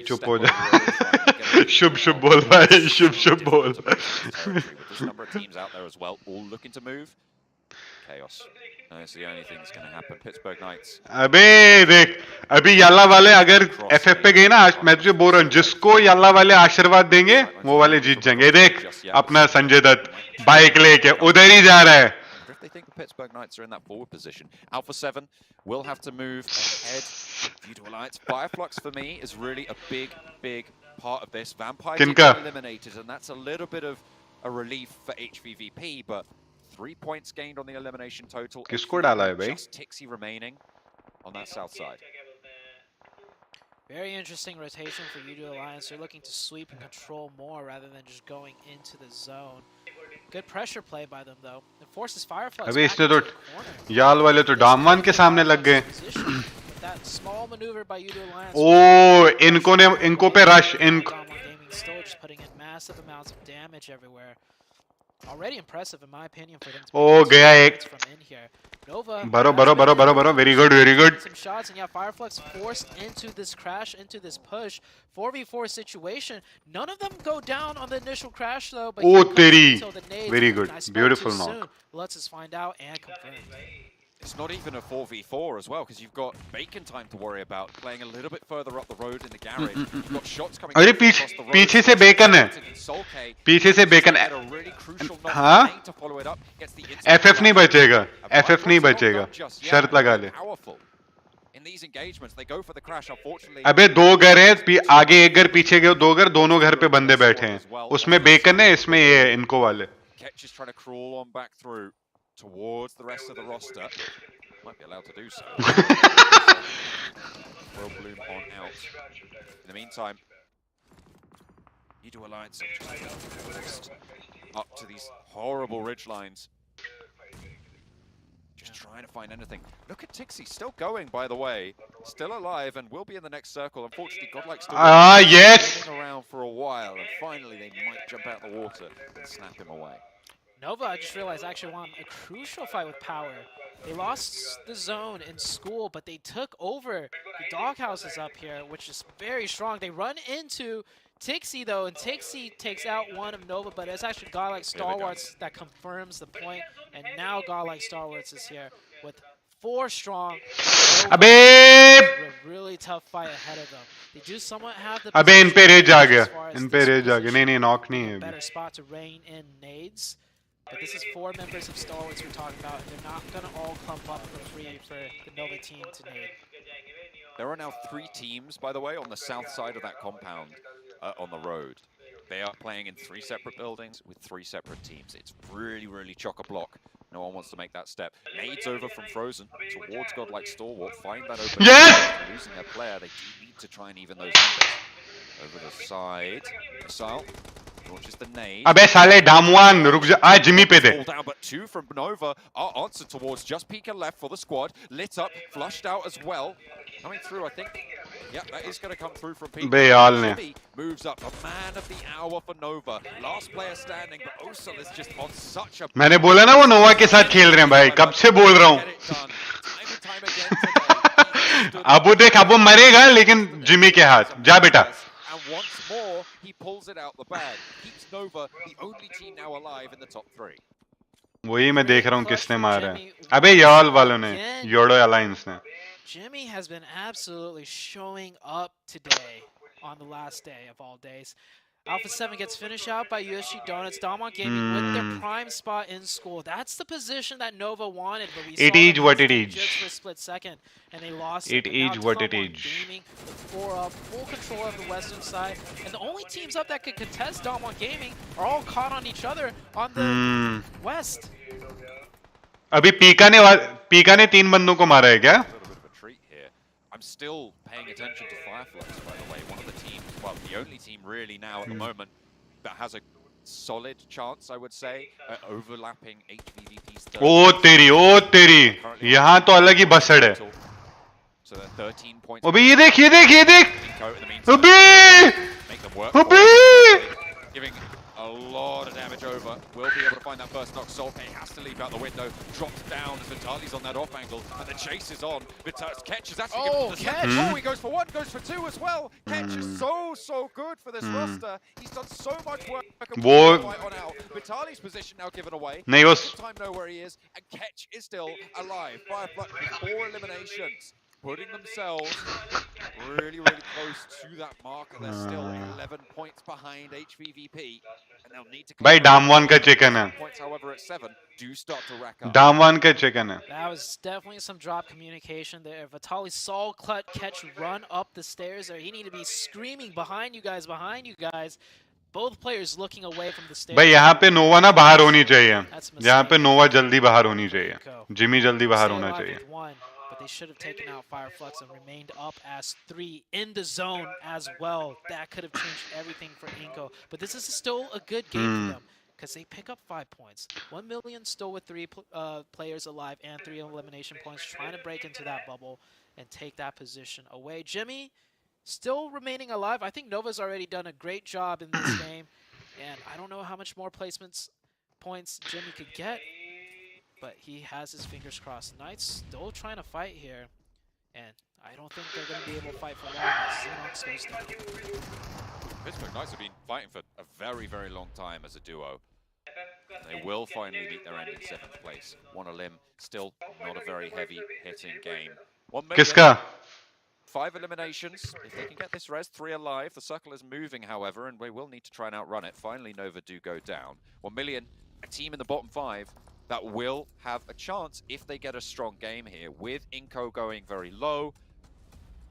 [SPEAKER 9] चुप हो जा
[SPEAKER 2] शुभ बोल भाई शुभ बोल
[SPEAKER 9] There's a number of teams out there as well, all looking to move. Chaos. That's the only thing that's going to happen. Pittsburgh Knights.
[SPEAKER 2] अबे देख अभी यल्ला वाले अगर FF पे गए ना मैं तुझे बोल रहा हूँ जिसको यल्ला वाले आशीर्वाद देंगे वो वाले जीत जाएंगे देख अपना संजय दत्त बाइक लेके उधर ही जा रहा है.
[SPEAKER 9] They think the Pittsburgh Knights are in that forward position. Alpha 7 will have to move ahead due to Alliance. Fireflux for me is really a big part of this. Vampire get eliminated, and that's a little bit of a relief for HVVP, but 3 points gained on the elimination total.
[SPEAKER 2] किसको डाला है भाई?
[SPEAKER 9] Just Tixie remaining on that south side.
[SPEAKER 10] Very interesting rotation for UDO Alliance. They're looking to sweep and control more rather than just going into the zone. Good pressure play by them though. It forces Fireflux
[SPEAKER 2] अबे इससे तो याल वाले तो डामवान के सामने लग गए.
[SPEAKER 10] That small maneuver by UDO Alliance.
[SPEAKER 2] ओ इनको पे rush
[SPEAKER 10] Gaming still just putting in massive amounts of damage everywhere. already impressive in my opinion for them to
[SPEAKER 2] Oh, gaya ek.
[SPEAKER 10] from in here. Nova
[SPEAKER 2] Baro. Very good.
[SPEAKER 10] some shots, and yeah, Fireflux forced into this crash, into this push. 4v4 situation. None of them go down on the initial crash though, but
[SPEAKER 2] Oh,
[SPEAKER 10] here comes
[SPEAKER 2] teri.
[SPEAKER 10] until the nades,
[SPEAKER 2] Very
[SPEAKER 10] and
[SPEAKER 2] good.
[SPEAKER 10] I spoke
[SPEAKER 2] Beautiful
[SPEAKER 10] too
[SPEAKER 2] knock.
[SPEAKER 10] soon. Let's us find out and confirm.
[SPEAKER 9] It's not even a 4v4 as well, because you've got Bacon time to worry about, playing a little bit further up the road in the garage. You've got shots coming
[SPEAKER 2] अरे
[SPEAKER 9] across the road.
[SPEAKER 2] पीछे से bacon है. पीछे से bacon. हाँ? FF नहीं बचेगा. FF नहीं बचेगा. शर्त लगा ले.
[SPEAKER 9] In these engagements, they go for the crash. Unfortunately,
[SPEAKER 2] अबे दो घर हैं, आगे एक घर पीछे गए दो घर, दोनों घर पे बंदे बैठे हैं. उसमें बेकन है, इसमें ये है, इनको वाले.
[SPEAKER 9] Ketch is trying to crawl on back through towards the rest of the roster. Might be allowed to do so. Will bloom on out. In the meantime, Edo Alliance are just up to these horrible ridge lines. Just trying to find anything. Look at Tixie, still going, by the way. Still alive and will be in the next circle. Unfortunately, Godlike still
[SPEAKER 2] yes.
[SPEAKER 9] around for a while, and finally they might jump out the water and snap him away.
[SPEAKER 10] Nova, I just realized, actually won a crucial fight with Power. They lost the zone in school, but they took over the doghouses up here, which is very strong. They run into Tixie, though, and Tixie takes out one of Nova, but it's actually Godlike Stalwarts that confirms the point, and now Godlike Stalwarts is here with 4 strong. A really tough fight ahead of them. They do somewhat have the
[SPEAKER 2] अबे इन पे raise आ गया. इन पे raise आ गया. नहीं knock नहीं है.
[SPEAKER 10] Better spot to rein in nades. But this is 4 members of Stalwarts we're talking about, and they're not going to all clump up for free for the Nova team to nade.
[SPEAKER 9] There are now 3 teams, by the way, on the south side of that compound on the road. They are playing in 3 separate buildings with 3 separate teams. It's really chock-a-block. No one wants to make that step. Nades over from Frozen towards Godlike Stalwart. Find that open.
[SPEAKER 2] Yes!
[SPEAKER 9] Losing their player, they do need to try and even those numbers. Over the side. Missile. Launches the nade.
[SPEAKER 2] अबे साले डामवान रुक जा. आ Jimmy पे दे.
[SPEAKER 9] Down, but 2 from Nova are answered towards just Pika left for the squad. Lit up, flushed out as well. Coming through, I think. Yeah, that is going to come through from Pika.
[SPEAKER 2] बेयाल ने.
[SPEAKER 9] Jimmy moves up, a man of the hour for Nova. Last player standing, but Osel is just on such a.
[SPEAKER 2] मैंने बोला ना वो नोवा के साथ खेल रहे हैं भाई. कब से बोल रहा हूँ. अबू देख अबू मरेगा लेकिन जिमी के हाथ. जा बेटा.
[SPEAKER 9] And once more, he pulls it out the bag. Keeps Nova the only team now alive in the top 3.
[SPEAKER 2] वही मैं देख रहा हूँ किसने मारा है. अबे याल वालों ने. योडो अलायंस ने.
[SPEAKER 10] Jimmy has been absolutely showing up today on the last day of all days. Alpha 7 gets finished out by USG Donuts. Damwon Gaming with their prime spot in school. That's the position that Nova wanted, but we
[SPEAKER 2] it
[SPEAKER 10] saw
[SPEAKER 2] is what it is.
[SPEAKER 10] just for a split second, and they lost
[SPEAKER 2] it. It is what it is.
[SPEAKER 10] Gaming with 4 up, full control of the western side, and the only teams up that could contest Damwon Gaming are all caught on each other on the west.
[SPEAKER 2] अभी पीका ने 3 बंदों को मारा है क्या?
[SPEAKER 9] I'm still paying attention to Fireflux, by the way. One of the teams, well, the only team really now at the moment that has a solid chance, I would say, overlapping HVVP's third.
[SPEAKER 2] ओ तेरी. यहाँ तो अलग ही बसड़ है.
[SPEAKER 9] So they're 13 points.
[SPEAKER 2] अबे ये देख. अबे.
[SPEAKER 9] Giving a lot of damage over. Will be able to find that first knock. Solke has to leap out the window. Drops down as Vitali's on that off angle. And the chase is on. Ketch is actually given the second. Oh, he goes for 1, goes for 2 as well. Ketch is so good for this roster. He's done so much work. On out. Vitali's position now given away. Time know where he is. And Ketch is still alive. Fireflux with 4 eliminations. Putting themselves really close to that marker. They're still 11 points behind HVVP, and they'll need to.
[SPEAKER 2] भाई डामवान का chicken है.
[SPEAKER 9] Points, however, at 7 do start to rack up.
[SPEAKER 2] डामवान का chicken है.
[SPEAKER 10] That was definitely some drop communication there. Vitali saw Ketch run up the stairs there. He needed to be screaming behind you guys. Both players looking away from the stairs.
[SPEAKER 2] भाई यहाँ पे नोवा ना बाहर होनी चाहिए. यहाँ पे नोवा जल्दी बाहर होनी चाहिए. जिमी जल्दी बाहर होना चाहिए.
[SPEAKER 10] But they should have taken out Fireflux and remained up as 3 in the zone as well. That could have changed everything for Inko. But this is still a good game for them because they pick up 5 points. 1 million still with 3 players alive and 3 elimination points, trying to break into that bubble and take that position away. Jimmy still remaining alive. I think Nova's already done a great job in this game. And I don't know how much more placements points Jimmy could get, but he has his fingers crossed. Knights still trying to fight here, and I don't think they're going to be able to fight for long as Xenox goes down.
[SPEAKER 9] Pittsburgh Knights have been fighting for a very, very long time as a duo. They will finally meet their end in 7th place. One a limb, still not a very heavy hitting game. 1 million.
[SPEAKER 2] Kiska?
[SPEAKER 9] 5 eliminations. If they can get this res, 3 alive. The circle is moving, however, and we will need to try and outrun it. Finally, Nova do go down. 1 million, a team in the bottom 5 that will have a chance if they get a strong game here, with Inco going very low,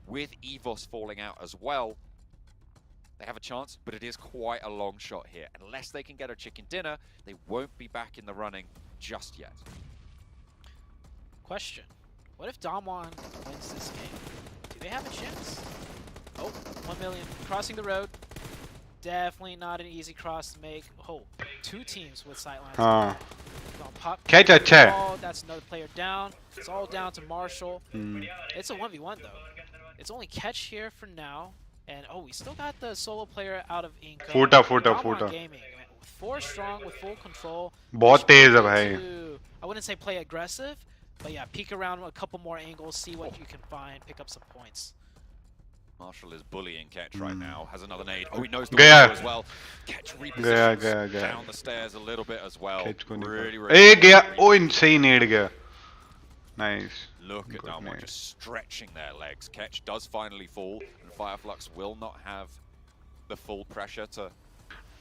[SPEAKER 9] with EVOS falling out as well. They have a chance, but it is quite a long shot here. Unless they can get a chicken dinner, they won't be back in the running just yet.
[SPEAKER 10] Question. What if Damwon wins this game? Do they have a chance? Oh, 1 million. Crossing the road. Definitely not an easy cross to make. Oh, 2 teams with sightlines.
[SPEAKER 2] Catch a chair.
[SPEAKER 10] Oh, that's another player down. It's all down to Marshall. It's a 1v1 though. It's only catch here for now. And oh, we still got the solo player out of Inco.
[SPEAKER 2] Futa.
[SPEAKER 10] Gaming. 4 strong with full control.
[SPEAKER 2] बहुत तेज है भाई.
[SPEAKER 10] I wouldn't say play aggressive, but yeah, peek around a couple more angles, see what you can find, pick up some points.
[SPEAKER 9] Marshall is bullying Ketch right now. Has another nade. Oh, he knows the
[SPEAKER 2] Gaya.
[SPEAKER 9] window as well. Ketch repositions
[SPEAKER 2] Gaya.
[SPEAKER 9] down the stairs a little bit as well. Really,
[SPEAKER 2] Hey, gaya. Oh, insane nade gaya. Nice.
[SPEAKER 9] Look at Damwon just stretching their legs. Ketch does finally fall, and Fireflux will not have the full pressure to...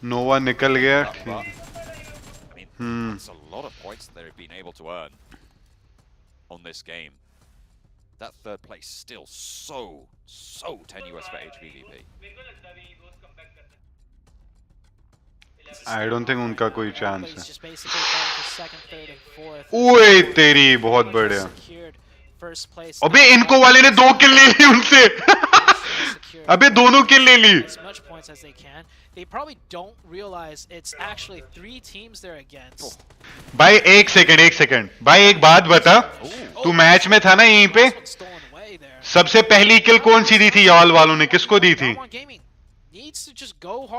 [SPEAKER 2] Nova nikal gaya.
[SPEAKER 9] I mean, that's a lot of points that they've been able to earn on this game. That 3rd place still so tenuous for HVVP.
[SPEAKER 2] I don't think उनका कोई chance है.
[SPEAKER 10] Just basically fighting for 2nd, 3rd, and 4th.
[SPEAKER 2] ओए तेरी बहुत बढ़िया.
[SPEAKER 10] First place.
[SPEAKER 2] अबे इनको वाले ने 2 किल ले ली उनसे. अबे दोनों किल ले ली.
[SPEAKER 10] As much points as they can. They probably don't realize it's actually 3 teams they're against.
[SPEAKER 2] भाई एक सेकंड. भाई एक बात बता. तू मैच में था ना यहीं पे? सबसे पहली किल कौन सी दी थी याल वालों ने? किसको दी थी?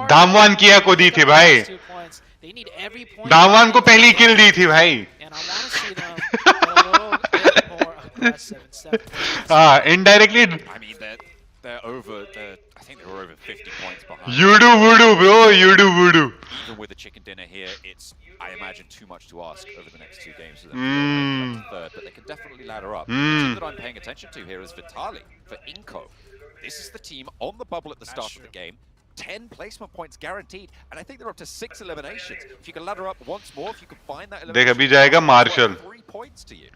[SPEAKER 2] दामवान किया को दी थी भाई. दामवान को पहली किल दी थी भाई. Indirectly.
[SPEAKER 9] I mean, they're over. I think they were over 50 points behind.
[SPEAKER 2] You do voodoo, bro. You do voodoo.
[SPEAKER 9] Even with the chicken dinner here, it's, I imagine, too much to ask over the next 2 games for them to go up to 3rd, but they can definitely ladder up. The team that I'm paying attention to here is Vitali for Inco. This is the team on the bubble at the start of the game. 10 placement points guaranteed, and I think they're up to 6 eliminations. If you can ladder up once more, if you can find that elimination,
[SPEAKER 2] देख अभी जाएगा Marshall.
[SPEAKER 9] 3 points to you.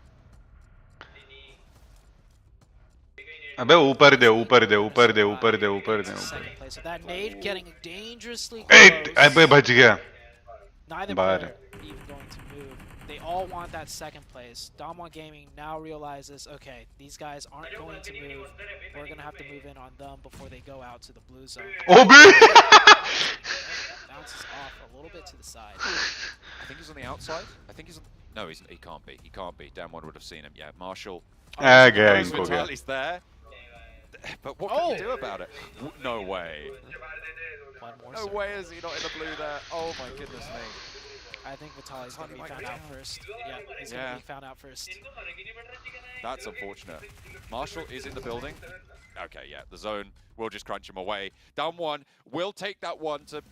[SPEAKER 2] अबे ऊपर दे.
[SPEAKER 10] So that nade getting dangerously
[SPEAKER 2] close. अबे बच गया.
[SPEAKER 10] Neither player even going to move. They all want that 2nd place. Damwon Gaming now realizes, okay, these guys aren't going to move. We're going to have to move in on them before they go out to the blue zone. Bounces off a little bit to the side.
[SPEAKER 9] I think he's on the outside. I think he's on... No, he can't be. He can't be. Damwon would have seen him. Yeah, Marshall. Vitali's there. But what can you do about it? No way. No way is he not in the blue there. Oh my goodness me.
[SPEAKER 10] I think Vitali's going to be found out first. Yeah, he's going to be found out first.
[SPEAKER 9] That's unfortunate. Marshall is in the building. Okay, yeah, the zone will just crunch him away. Damwon will take that one to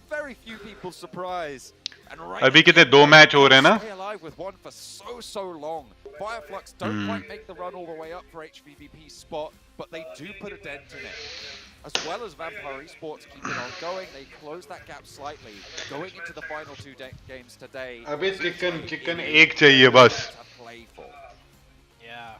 [SPEAKER 9] very few people's surprise. And
[SPEAKER 2] अभी कितने 2 match हो रहे हैं ना?
[SPEAKER 9] Stay alive with one for so long. Fireflux don't quite make the run all the way up for HVVP's spot, but they do put a dent in it. As well as Vampire Esports keep it on going, they close that gap slightly. Going into the final 2 games today.
[SPEAKER 2] अबे chicken एक चाहिए बस.
[SPEAKER 10] Yeah.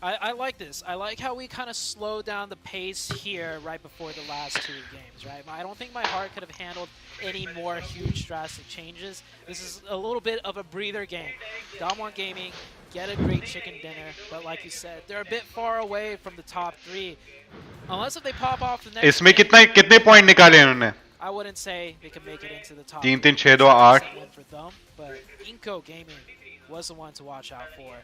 [SPEAKER 10] I like this. I like how we kind of slow down the pace here right before the last 2 games, right? I don't think my heart could have handled any more huge drastic changes. This is a little bit of a breather game. Damwon Gaming get a great chicken dinner, but like you said, they're a bit far away from the top 3. Unless if they pop off the next
[SPEAKER 2] इसमें कितने point निकाले इन्होंने?
[SPEAKER 10] I wouldn't say they could make it into the top
[SPEAKER 2] 3 3 6 2 8
[SPEAKER 10] for them, but Inco Gaming was the one to watch out for.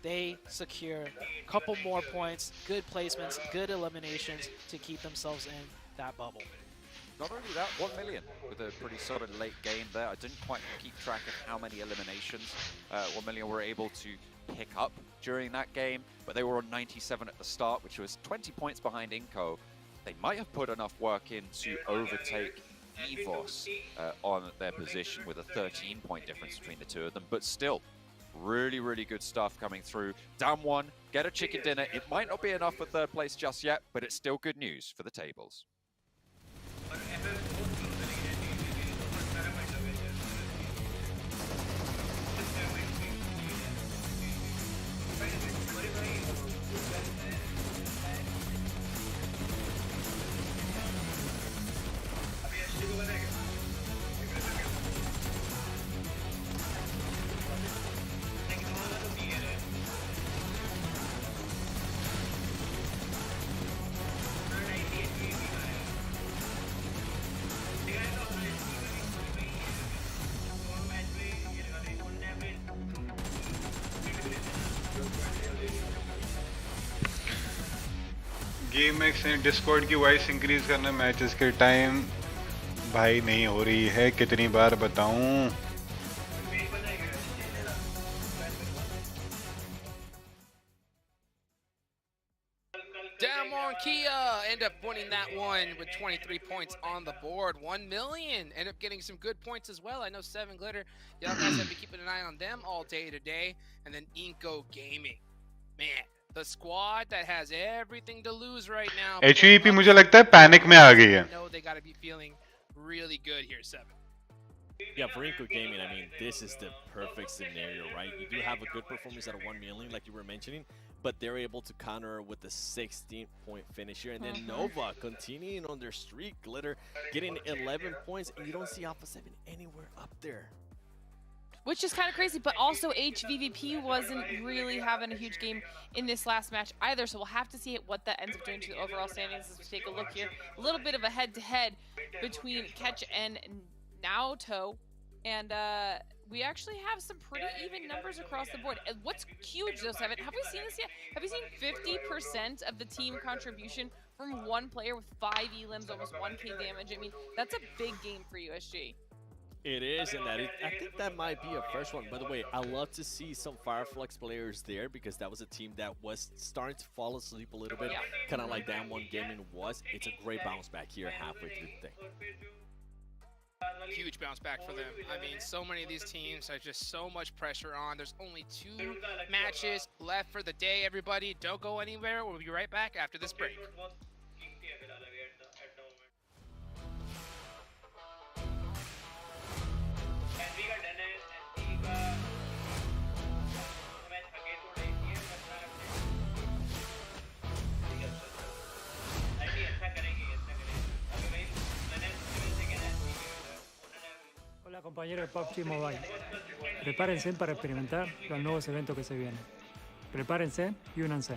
[SPEAKER 10] They secure a couple more points, good placements, good eliminations to keep themselves in that bubble.
[SPEAKER 9] not only that, 1 million with a pretty solid late game there. I didn't quite keep track of how many eliminations 1 million were able to pick up during that game, but they were on 97 at the start, which was 20 points behind Inco. They might have put enough work in to overtake EVOS on their position with a 13-point difference between the two of them, but still, really, really good stuff coming through. Down one, get a chicken dinner. It might not be enough for third place just yet, but it's still good news for the tables.
[SPEAKER 2] गेमएक्स ने Discord की voice increase करना matches के time भाई नहीं हो रही है, कितनी बार बताऊं?
[SPEAKER 6] Damwon Kia end up winning that one with 23 points on the board. 1 million end up getting some good points as well. I know 7 Glitter, y'all guys have been keeping an eye on them all day today. And then Inco Gaming, man, the squad that has everything to lose right now.
[SPEAKER 2] HVP मुझे लगता है panic में आ गई है.
[SPEAKER 6] I know they got to be feeling really good here, 7.
[SPEAKER 13] Yeah, for Inco Gaming, I mean, this is the perfect scenario, right? You do have a good performance at a 1 million, like you were mentioning, but they're able to counter with a 16-point finish here. And then Nova continuing on their streak, Glitter getting 11 points, and you don't see Alpha 7 anywhere up there.
[SPEAKER 8] Which is kind of crazy, but also HVVP wasn't really having a huge game in this last match either, so we'll have to see what that ends up doing to the overall standings as we take a look here. A little bit of a head-to-head between Ketch and Naoto, and we actually have some pretty even numbers across the board. And what's huge though, 7, have we seen this yet? Have we seen 50% of the team contribution from one player with 5 elims, almost 1k damage? I mean, that's a big game for USG.
[SPEAKER 13] It is, and I think that might be a first one. By the way, I love to see some Fireflex players there because that was a team that was starting to fall asleep a little bit, kind of like Damwon Gaming was. It's a great bounce back here halfway through the day.
[SPEAKER 6] Huge bounce back for them. I mean, so many of these teams have just so much pressure on. There's only 2 matches left for the day, everybody. Don't go anywhere. We'll be right back after this break.
[SPEAKER 12] Hola compañeros de PUBG Mobile. Prepárense para experimentar los nuevos eventos que se vienen. Prepárense y únanse.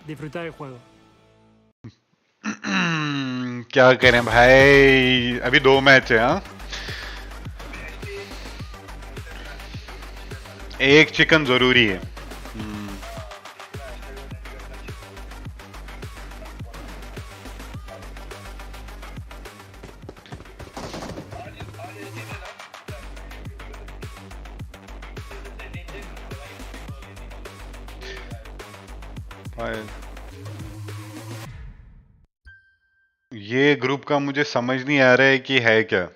[SPEAKER 12] Disfrutar el juego.
[SPEAKER 2] क्या करें भाई, अभी 2 match है. हाँ, एक chicken जरूरी है. ये ग्रुप का मुझे समझ नहीं आ रहा है कि है क्या.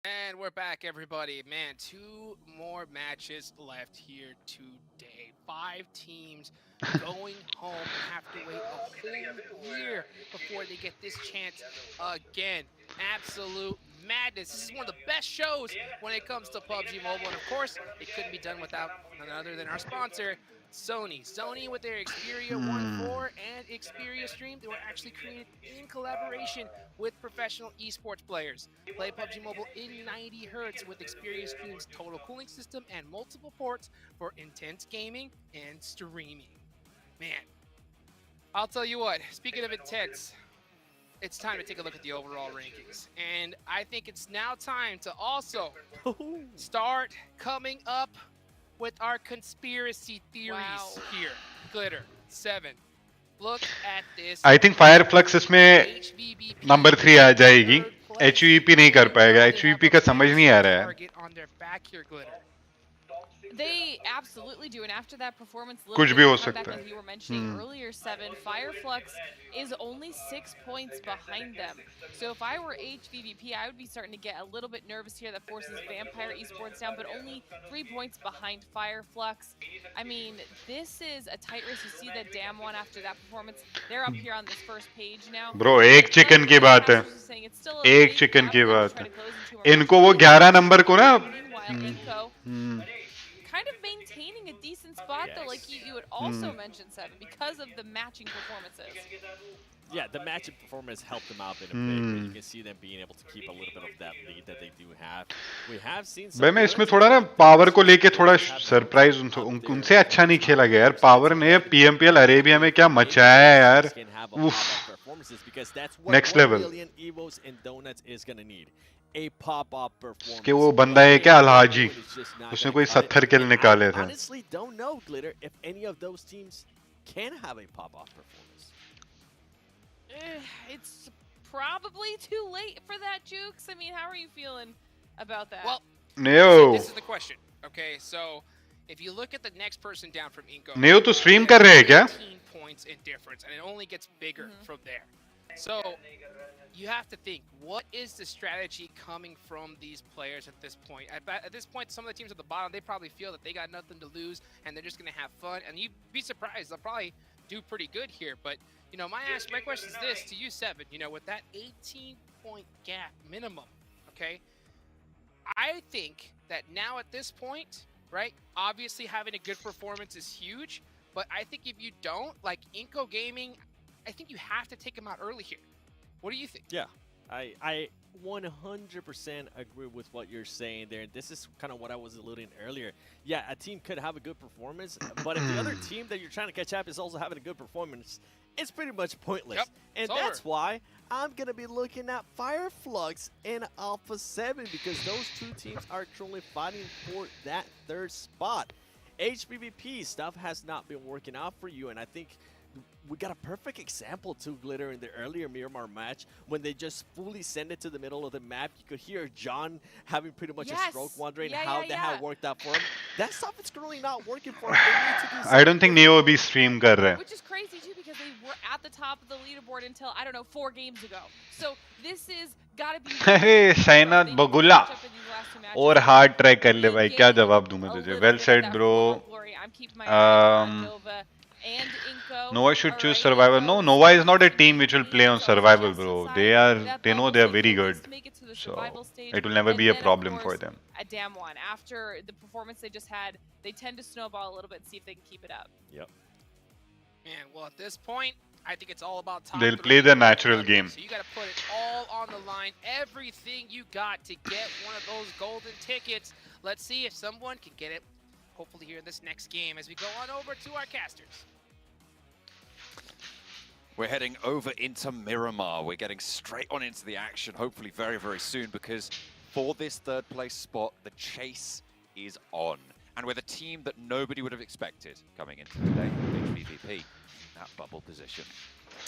[SPEAKER 6] And we're back, everybody. Man, 2 more matches left here today. 5 teams going home and have to wait a whole year before they get this chance again. Absolute madness. This is one of the best shows when it comes to PUBG Mobile. And of course, it couldn't be done without none other than our sponsor, Sony. Sony with their Xperia 1.4 and Xperia Stream, they were actually created in collaboration with professional esports players. Play PUBG Mobile in 90 Hz with Xperia Stream's total cooling system and multiple ports for intense gaming and streaming. Man, I'll tell you what, speaking of intense, it's time to take a look at the overall rankings. And I think it's now time to also start coming up with our conspiracy theories here. Glitter, 7. Look at this.
[SPEAKER 2] I think Fireflux इसमें number 3 आ जाएगी. HVP नहीं कर पाएगा. HVP का समझ नहीं आ रहा है.
[SPEAKER 6] Target on their back here, Glitter.
[SPEAKER 8] They absolutely do, and after that performance,
[SPEAKER 2] कुछ भी हो
[SPEAKER 8] comeback,
[SPEAKER 2] सकता है.
[SPEAKER 8] like you were mentioning earlier, Seven, Fireflux is only 6 points behind them. So if I were HVVP, I would be starting to get a little bit nervous here. That forces Vampire Esports down, but only 3 points behind Fireflux. I mean, this is a tight race. You see the damn one after that performance. They're up here on this first page now.
[SPEAKER 2] Bro, एक chicken की बात है. एक chicken की बात है. इनको वो 11 number को ना.
[SPEAKER 8] Kind of maintaining a decent spot, though, like you would also mention, Seven, because of the matching performances.
[SPEAKER 13] Yeah, the matching performance helped them out in a bit, but you can see them being able to keep a little bit of that lead that they do have. We have seen some.
[SPEAKER 2] मैं इसमें थोड़ा ना power को लेके थोड़ा surprise उनसे अच्छा नहीं खेला गया यार. पावर ने PMPL अरेबिया में क्या मचाया है यार. Next level.
[SPEAKER 13] A pop-up performance.
[SPEAKER 2] कि वो बंदा है क्या अलहाजी. उसने कोई 70 किल निकाले थे.
[SPEAKER 13] Honestly, don't know, Glitter, if any of those teams can have a pop-up performance.
[SPEAKER 8] It's probably too late for that, Jukes. I mean, how are you feeling about that?
[SPEAKER 6] Well,
[SPEAKER 2] Neo.
[SPEAKER 6] This is the question. Okay, so if you look at the next person down from Inko,
[SPEAKER 2] Neo तो stream कर रहे हैं क्या?
[SPEAKER 6] 18 points in difference, and it only gets bigger from there. So you have to think, what is the strategy coming from these players at this point? At this point, some of the teams at the bottom, they probably feel that they got nothing to lose and they're just going to have fun. And you'd be surprised, they'll probably do pretty good here. But, you know, my question is this to you, Seven. You know, with that 18-point gap minimum, okay, I think that now at this point, right, obviously having a good performance is huge. But I think if you don't, like Inko Gaming, I think you have to take him out early here. What do you think?
[SPEAKER 13] Yeah, I 100% agree with what you're saying there. This is kind of what I was alluding earlier. Yeah, a team could have a good performance, but if the other team that you're trying to catch up is also having a good performance, it's pretty much pointless.
[SPEAKER 6] Yep,
[SPEAKER 13] and that's why I'm going to be looking at Fireflux and Alpha 7 because those two teams are truly fighting for that third spot. HBVP stuff has not been working out for you, and I think we got a perfect example to Glitter in the earlier Miramar match when they just fully send it to the middle of the map. You could hear John having pretty much a stroke, wondering how the hell worked out for him. That stuff is currently not working for him.
[SPEAKER 2] I don't think Neo भी stream कर रहे हैं.
[SPEAKER 8] Which is crazy too because they were at the top of the leaderboard until, I don't know, 4 games ago. So this is gotta be.
[SPEAKER 2] अरे साइनाथ बगुला और hard try कर ले भाई. क्या जवाब दूं मैं तुझे. Well said, bro. Nova should choose survival. No, Nova is not a team which will play on survival, bro. They know they are very good, so it will never be a problem for them.
[SPEAKER 8] A damn one. After the performance they just had, they tend to snowball a little bit and see if they can keep it up.
[SPEAKER 13] Yep.
[SPEAKER 6] Man, well at this point, I think it's all about top
[SPEAKER 2] They'll
[SPEAKER 6] 3.
[SPEAKER 2] play their natural game.
[SPEAKER 6] So you got to put it all on the line, everything you got to get one of those golden tickets. Let's see if someone can get it, hopefully here in this next game as we go on over to our casters.
[SPEAKER 9] We're heading over into Miramar. We're getting straight on into the action, hopefully very, very soon, because for this third place spot, the chase is on. And with a team that nobody would have expected coming into today, HVVP, that bubble position.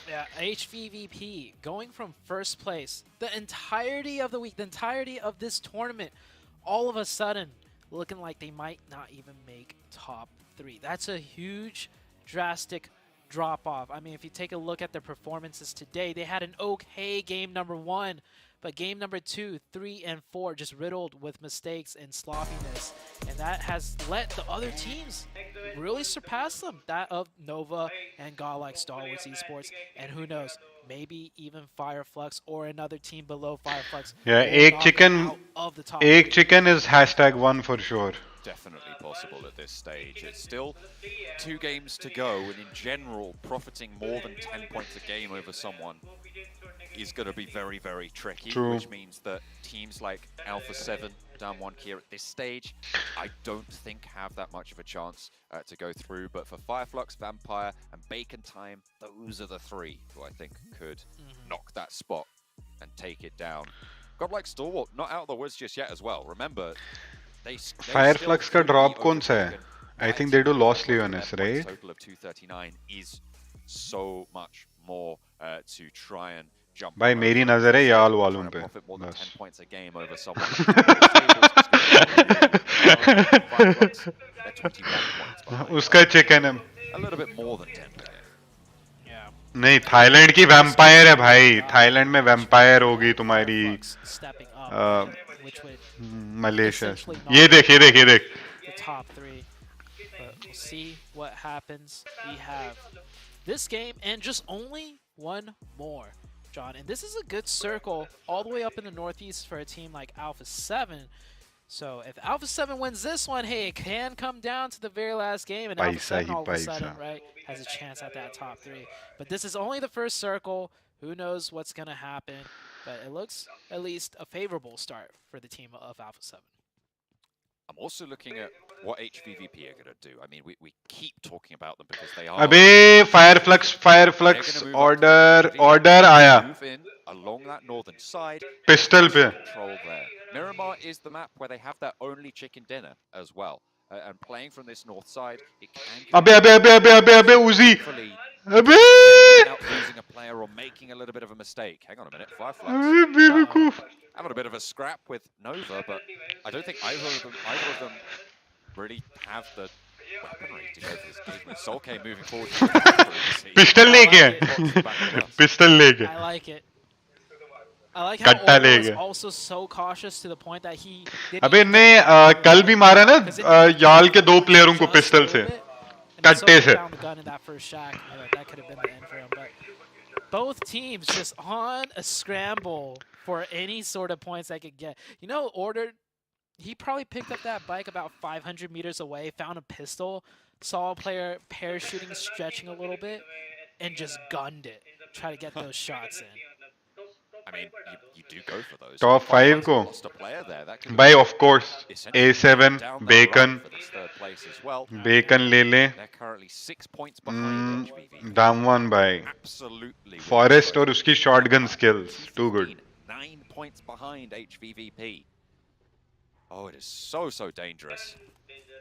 [SPEAKER 10] Yeah, HVVP going from first place the entirety of the week, the entirety of this tournament, all of a sudden looking like they might not even make top 3. That's a huge, drastic drop off. I mean, if you take a look at their performances today, they had an okay game number 1, but game number 2, 3, and 4 just riddled with mistakes and sloppiness, and that has let the other teams really surpass them, that of Nova and Godlike Stalwarts Esports, and who knows, maybe even Fireflux or another team below Fireflux.
[SPEAKER 2] Yeah, egg chicken is #1 for sure.
[SPEAKER 9] Definitely possible at this stage. It's still 2 games to go, and in general, profiting more than 10 points a game over someone is going to be very, very tricky.
[SPEAKER 2] True.
[SPEAKER 9] Which means that teams like Alpha 7, down 1 here at this stage, I don't think have that much of a chance to go through. But for Fireflux, Vampire, and Bacon Time, those are the 3 who I think could knock that spot and take it down. Godlike Stalwart, not out of the woods just yet as well. Remember,
[SPEAKER 2] Fireflux का drop कौन सा है? I think they do Lost Leonis, right?
[SPEAKER 9] Total of 239 is so much more to try and jump.
[SPEAKER 2] भाई मेरी नजर है याल वालों पे बस
[SPEAKER 9] 10 points a game over someone at the top of the tables who's going to be 5 bucks. They're 21 points behind.
[SPEAKER 2] उसका chicken है
[SPEAKER 9] A little bit more than 10 today.
[SPEAKER 2] नहीं थाईलैंड की वैम्पायर है भाई थाईलैंड में वैम्पायर होगी तुम्हारी मलेशिया ये देख ये देख ये देख
[SPEAKER 10] the top 3 but we'll see what happens. We have this game and just only one more, John, and this is a good circle all the way up in the northeast for a team like Alpha 7. So if Alpha 7 wins this one, hey, it can come down to the very last game, and Alpha 7 all of a sudden, right, has a chance at that top 3. But this is only the first circle. Who knows what's going to happen? But it looks at least a favorable start for the team of Alpha 7.
[SPEAKER 9] I'm also looking at what HVVP are going to do. I mean, we keep talking about them because they are...
[SPEAKER 2] अबे fire flux order आया
[SPEAKER 9] Move in along that northern side.
[SPEAKER 2] Pistol पे
[SPEAKER 9] Control there. Miramar is the map where they have their only chicken dinner as well. And playing from this north side, it can...
[SPEAKER 2] अबे Uzi अबे
[SPEAKER 9] losing a player or making a little bit of a mistake. Hang on a minute, Fireflux. Having a bit of a scrap with Nova, but I don't think either of them really have the weaponry to go for this game. With Solke moving forward.
[SPEAKER 2] Pistol लेके Pistol लेके
[SPEAKER 10] I like it. I like how Order was also so cautious to the point that he
[SPEAKER 2] अबे ने कल भी मारा ना याल के 2 प्लेयरों को पिस्टल से कट्टे से
[SPEAKER 10] both teams just on a scramble for any sort of points they could get. You know, Order, he probably picked up that bike about 500 meters away, found a pistol, saw a player parachuting, stretching a little bit, and just gunned it. Try to get those shots in.
[SPEAKER 9] I mean, you do go for those.
[SPEAKER 2] Top 5 को भाई of course A7 Bacon Bacon ले ले Damn one भाई Forest और उसकी shotgun skills too good
[SPEAKER 9] 9 points behind HVVP. Oh, it is so dangerous.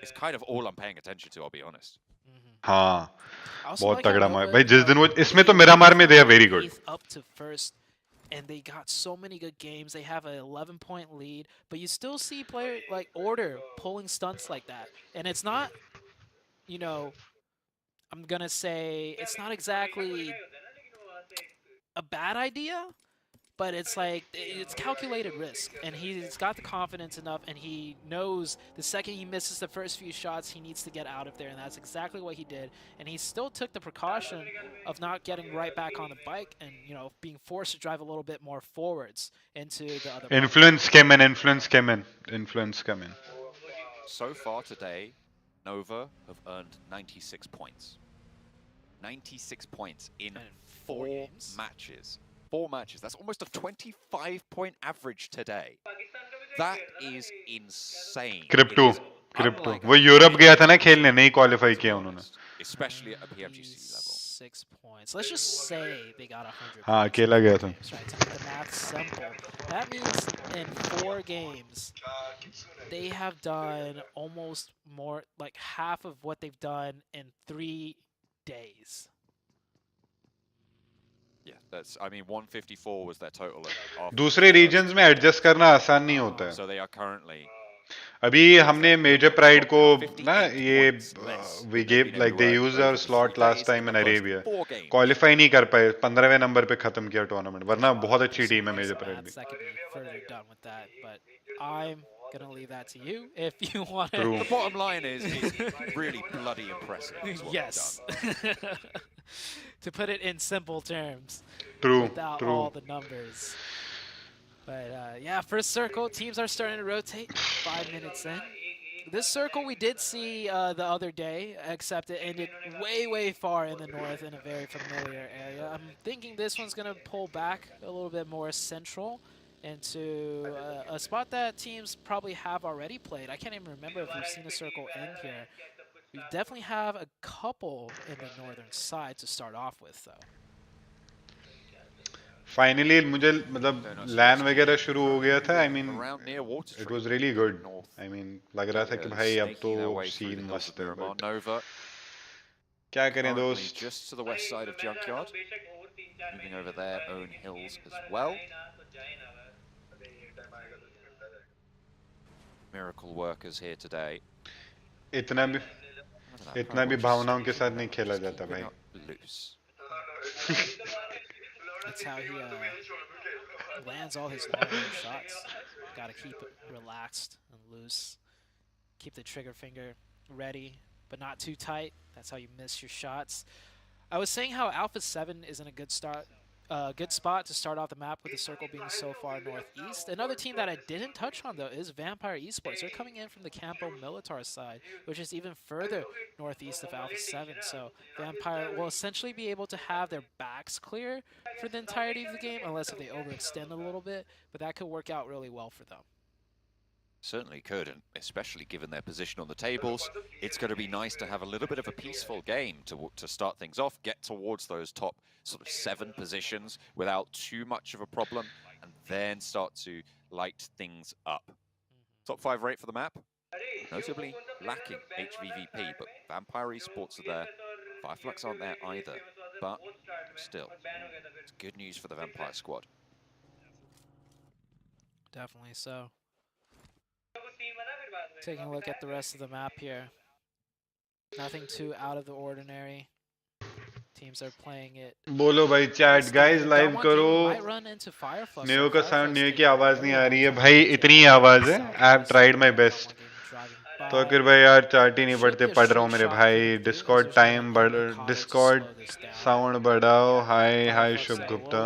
[SPEAKER 9] It's kind of all I'm paying attention to, I'll be honest.
[SPEAKER 2] हाँ बहुत तगड़ा मार भाई जिस दिन वो इसमें तो मिरामार में they are very good.
[SPEAKER 10] Up to first. And they got so many good games. They have an 11-point lead, but you still see players like Order pulling stunts like that. And it's not, you know, I'm going to say it's not exactly a bad idea, but it's like it's calculated risk. And he's got the confidence enough, and he knows the second he misses the first few shots, he needs to get out of there. And that's exactly what he did. And he still took the precaution of not getting right back on the bike and, you know, being forced to drive a little bit more forwards into the other
[SPEAKER 2] Influence came in.
[SPEAKER 9] So far today, Nova have earned 96 points. 96 points in 4 matches. 4 matches. That's almost a 25-point average today. That is insane.
[SPEAKER 2] Crypto. वो Europe गया था ना खेलने नहीं qualify किया उन्होंने.
[SPEAKER 9] Especially at a Pmgc level.
[SPEAKER 10] 6 points. Let's just say they got 100.
[SPEAKER 2] हाँ अकेला गया था.
[SPEAKER 10] Right, to make the math simple. That means in 4 games, they have done almost more, like half of what they've done in 3 days.
[SPEAKER 9] Yeah, that's. I mean, 154 was their total.
[SPEAKER 2] दूसरे regions में adjust करना आसान नहीं होता है.
[SPEAKER 9] So they are currently.
[SPEAKER 2] अभी हमने Major Pride को ना ये we gave like they used our slot last time in Arabia. Qualify नहीं कर पाए 15वें नंबर पे खत्म किया tournament. वरना बहुत अच्छी टीम है Major Pride भी.
[SPEAKER 10] Further done with that, but I'm gonna leave that to you if you want to.
[SPEAKER 9] The bottom line is really bloody impressive.
[SPEAKER 10] Yes. To put it in simple terms.
[SPEAKER 2] Without
[SPEAKER 10] all the numbers. But yeah, first circle, teams are starting to rotate 5 minutes in. This circle we did see the other day, except it ended way far in the north in a very familiar area. I'm thinking this one's going to pull back a little bit more central into a spot that teams probably have already played. I can't even remember if we've seen a circle in here. We definitely have a couple in the northern side to start off with, though.
[SPEAKER 2] Finally, मुझे मतलब LAN वगैरह शुरू हो गया था. I mean, it was really good. I mean, लग रहा था कि भाई अब तो scene मस्त है. क्या करें
[SPEAKER 9] currently
[SPEAKER 2] दोस्त?
[SPEAKER 9] just to the west side of Junkyard, moving over their own hills as well. Miracle workers here today.
[SPEAKER 2] इतना भी भावनाओं के साथ नहीं खेला जाता भाई.
[SPEAKER 9] Loose.
[SPEAKER 10] That's how he lands all his long-range shots. Got to keep it relaxed and loose. Keep the trigger finger ready, but not too tight. That's how you miss your shots. I was saying how Alpha 7 is in a good spot to start off the map with the circle being so far northeast. Another team that I didn't touch on, though, is Vampire Esports. They're coming in from the Campo Militar side, which is even further northeast of Alpha 7. So Vampire will essentially be able to have their backs clear for the entirety of the game, unless if they overextend a little bit. But that could work out really well for them.
[SPEAKER 9] Certainly could, and especially given their position on the tables, it's going to be nice to have a little bit of a peaceful game to start things off, get towards those top sort of 7 positions without too much of a problem, and then start to light things up. Top 5 rate for the map, notably lacking HVVP, but Vampire Esports are there. Fireflux aren't there either, but still, it's good news for the Vampire squad.
[SPEAKER 10] Definitely so. Taking a look at the rest of the map here. Nothing too out of the ordinary. Teams are playing it.
[SPEAKER 2] बोलो भाई chat guys live करो. नेओ का sound नेओ की आवाज नहीं आ रही है भाई, इतनी आवाज है. I have tried my best. तो फिर भाई यार चैट ही नहीं पढ़ते, पढ़ रहा हूँ मेरे भाई. डिस्कॉर्ड टाइम डिस्कॉर्ड साउंड बढ़ाओ. हाय हाय शुभ गुप्ता.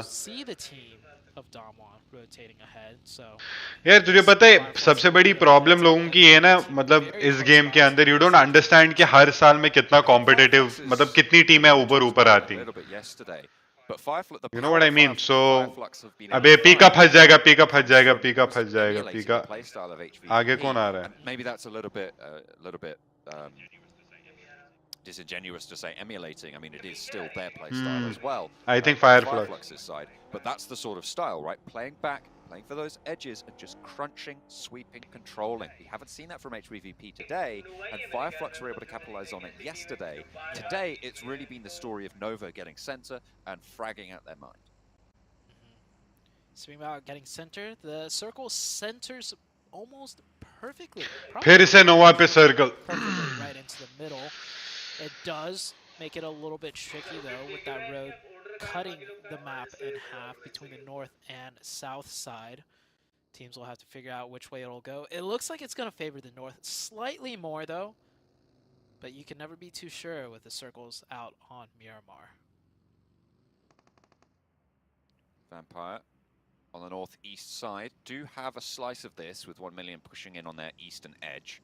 [SPEAKER 2] यार तुझे पता है सबसे बड़ी प्रॉब्लम लोगों की है ना, मतलब इस गेम के अंदर यू डोंट अंडरस्टैंड कि हर साल में कितना कॉम्पिटिटिव, मतलब कितनी टीमें ऊपर आती. You know what I mean. So अबे पीका फंस जाएगा, पीका फंस जाएगा, पीका फंस जाएगा, पीका. आगे कौन आ रहा है?
[SPEAKER 9] Maybe that's a little bit disingenuous to say emulating. I mean, it is still their play style as well.
[SPEAKER 2] I think Fireflux's
[SPEAKER 9] side, but that's the sort of style, right? Playing back, playing for those edges, and just crunching, sweeping, controlling. We haven't seen that from HVVP today, and Fireflux were able to capitalize on it yesterday. Today, it's really been the story of Nova getting center and fragging out their mind.
[SPEAKER 10] Speaking about getting center, the circle centers almost perfectly.
[SPEAKER 2] फिर से नोवा पे circle.
[SPEAKER 10] Perfectly right into the middle. It does make it a little bit tricky, though, with that road cutting the map in half between the north and south side. Teams will have to figure out which way it'll go. It looks like it's going to favor the north slightly more, though. But you can never be too sure with the circles out on Miramar.
[SPEAKER 9] Vampire on the northeast side do have a slice of this, with 1 million pushing in on their eastern edge.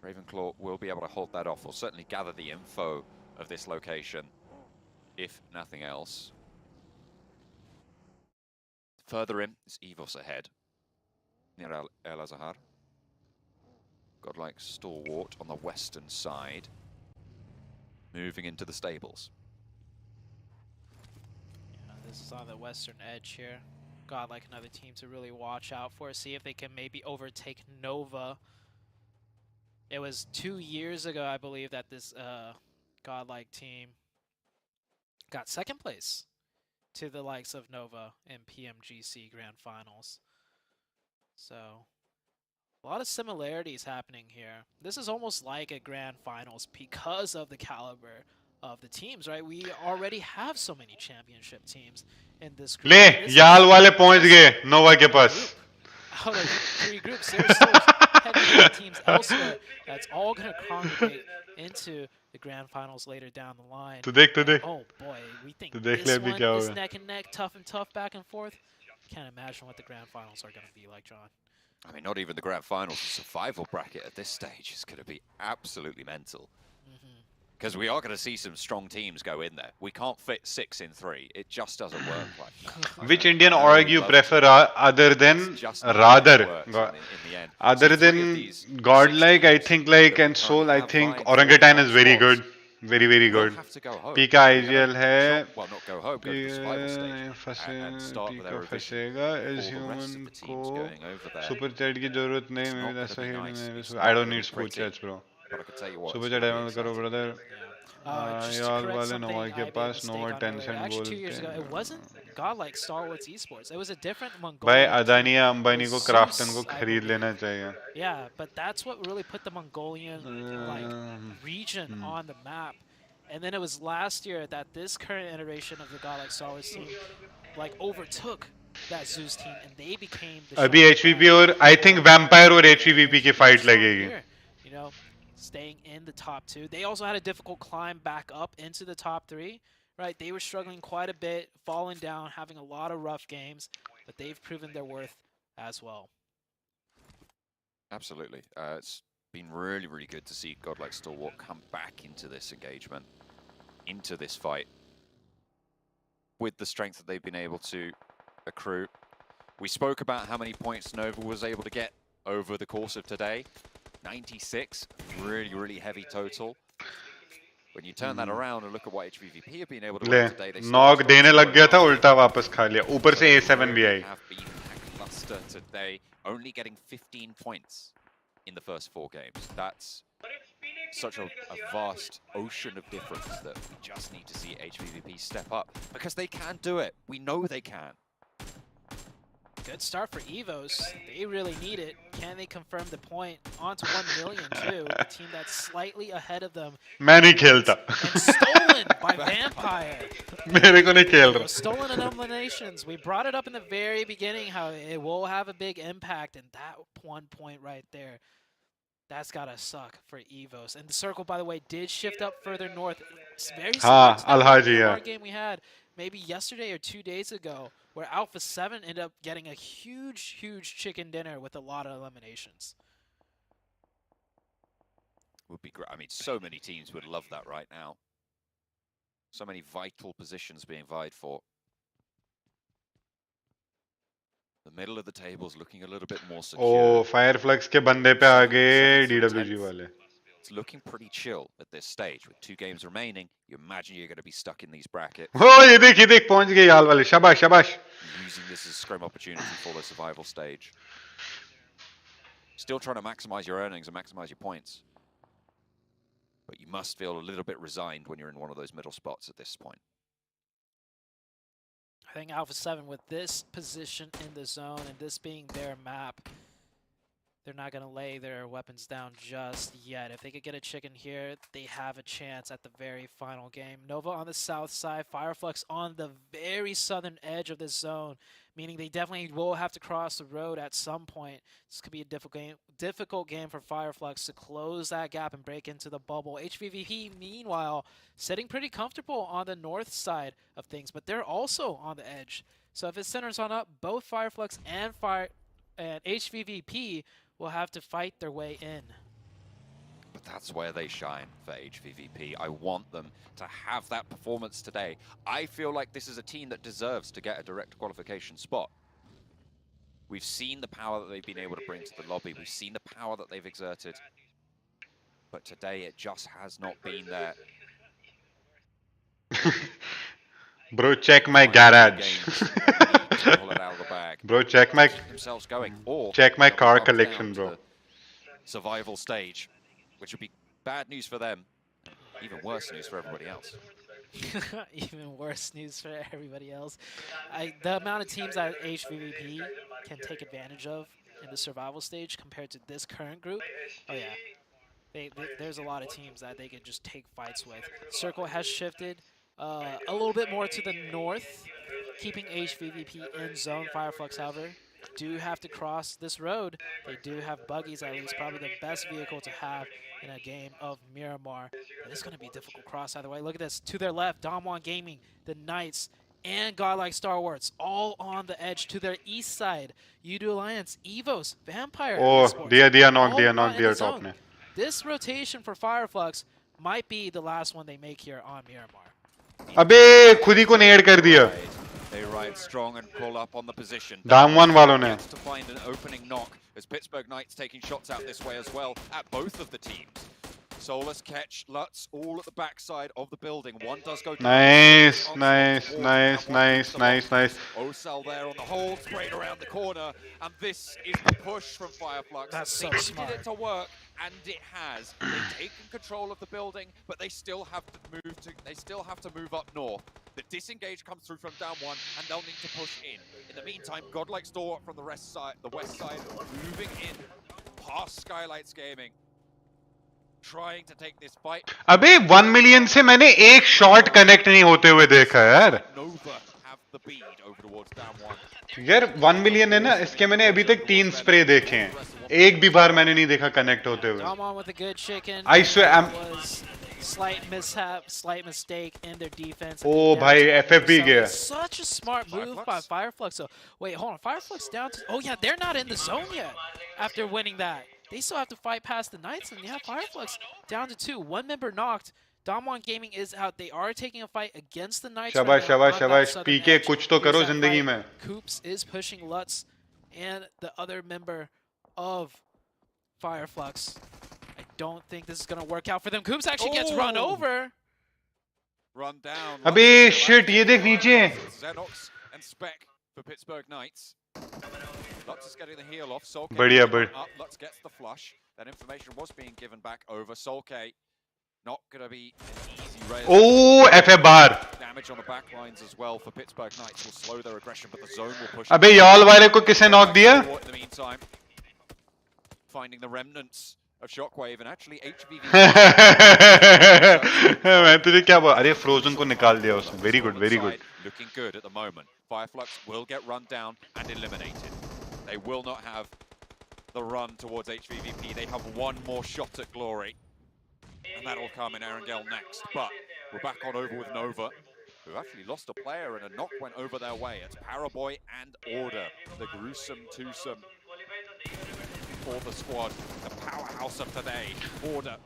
[SPEAKER 9] Ravenclaw will be able to hold that off, or certainly gather the info of this location, if nothing else. Further in is Evos ahead, near El Azahar. Godlike stalwart on the western side, moving into the stables.
[SPEAKER 10] Yeah, this is on the western edge here. Godlike, another team to really watch out for, see if they can maybe overtake Nova. It was 2 years ago, I believe, that this Godlike team got second place to the likes of Nova in Pmgc Grand Finals. So, a lot of similarities happening here. This is almost like a Grand Finals because of the caliber of the teams, right? We already have so many championship teams in this group.
[SPEAKER 2] ले याल वाले पहुंच गए नोवा के पास.
[SPEAKER 10] Out of 3 groups, there's still heavy teams elsewhere. That's all going to congregate into the grand finals later down the line. Oh boy, we think this one is neck and neck, tough and tough, back and forth. Can't imagine what the grand finals are going to be like, John.
[SPEAKER 9] I mean, not even the grand finals, the survival bracket at this stage is going to be absolutely mental. Because we are going to see some strong teams go in there. We can't fit 6 in 3. It just doesn't work like that.
[SPEAKER 2] Which Indian org you prefer other than other than Godlike, I think, like, and Soul, I think Orangutan is very good. Very, very good. Pika IGL है. Pika फंसेगा. Is human को super chat की जरूरत नहीं. I don't need super chats, bro.
[SPEAKER 9] But I could tell you what,
[SPEAKER 2] super chat download करो, brother.
[SPEAKER 10] Just to
[SPEAKER 2] यार
[SPEAKER 10] correct
[SPEAKER 2] वाले
[SPEAKER 10] something
[SPEAKER 2] Nova
[SPEAKER 10] I
[SPEAKER 2] के
[SPEAKER 10] made a
[SPEAKER 2] pass
[SPEAKER 10] mistake
[SPEAKER 2] Nova
[SPEAKER 10] on
[SPEAKER 2] 10
[SPEAKER 10] earlier.
[SPEAKER 2] cent
[SPEAKER 10] Actually, 2
[SPEAKER 2] बोलते
[SPEAKER 10] years ago, it
[SPEAKER 2] हैं
[SPEAKER 10] wasn't Godlike Star Wars Esports. It was a different
[SPEAKER 2] भाई
[SPEAKER 10] Mongolian
[SPEAKER 2] Adani
[SPEAKER 10] team.
[SPEAKER 2] या
[SPEAKER 10] It
[SPEAKER 2] Ambani
[SPEAKER 10] was
[SPEAKER 2] को Krafton को
[SPEAKER 10] Zeus, I
[SPEAKER 2] खरीद
[SPEAKER 10] believe.
[SPEAKER 2] लेना चाहिए
[SPEAKER 10] Yeah, but that's what really put the Mongolian region on the map. And then it was last year that this current iteration of the Godlike Star Wars team overtook that Zeus team, and they became the
[SPEAKER 2] अभी
[SPEAKER 10] shining
[SPEAKER 2] HVP
[SPEAKER 10] crown
[SPEAKER 2] और I think Vampire और HVP की fight
[SPEAKER 10] strong
[SPEAKER 2] लगेगी
[SPEAKER 10] here, you know, staying in the top 2. They also had a difficult climb back up into the top 3, right? They were struggling quite a bit, falling down, having a lot of rough games, but they've proven their worth as well.
[SPEAKER 9] Absolutely. It's been really, really good to see Godlike Stalwart come back into this engagement, into this fight, with the strength that they've been able to accrue. We spoke about how many points Nova was able to get over the course of today. 96, really, really heavy total. When you turn that around and look at what HVVP have been able to
[SPEAKER 2] ले
[SPEAKER 9] win today, they
[SPEAKER 2] knock देने लग गया था उल्टा वापस खा लिया ऊपर से A7 भी आई
[SPEAKER 9] have been lackluster today, only getting 15 points in the first 4 games. That's such a vast ocean of difference that we just need to see HVVP step up, because they can do it. We know they can.
[SPEAKER 10] Good start for Evos. They really need it. Can they confirm the point onto 1 million too? The team that's slightly ahead of them.
[SPEAKER 2] मैं नहीं खेलता
[SPEAKER 10] And stolen by Vampire.
[SPEAKER 2] मेरे को नहीं खेल रहा
[SPEAKER 10] Stolen eliminations. We brought it up in the very beginning how it will have a big impact, and that 1 point right there, that's gotta suck for Evos. And the circle, by the way, did shift up further north. It's very similar to that
[SPEAKER 2] Al-Haji,
[SPEAKER 10] game we had maybe yesterday or 2 days ago, where Alpha 7 ended up getting a huge, huge chicken dinner with a lot of eliminations.
[SPEAKER 9] Would be great. I mean, so many teams would love that right now. So many vital positions being vied for. The middle of the table is looking a little bit more secure.
[SPEAKER 2] O Fireflux के बंदे पे आ गए DWG वाले
[SPEAKER 9] It's looking pretty chill at this stage. With 2 games remaining, you imagine you're going to be stuck in these brackets.
[SPEAKER 2] हो ये देख पहुंच गए याल वाले शाबाश शाबाश
[SPEAKER 9] Using this as a scrim opportunity for the survival stage. Still trying to maximize your earnings and maximize your points. But you must feel a little bit resigned when you're in one of those middle spots at this point.
[SPEAKER 10] I think Alpha 7, with this position in the zone and this being their map, they're not going to lay their weapons down just yet. If they could get a chicken here, they have a chance at the very final game. Nova on the south side, Fireflux on the very southern edge of this zone, meaning they definitely will have to cross the road at some point. This could be a difficult game for Fireflux to close that gap and break into the bubble. HVVP, meanwhile, sitting pretty comfortable on the north side of things, but they're also on the edge. So if it centers on up, both Fireflux and HVVP will have to fight their way in.
[SPEAKER 9] But that's where they shine for HVVP. I want them to have that performance today. I feel like this is a team that deserves to get a direct qualification spot. We've seen the power that they've been able to bring to the lobby. We've seen the power that they've exerted. But today it just has not been there.
[SPEAKER 2] Bro, check my garage. Bro, check my car collection, bro.
[SPEAKER 9] Survival stage, which would be bad news for them, even worse news for everybody else.
[SPEAKER 10] Even worse news for everybody else. The amount of teams that HVVP can take advantage of in the survival stage compared to this current group, oh yeah. There's a lot of teams that they can just take fights with. Circle has shifted a little bit more to the north, keeping HVVP in zone. Fireflux, however, do have to cross this road. They do have buggies, at least, probably the best vehicle to have in a game of Miramar. But it's going to be a difficult cross either way. Look at this. To their left, Damwon Gaming, the Knights, and Godlike Star Wars, all on the edge. To their east side, Udo Alliance, Evos, Vampire.
[SPEAKER 2] Oh, diya knock top ne.
[SPEAKER 10] This rotation for Fireflux might be the last one they make here on Miramar.
[SPEAKER 2] अबे खुद ही को नेड कर दिया
[SPEAKER 9] They ride strong and pull up on the position.
[SPEAKER 2] Damwon वालों ने
[SPEAKER 9] To find an opening knock as Pittsburgh Knights taking shots out this way as well at both of the teams. Solus, Ketch, Lutz, all at the backside of the building. One does go down.
[SPEAKER 2] Nice.
[SPEAKER 9] Osal there on the hold, sprayed around the corner, and this is the push from Fireflux.
[SPEAKER 10] That's so
[SPEAKER 9] they
[SPEAKER 10] smart.
[SPEAKER 9] needed it to work, and it has. They've taken control of the building, but they still have to move up north. The disengage comes through from down one, and they'll need to push in. In the meantime, Godlike Stalwart from the west side, moving in past Skylights Gaming, trying to take this fight.
[SPEAKER 2] अबे 1 million से मैंने एक shot connect नहीं होते हुए देखा यार.
[SPEAKER 9] Nova have the bead over towards down one.
[SPEAKER 2] यार 1 million है ना, इसके मैंने अभी तक 3 स्प्रे देखे हैं, एक भी बार मैंने नहीं देखा कनेक्ट होते हुए.
[SPEAKER 10] Come on with a good chicken.
[SPEAKER 2] I swear I'm
[SPEAKER 10] slight mishap, slight mistake in their defense.
[SPEAKER 2] Oh भाई FFB गया.
[SPEAKER 10] Such a smart move by Fireflux. So wait, hold on. Fireflux down to, oh yeah, they're not in the zone yet after winning that. They still have to fight past the Knights, and yeah, Fireflux down to 2. One member knocked. Damwon Gaming is out. They are taking a fight against the Knights.
[SPEAKER 2] शाबाश PK कुछ तो करो जिंदगी में.
[SPEAKER 10] Coops is pushing Lutz and the other member of Fireflux. I don't think this is going to work out for them. Coops actually gets run over.
[SPEAKER 9] Run down.
[SPEAKER 2] अबे shit, ये देख नीचे.
[SPEAKER 9] Xenox and Spec for Pittsburgh Knights. Lutz is getting the heal off. Soul
[SPEAKER 2] बढ़िया.
[SPEAKER 9] Lutz gets the flush. That information was being given back over. Soul K not going to be an easy rail.
[SPEAKER 2] Oh, FF बाहर.
[SPEAKER 9] Damage on the back lines as well for Pittsburgh Knights will slow their aggression, but the zone will push.
[SPEAKER 2] अबे y'all वाले को किसे knock दिया?
[SPEAKER 9] In the meantime, finding the remnants of Shockwave and actually HVV.
[SPEAKER 2] मैं तुझे क्या बोल? अरे Frozen को निकाल दिया उसने. Very good.
[SPEAKER 9] Looking good at the moment. Fireflux will get run down and eliminated. They will not have the run towards HVVP. They have one more shot at glory. And that'll come in Erangel next. But we're back on over with Nova, who actually lost a player and a knock went over their way. It's Paraboy and Order, the gruesome twosome for the squad. The powerhouse of today. Order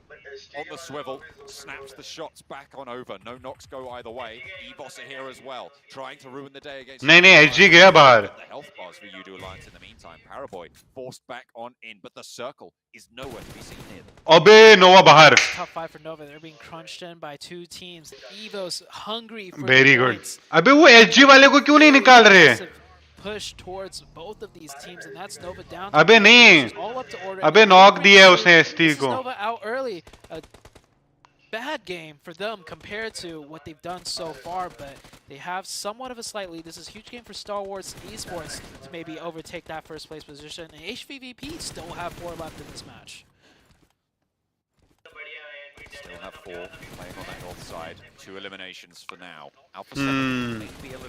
[SPEAKER 9] on the swivel, snaps the shots back on over. No knocks go either way. Evos are here as well, trying to ruin the day against.
[SPEAKER 2] नहीं SG गया बाहर.
[SPEAKER 9] The health bars for Udo Alliance in the meantime. Paraboy forced back on in, but the circle is nowhere to be seen near them.
[SPEAKER 2] अबे Nova बाहर.
[SPEAKER 10] Top 5 for Nova. They're being crunched in by 2 teams. Evos hungry for
[SPEAKER 2] Very good.
[SPEAKER 10] points.
[SPEAKER 2] अबे वो SG वाले को क्यों नहीं निकाल रहे?
[SPEAKER 10] Push towards both of these teams, and that's Nova down.
[SPEAKER 2] अबे नहीं.
[SPEAKER 10] All up to Order.
[SPEAKER 2] अबे knock दिया है उसने ST को.
[SPEAKER 10] Nova out early. A bad game for them compared to what they've done so far, but they have somewhat of a slight lead. This is a huge game for Star Wars Esports to maybe overtake that first place position. And HVVP still have 4 left in this match.
[SPEAKER 9] Still have 4 playing on that north side. 2 eliminations for now. Alpha 7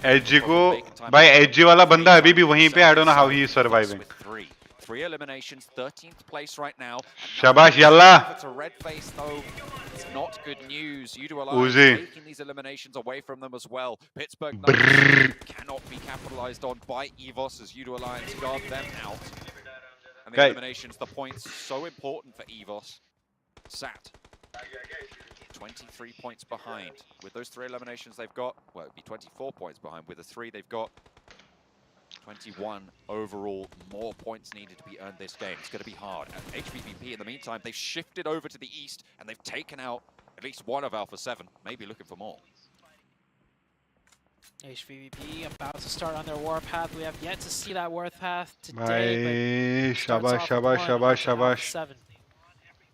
[SPEAKER 2] SG को भाई SG वाला बंदा अभी भी वहीं पे. I don't know how he is surviving.
[SPEAKER 9] 3 eliminations, 13th place right now.
[SPEAKER 2] शाबाश yalla.
[SPEAKER 9] It's a red face though. It's not good news. Udo Alliance taking these eliminations away from them as well. Pittsburgh cannot be capitalized on by Evos as Udo Alliance guard them out. And the eliminations, the points, so important for Evos. Sat 23 points behind. With those 3 eliminations they've got, well, it'd be 24 points behind. With the 3 they've got, 21 overall. More points needed to be earned this game. It's going to be hard. And HVVP, in the meantime, they've shifted over to the east and they've taken out at least one of Alpha 7, maybe looking for more.
[SPEAKER 10] HVVP about to start on their warpath. We have yet to see that warpath today.
[SPEAKER 2] Shabash.
[SPEAKER 10] 7.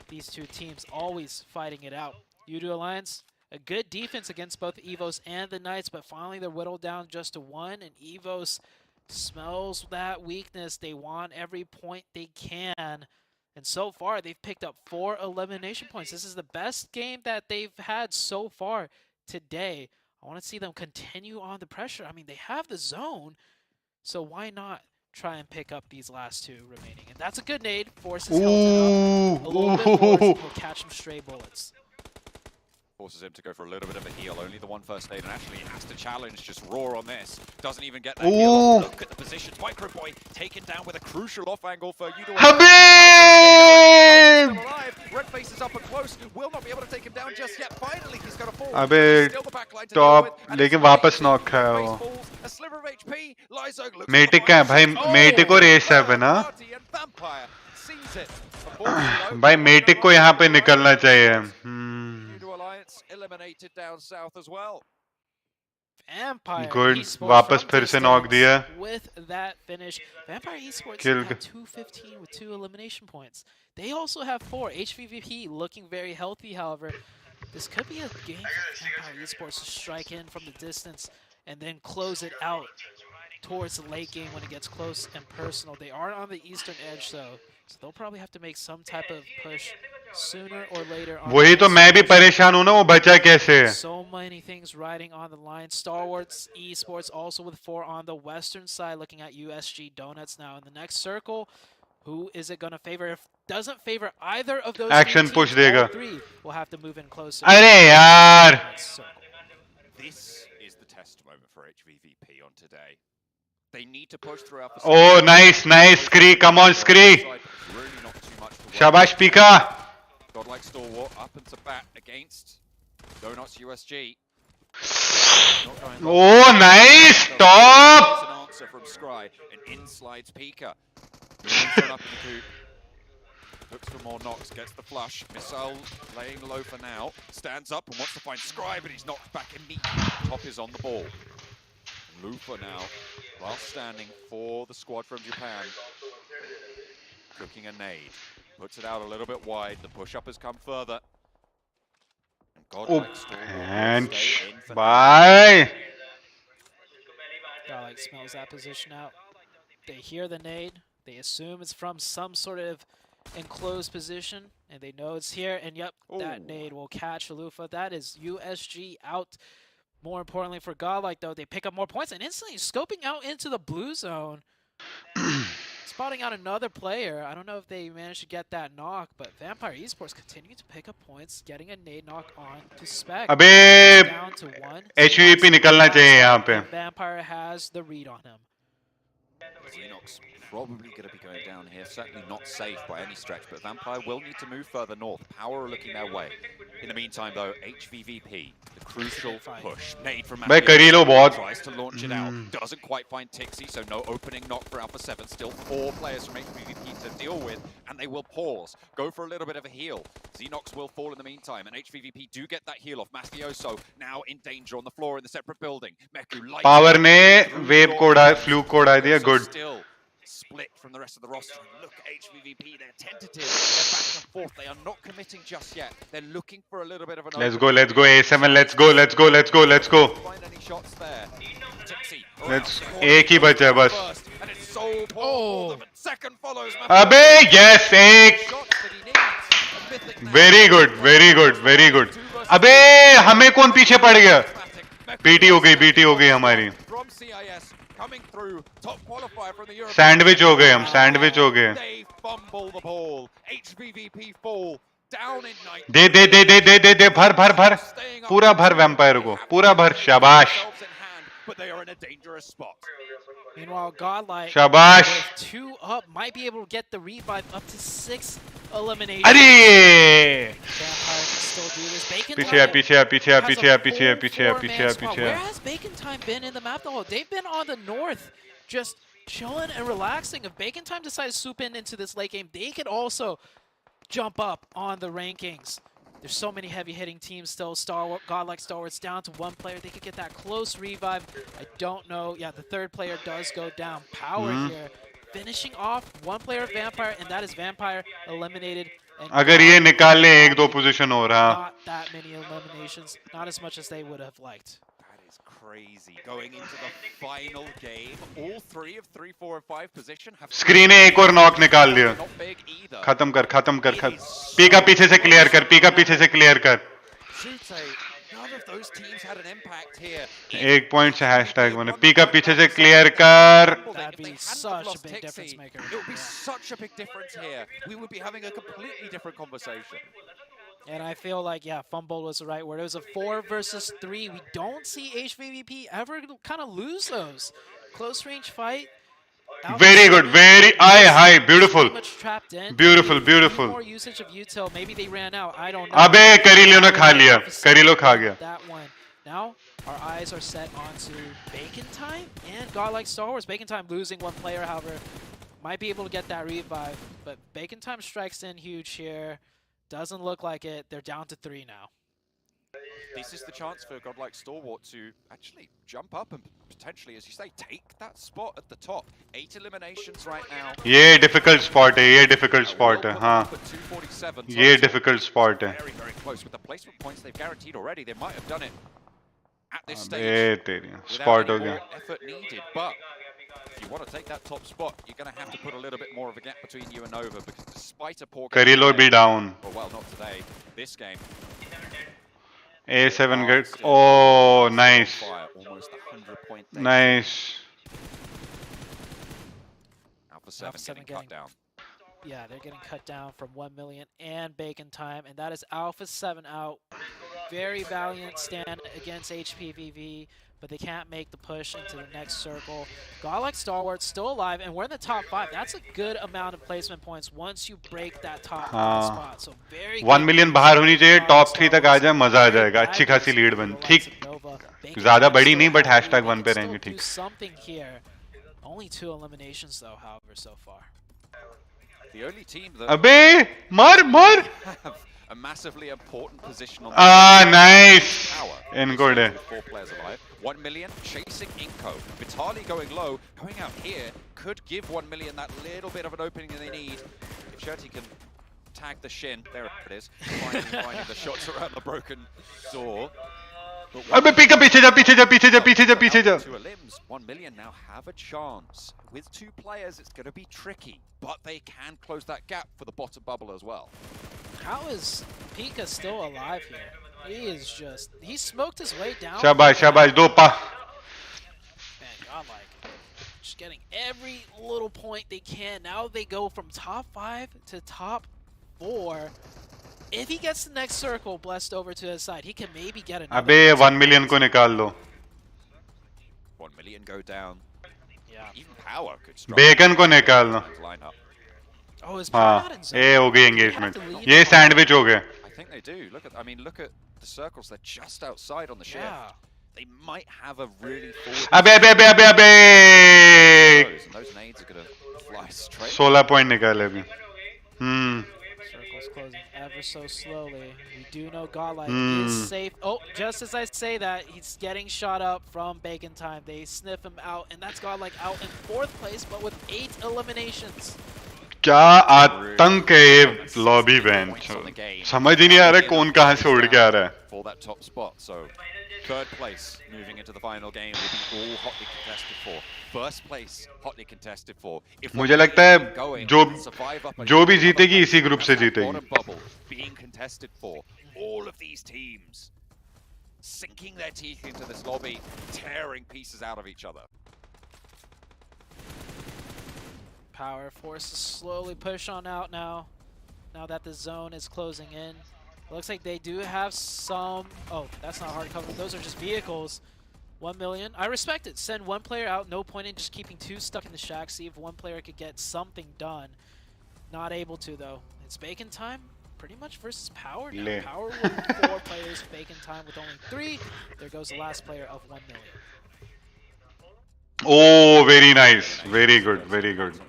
[SPEAKER 10] These 2 teams always fighting it out. Udo Alliance, a good defense against both Evos and the Knights, but finally they're whittled down just to 1, and Evos smells that weakness. They want every point they can, and so far they've picked up 4 elimination points. This is the best game that they've had so far today. I want to see them continue on the pressure. I mean, they have the zone, so why not try and pick up these last 2 remaining? And that's a good nade. Forces Hilton up a little bit more, so he'll catch some stray bullets.
[SPEAKER 9] Forces him to go for a little bit of a heal. Only the 1 first aid, and actually has to challenge just Roar on this. Doesn't even get that heal. Look at the positions. Microboy taken down with a crucial off angle for Udo.
[SPEAKER 2] Habib!
[SPEAKER 9] Red face is up and close. Will not be able to take him down just yet. Finally, he's going to fall.
[SPEAKER 2] अबे top लेकिन वापस knock है वो.
[SPEAKER 9] A sliver of HP. Lyzog looks
[SPEAKER 2] Matic का है भाई. Matic और A7 ना.
[SPEAKER 9] Vampire sees it.
[SPEAKER 2] भाई मेटिक को यहाँ पे निकलना चाहिए.
[SPEAKER 9] New Alliance eliminated down south as well.
[SPEAKER 10] Vampire
[SPEAKER 2] Good.
[SPEAKER 10] Esports
[SPEAKER 2] वापस
[SPEAKER 10] from
[SPEAKER 2] फिर से knock
[SPEAKER 10] distance
[SPEAKER 2] दिया.
[SPEAKER 10] with that finish. Vampire Esports
[SPEAKER 2] Kill.
[SPEAKER 10] at 215 with 2 elimination points. They also have 4. HVVP looking very healthy, however. This could be a game for Vampire Esports to strike in from the distance and then close it out towards the late game when it gets close and personal. They are on the eastern edge, though, so they'll probably have to make some type of push sooner or later.
[SPEAKER 2] वही तो मैं भी परेशान हूँ ना वो बचा कैसे.
[SPEAKER 10] So many things riding on the line. Star Wars Esports also with 4 on the western side, looking at USG Donuts now in the next circle. Who is it going to favor? If doesn't favor either of those
[SPEAKER 2] Action
[SPEAKER 10] teams,
[SPEAKER 2] push देगा.
[SPEAKER 10] all 3 will have to move in closer.
[SPEAKER 2] अरे यार.
[SPEAKER 9] This is the test moment for HVVP on today. They need to push through Alpha.
[SPEAKER 2] Oh, nice, nice, Scree. Come on, Scree. Shabash, Pika.
[SPEAKER 9] Godlike stalwart up and to bat against Donuts USG.
[SPEAKER 2] Oh, nice. Top.
[SPEAKER 9] An answer from Scry, and in slides Pika. Moving up in the coop. Looks for more knocks, gets the flush. Missile laying low for now. Stands up and wants to find Scry, but he's knocked back immediately. Top is on the ball. Lufa now, last standing for the squad from Japan. Cooking a nade. Puts it out a little bit wide. The push-up has come further. And Godlike
[SPEAKER 2] Bench. Bye.
[SPEAKER 10] Godlike smells that position out. They hear the nade. They assume it's from some sort of enclosed position, and they know it's here. And yep, that nade will catch Lufa. That is USG out. More importantly for Godlike, though, they pick up more points and instantly scoping out into the blue zone. Spotting out another player. I don't know if they managed to get that knock, but Vampire Esports continue to pick up points, getting a nade knock on to Spec.
[SPEAKER 2] अबे
[SPEAKER 10] Down to 1.
[SPEAKER 2] HVP निकलना चाहिए यहाँ पे.
[SPEAKER 10] Vampire has the read on him.
[SPEAKER 9] Xenox probably going to be going down here. Certainly not safe by any stretch, but Vampire will need to move further north. Power are looking their way. In the meantime, though, HVVP, the crucial push. Nade from
[SPEAKER 2] भाई करी लो बहुत.
[SPEAKER 9] Tries to launch it out. Doesn't quite find Tixie, so no opening knock for Alpha 7. Still 4 players from HVVP to deal with, and they will pause. Go for a little bit of a heal. Xenox will fall in the meantime, and HVVP do get that heal off. Mafioso now in danger on the floor in the separate building. Meku lights
[SPEAKER 2] Power ने wave को उड़ा, fluke को उड़ा दिया. Good.
[SPEAKER 9] Still split from the rest of the roster. Look at HVVP, they're tentative, they're back and forth, they are not committing just yet. They're looking for a little bit of an
[SPEAKER 2] Let's go, let's go, A7, let's go, let's go, let's go, let's go.
[SPEAKER 9] Find any shots there. Tixie,
[SPEAKER 2] Let's एक ही बचा है बस.
[SPEAKER 9] and it's so poor for them. Second follows.
[SPEAKER 2] अबे yes एक. Very good, very good, very good. अबे हमें कौन पीछे पड़ गया? BT हो गई हमारी.
[SPEAKER 9] From CIS coming through, top qualifier from the Europe.
[SPEAKER 2] Sandwich हो गए हम, सैंडविच हो गए.
[SPEAKER 9] They fumble the ball. HVVP fall down in night.
[SPEAKER 2] दे भर पूरा भर वैम्पायर को, पूरा भर. शाबाश.
[SPEAKER 9] But they are in a dangerous spot.
[SPEAKER 10] Meanwhile, Godlike
[SPEAKER 2] Shabash.
[SPEAKER 10] with 2 up might be able to get the revive up to 6 eliminations.
[SPEAKER 2] अरे
[SPEAKER 10] Vampire can still do this. Bacon
[SPEAKER 2] पीछे
[SPEAKER 10] Time
[SPEAKER 2] पीछे पीछे
[SPEAKER 10] has a
[SPEAKER 2] पीछे
[SPEAKER 10] full
[SPEAKER 2] पीछे पीछे
[SPEAKER 10] 4-man
[SPEAKER 2] पीछे
[SPEAKER 10] squad.
[SPEAKER 2] पीछे.
[SPEAKER 10] Where has Bacon Time been in the map the whole? They've been on the north, just chilling and relaxing. If Bacon Time decides to swoop in into this late game, they could also jump up on the rankings. There's so many heavy-hitting teams still. Godlike Star Wars down to 1 player. They could get that close revive. I don't know. Yeah, the 3rd player does go down. Power here. Finishing off 1 player of Vampire, and that is Vampire eliminated. And
[SPEAKER 2] अगर ये निकाल ले 1-2 position और हाँ.
[SPEAKER 10] not that many eliminations. Not as much as they would have liked.
[SPEAKER 9] Crazy. Going into the final game, all 3 of 3, 4, and 5 position have
[SPEAKER 2] screen ने एक और knock निकाल दिया. खत्म कर. पीका पीछे से क्लियर कर, पीका पीछे से क्लियर कर.
[SPEAKER 9] None of those teams had an impact here.
[SPEAKER 2] 1 point से हैशटैग बने. पीका पीछे से क्लियर कर.
[SPEAKER 10] That'd be such a big difference maker.
[SPEAKER 9] It would be such a big difference here. We would be having a completely different conversation.
[SPEAKER 10] And I feel like, yeah, fumble was the right word. It was a 4 versus 3. We don't see HVVP ever kind of lose those. Close range fight.
[SPEAKER 2] Very good, very high, beautiful.
[SPEAKER 10] Much trapped in.
[SPEAKER 2] Beautiful.
[SPEAKER 10] More usage of util. Maybe they ran out. I don't know.
[SPEAKER 2] अबे करीलो ने खा लिया. करीलो खा गया.
[SPEAKER 10] That one. Now our eyes are set onto Bacon Time and Godlike Star Wars. Bacon Time losing 1 player, however. Might be able to get that revive, but Bacon Time strikes in huge here. Doesn't look like it. They're down to 3 now.
[SPEAKER 9] This is the chance for Godlike Stalwart to actually jump up and potentially, as you say, take that spot at the top. 8 eliminations right now.
[SPEAKER 2] ये difficult spot है, ये difficult spot है, हाँ. ये difficult spot है.
[SPEAKER 9] Very, very close with the placement points they've guaranteed already. They might have done it at this
[SPEAKER 2] अबे
[SPEAKER 9] stage
[SPEAKER 2] तेरी
[SPEAKER 9] without
[SPEAKER 2] spot हो
[SPEAKER 9] any
[SPEAKER 2] गया.
[SPEAKER 9] more effort needed. But if you want to take that top spot, you're going to have to put a little bit more of a gap between you and Nova, because despite a poor game
[SPEAKER 2] Carrillo
[SPEAKER 9] today,
[SPEAKER 2] be down.
[SPEAKER 9] well, not today, this game.
[SPEAKER 2] A7 get. Oh, nice.
[SPEAKER 9] Almost 100-point.
[SPEAKER 2] Nice.
[SPEAKER 9] Alpha 7 getting cut down.
[SPEAKER 10] Yeah, they're getting cut down from 1 million and Bacon Time, and that is Alpha 7 out. Very valiant stand against HPVV, but they can't make the push into the next circle. Godlike Stalwart still alive, and we're in the top 5. That's a good amount of placement points once you break that top 5 spot. So very
[SPEAKER 2] 1 million बाहर होनी चाहिए, top 3 तक आ जाए, मजा आ जाएगा. अच्छी खासी lead बन. ठीक. ज़्यादा बड़ी नहीं, but #1 पे रहेंगे, ठीक.
[SPEAKER 10] Something here. Only 2 eliminations though, however, so far.
[SPEAKER 9] The only team that
[SPEAKER 2] अबे मार.
[SPEAKER 9] have a massively important position on
[SPEAKER 2] nice. In good.
[SPEAKER 9] 4 players alive. 1 million chasing Inko. Vitali going low, going out here could give 1 million that little bit of an opening they need. If Shirty can tag the shin, there it is. Finding the shots around the broken door.
[SPEAKER 2] अबे पीछे जा.
[SPEAKER 9] 2 elims. 1 million now have a chance. With 2 players, it's going to be tricky, but they can close that gap for the bottom bubble as well.
[SPEAKER 10] How is Pika still alive here? He smoked his way down.
[SPEAKER 2] शाबाश 2 पा.
[SPEAKER 10] Man, Godlike, just getting every little point they can. Now they go from top 5 to top 4. If he gets the next circle blessed over to his side, he can maybe get another.
[SPEAKER 2] अबे 1 million को निकाल लो.
[SPEAKER 9] 1 million go down.
[SPEAKER 10] Yeah.
[SPEAKER 9] Even Power could strike.
[SPEAKER 2] Bacon को निकाल लो.
[SPEAKER 10] Oh, is
[SPEAKER 2] हाँ, ये हो गई engagement. ये sandwich हो गए.
[SPEAKER 9] I think they do. Look at the circles. They're just outside on the shift.
[SPEAKER 10] Yeah.
[SPEAKER 9] They might have a really forward.
[SPEAKER 2] अबे.
[SPEAKER 9] And those nades are gonna fly straight.
[SPEAKER 2] 16 point निकाले अभी.
[SPEAKER 10] Circle's closing ever so slowly. We do know Godlike is safe. Oh, just as I say that, he's getting shot up from Bacon Time. They sniff him out, and that's Godlike out in 4th place, but with 8 eliminations.
[SPEAKER 2] क्या आतंक है ये lobby bench. समझ ही नहीं आ रहा कौन कहां से उड़ के आ रहा है.
[SPEAKER 9] For that top spot, so 3rd place moving into the final game will be all hotly contested for. 1st place hotly contested for.
[SPEAKER 2] मुझे लगता है जो भी जीतेगी इसी ग्रुप से जीतेगी.
[SPEAKER 9] Bubble being contested for. All of these teams sinking their teeth into this lobby, tearing pieces out of each other.
[SPEAKER 10] Power forces slowly push on out now. Now that the zone is closing in. Looks like they do have some... Oh, that's not hard cover. Those are just vehicles. 1 million. I respect it. Send 1 player out. No point in just keeping 2 stuck in the shack. See if 1 player could get something done. Not able to, though. It's Bacon Time pretty much versus Power now. Power with 4 players. Bacon Time with only 3. There goes the last player of 1 million.
[SPEAKER 2] Oh, very nice. Very good. Very good.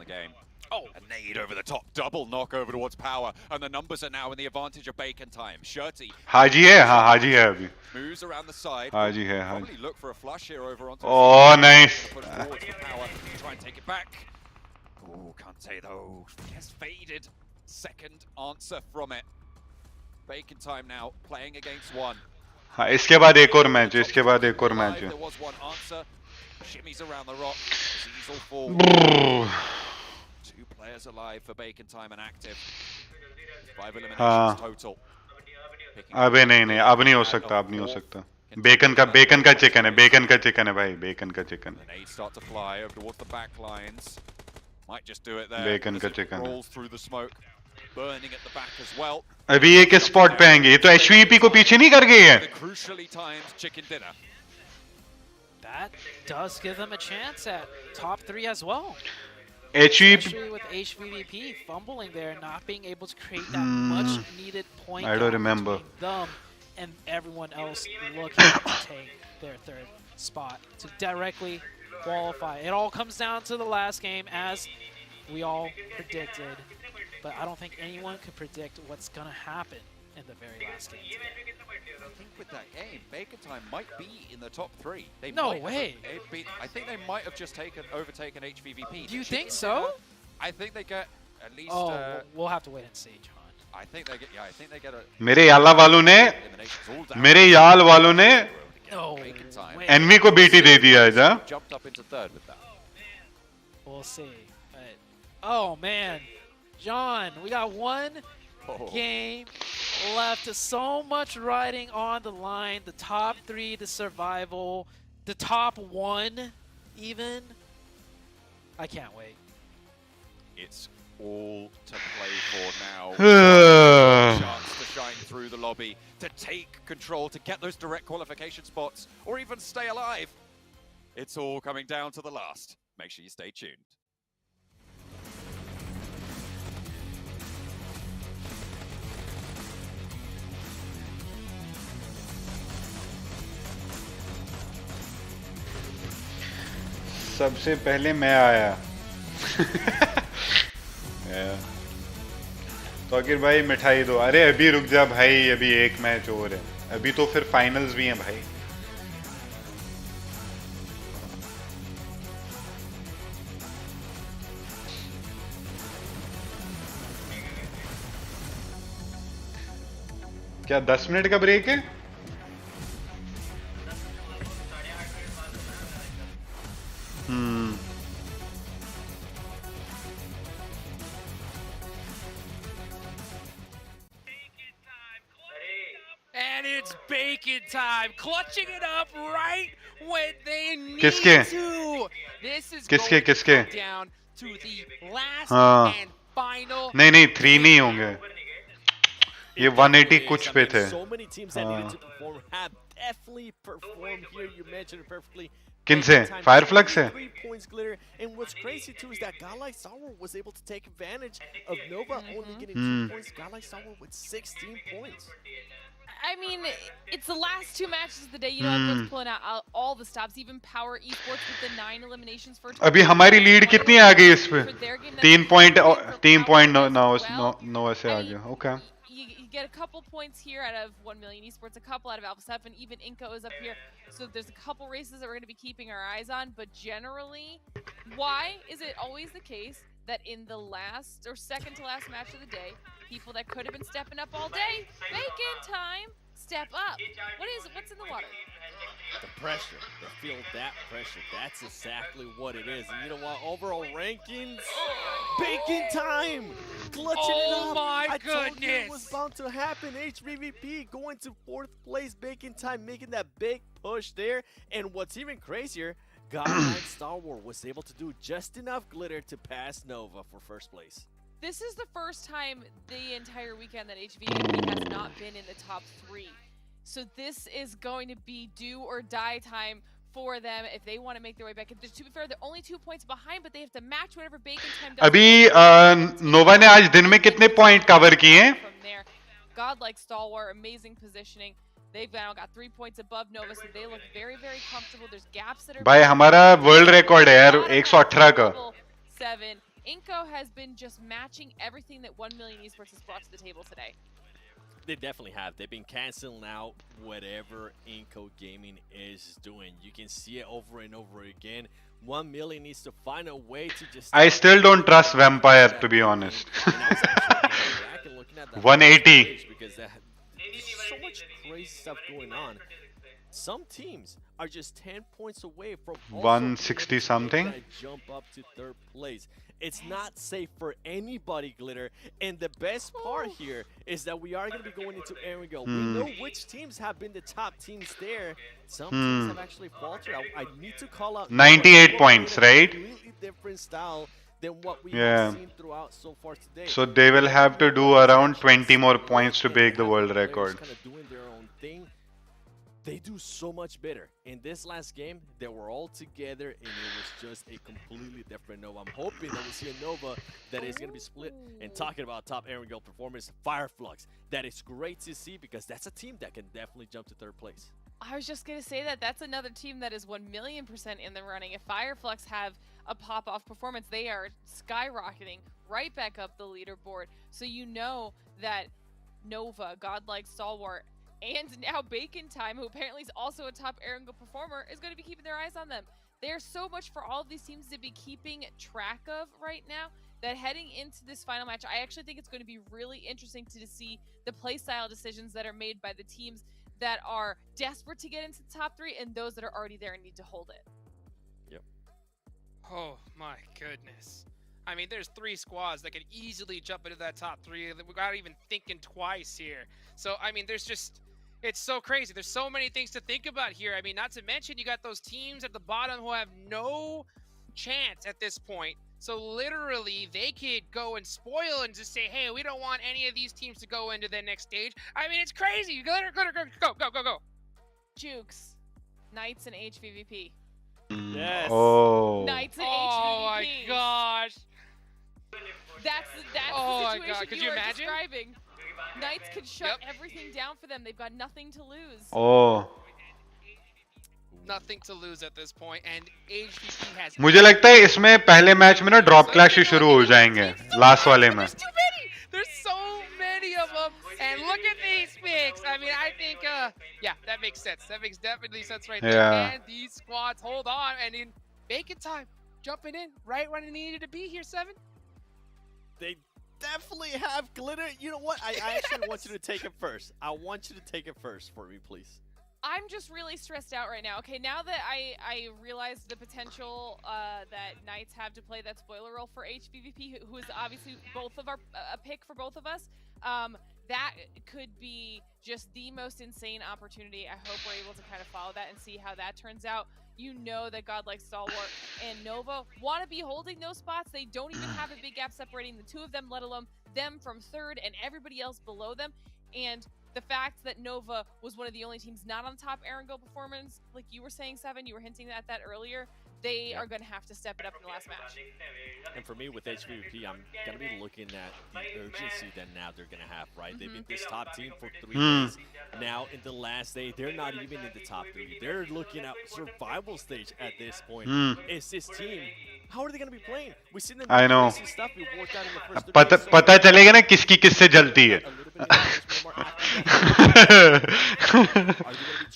[SPEAKER 9] Oh, a nade over the top, double knock over towards Power, and the numbers are now in the advantage of Bacon Time. Shirty.
[SPEAKER 2] Haji है, हाँ Haji है अभी.
[SPEAKER 9] Moves around the side.
[SPEAKER 2] Haji है,
[SPEAKER 9] Probably
[SPEAKER 2] Haji.
[SPEAKER 9] look for a flush here over onto.
[SPEAKER 2] Oh, nice.
[SPEAKER 9] Push forward for Power. Try and take it back. Oh, Kante though has faded. Second answer from it. Bacon Time now playing against 1.
[SPEAKER 2] हाँ, इसके बाद एक और match है. इसके बाद एक और मैच है.
[SPEAKER 9] There was 1 answer. Shimmies around the rock. Diesel forward. 2 players alive for Bacon Time and active. 5 eliminations total.
[SPEAKER 2] अबे नहीं अब नहीं हो सकता. अब नहीं हो सकता. बेकन का चिकन है. बेकन का चिकन है भाई. बेकन का chicken.
[SPEAKER 9] Nades start to fly over towards the back lines. Might just do it there.
[SPEAKER 2] Bacon का chicken.
[SPEAKER 9] Rolls through the smoke. Burning at the back as well.
[SPEAKER 2] अभी ये किस spot पे आएंगे? ये तो HVP को पीछे नहीं कर गई है.
[SPEAKER 9] The crucially timed chicken dinner.
[SPEAKER 10] That does give them a chance at top 3 as well.
[SPEAKER 2] Especially
[SPEAKER 10] with HVVP fumbling there, not being able to create that much needed point.
[SPEAKER 2] I don't remember.
[SPEAKER 10] Them and everyone else looking to take their 3rd spot to directly qualify. It all comes down to the last game as we all predicted, but I don't think anyone could predict what's going to happen in the very last game today.
[SPEAKER 9] I think with that game, Bacon Time might be in the top 3. They
[SPEAKER 10] No
[SPEAKER 9] might
[SPEAKER 10] way.
[SPEAKER 9] I think they might have just overtaken HVVP.
[SPEAKER 10] Do you think so?
[SPEAKER 9] I think they get at least.
[SPEAKER 10] Oh, we'll have to wait and see, John.
[SPEAKER 9] I think they get. Yeah, I think they get a.
[SPEAKER 2] मेरे याला वालों ने N V को BT दे दिया है जा.
[SPEAKER 9] Jumped up into 3rd with that.
[SPEAKER 10] We'll see. But, oh man, John, we got one game left. So much riding on the line. The top 3, the survival, the top 1, even. I can't wait.
[SPEAKER 9] It's all to play for now. Chance to shine through the lobby, to take control, to get those direct qualification spots, or even stay alive. It's all coming down to the last. Make sure you stay tuned.
[SPEAKER 2] सबसे पहले मैं आया. तो आखिर भाई मिठाई दो. अरे अभी रुक जा भाई, अभी एक मैच और है. अभी तो फिर फाइनल्स भी हैं भाई. क्या 10 मिनट का ब्रेक है?
[SPEAKER 6] And it's bacon time, clutching it up right when they need
[SPEAKER 2] किसके?
[SPEAKER 6] to. This is
[SPEAKER 2] किसके
[SPEAKER 6] going
[SPEAKER 2] किसके?
[SPEAKER 6] to go down to the last
[SPEAKER 2] हाँ.
[SPEAKER 6] and final.
[SPEAKER 2] नहीं 3 नहीं होंगे. ये 180 कुछ पे थे.
[SPEAKER 13] So many teams that needed to perform have definitely performed here. You mentioned it perfectly.
[SPEAKER 2] किन से? Fireflux से?
[SPEAKER 13] 3 points glitter, and what's crazy too is that Godlike Sour was able to take advantage of Nova only getting 2 points. Godlike Sour with 16 points.
[SPEAKER 8] I mean, it's the last 2 matches of the day. You know, everyone's pulling out all the stops. Even Power Esports with the 9 eliminations for.
[SPEAKER 2] अभी हमारी lead कितनी आ गई इस पे? 3 point 9 से आ गया. Okay.
[SPEAKER 8] You get a couple points here out of 1 Million Esports, a couple out of Alpha 7, even Inco is up here. So there's a couple races that we're going to be keeping our eyes on. But generally, why is it always the case that in the last or second to last match of the day, people that could have been stepping up all day, Bacon Time, step up? What's in the water?
[SPEAKER 13] The pressure. They feel that pressure. That's exactly what it is. And you know what? Overall rankings, Bacon Time, clutching it up.
[SPEAKER 6] Oh my
[SPEAKER 13] I told you
[SPEAKER 6] goodness.
[SPEAKER 13] it was bound to happen. HVVP going to 4th place. Bacon Time making that big push there. And what's even crazier, Godlike Star Wars was able to do just enough glitter to pass Nova for 1st place.
[SPEAKER 8] This is the first time the entire weekend that HVP has not been in the top 3. So this is going to be do or die time for them if they want to make their way back. To be fair, they're only 2 points behind, but they have to match whatever Bacon Time does.
[SPEAKER 2] अभी नोवा ने आज दिन में कितने point cover किए हैं?
[SPEAKER 8] From there, Godlike Stalwart, amazing positioning. They've now got 3 points above Nova, so they look very, very comfortable. There's gaps that are.
[SPEAKER 2] भाई हमारा वर्ल्ड रिकॉर्ड है यार 118 का.
[SPEAKER 8] 7. Inco has been just matching everything that 1 Million Esports has brought to the table today.
[SPEAKER 13] They definitely have. They've been canceling out whatever Inco Gaming is doing. You can see it over and over again. 1 Million needs to find a way to just.
[SPEAKER 2] I still don't trust Vampire, to be honest. 180.
[SPEAKER 13] Because there's so much crazy stuff going on. Some teams are just 10 points away from
[SPEAKER 2] 160 something.
[SPEAKER 13] Jump up to 3rd place. It's not safe for anybody, Glitter. And the best part here is that we are going to be going into Erangel. We know which teams have been the top teams there. Some teams have actually faltered. I need to call out
[SPEAKER 2] 98 points, right?
[SPEAKER 13] Completely different style than what we have seen throughout so far today.
[SPEAKER 2] So they will have to do around 20 more points to break the world record.
[SPEAKER 13] Kind of doing their own thing. They do so much better. In this last game, they were all together, and it was just a completely different Nova. I'm hoping that we see a Nova that is going to be split. And talking about top Erangel performance, Fireflux. That is great to see because that's a team that can definitely jump to 3rd place.
[SPEAKER 8] I was just gonna say that that's another team that is 1,000,000% in the running. If Fireflux have a pop-off performance, they are skyrocketing right back up the leaderboard. So you know that Nova, Godlike, Stalwart, and now Bacon Time, who apparently is also a top Erangel performer, is going to be keeping their eyes on them. There's so much for all of these teams to be keeping track of right now that heading into this final match, I actually think it's going to be really interesting to see the playstyle decisions that are made by the teams that are desperate to get into the top 3 and those that are already there and need to hold it.
[SPEAKER 13] Yep.
[SPEAKER 6] Oh my goodness. I mean, there's 3 squads that could easily jump into that top 3 without even thinking twice here. So, I mean, it's so crazy. There's so many things to think about here. I mean, not to mention you got those teams at the bottom who have no chance at this point. So literally, they could go and spoil and just say, hey, we don't want any of these teams to go into the next stage. I mean, it's crazy. Go.
[SPEAKER 8] Jukes, Knights and HVVP.
[SPEAKER 13] Yes.
[SPEAKER 2] Oh.
[SPEAKER 8] Knights and HVVP.
[SPEAKER 6] Oh my gosh.
[SPEAKER 8] That's
[SPEAKER 6] Oh
[SPEAKER 8] the
[SPEAKER 6] my
[SPEAKER 8] situation
[SPEAKER 6] God, could
[SPEAKER 8] you
[SPEAKER 6] you
[SPEAKER 8] were
[SPEAKER 6] imagine?
[SPEAKER 8] describing. Knights could shut everything down for them. They've got nothing to lose.
[SPEAKER 2] Oh.
[SPEAKER 6] Nothing to lose at this point, and HVP has.
[SPEAKER 2] मुझे लगता है इसमें पहले match में ना drop clash ही शुरू हो जाएंगे लास्ट वाले में.
[SPEAKER 6] There's so many of them, and look at these picks. I mean, I think, yeah, that makes sense. That makes definitely sense right there.
[SPEAKER 2] Yeah.
[SPEAKER 6] And these squads hold on, and in Bacon Time, jumping in right when it needed to be here, 7.
[SPEAKER 13] They definitely have glitter. You know what? I actually want you to take it first. I want you to take it first for me, please.
[SPEAKER 8] I'm just really stressed out right now. Okay, now that I realize the potential that Knights have to play that spoiler role for HVVP, who is obviously a pick for both of us, that could be just the most insane opportunity. I hope we're able to kind of follow that and see how that turns out. You know that Godlike, Stalwart, and Nova want to be holding those spots. They don't even have a big gap separating the 2 of them, let alone them from 3rd and everybody else below them. And the fact that Nova was one of the only teams not on top Erangel performance, like you were saying, 7, you were hinting at that earlier, they are going to have to step it up in the last match.
[SPEAKER 13] And for me, with HVP, I'm going to be looking at the urgency that now they're going to have, right? They've been this top team for 3 days. Now, in the last day, they're not even in the top 3. They're looking at survival stage at this point. It's this team. How are they going to be playing? We've seen them
[SPEAKER 2] I know.
[SPEAKER 13] stuff we worked out in the first
[SPEAKER 2] पता चलेगा ना किसकी किससे जलती है.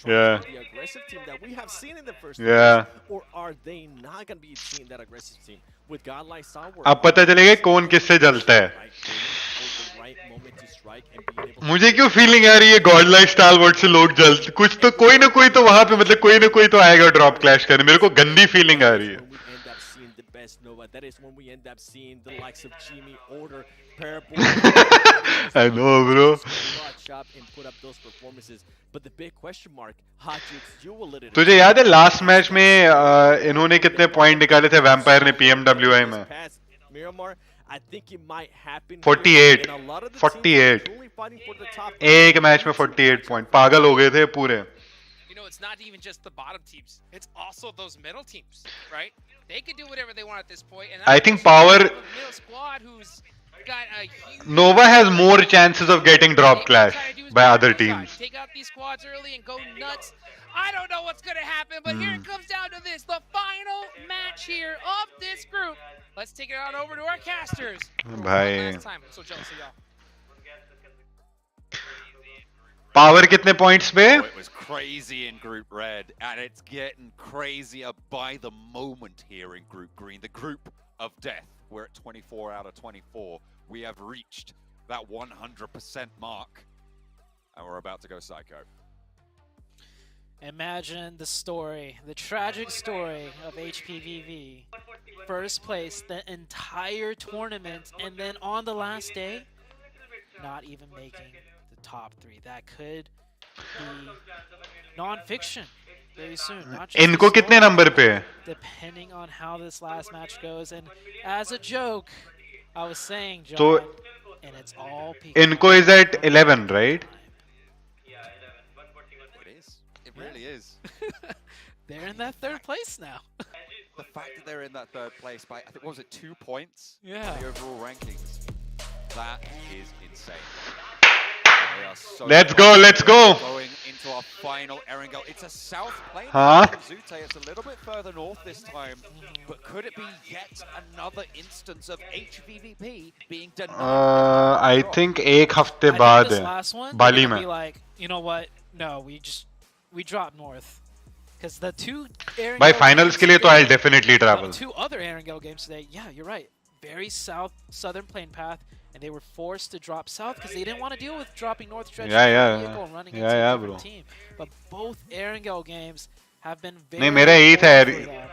[SPEAKER 2] Yeah.
[SPEAKER 13] The aggressive team that we have seen in the first
[SPEAKER 2] Yeah.
[SPEAKER 13] or are they not going to be seeing that aggressive team with Godlike Stalwart?
[SPEAKER 2] अब पता चलेगा कौन किससे जलता है. मुझे क्यों फीलिंग आ रही है गॉडलाइक स्टालवर्ट से लोग जल कुछ तो कोई ना कोई तो वहां पे मतलब कोई ना कोई तो आएगा ड्रॉप क्लैश करने. मेरे को गंदी फीलिंग आ रही है.
[SPEAKER 13] Nova. That is when we end up seeing the likes of Jimmy Order, Parable.
[SPEAKER 2] I know, bro.
[SPEAKER 13] Shop and put up those performances. But the big question mark, Hotchix, you will let it.
[SPEAKER 2] तुझे याद है last match में इन्होंने कितने point निकाले थे vampire ने PMWI में?
[SPEAKER 13] Miramar, I think it might happen.
[SPEAKER 2] 48. 48. एक मैच में 48 पॉइंट. पागल हो गए थे पूरे.
[SPEAKER 6] You know, it's not even just the bottom teams. It's also those middle teams, right? They can do whatever they want at this point. And
[SPEAKER 2] I think Power
[SPEAKER 6] middle squad who's got a huge
[SPEAKER 2] Nova has more chances of getting drop clash by other teams.
[SPEAKER 6] Take out these squads early and go nuts. I don't know what's going to happen, but here it comes down to this. The final match here of this group. Let's take it on over to our casters.
[SPEAKER 2] Bhai.
[SPEAKER 6] Last time. I'm so jealous of y'all.
[SPEAKER 2] Power कितने points पे?
[SPEAKER 9] It was crazy in Group Red, and it's getting crazier by the moment here in Group Green. The group of death. We're at 24 out of 24. We have reached that 100% mark, and we're about to go psycho.
[SPEAKER 10] Imagine the story, the tragic story of HPVV. First place the entire tournament, and then on the last day, not even making the top 3. That could be non-fiction very soon. Not just
[SPEAKER 2] इनको कितने number पे?
[SPEAKER 10] Depending on how this last match goes, and as a joke, I was saying, John,
[SPEAKER 2] So
[SPEAKER 10] and it's all
[SPEAKER 2] इनको is at 11, right?
[SPEAKER 9] It really is.
[SPEAKER 10] They're in that 3rd place now.
[SPEAKER 9] The fact that they're in that 3rd place by, I think, what was it, 2 points?
[SPEAKER 10] Yeah.
[SPEAKER 9] In the overall rankings. That is insane. They are so
[SPEAKER 2] Let's go, let's go.
[SPEAKER 9] Going into our final Erangel. It's a south plane
[SPEAKER 2] Huh?
[SPEAKER 9] from Zute. It's a little bit further north this time. But could it be yet another instance of HVVP being denied?
[SPEAKER 2] I think एक हफ्ते
[SPEAKER 10] I
[SPEAKER 2] बाद
[SPEAKER 10] think this
[SPEAKER 2] है
[SPEAKER 10] last one, they're
[SPEAKER 2] बाली
[SPEAKER 10] gonna
[SPEAKER 2] में.
[SPEAKER 10] be like, you know what? No, we drop north. Because the two Erangel
[SPEAKER 2] By finals
[SPEAKER 10] games
[SPEAKER 2] के लिए तो
[SPEAKER 10] today-
[SPEAKER 2] I'll definitely travel.
[SPEAKER 10] The two other Erangel games today, yeah, you're right. Very southern plane path, and they were forced to drop south because they didn't want to deal with dropping north stretch
[SPEAKER 2] Yeah,
[SPEAKER 10] of
[SPEAKER 2] yeah.
[SPEAKER 10] the vehicle and running
[SPEAKER 2] Yeah,
[SPEAKER 10] into
[SPEAKER 2] yeah,
[SPEAKER 10] a different
[SPEAKER 2] bro.
[SPEAKER 10] team. But both Erangel games have been very
[SPEAKER 2] नहीं मेरा यही था यार.
[SPEAKER 10] important for them.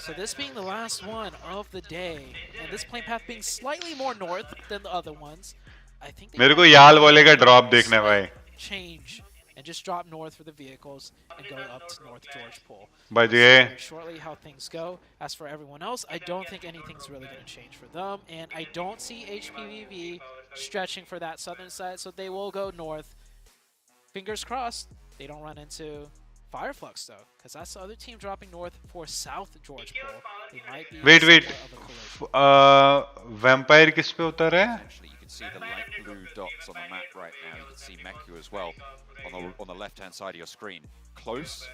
[SPEAKER 10] So this being the last one of the day, and this plane path being slightly more north than the other ones, I think they
[SPEAKER 2] मेरे को
[SPEAKER 10] might
[SPEAKER 2] याल
[SPEAKER 10] make
[SPEAKER 2] वाले का
[SPEAKER 10] a
[SPEAKER 2] drop देखना है
[SPEAKER 10] slight
[SPEAKER 2] भाई.
[SPEAKER 10] change and just drop north for the vehicles and go up to North George Pool.
[SPEAKER 2] बच
[SPEAKER 10] We'll
[SPEAKER 2] गए.
[SPEAKER 10] see shortly how things go. As for everyone else, I don't think anything's really going to change for them, and I don't see HPVV stretching for that southern side, so they will go north. Fingers crossed they don't run into Fireflux though, because that's the other team dropping north for South George Pool. They might be
[SPEAKER 2] Wait.
[SPEAKER 10] somewhat of a collision.
[SPEAKER 2] Vampire किस पे उतर है?
[SPEAKER 9] You can see the light blue dots on the map right now. You can see Meku as well on the left-hand side of your screen. Close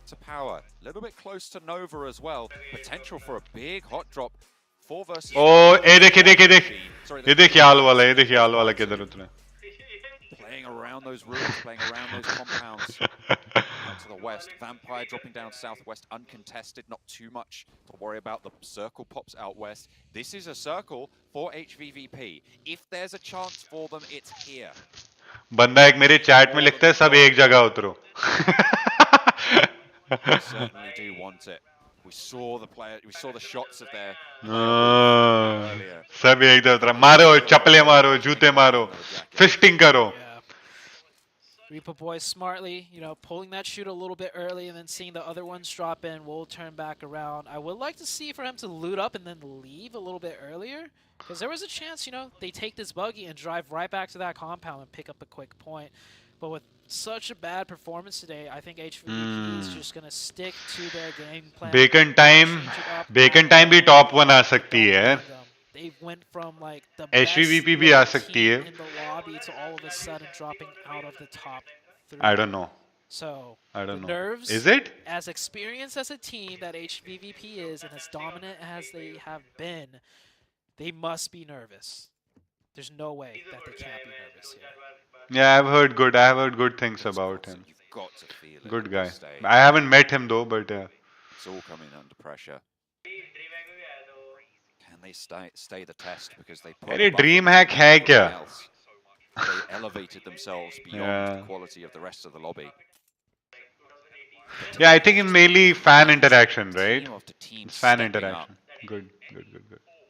[SPEAKER 9] to power, a little bit close to Nova as well. Potential for a big hot drop. 4 versus.
[SPEAKER 2] Oh, ये देख
[SPEAKER 9] Sorry,
[SPEAKER 2] ये देख याल वाला किधर उतरा.
[SPEAKER 9] Playing around those ruins, playing around those compounds. Out to the west, Vampire dropping down southwest, uncontested, not too much to worry about. The circle pops out west. This is a circle for HVVP. If there's a chance for them, it's here.
[SPEAKER 2] बंदा एक मेरे chat में लिखता है सब एक जगह उतरो.
[SPEAKER 9] They certainly do want it. We saw the shots of their earlier.
[SPEAKER 2] सब एक जगह उतरा. मारो, चप्पलें मारो, जूते मारो, फिस्टिंग करो.
[SPEAKER 10] Reaper Boy smartly, pulling that shoot a little bit early and then seeing the other ones drop in. We'll turn back around. I would like to see for him to loot up and then leave a little bit earlier. Because there was a chance, they take this buggy and drive right back to that compound and pick up a quick point. But with such a bad performance today, I think HVP is just going to stick to their game plan.
[SPEAKER 2] Bacon time भी top 1 आ सकती है.
[SPEAKER 10] They went from like the
[SPEAKER 2] HVVP भी आ सकती है.
[SPEAKER 10] in the lobby to all of a sudden dropping out of the top 3.
[SPEAKER 2] I don't know.
[SPEAKER 10] So
[SPEAKER 2] I don't know.
[SPEAKER 10] Nerves,
[SPEAKER 2] Is it?
[SPEAKER 10] as experienced as a team that HVVP is and as dominant as they have been, they must be nervous. There's no way that they can't be nervous here.
[SPEAKER 2] Yeah, I've heard good things about him.
[SPEAKER 9] You've got to feel it.
[SPEAKER 2] Good guy. I haven't met him though, but
[SPEAKER 9] It's all coming under pressure. Can they stay the test because they put
[SPEAKER 2] अरे dream hack है क्या?
[SPEAKER 9] They elevated themselves beyond the quality of the rest of the lobby.
[SPEAKER 2] Yeah, I think it's mainly fan interaction, right?
[SPEAKER 9] Team after team
[SPEAKER 2] It's fan
[SPEAKER 9] stepping
[SPEAKER 2] interaction.
[SPEAKER 9] up,
[SPEAKER 2] Good.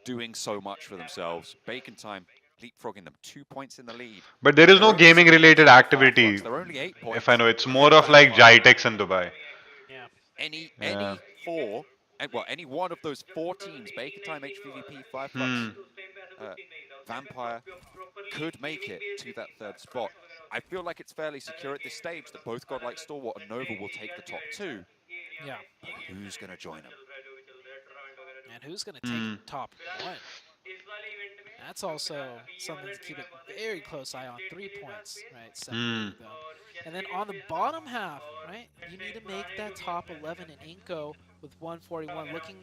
[SPEAKER 9] doing so much for themselves. Bacon time leapfrogging them, 2 points in the lead.
[SPEAKER 2] But there is no gaming related activity.
[SPEAKER 9] They're only 8 points.
[SPEAKER 2] If I know, it's more of like Jitex in Dubai.
[SPEAKER 9] Any four, any one of those 4 teams, Bacon Time, HVVP, Fireflux, Vampire, could make it to that 3rd spot. I feel like it's fairly secure at this stage that both Godlike, Stalwart, and Nova will take the top 2.
[SPEAKER 10] Yeah.
[SPEAKER 9] But who's going to join them?
[SPEAKER 10] And who's going to take top 1? That's also something to keep a very close eye on. 3 points, right? Separating them. And then on the bottom half, right, you need to make that top 11 in Inco with 141, looking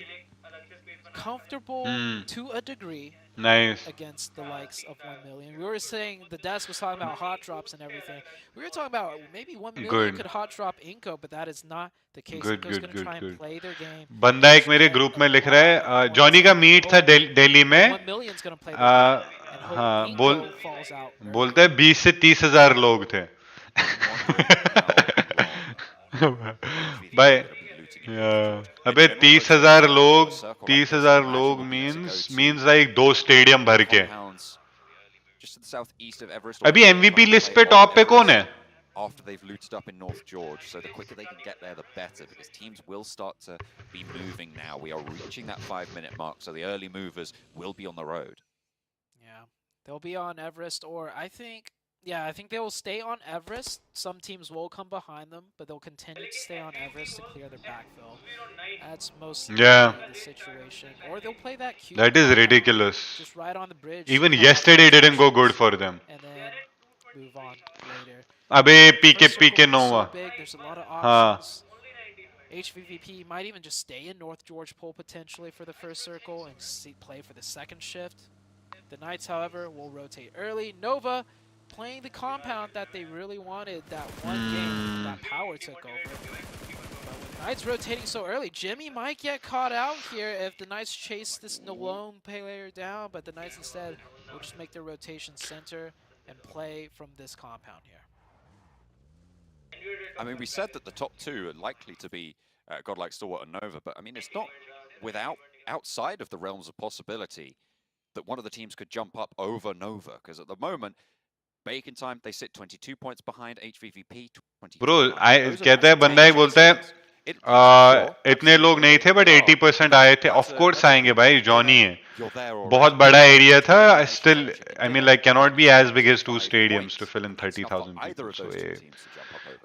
[SPEAKER 10] comfortable to a degree.
[SPEAKER 2] Nice.
[SPEAKER 10] Against the likes of 1 million. We were saying the desk was talking about hot drops and everything. We were talking about maybe 1 million could hot drop Inco, but that is not the case. Inco's going to try and play their game.
[SPEAKER 2] बंदा एक मेरे group में लिख रहा है Johnny का meet था दिल्ली में.
[SPEAKER 10] 1 million's going to play
[SPEAKER 2] हाँ बोलते हैं 20 से 30 हजार लोग थे. भाई अबे 30,000 लोग means like 2 स्टेडियम भर के. अभी MVP लिस्ट पे टॉप पे कौन है?
[SPEAKER 9] After they've looted up in North George, so the quicker they can get there, the better, because teams will start to be moving now. We are reaching that 5-minute mark, so the early movers will be on the road.
[SPEAKER 10] Yeah, they'll be on Everest, or I think they will stay on Everest. Some teams will come behind them, but they'll continue to stay on Everest to clear their backfill. That's most the situation. Or they'll play that Q.
[SPEAKER 2] That is ridiculous.
[SPEAKER 10] Just right on the bridge.
[SPEAKER 2] Even yesterday didn't go good for them.
[SPEAKER 10] And then move on later.
[SPEAKER 2] अबे पीके
[SPEAKER 10] First
[SPEAKER 2] PK
[SPEAKER 10] circle being
[SPEAKER 2] Nova.
[SPEAKER 10] so big, there's a lot of
[SPEAKER 2] हाँ.
[SPEAKER 10] options. HVVP might even just stay in North George Pole potentially for the first circle and play for the second shift. The Knights, however, will rotate early. Nova playing the compound that they really wanted that one game that Power took over. But with Knights rotating so early, Jimmy might get caught out here if the Knights chase this lone player down, but the Knights instead will just make their rotation center and play from this compound here.
[SPEAKER 9] I mean, we said that the top two are likely to be Godlike, Stalwart, and Nova, but I mean, it's not outside of the realms of possibility that one of the teams could jump up over Nova, because at the moment, Bacon Time, they sit 22 points behind HVVP.
[SPEAKER 2] Bro, कहते हैं बंदा एक बोलता है इतने लोग नहीं थे but 80% आए थे. Of course आएंगे भाई, जॉनी है. बहुत बड़ा एरिया था. Still, I mean, like cannot be as big as 2 stadiums to fill in 30,000 people. So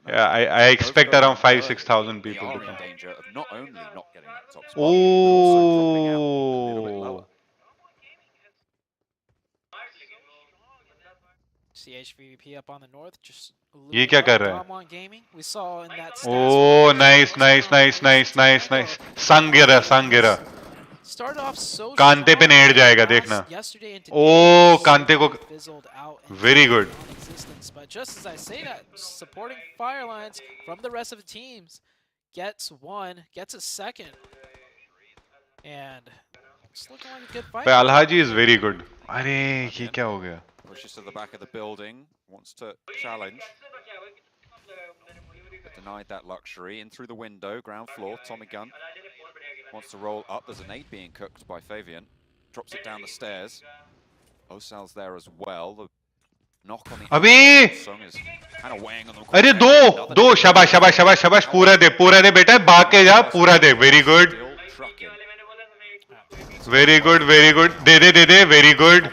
[SPEAKER 2] yeah, I expect around 5-6,000 people to come. Oh.
[SPEAKER 10] CHVVP up on the north, just
[SPEAKER 2] ये क्या कर रहा है?
[SPEAKER 10] We saw in that
[SPEAKER 2] Oh, nice. संगिरा.
[SPEAKER 10] Started off so
[SPEAKER 2] कांते पे नेड़ जाएगा देखना. Oh, कांते को very good.
[SPEAKER 10] But just as I say that, supporting Firelines from the rest of the teams gets one, gets a second, and it's looking like a good fight.
[SPEAKER 2] But Alhaji is very good. अरे ये क्या हो गया?
[SPEAKER 9] Pushes to the back of the building, wants to challenge. But denied that luxury. In through the window, ground floor, Tommy Gunn. Wants to roll up. There's a nade being cooked by Fabian. Drops it down the stairs. Osal's there as well. The knock on the song is kind of weighing on them.
[SPEAKER 2] अरे दो शाबाश पूरा दे बेटा भाग के जा पूरा दे. Very good. Very good. दे very good.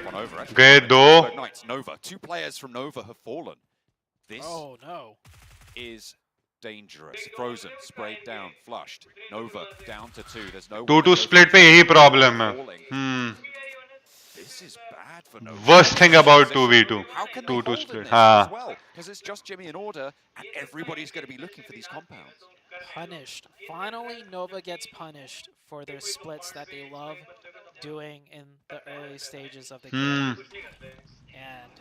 [SPEAKER 2] गए दो.
[SPEAKER 9] Nova. 2 players from Nova have fallen. This is dangerous. Frozen, sprayed down, flushed. Nova down to 2. There's no
[SPEAKER 2] 2-2 split पे यही problem है.
[SPEAKER 9] This is bad for Nova.
[SPEAKER 2] Worst thing about 2v2.
[SPEAKER 9] How can
[SPEAKER 2] 2-2 split.
[SPEAKER 9] as well? Because it's just Jimmy in order, and everybody's going to be looking for these compounds.
[SPEAKER 10] Punished. Finally, Nova gets punished for their splits that they love doing in the early stages of the game. And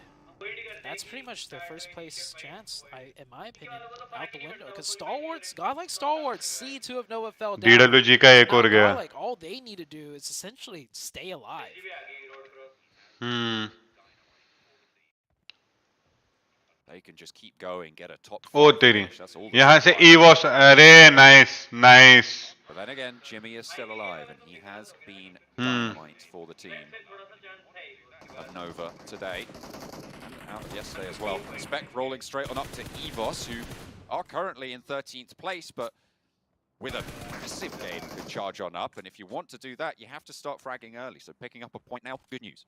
[SPEAKER 10] that's pretty much their first place chance, in my opinion, out the window. Because Stalwarts, Godlike Stalwarts, see 2 of Nova fell down.
[SPEAKER 2] DWG का एक और गया.
[SPEAKER 10] Godlike, all they need to do is essentially stay alive.
[SPEAKER 9] They can just keep going, get a top 5.
[SPEAKER 2] ओ तेरी. यहाँ से EVOS. अरे nice.
[SPEAKER 9] But then again, Jimmy is still alive, and he has been dynamite for the team of Nova today, and out yesterday as well. Spec rolling straight on up to EVOS, who are currently in 13th place, but with a massive game could charge on up, and if you want to do that, you have to start fragging early, so picking up a point now, good news.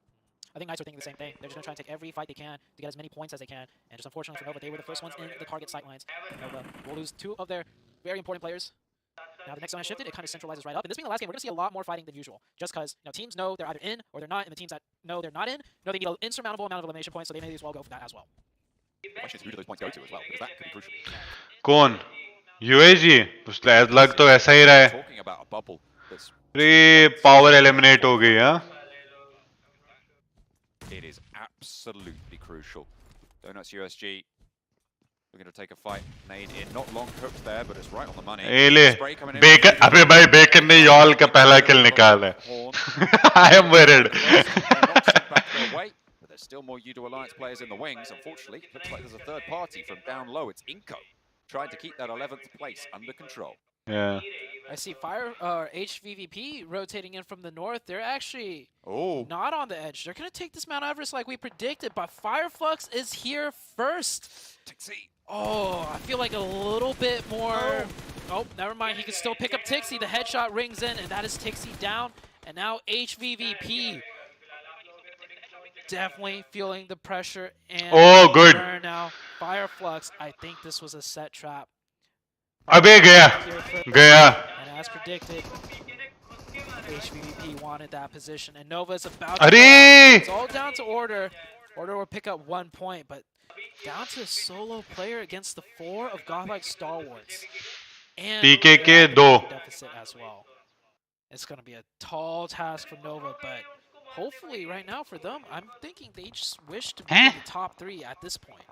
[SPEAKER 10] I think Knights are thinking the same thing. They're just going to try and take every fight they can to get as many points as they can, and just unfortunately for Nova, they were the first ones in the target sightlines. Nova will lose 2 of their very important players. Now the next time I shifted, it kind of centralizes right up. And this being the last game, we're going to see a lot more fighting than usual. Just because teams know they're either in or they're not, and the teams that know they're not in know they need an insurmountable amount of elimination points, so they may as well go for that as well.
[SPEAKER 9] The question is, who do those points go to as well? Because that could be crucial.
[SPEAKER 2] कौन? UAG. लग तो ऐसा ही रहा है.
[SPEAKER 9] Talking about a bubble that's
[SPEAKER 2] power eliminate हो गई हाँ.
[SPEAKER 9] It is absolutely crucial. Donuts USG looking to take a fight. Nade in, not long cooked there, but it's right on the money.
[SPEAKER 2] Bacon, अबे भाई Bacon ने y'all का पहला kill निकाला. I am worried.
[SPEAKER 9] But there's still more U2 Alliance players in the wings. Unfortunately, looks like there's a third party from down low. It's Inco trying to keep that 11th place under control.
[SPEAKER 2] Yeah.
[SPEAKER 10] I see HVVP rotating in from the north. They're actually not on the edge. They're going to take this Mount Everest like we predicted, but Fireflux is here first.
[SPEAKER 9] Tixie.
[SPEAKER 10] Oh, I feel like a little bit more. Oh, never mind. He can still pick up Tixie. The headshot rings in, and that is Tixie down. And now HVVP definitely feeling the pressure. And
[SPEAKER 2] good.
[SPEAKER 10] Now, Fireflux, I think this was a set trap.
[SPEAKER 2] अबे गया.
[SPEAKER 10] And as predicted, HVVP wanted that position, and Nova's about to
[SPEAKER 2] Arey!
[SPEAKER 10] It's all down to Order. Order will pick up 1 point, but down to a solo player against the 4 of Godlike Stalwarts. And
[SPEAKER 2] PKK
[SPEAKER 10] they have the
[SPEAKER 2] 2.
[SPEAKER 10] point deficit as well. It's going to be a tall task for Nova, but hopefully right now for them, I'm thinking they just wish to be in the top 3 at this point.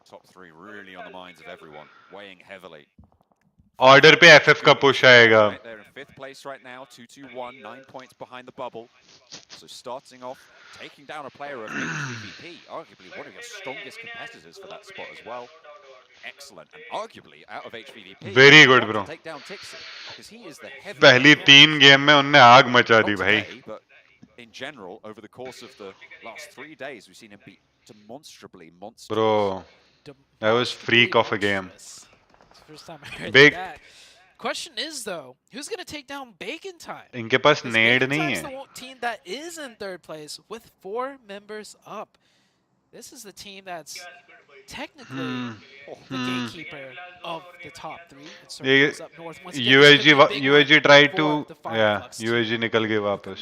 [SPEAKER 9] Top 3 really on the minds of everyone, weighing heavily.
[SPEAKER 2] Order पे FF का push आएगा.
[SPEAKER 9] Right, they're in 5th place right now, 2-2-1, 9 points behind the bubble. So starting off, taking down a player of HVVP, arguably one of your strongest competitors for that spot as well. Excellent, and arguably out of HVVP.
[SPEAKER 2] Very good, bro.
[SPEAKER 9] Take down Tixi, because he is the heavy.
[SPEAKER 2] पहली 3 game में उनने आग मचा दी भाई.
[SPEAKER 9] But in general, over the course of the last 3 days, we've seen him be demonstrably monstrous.
[SPEAKER 2] Bro, that was freak of a game.
[SPEAKER 10] First time I heard
[SPEAKER 2] Big.
[SPEAKER 10] that. Question is though, who's gonna take down Bacon Time?
[SPEAKER 2] इनके पास नेड नहीं
[SPEAKER 10] Time's
[SPEAKER 2] है.
[SPEAKER 10] the team that is in 3rd place with 4 members up. This is the team that's technically the gatekeeper of the top 3.
[SPEAKER 2] ये
[SPEAKER 10] It's up north. Once again, this could be a big
[SPEAKER 2] USG
[SPEAKER 10] one
[SPEAKER 2] tried to
[SPEAKER 10] for the Fireflux team.
[SPEAKER 2] USG निकल गए वापस.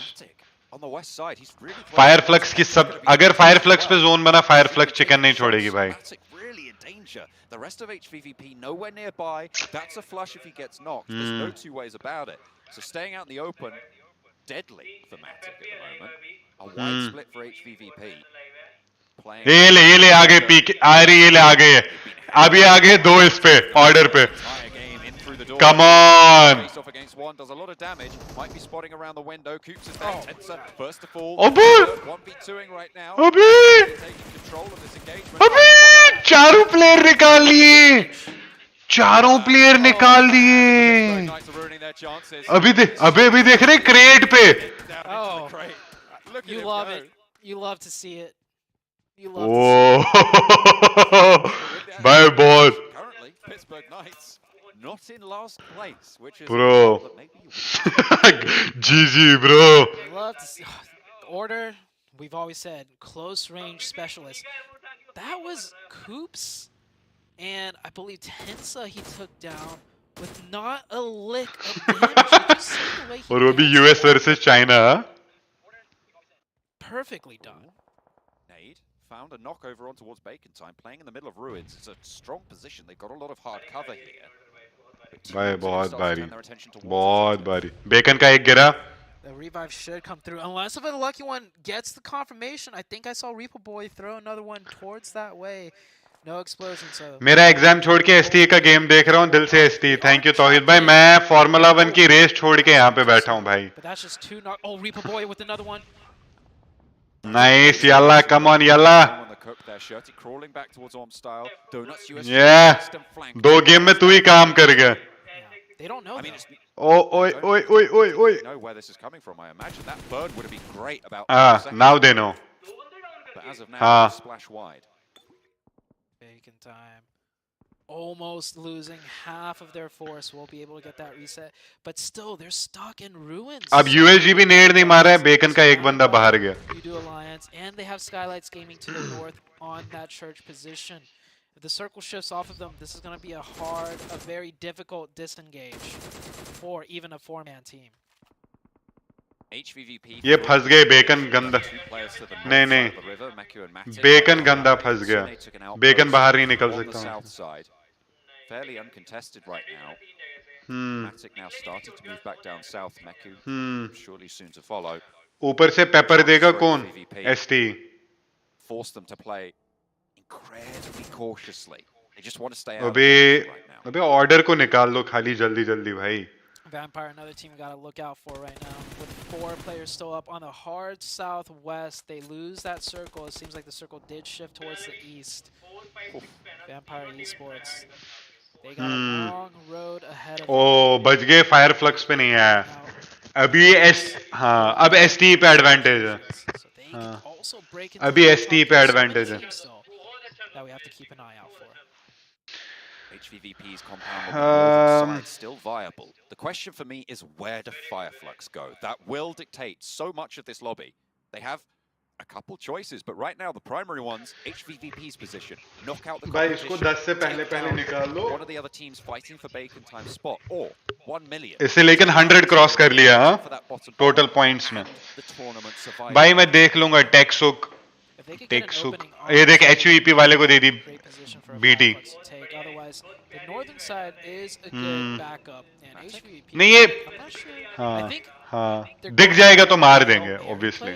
[SPEAKER 9] On the west side, he's really
[SPEAKER 2] Fireflux की सब अगर Fireflux पे zone बना Fireflux chicken नहीं छोड़ेगी भाई.
[SPEAKER 9] really in danger. The rest of HVVP nowhere nearby. That's a flush if he gets knocked. There's no two ways about it. So staying out in the open, deadly for Matic at the moment. A wide split for HVVP.
[SPEAKER 2] ये ले आगे पीके आ रही ये ले आगे है. अभी आगे 2 इस पे ऑर्डर पे. Come on.
[SPEAKER 9] Face off against one, does a lot of damage. Might be spotting around the window. Coops is there. Tensa first to fall. 1v2ing right now. Taking control of this engagement.
[SPEAKER 2] अबे चारों player निकाल लिए. चारों player निकाल दिए. अभी देख रहे क्रेट पे.
[SPEAKER 10] Oh, you love it. You love to see it. You love
[SPEAKER 2] Oh, by boss.
[SPEAKER 9] Currently, Pittsburgh Knights not in last place, which is
[SPEAKER 2] bro. GG, bro.
[SPEAKER 10] Love to see Order. We've always said close range specialist. That was Coops, and I believe Tensa he took down with not a lick of damage.
[SPEAKER 2] और वो भी US versus China.
[SPEAKER 10] Perfectly done.
[SPEAKER 9] Nade found a knockover on towards Bacon Time, playing in the middle of ruins. It's a strong position. They've got a lot of hard cover here.
[SPEAKER 2] भाई बहुत भारी. Bacon का एक गिरा.
[SPEAKER 10] The revive should come through, unless if a lucky one gets the confirmation. I think I saw Reaper Boy throw another one towards that way. No explosion, so.
[SPEAKER 2] मेरा exam छोड़ के ST का game देख रहा हूँ दिल से ST. Thank you तौहीद भाई. मैं फार्मूला 1 की रेस छोड़ के यहाँ पे बैठा हूँ भाई.
[SPEAKER 10] But that's just 2 knock. Oh, Reaper Boy with another one.
[SPEAKER 2] Nice, yalla, come on, yalla. Yeah. 2 game में तू ही काम कर गया.
[SPEAKER 10] They don't know.
[SPEAKER 2] Oi.
[SPEAKER 9] Know where this is coming from. I imagine that bird would have been great about.
[SPEAKER 2] Now they know.
[SPEAKER 9] But as of now, splash wide.
[SPEAKER 10] Bacon Time. Almost losing half of their force. Won't be able to get that reset. But still, they're stuck in ruins.
[SPEAKER 2] अब USG भी नेड नहीं मारा है. Bacon का एक बंदा बाहर गया.
[SPEAKER 10] You do Alliance, and they have Skylights Gaming to the north on that church position. If the circle shifts off of them, this is going to be a very difficult disengage for even a 4-man team.
[SPEAKER 9] HVVP
[SPEAKER 2] ये फंस गए. Bacon गंदा. नहीं. Bacon गंदा फंस गया. Bacon बाहर नहीं निकल सकता.
[SPEAKER 9] Fairly uncontested right now. Matic now started to move back down south. Meku surely soon to follow.
[SPEAKER 2] ऊपर से पेपर देगा कौन? ST.
[SPEAKER 9] Force them to play incredibly cautiously. They just want to stay out of right now.
[SPEAKER 2] अबे order को निकाल लो खाली जल्दी भाई.
[SPEAKER 10] Vampire, another team we got to look out for right now. With 4 players still up on the hard southwest, they lose that circle. It seems like the circle did shift towards the east. Vampire Esports. They got a long road ahead of them.
[SPEAKER 2] ओ बच गए. Fireflux पे नहीं आया. अभी अब ST पे advantage है. अभी ST पे एडवांटेज है.
[SPEAKER 10] That we have to keep an eye out for.
[SPEAKER 9] HVVP's compound on the northern side still viable. The question for me is where do Fireflux go? That will dictate so much of this lobby. They have a couple choices, but right now the primary ones, HVVP's position, knock out the competition, one of the other teams fighting for Bacon Time spot, or 1 million.
[SPEAKER 2] इससे लेकिन 100 cross कर लिया. Total points में. भाई मैं देख लूंगा. टेक्सुक take सुक ये देख HVP वाले को दे दी BT नहीं ये हाँ हाँ दिख जाएगा तो मार देंगे obviously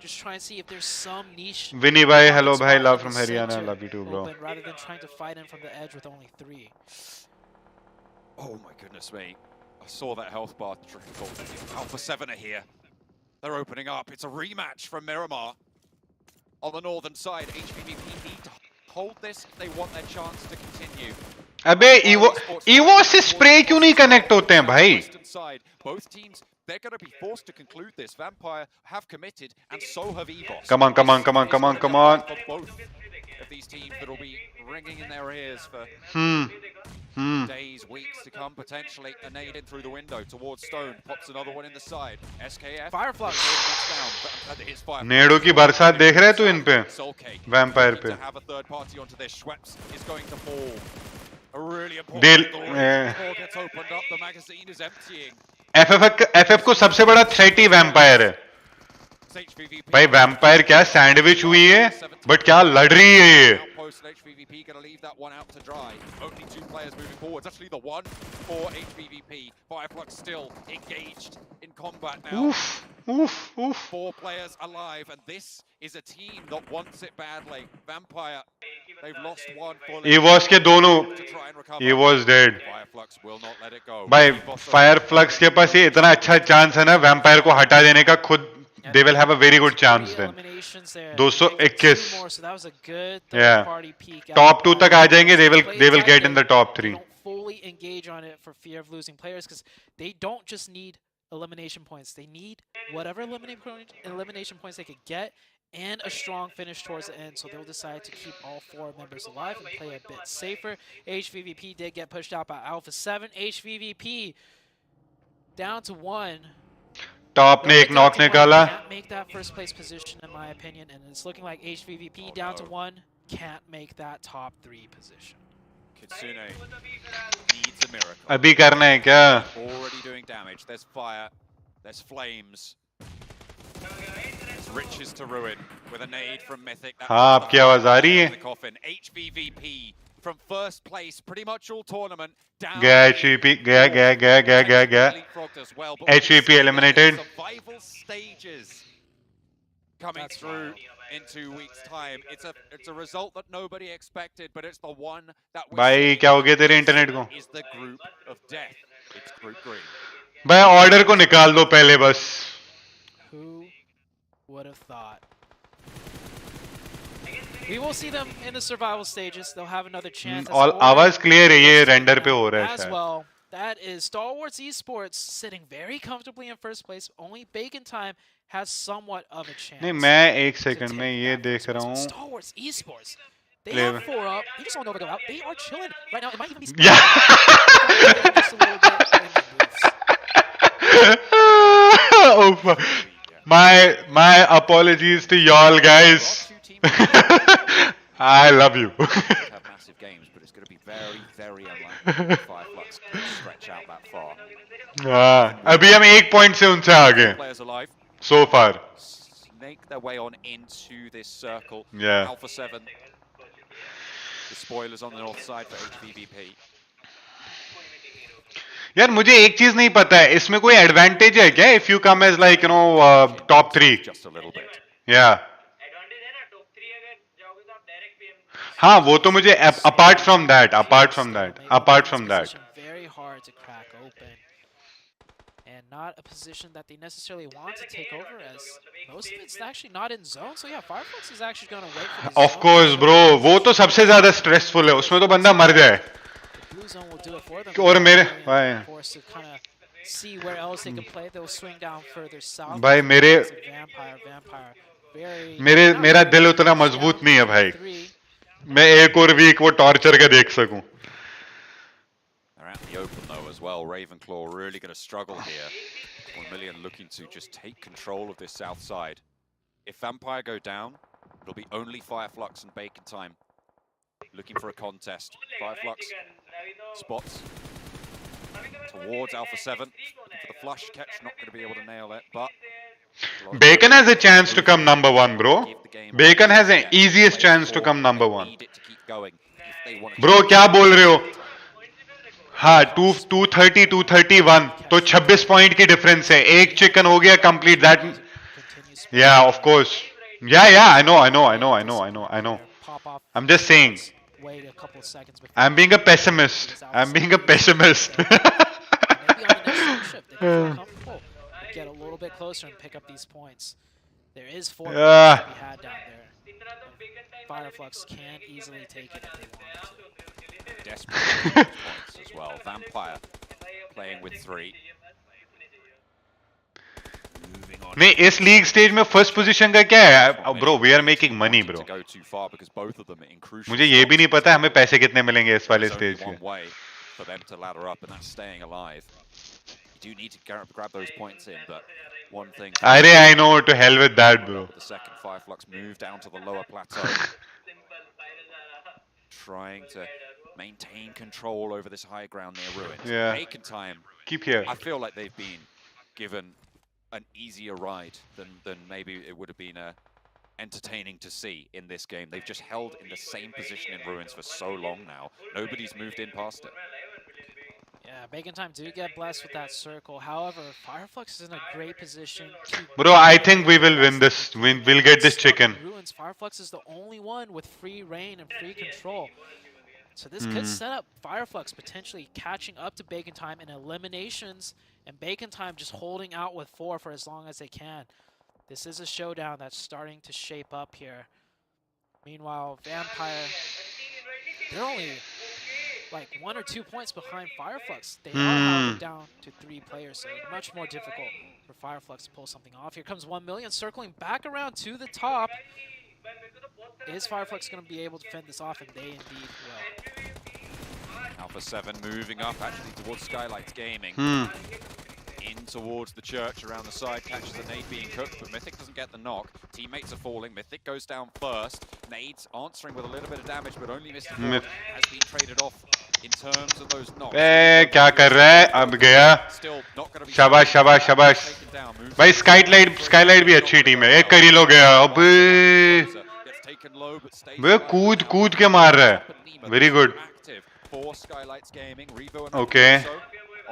[SPEAKER 10] just try and see if there's some niche
[SPEAKER 2] Vinny bhai hello bhai love from Haryana love you too bro
[SPEAKER 10] rather than trying to fight in from the edge with only 3.
[SPEAKER 9] Oh my goodness me. I saw that health bar trickle. Alpha 7 are here. They're opening up. It's a rematch from Miramar. On the northern side, HVVP need to hold this if they want their chance to continue.
[SPEAKER 2] अबे Evo से spray क्यों नहीं connect होते हैं भाई?
[SPEAKER 9] Both teams, they're going to be forced to conclude this. Vampire have committed, and so have EVOS.
[SPEAKER 2] Come on.
[SPEAKER 9] Both of these teams that will be ringing in their ears for days, weeks to come, potentially. A nade in through the window towards Stone. Pops another one in the side. SKF.
[SPEAKER 10] Fireflux
[SPEAKER 9] down.
[SPEAKER 2] नेड़ों की बरसात देख रहे हैं तू इन पे? Vampire पे.
[SPEAKER 9] Have a third party onto this. Schweppes is going to fall. A really important door gets opened up. The magazine is emptying.
[SPEAKER 2] FF को सबसे बड़ा threat ही Vampire है. भाई Vampire क्या सैंडविच हुई है, but क्या लड़ रही है ये?
[SPEAKER 9] HVVP going to leave that one out to dry. Only 2 players moving forward. It's actually the one for HVVP. Fireflux still engaged in combat now. 4 players alive, and this is a team that wants it badly. Vampire, they've lost one fully.
[SPEAKER 2] EVOS के दोनों, EVOS dead.
[SPEAKER 9] Fireflux will not let it go.
[SPEAKER 2] भाई Fireflux के पास ये इतना अच्छा chance है ना Vampire को हटा देने का खुद. They will have a very good chance then. 221. Yeah. Top 2 तक आ जाएंगे. They will get in the top 3.
[SPEAKER 10] Fully engage on it for fear of losing players because they don't just need elimination points. They need whatever elimination points they could get and a strong finish towards the end. So they'll decide to keep all 4 members alive and play a bit safer. HVVP did get pushed out by Alpha 7. HVVP down to 1.
[SPEAKER 2] Top ने एक knock निकाला.
[SPEAKER 10] Can't make that first place position in my opinion, and it's looking like HVVP down to 1 can't make that top 3 position.
[SPEAKER 9] Kitsune needs a miracle.
[SPEAKER 2] अभी करना है क्या?
[SPEAKER 9] Already doing damage. There's fire. There's flames. There's riches to ruin with a nade from Mythic.
[SPEAKER 2] हाँ आपकी आवाज आ रही है?
[SPEAKER 9] HVVP from first place, pretty much all tournament.
[SPEAKER 2] गया HVP, गया. HVP eliminated.
[SPEAKER 9] Survival stages coming through in 2 weeks' time. It's a result that nobody expected, but it's the one that we
[SPEAKER 2] भाई क्या हो गया तेरे इंटरनेट को?
[SPEAKER 9] is the group of death. It's group green.
[SPEAKER 2] भाई order को निकाल दो पहले बस.
[SPEAKER 10] Who would have thought? We will see them in the survival stages. They'll have another chance.
[SPEAKER 2] All आवाज clear है ये render पे हो रहा है
[SPEAKER 10] as well. That is Star Wars Esports sitting very comfortably in first place. Only Bacon Time has somewhat of a chance.
[SPEAKER 2] नहीं मैं एक सेकंड में ये देख रहा हूँ.
[SPEAKER 10] Star Wars Esports. They have 4 up. You just want Nova go out. They are chilling right now. It might even be. Just a little bit.
[SPEAKER 2] My apologies to y'all guys. I love you.
[SPEAKER 9] Have massive games, but it's going to be very, very unlikely Fireflux to stretch out that far.
[SPEAKER 2] अभी हम 1 point से उनसे आगे.
[SPEAKER 9] Players alive.
[SPEAKER 2] So far.
[SPEAKER 9] Snake their way on into this circle.
[SPEAKER 2] Yeah.
[SPEAKER 9] Alpha 7. The spoilers on the north side for HVVP.
[SPEAKER 2] यार मुझे एक चीज नहीं पता है इसमें कोई एडवांटेज है क्या if you come as like you know top 3?
[SPEAKER 9] Just a little bit.
[SPEAKER 2] Yeah. हाँ वो तो मुझे apart from that.
[SPEAKER 10] Very hard to crack open, and not a position that they necessarily want to take over, as most of it's actually not in zone. So yeah, Fireflux is actually going to wait for the
[SPEAKER 2] Of course, bro. वो तो सबसे ज़्यादा stressful है. उसमें तो बंदा मर जाए.
[SPEAKER 10] Blue zone will do it for them.
[SPEAKER 2] और मेरे
[SPEAKER 10] forced to kind of see where else they can play. They'll swing down further south.
[SPEAKER 2] भाई मेरा दिल उतना मजबूत नहीं है भाई. मैं एक और वीक वो टॉर्चर का देख सकूं.
[SPEAKER 9] They're out in the open though as well. Ravenclaw really going to struggle here. 1 million looking to just take control of this south side. If Vampire go down, it'll be only Fireflux and Bacon Time looking for a contest. Fireflux spots towards Alpha 7. Looking for the flush catch, not going to be able to nail it, but
[SPEAKER 2] Bacon has a chance to come number one, bro. Bacon has an easiest chance to come number one. Bro, क्या बोल रहे हो? हाँ, 230, 231. तो 26 point की difference है. एक chicken हो गया complete. That, yeah, of course. Yeah, I know. I'm just saying. I'm being a pessimist.
[SPEAKER 10] Get a little bit closer and pick up these points. There is 4 points to be had down there. Fireflux can easily take it if they want to.
[SPEAKER 9] Desperate points as well. Vampire playing with 3.
[SPEAKER 2] नहीं इस league stage में first position का क्या है bro we are making money bro मुझे ये भी नहीं पता हमें पैसे कितने मिलेंगे इस वाले स्टेज पे
[SPEAKER 9] for them to ladder up and that's staying alive. You do need to grab those points in, but one thing.
[SPEAKER 2] I know, to hell with that, bro.
[SPEAKER 9] The second Fireflux move down to the lower plateau, trying to maintain control over this high ground near ruins.
[SPEAKER 2] Yeah.
[SPEAKER 9] Bacon time.
[SPEAKER 2] Keep here.
[SPEAKER 9] I feel like they've been given an easier ride than maybe it would have been entertaining to see in this game. They've just held in the same position in ruins for so long now. Nobody's moved in past it.
[SPEAKER 10] Yeah, Bacon Time do get blessed with that circle. However, Fireflux is in a great position.
[SPEAKER 2] Bro, I think we will win this. We'll get this chicken.
[SPEAKER 10] Ruins. Fireflux is the only one with free reign and free control. So this could set up Fireflux potentially catching up to Bacon Time in eliminations, and Bacon Time just holding out with 4 for as long as they can. This is a showdown that's starting to shape up here. Meanwhile, Vampire, they're only like 1 or 2 points behind Fireflux. They are held down to 3 players, so much more difficult for Fireflux to pull something off. Here comes 1 million circling back around to the top. Is Fireflux going to be able to fend this off? And they indeed will.
[SPEAKER 9] Alpha 7 moving up actually towards Skylight Gaming. In towards the church around the side, catches the nade being cooked, but Mythic doesn't get the knock. Teammates are falling. Mythic goes down first. Nades answering with a little bit of damage, but only Mr. Myth has been traded off in terms of those knocks.
[SPEAKER 2] क्या कर रहा है अब गया शाबाश शाबाश शाबाश भाई स्काईलाइट भी अच्छी टीम है एक कर ही लो गया अब वे कूद के मार रहा है very good okay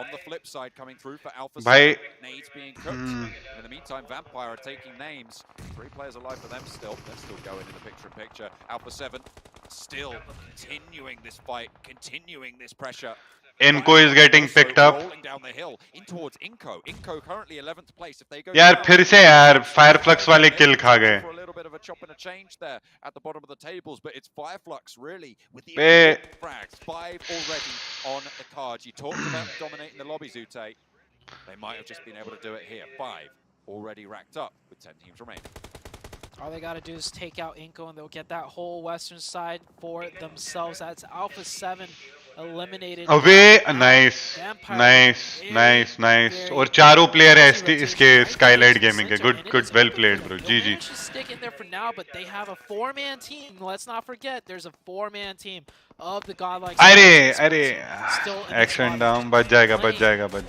[SPEAKER 9] On the flip side, coming through for Alpha
[SPEAKER 2] Bhai.
[SPEAKER 9] 7, nades being cooked. In the meantime, Vampire are taking names. 3 players alive for them still. They're still going in the picture-in-picture. Alpha 7 still continuing this fight, continuing this pressure.
[SPEAKER 2] Inco is getting picked up.
[SPEAKER 9] Rolling down the hill in towards Inco. Inco currently 11th place. If they go
[SPEAKER 2] यार फिर से यार Fireflux वाले kill खा गए.
[SPEAKER 9] For a little bit of a chop and a change there at the bottom of the tables, but it's Fireflux really with the frags. 5 already on the cards. You talked about dominating the lobby, Zute. They might have just been able to do it here. 5 already racked up with 10 teams remaining.
[SPEAKER 10] All they got to do is take out Inco and they'll get that whole western side for themselves. That's Alpha 7 eliminated.
[SPEAKER 2] Away, nice. और चारों player है इसके Skylight Gaming के. Good, well played, bro. GG.
[SPEAKER 10] Stick in there for now, but they have a 4-man team. Let's not forget, there's a 4-man team of the Godlike.
[SPEAKER 2] अरे action down बच जाएगा.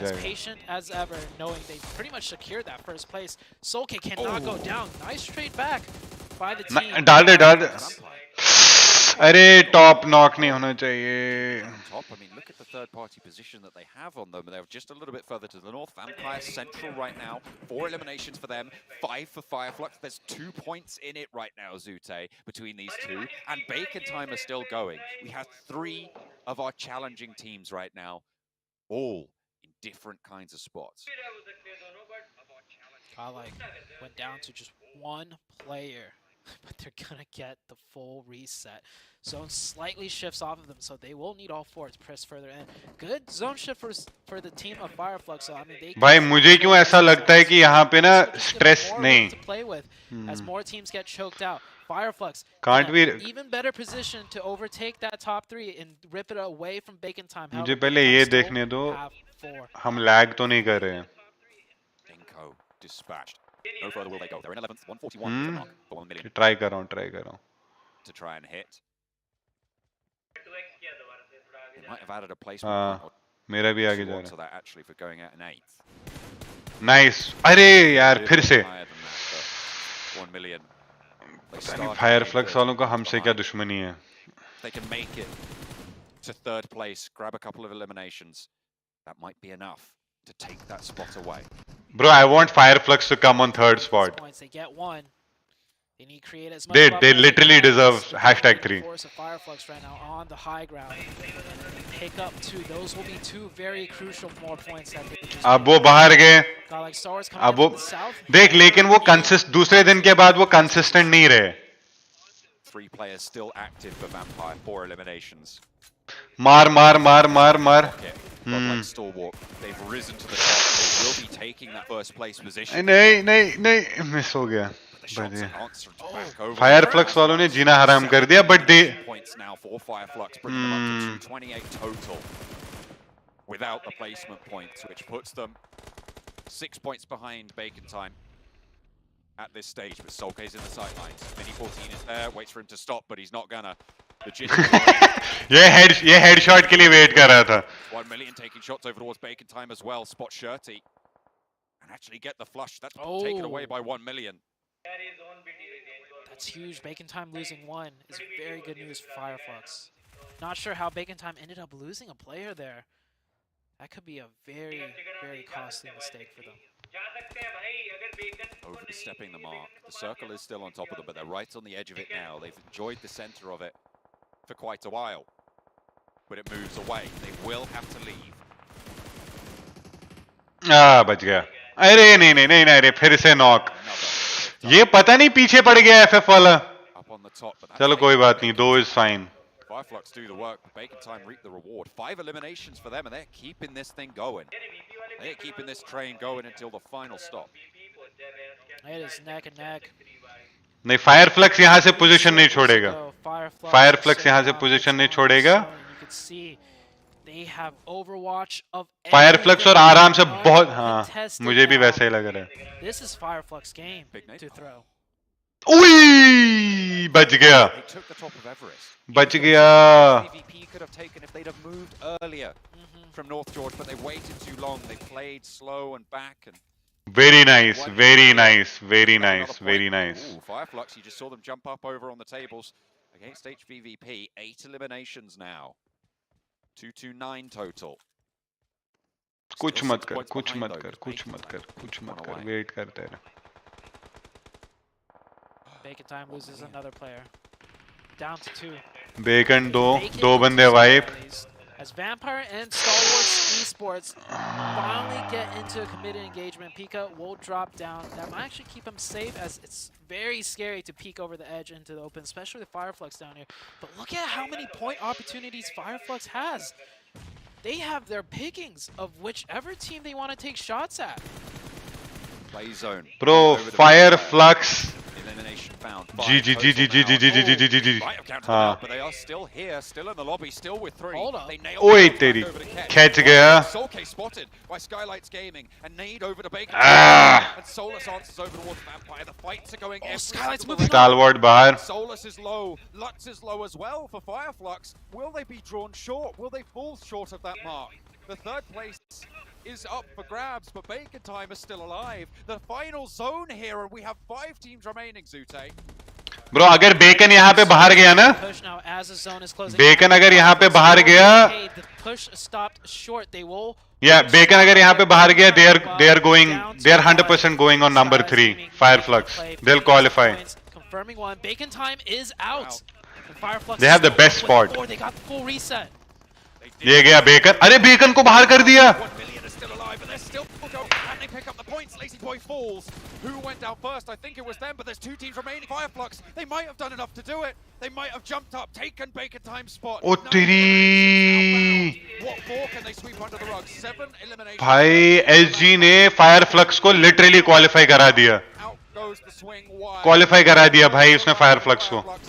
[SPEAKER 10] As patient as ever, knowing they pretty much secured that first place. Solke cannot go down. Nice trade back by the team.
[SPEAKER 2] डाल दे. अरे top knock नहीं होना चाहिए.
[SPEAKER 9] Top, I mean, look at the third-party position that they have on them. They're just a little bit further to the north. Vampire central right now. 4 eliminations for them. 5 for Fireflux. There's 2 points in it right now, Zute, between these two. And Bacon Time are still going. We have 3 of our challenging teams right now, all in different kinds of spots.
[SPEAKER 10] Godlike went down to just 1 player, but they're gonna get the full reset. Zone slightly shifts off of them, so they will need all 4 to press further in. Good zone shift for the team of Fireflux. So I mean, they
[SPEAKER 2] भाई मुझे क्यों ऐसा लगता है कि यहाँ पे ना stress नहीं.
[SPEAKER 10] To play with as more teams get choked out. Fireflux
[SPEAKER 2] Can't we
[SPEAKER 10] even better position to overtake that top 3 and rip it away from Bacon Time.
[SPEAKER 2] मुझे पहले ये देखने दो हम lag तो नहीं कर रहे हैं.
[SPEAKER 9] Inco dispatched. No further will they go. They're in 11th, 141 for 1 million.
[SPEAKER 2] Try कर रहा हूँ.
[SPEAKER 9] To try and hit. They might have added a placement.
[SPEAKER 2] मेरा भी आगे जा रहा है.
[SPEAKER 9] So that actually for going out in 8th.
[SPEAKER 2] Nice अरे यार फिर से
[SPEAKER 9] 1 million.
[SPEAKER 2] पता नहीं फायरफ्लक्स वालों को हमसे क्या दुश्मनी है.
[SPEAKER 9] They can make it to third place, grab a couple of eliminations. That might be enough to take that spot away.
[SPEAKER 2] Bro, I want Fireflux to come on third spot.
[SPEAKER 10] They get one. They need to create as much
[SPEAKER 2] They literally deserve #3.
[SPEAKER 10] Force of Fireflux right now on the high ground. And pick up two. Those will be two very crucial more points that they just.
[SPEAKER 2] अब वो बाहर गए.
[SPEAKER 10] Godlike Stars coming
[SPEAKER 2] अब वो
[SPEAKER 10] from the south.
[SPEAKER 2] देख लेकिन वो दूसरे दिन के बाद वो consistent नहीं रहे.
[SPEAKER 9] 3 players still active for Vampire, 4 eliminations.
[SPEAKER 2] मार.
[SPEAKER 9] Godlike Stalwart, they've risen to the top. They will be taking that first place position.
[SPEAKER 2] नहीं मिस हो गया. Fireflux वालों ने जीना हराम कर दिया, but they
[SPEAKER 9] points now for Fireflux, bringing them up to 228 total without the placement points, which puts them 6 points behind Bacon Time at this stage. But Solkay's in the sidelines. Mini 14 is there, waits for him to stop, but he's not gonna.
[SPEAKER 2] ये headshot के लिए wait कर रहा था.
[SPEAKER 9] 1 million taking shots over towards Bacon Time as well. Spot Shirty and actually get the flush. That's taken away by 1 million.
[SPEAKER 10] That's huge. Bacon Time losing one is very good news for Fireflux. Not sure how Bacon Time ended up losing a player there. That could be a very, very costly mistake for them.
[SPEAKER 9] Overstepping the mark. The circle is still on top of them, but they're right on the edge of it now. They've enjoyed the center of it for quite a while. But it moves away. They will have to leave.
[SPEAKER 2] बच गया. अरे नहीं फिर से knock. ये पता नहीं पीछे पड़ गया FF वाला. चलो कोई बात नहीं. 2 is fine.
[SPEAKER 9] Fireflux do the work, but Bacon Time reap the reward. 5 eliminations for them, and they're keeping this thing going. They're keeping this train going until the final stop.
[SPEAKER 10] It is neck and neck.
[SPEAKER 2] नहीं Fireflux यहाँ से position नहीं छोड़ेगा. Fireflux यहाँ से position नहीं छोड़ेगा.
[SPEAKER 10] They have Overwatch of
[SPEAKER 2] Fireflux और आराम से बहुत हाँ मुझे भी वैसा ही लग रहा है.
[SPEAKER 10] This is Fireflux game to throw.
[SPEAKER 2] उई बच गया. बच गया.
[SPEAKER 9] PvP could have taken if they'd have moved earlier from North George, but they waited too long. They played slow and back and.
[SPEAKER 2] Very nice.
[SPEAKER 9] Ooh, Fireflux, you just saw them jump up over on the tables against HVVP. 8 eliminations now. 229 total.
[SPEAKER 2] कुछ मत कर. Wait करते रहे.
[SPEAKER 10] Bacon Time loses another player. Down to 2.
[SPEAKER 2] Bacon दो बंदे wipe.
[SPEAKER 10] As Vampire and Stalwart Esports finally get into a committed engagement, Pika will drop down. That might actually keep him safe, as it's very scary to peek over the edge into the open, especially with Fireflux down here. But look at how many point opportunities Fireflux has. They have their pickings of whichever team they want to take shots at.
[SPEAKER 9] Play zone.
[SPEAKER 2] Bro, Fireflux.
[SPEAKER 9] Elimination found.
[SPEAKER 2] GG.
[SPEAKER 9] But they are still here, still in the lobby, still with 3.
[SPEAKER 10] Hold up.
[SPEAKER 9] They nailed
[SPEAKER 2] ओए तेरी catch गया.
[SPEAKER 9] Solkay spotted by Skylights Gaming and nade over to Bacon. And Solus answers over towards Vampire. The fights are going
[SPEAKER 10] Skylights moving.
[SPEAKER 2] Stalwart बाहर.
[SPEAKER 9] Solus is low. Lutz is low as well for Fireflux. Will they be drawn short? Will they fall short of that mark? The third place is up for grabs, but Bacon Time is still alive. The final zone here, and we have 5 teams remaining, Zute.
[SPEAKER 2] Bro, अगर bacon यहाँ पे बाहर गया ना, bacon अगर यहाँ पे बाहर गया, बेकन अगर यहाँ पे बाहर गया, they are 100% going on number 3, Fireflux. They'll qualify.
[SPEAKER 10] Confirming one, Bacon Time is out.
[SPEAKER 2] They have the best spot.
[SPEAKER 10] They got full reset.
[SPEAKER 2] ये गया बेकन. अरे बेकन को बाहर कर दिया.
[SPEAKER 9] And they pick up the points. Lazy Boy falls. Who went down first? I think it was them, but there's 2 teams remaining. Fireflux, they might have done enough to do it. They might have jumped up, taken Bacon Time spot.
[SPEAKER 2] Oh, तेरी.
[SPEAKER 9] What 4 can they sweep under the rug? 7 eliminations.
[SPEAKER 2] भाई SG ने Fireflux को literally qualify करा दिया.
[SPEAKER 9] Out goes the swing wide.
[SPEAKER 2] Qualify करा दिया भाई उसने Fireflux को.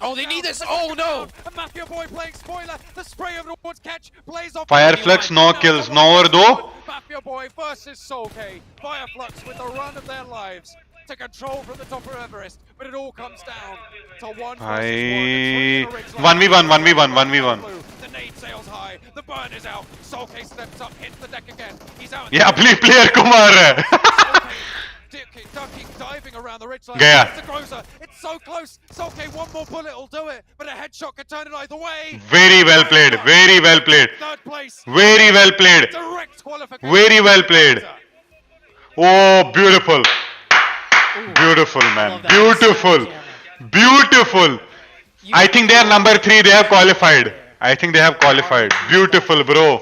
[SPEAKER 10] Oh, they need this! Oh no!
[SPEAKER 9] A Mafia Boy playing spoiler. The spray of towards catch plays off.
[SPEAKER 2] Fireflux 9 kills, 9 और 2.
[SPEAKER 9] Mafia Boy versus Solkay. Fireflux with the run of their lives. to control from the top of Everest, but it all comes down to one
[SPEAKER 2] Bhai,
[SPEAKER 9] versus one.
[SPEAKER 2] 1v1, 1v1, 1v1.
[SPEAKER 9] The nade sails high, the burn is out. Soulcase steps up, hits the deck again. He's out.
[SPEAKER 2] Yeah, player को मार रहा है.
[SPEAKER 9] Ducking, diving around the ridgeline.
[SPEAKER 2] Gaya.
[SPEAKER 9] It's the Groza. It's so close. Soulcase, one more bullet will do it, but a headshot could turn it either way.
[SPEAKER 2] Very well played. Very well played.
[SPEAKER 9] Third place.
[SPEAKER 2] Very well played.
[SPEAKER 9] Direct qualification.
[SPEAKER 2] Very well played. Oh, beautiful. Beautiful, man. Beautiful. Beautiful. I think they are number 3. They have qualified. I think they have qualified. Beautiful, bro.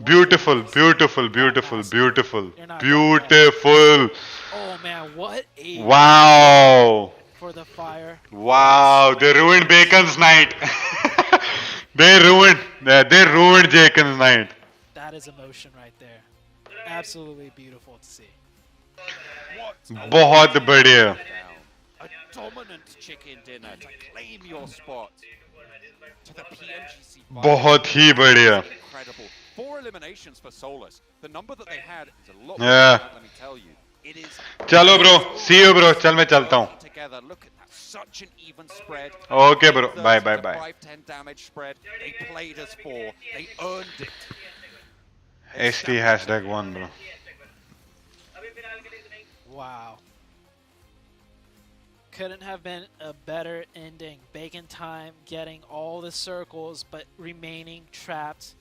[SPEAKER 2] Beautiful, beautiful, beautiful, beautiful. Beautiful.
[SPEAKER 10] Oh man, what a
[SPEAKER 2] Wow.
[SPEAKER 10] for the fire.
[SPEAKER 2] Wow, they ruined Bacon's night. they ruined Bacon's night.
[SPEAKER 10] That is emotion right there. Absolutely beautiful to see.
[SPEAKER 2] बहुत बढ़िया.
[SPEAKER 9] A dominant chicken dinner to claim your spot. To the Pmgc.
[SPEAKER 2] बहुत ही बढ़िया.
[SPEAKER 9] Incredible. 4 eliminations for Solus. The number that they had is a lot more
[SPEAKER 2] Yeah.
[SPEAKER 9] than that, let me tell you. It is
[SPEAKER 2] चलो bro, see you bro. चल मैं चलता हूँ.
[SPEAKER 9] together. Look at that, such an even spread.
[SPEAKER 2] Okay bro, bye bye bye.
[SPEAKER 9] 5-10 damage spread. They played as 4. They earned it.
[SPEAKER 2] ST #1 bro.
[SPEAKER 10] Wow. Couldn't have been a better ending. Bacon time getting all the circles but remaining trapped.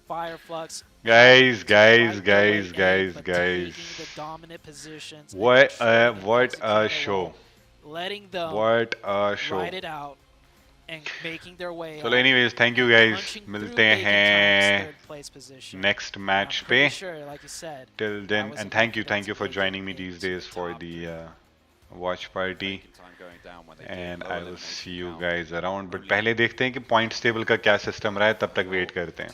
[SPEAKER 10] Fireflux.
[SPEAKER 2] Guys.
[SPEAKER 10] The dominant positions.
[SPEAKER 2] What a show.
[SPEAKER 10] Letting them
[SPEAKER 2] What a show.
[SPEAKER 10] ride it out and making their way.
[SPEAKER 2] चलो anyways, thank you guys. मिलते हैं next match पे.
[SPEAKER 10] Sure, like you said.
[SPEAKER 2] Till then, and thank you for joining me these days for the watch party. And I will see you guys around. But पहले देखते हैं कि points table का क्या system रहा है. तब तक wait करते हैं.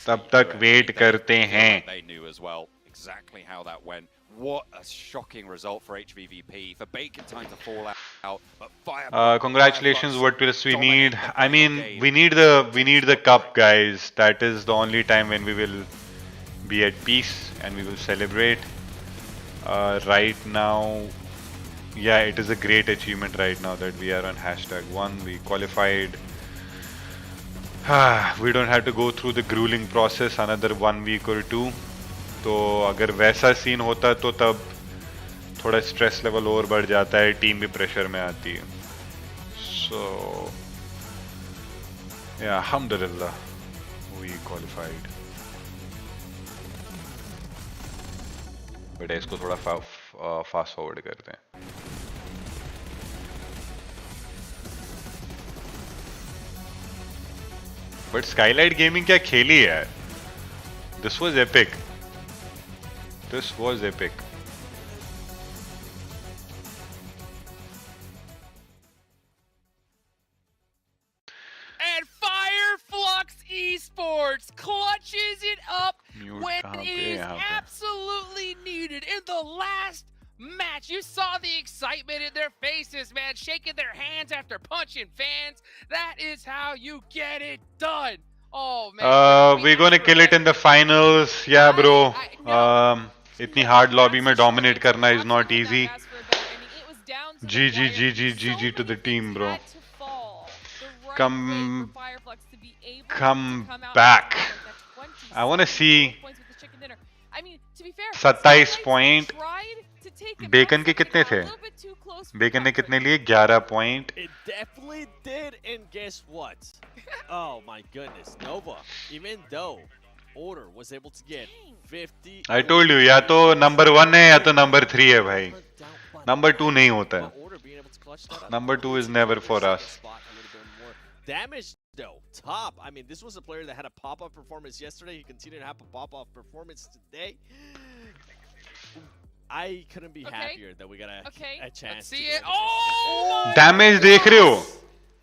[SPEAKER 2] तब तक wait करते हैं.
[SPEAKER 9] They knew as well exactly how that went. What a shocking result for HVVP. For Bacon time to fall out. But Fire.
[SPEAKER 2] Congratulations. What else we need? I mean, we need the cup, guys. That is the only time when we will be at peace and we will celebrate. Right now, yeah, it is a great achievement right now that we are on #1. We qualified. We don't have to go through the grueling process another 1 week or 2. तो अगर वैसा scene होता तो तब थोड़ा stress level और बढ़ जाता है, टीम भी प्रेशर में आती है. So yeah, alhamdulillah we qualified. बेटा इसको थोड़ा फास्ट फॉरवर्ड करते हैं. बट स्काईलाइट गेमिंग क्या खेली है. This was epic. This was epic.
[SPEAKER 6] And Fireflux Esports clutches it up when it is absolutely needed in the last match. You saw the excitement in their faces, man, shaking their hands after punching fans. That is how you get it done. Oh man.
[SPEAKER 2] We're gonna kill it in the finals. Yeah, bro. इतनी hard lobby में dominate करना is not easy. GG to the team, bro. Come back. I want to see 27 point. Bacon के कितने थे? Bacon ने कितने लिए? 11 point.
[SPEAKER 13] It definitely did, and guess what? Oh my goodness, Nova. Even though Order was able to get 50.
[SPEAKER 2] I told you, या तो number 1 है या तो number 3 है भाई. Number 2 नहीं होता है. Number 2 is never for us.
[SPEAKER 13] Damage though, top. I mean, this was a player that had a pop-up performance yesterday. He continued to have a pop-off performance today. I couldn't be happier that we got a chance.
[SPEAKER 6] Let's see it. Oh!
[SPEAKER 2] Damage देख रहे हो?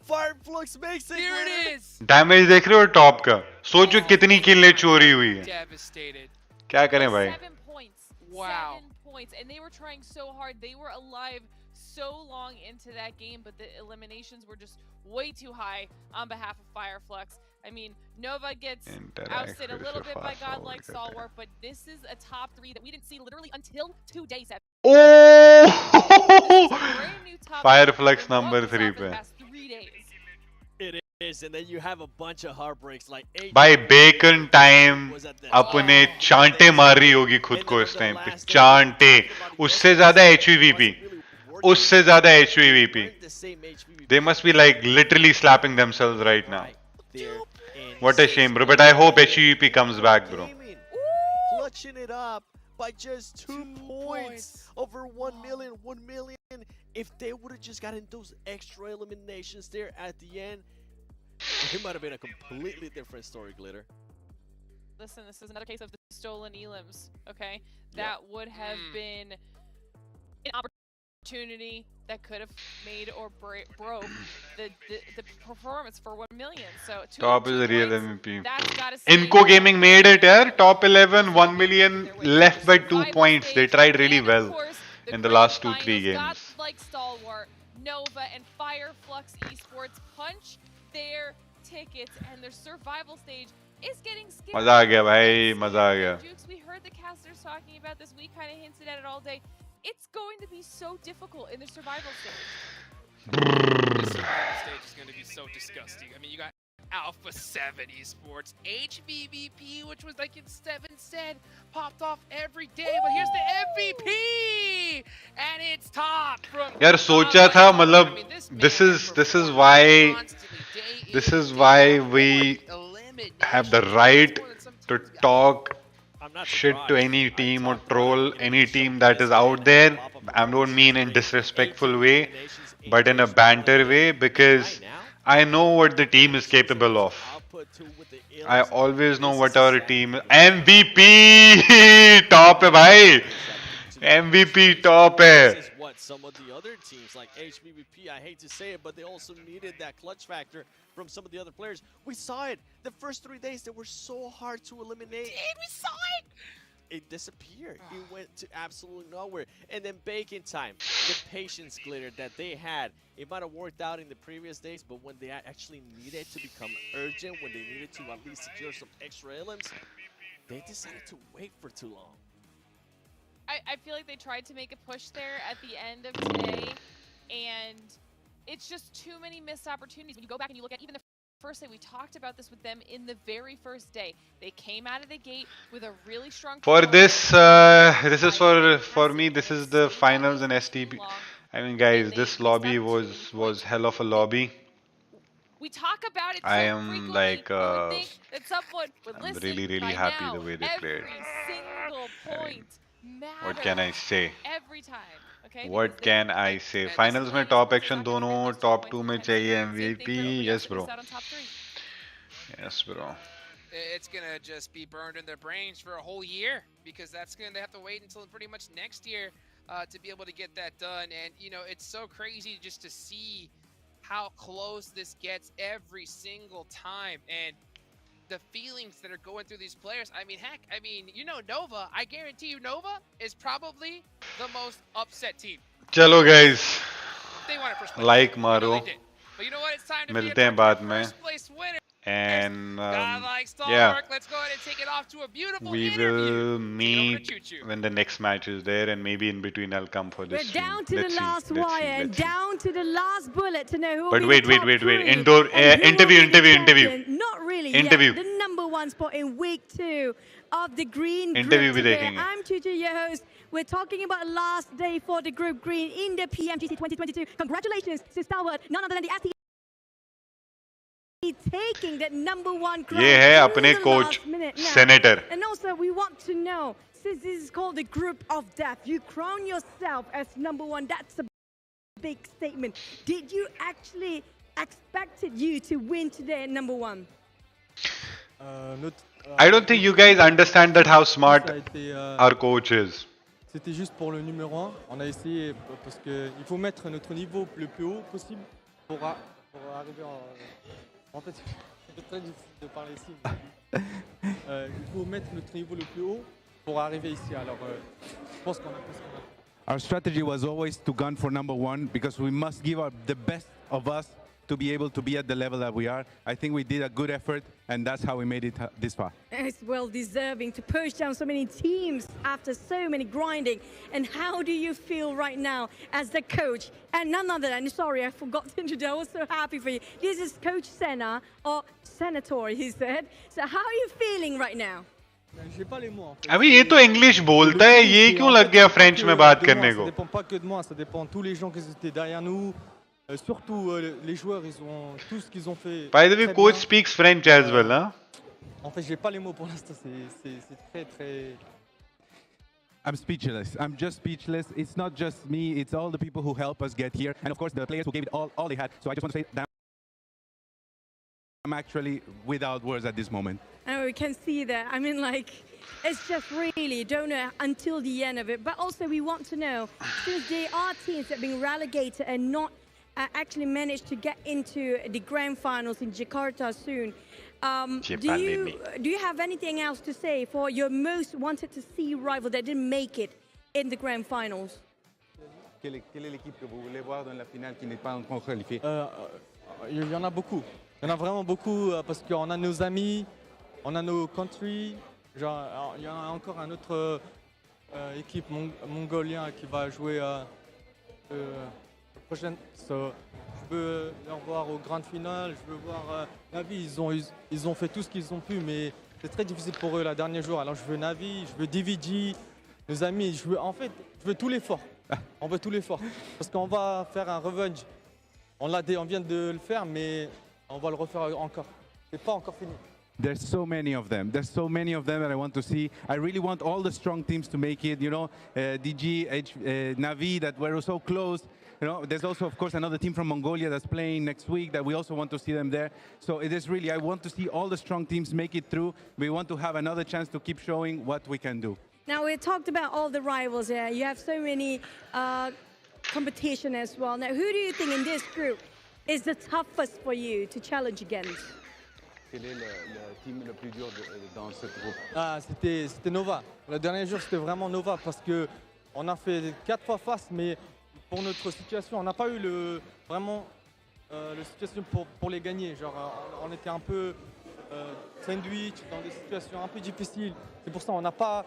[SPEAKER 13] Fireflux makes it.
[SPEAKER 6] Here it is.
[SPEAKER 2] Damage देख रहे हो top का? सोचो कितनी किल्लें चोरी हुई है.
[SPEAKER 6] Devastated.
[SPEAKER 2] क्या करें भाई?
[SPEAKER 8] 7 points.
[SPEAKER 6] Wow.
[SPEAKER 8] 7 points, and they were trying so hard. They were alive so long into that game, but the eliminations were just way too high on behalf of Fireflux. I mean, Nova gets
[SPEAKER 2] Interact
[SPEAKER 8] ousted a
[SPEAKER 2] फिर
[SPEAKER 8] little
[SPEAKER 2] से
[SPEAKER 8] bit by
[SPEAKER 2] fast forward
[SPEAKER 8] Godlike
[SPEAKER 2] करते हैं.
[SPEAKER 8] Stalwart, but this is a top 3 that we didn't see literally until 2 days ago.
[SPEAKER 2] Oh!
[SPEAKER 8] Brand new top
[SPEAKER 2] Fireflux
[SPEAKER 8] three.
[SPEAKER 2] number
[SPEAKER 8] What we
[SPEAKER 2] 3
[SPEAKER 8] saw for the
[SPEAKER 2] पे.
[SPEAKER 8] past 3 days.
[SPEAKER 13] It is, and then you have a bunch of heartbreaks like
[SPEAKER 2] भाई bacon time अपने चांटे मार रही होगी खुद को इस टाइम पे. चांटे उससे ज्यादा HVVP. उससे ज्यादा HVVP. They must be like literally slapping themselves right now. What a shame, bro. But I hope HVVP comes back, bro.
[SPEAKER 13] Clutching it up by just 2 points over 1 million. 1 million. If they would have just gotten those extra eliminations there at the end, it might have been a completely different story, Glitter.
[SPEAKER 8] Listen, this is another case of the stolen elims, okay? That would have been an opportunity that could have made or broke the performance for 1 million. So
[SPEAKER 2] Top is the real MVP.
[SPEAKER 8] That's gotta
[SPEAKER 2] Inco Gaming made it, yeah. Top 11, 1 million, left by 2 points. They tried really well in the last 2-3 games.
[SPEAKER 8] Godlike Stalwart, Nova, and Fireflux Esports punch their tickets, and their survival stage is getting scary.
[SPEAKER 2] मजा आ गया भाई, मजा आ गया.
[SPEAKER 8] Jukes, we heard the casters talking about this. We kind of hinted at it all day. It's going to be so difficult in the survival stage.
[SPEAKER 6] The survival stage is going to be so disgusting. I mean, you got Alpha 7 Esports, HVVP, which was like Seven said, popped off every day, but here's the MVP, and it's top from.
[SPEAKER 2] यार सोचा था मतलब this is why we have the right to talk shit to any team or troll any team that is out there. I don't mean in disrespectful way, but in a banter way, because I know what the team is capable of. I always know what our team is. MVP top है भाई. MVP top है.
[SPEAKER 13] This is what some of the other teams like HVVP, I hate to say it, but they also needed that clutch factor from some of the other players. We saw it. The first 3 days, they were so hard to eliminate.
[SPEAKER 6] We saw it!
[SPEAKER 13] It disappeared. It went to absolutely nowhere. And then Bacon time, the patience, Glitter, that they had. It might have worked out in the previous days, but when they actually needed to become urgent, when they needed to at least secure some extra elims, they decided to wait for too long.
[SPEAKER 8] I feel like they tried to make a push there at the end of today, and it's just too many missed opportunities. When you go back and you look at even the first day, we talked about this with them in the very first day. They came out of the gate with a really strong.
[SPEAKER 2] For this, this is for me. This is the finals in STP. I mean, guys, this lobby was hell of a lobby.
[SPEAKER 8] We talk about it.
[SPEAKER 2] I am like,
[SPEAKER 8] I'm
[SPEAKER 2] really happy the way they played.
[SPEAKER 8] Single point.
[SPEAKER 2] What can I say?
[SPEAKER 8] Every time, okay?
[SPEAKER 2] What can I say? Finals में top action दोनों, top 2 में चाहिए MVP. Yes, bro. Yes, bro.
[SPEAKER 6] It's gonna just be burned in their brains for a whole year, because they have to wait until pretty much next year to be able to get that done. And you know, it's so crazy just to see how close this gets every single time, and the feelings that are going through these players. I mean, heck, you know, Nova, I guarantee you Nova is probably the most upset team.
[SPEAKER 2] चलो guys,
[SPEAKER 6] They wanted first place.
[SPEAKER 2] like मारो.
[SPEAKER 6] But you know what? It's time to
[SPEAKER 2] मिलते हैं बाद में.
[SPEAKER 6] first place winner.
[SPEAKER 2] And
[SPEAKER 6] Godlike Stalwart,
[SPEAKER 2] yeah,
[SPEAKER 6] let's go ahead and take it off to a beautiful
[SPEAKER 2] we will meet when the next match is there, and maybe in between I'll come for this.
[SPEAKER 3] We're down to
[SPEAKER 2] Let's
[SPEAKER 3] the last
[SPEAKER 2] see,
[SPEAKER 3] wire and down to the last bullet to know who will
[SPEAKER 2] But
[SPEAKER 3] be
[SPEAKER 2] wait,
[SPEAKER 3] the top
[SPEAKER 2] wait.
[SPEAKER 3] three
[SPEAKER 2] Indoor
[SPEAKER 3] and who will be the
[SPEAKER 2] interview.
[SPEAKER 3] champion. Not really
[SPEAKER 2] Interview.
[SPEAKER 3] yet. The number 1 spot in week 2 of the green
[SPEAKER 2] Interview
[SPEAKER 3] group
[SPEAKER 2] भी
[SPEAKER 3] today.
[SPEAKER 2] देखेंगे.
[SPEAKER 3] I'm Chuchu, your host. We're talking about last day for the group green in the Pmgc 2022. Congratulations to Stalwart, none other than the ST taking that number 1 crown.
[SPEAKER 2] ये है
[SPEAKER 3] in
[SPEAKER 2] अपने
[SPEAKER 3] the
[SPEAKER 2] coach,
[SPEAKER 3] last minute now.
[SPEAKER 2] Senator.
[SPEAKER 3] And also we want to know, since this is called the group of death, you crown yourself as number 1. That's a big statement. Did you actually expected you to win today at number 1?
[SPEAKER 2] I don't think you guys understand that how smart our coach is.
[SPEAKER 16] C'était juste pour le numéro 1. On a essayé parce qu'il faut mettre notre niveau le plus haut possible pour arriver en fait, c'est très difficile de parler ici. Il faut mettre notre niveau le plus haut pour arriver ici. Alors, je pense qu'on a fait ce qu'on a fait.
[SPEAKER 17] Our strategy was always to gun for number 1 because we must give the best of us to be able to be at the level that we are. I think we did a good effort, and that's how we made it this far.
[SPEAKER 3] It's well deserving to push down so many teams after so many grinding. And how do you feel right now as the coach? And none other than, sorry, I forgot to introduce, I was so happy for you. This is Coach Senna, or Senator, he said. So how are you feeling right now?
[SPEAKER 2] अभी ये तो English बोलता है, ये क्यों लग गया French में बात करने को?
[SPEAKER 16] Ça dépend pas que de moi, ça dépend de tous les gens qui étaient derrière nous. Surtout les joueurs, ils ont tout ce qu'ils ont fait.
[SPEAKER 2] By the way, coach speaks French as well, huh?
[SPEAKER 16] En fait, j'ai pas les mots pour l'instant. C'est très très.
[SPEAKER 17] I'm speechless. I'm just speechless. It's not just me. It's all the people who help us get here, and of course the players who gave it all they had. So I just want to say that I'm actually without words at this moment.
[SPEAKER 3] Oh, we can see that. I mean, like, it's just really don't know until the end of it. But also, we want to know, since there are teams that have been relegated and not actually managed to get into the grand finals in Jakarta soon, do you have anything else to say for your most wanted to see rival that didn't make it in the grand finals?
[SPEAKER 17] Quelle est l'équipe que vous voulez voir dans la finale qui n'est pas encore qualifiée?
[SPEAKER 16] Il y en a beaucoup. Il y en a vraiment beaucoup parce qu'on a nos amis, on a nos country. Genre, il y a encore une autre équipe mongolienne qui va jouer la prochaine. So, je veux les revoir aux grandes finales. Je veux voir Navi. Ils ont fait tout ce qu'ils ont pu, mais c'est très difficile pour eux la dernière jour. Alors je veux Navi, je veux DVG, nos amis. Je veux tout l'effort. On veut tout l'effort parce qu'on va faire un revenge. On vient de le faire, mais on va le refaire encore. C'est pas encore fini.
[SPEAKER 17] There's so many of them. There's so many of them that I want to see. I really want all the strong teams to make it. You know, DG, Navi, that we're so close. You know, there's also, of course, another team from Mongolia that's playing next week that we also want to see them there. So it is really, I want to see all the strong teams make it through. We want to have another chance to keep showing what we can do.
[SPEAKER 3] Now, we talked about all the rivals here. You have so many competition as well. Now, who do you think in this group is the toughest for you to challenge against?
[SPEAKER 17] Quel est le team le plus dur dans ce groupe?
[SPEAKER 16] C'était Nova. Le dernier jour, c'était vraiment Nova parce qu'on a fait 4 fois face, mais pour notre situation, on n'a pas eu vraiment la situation pour les gagner. Genre, on était un peu sandwich dans des situations un peu difficiles. C'est pour ça qu'on n'a pas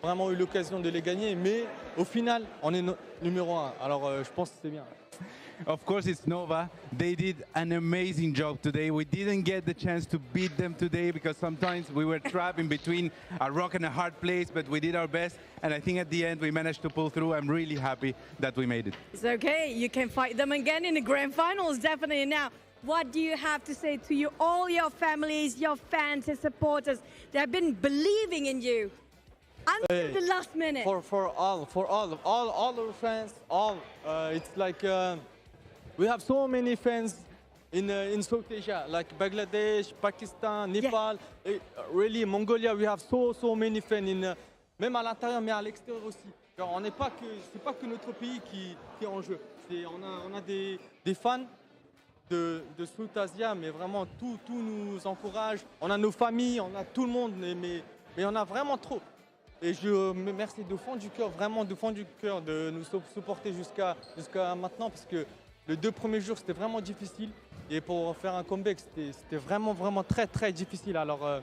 [SPEAKER 16] vraiment eu l'occasion de les gagner, mais au final, on est numéro 1. Alors, je pense que c'est bien.
[SPEAKER 17] Of course, it's Nova. They did an amazing job today. We didn't get the chance to beat them today because sometimes we were trapped in between a rock and a hard place, but we did our best. And I think at the end, we managed to pull through. I'm really happy that we made it.
[SPEAKER 3] It's okay. You can fight them again in the grand finals, definitely. Now, what do you have to say to all your families, your fans and supporters that have been believing in you until the last minute?
[SPEAKER 16] For all our fans, it's like we have so many fans in South Asia, like Bangladesh, Pakistan, Nepal, really Mongolia. We have so many fans même à l'intérieur, mais à l'extérieur aussi. Genre, c'est pas que notre pays qui est en jeu. On a des fans de South Asia, mais vraiment tout nous encourage. On a nos familles, on a tout le monde, mais on a vraiment trop. Et je me remercie de fond du cœur, vraiment de fond du cœur, de nous supporter jusqu'à maintenant, parce que les 2 premiers jours, c'était vraiment difficile. Et pour faire un comeback, c'était vraiment très, très difficile. Alors,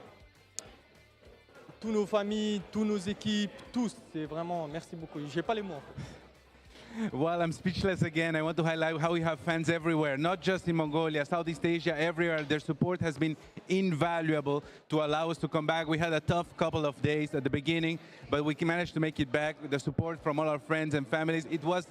[SPEAKER 16] tous nos familles, toutes nos équipes, tous, c'est vraiment, merci beaucoup. J'ai pas les mots, en fait.
[SPEAKER 17] Well, I'm speechless again. I want to highlight how we have fans everywhere, not just in Mongolia, Southeast Asia, everywhere. Their support has been invaluable to allow us to come back. We had a tough couple of days at the beginning, but we managed to make it back. The support from all our friends and families, it was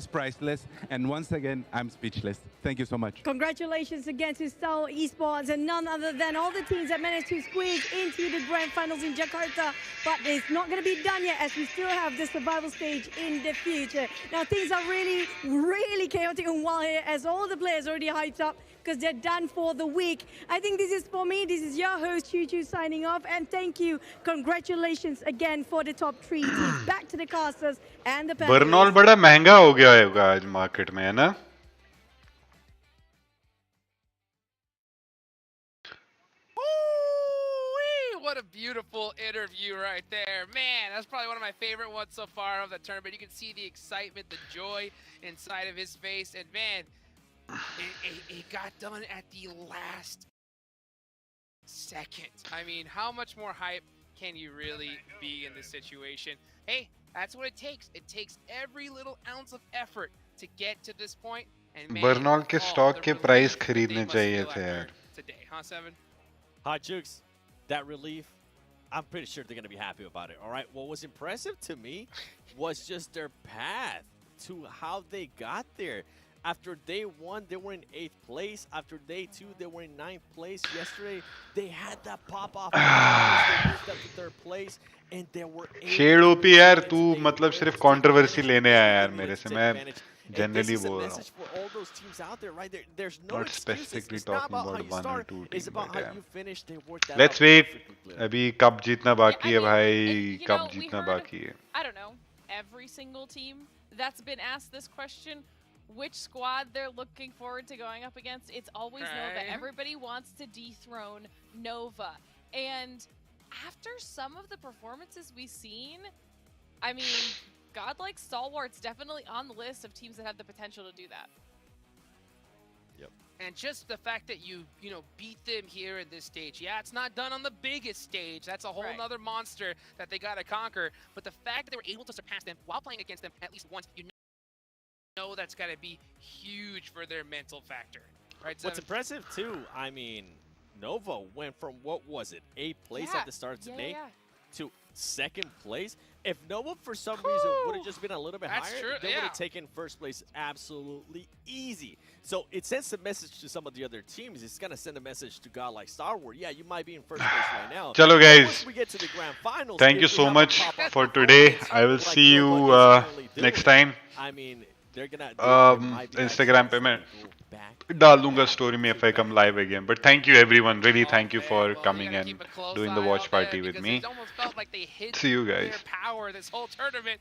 [SPEAKER 17] priceless. And once again, I'm speechless. Thank you so much.
[SPEAKER 3] Congratulations again to Seoul Esports and none other than all the teams that managed to squeeze into the grand finals in Jakarta. But it's not going to be done yet as we still have the survival stage in the future. Now things are really, really chaotic and wild here as all the players already hyped up because they're done for the week. I think this is for me. This is your host, Choo Choo, signing off. And thank you. Congratulations again for the top 3 teams. Back to the casters and the Panthers.
[SPEAKER 2] Burnol बड़ा महंगा हो गया होगा आज market में, है ना?
[SPEAKER 6] What a beautiful interview right there. Man, that's probably one of my favorite ones so far of the tournament. You can see the excitement, the joy inside of his face. And man, it got done at the last second. I mean, how much more hype can you really be in this situation? Hey, that's what it takes. It takes every little ounce of effort to get to this point. And man,
[SPEAKER 2] Burnol के stock के price
[SPEAKER 6] they
[SPEAKER 2] खरीदने
[SPEAKER 6] must
[SPEAKER 2] चाहिए
[SPEAKER 6] feel
[SPEAKER 2] थे
[SPEAKER 6] after
[SPEAKER 2] यार.
[SPEAKER 6] today, huh, Seven?
[SPEAKER 13] Hot Jukes, that relief, I'm pretty sure they're going to be happy about it. All right. What was impressive to me was just their path to how they got there. After day one, they were in 8th place. After day 2, they were in 9th place. Yesterday, they had that pop off. They moved up to 3rd place, and they were
[SPEAKER 2] शेड OP यार तू मतलब सिर्फ controversy लेने आया यार मेरे से मैं generally बोल रहा हूँ. Not specifically talking about one or two teams, but yeah. Let's wait. अभी कब जीतना बाकी है भाई, कब जीतना बाकी है.
[SPEAKER 8] I don't know, every single team that's been asked this question, which squad they're looking forward to going up against, it's always Nova. Everybody wants to dethrone Nova. And after some of the performances we've seen, I mean, Godlike Stalwart's definitely on the list of teams that have the potential to do that.
[SPEAKER 13] Yep.
[SPEAKER 6] And just the fact that you beat them here in this stage. Yeah, it's not done on the biggest stage. That's a whole nother monster that they got to conquer. But the fact that they were able to surpass them while playing against them at least once, you know that's got to be huge for their mental factor. Right,
[SPEAKER 13] What's impressive, too, I mean, Nova went from, what was it, 8th place at the start of today to 2nd place. If Nova, for some reason, would have just been a little bit higher, they would have taken 1st place absolutely easy. So it sends a message to some of the other teams. It's going to send a message to Godlike Star Wars. Yeah, you might be in 1st place right now.
[SPEAKER 2] Chalo guys,
[SPEAKER 13] once we get to the grand finals,
[SPEAKER 2] thank you so much for today. I will see you next time.
[SPEAKER 13] I mean, they're gonna
[SPEAKER 2] Instagram पे मैं डाल दूंगा story में if I come live again. But thank you everyone, really thank you for coming and doing the watch party with me. See you guys.
[SPEAKER 6] Power this whole tournament.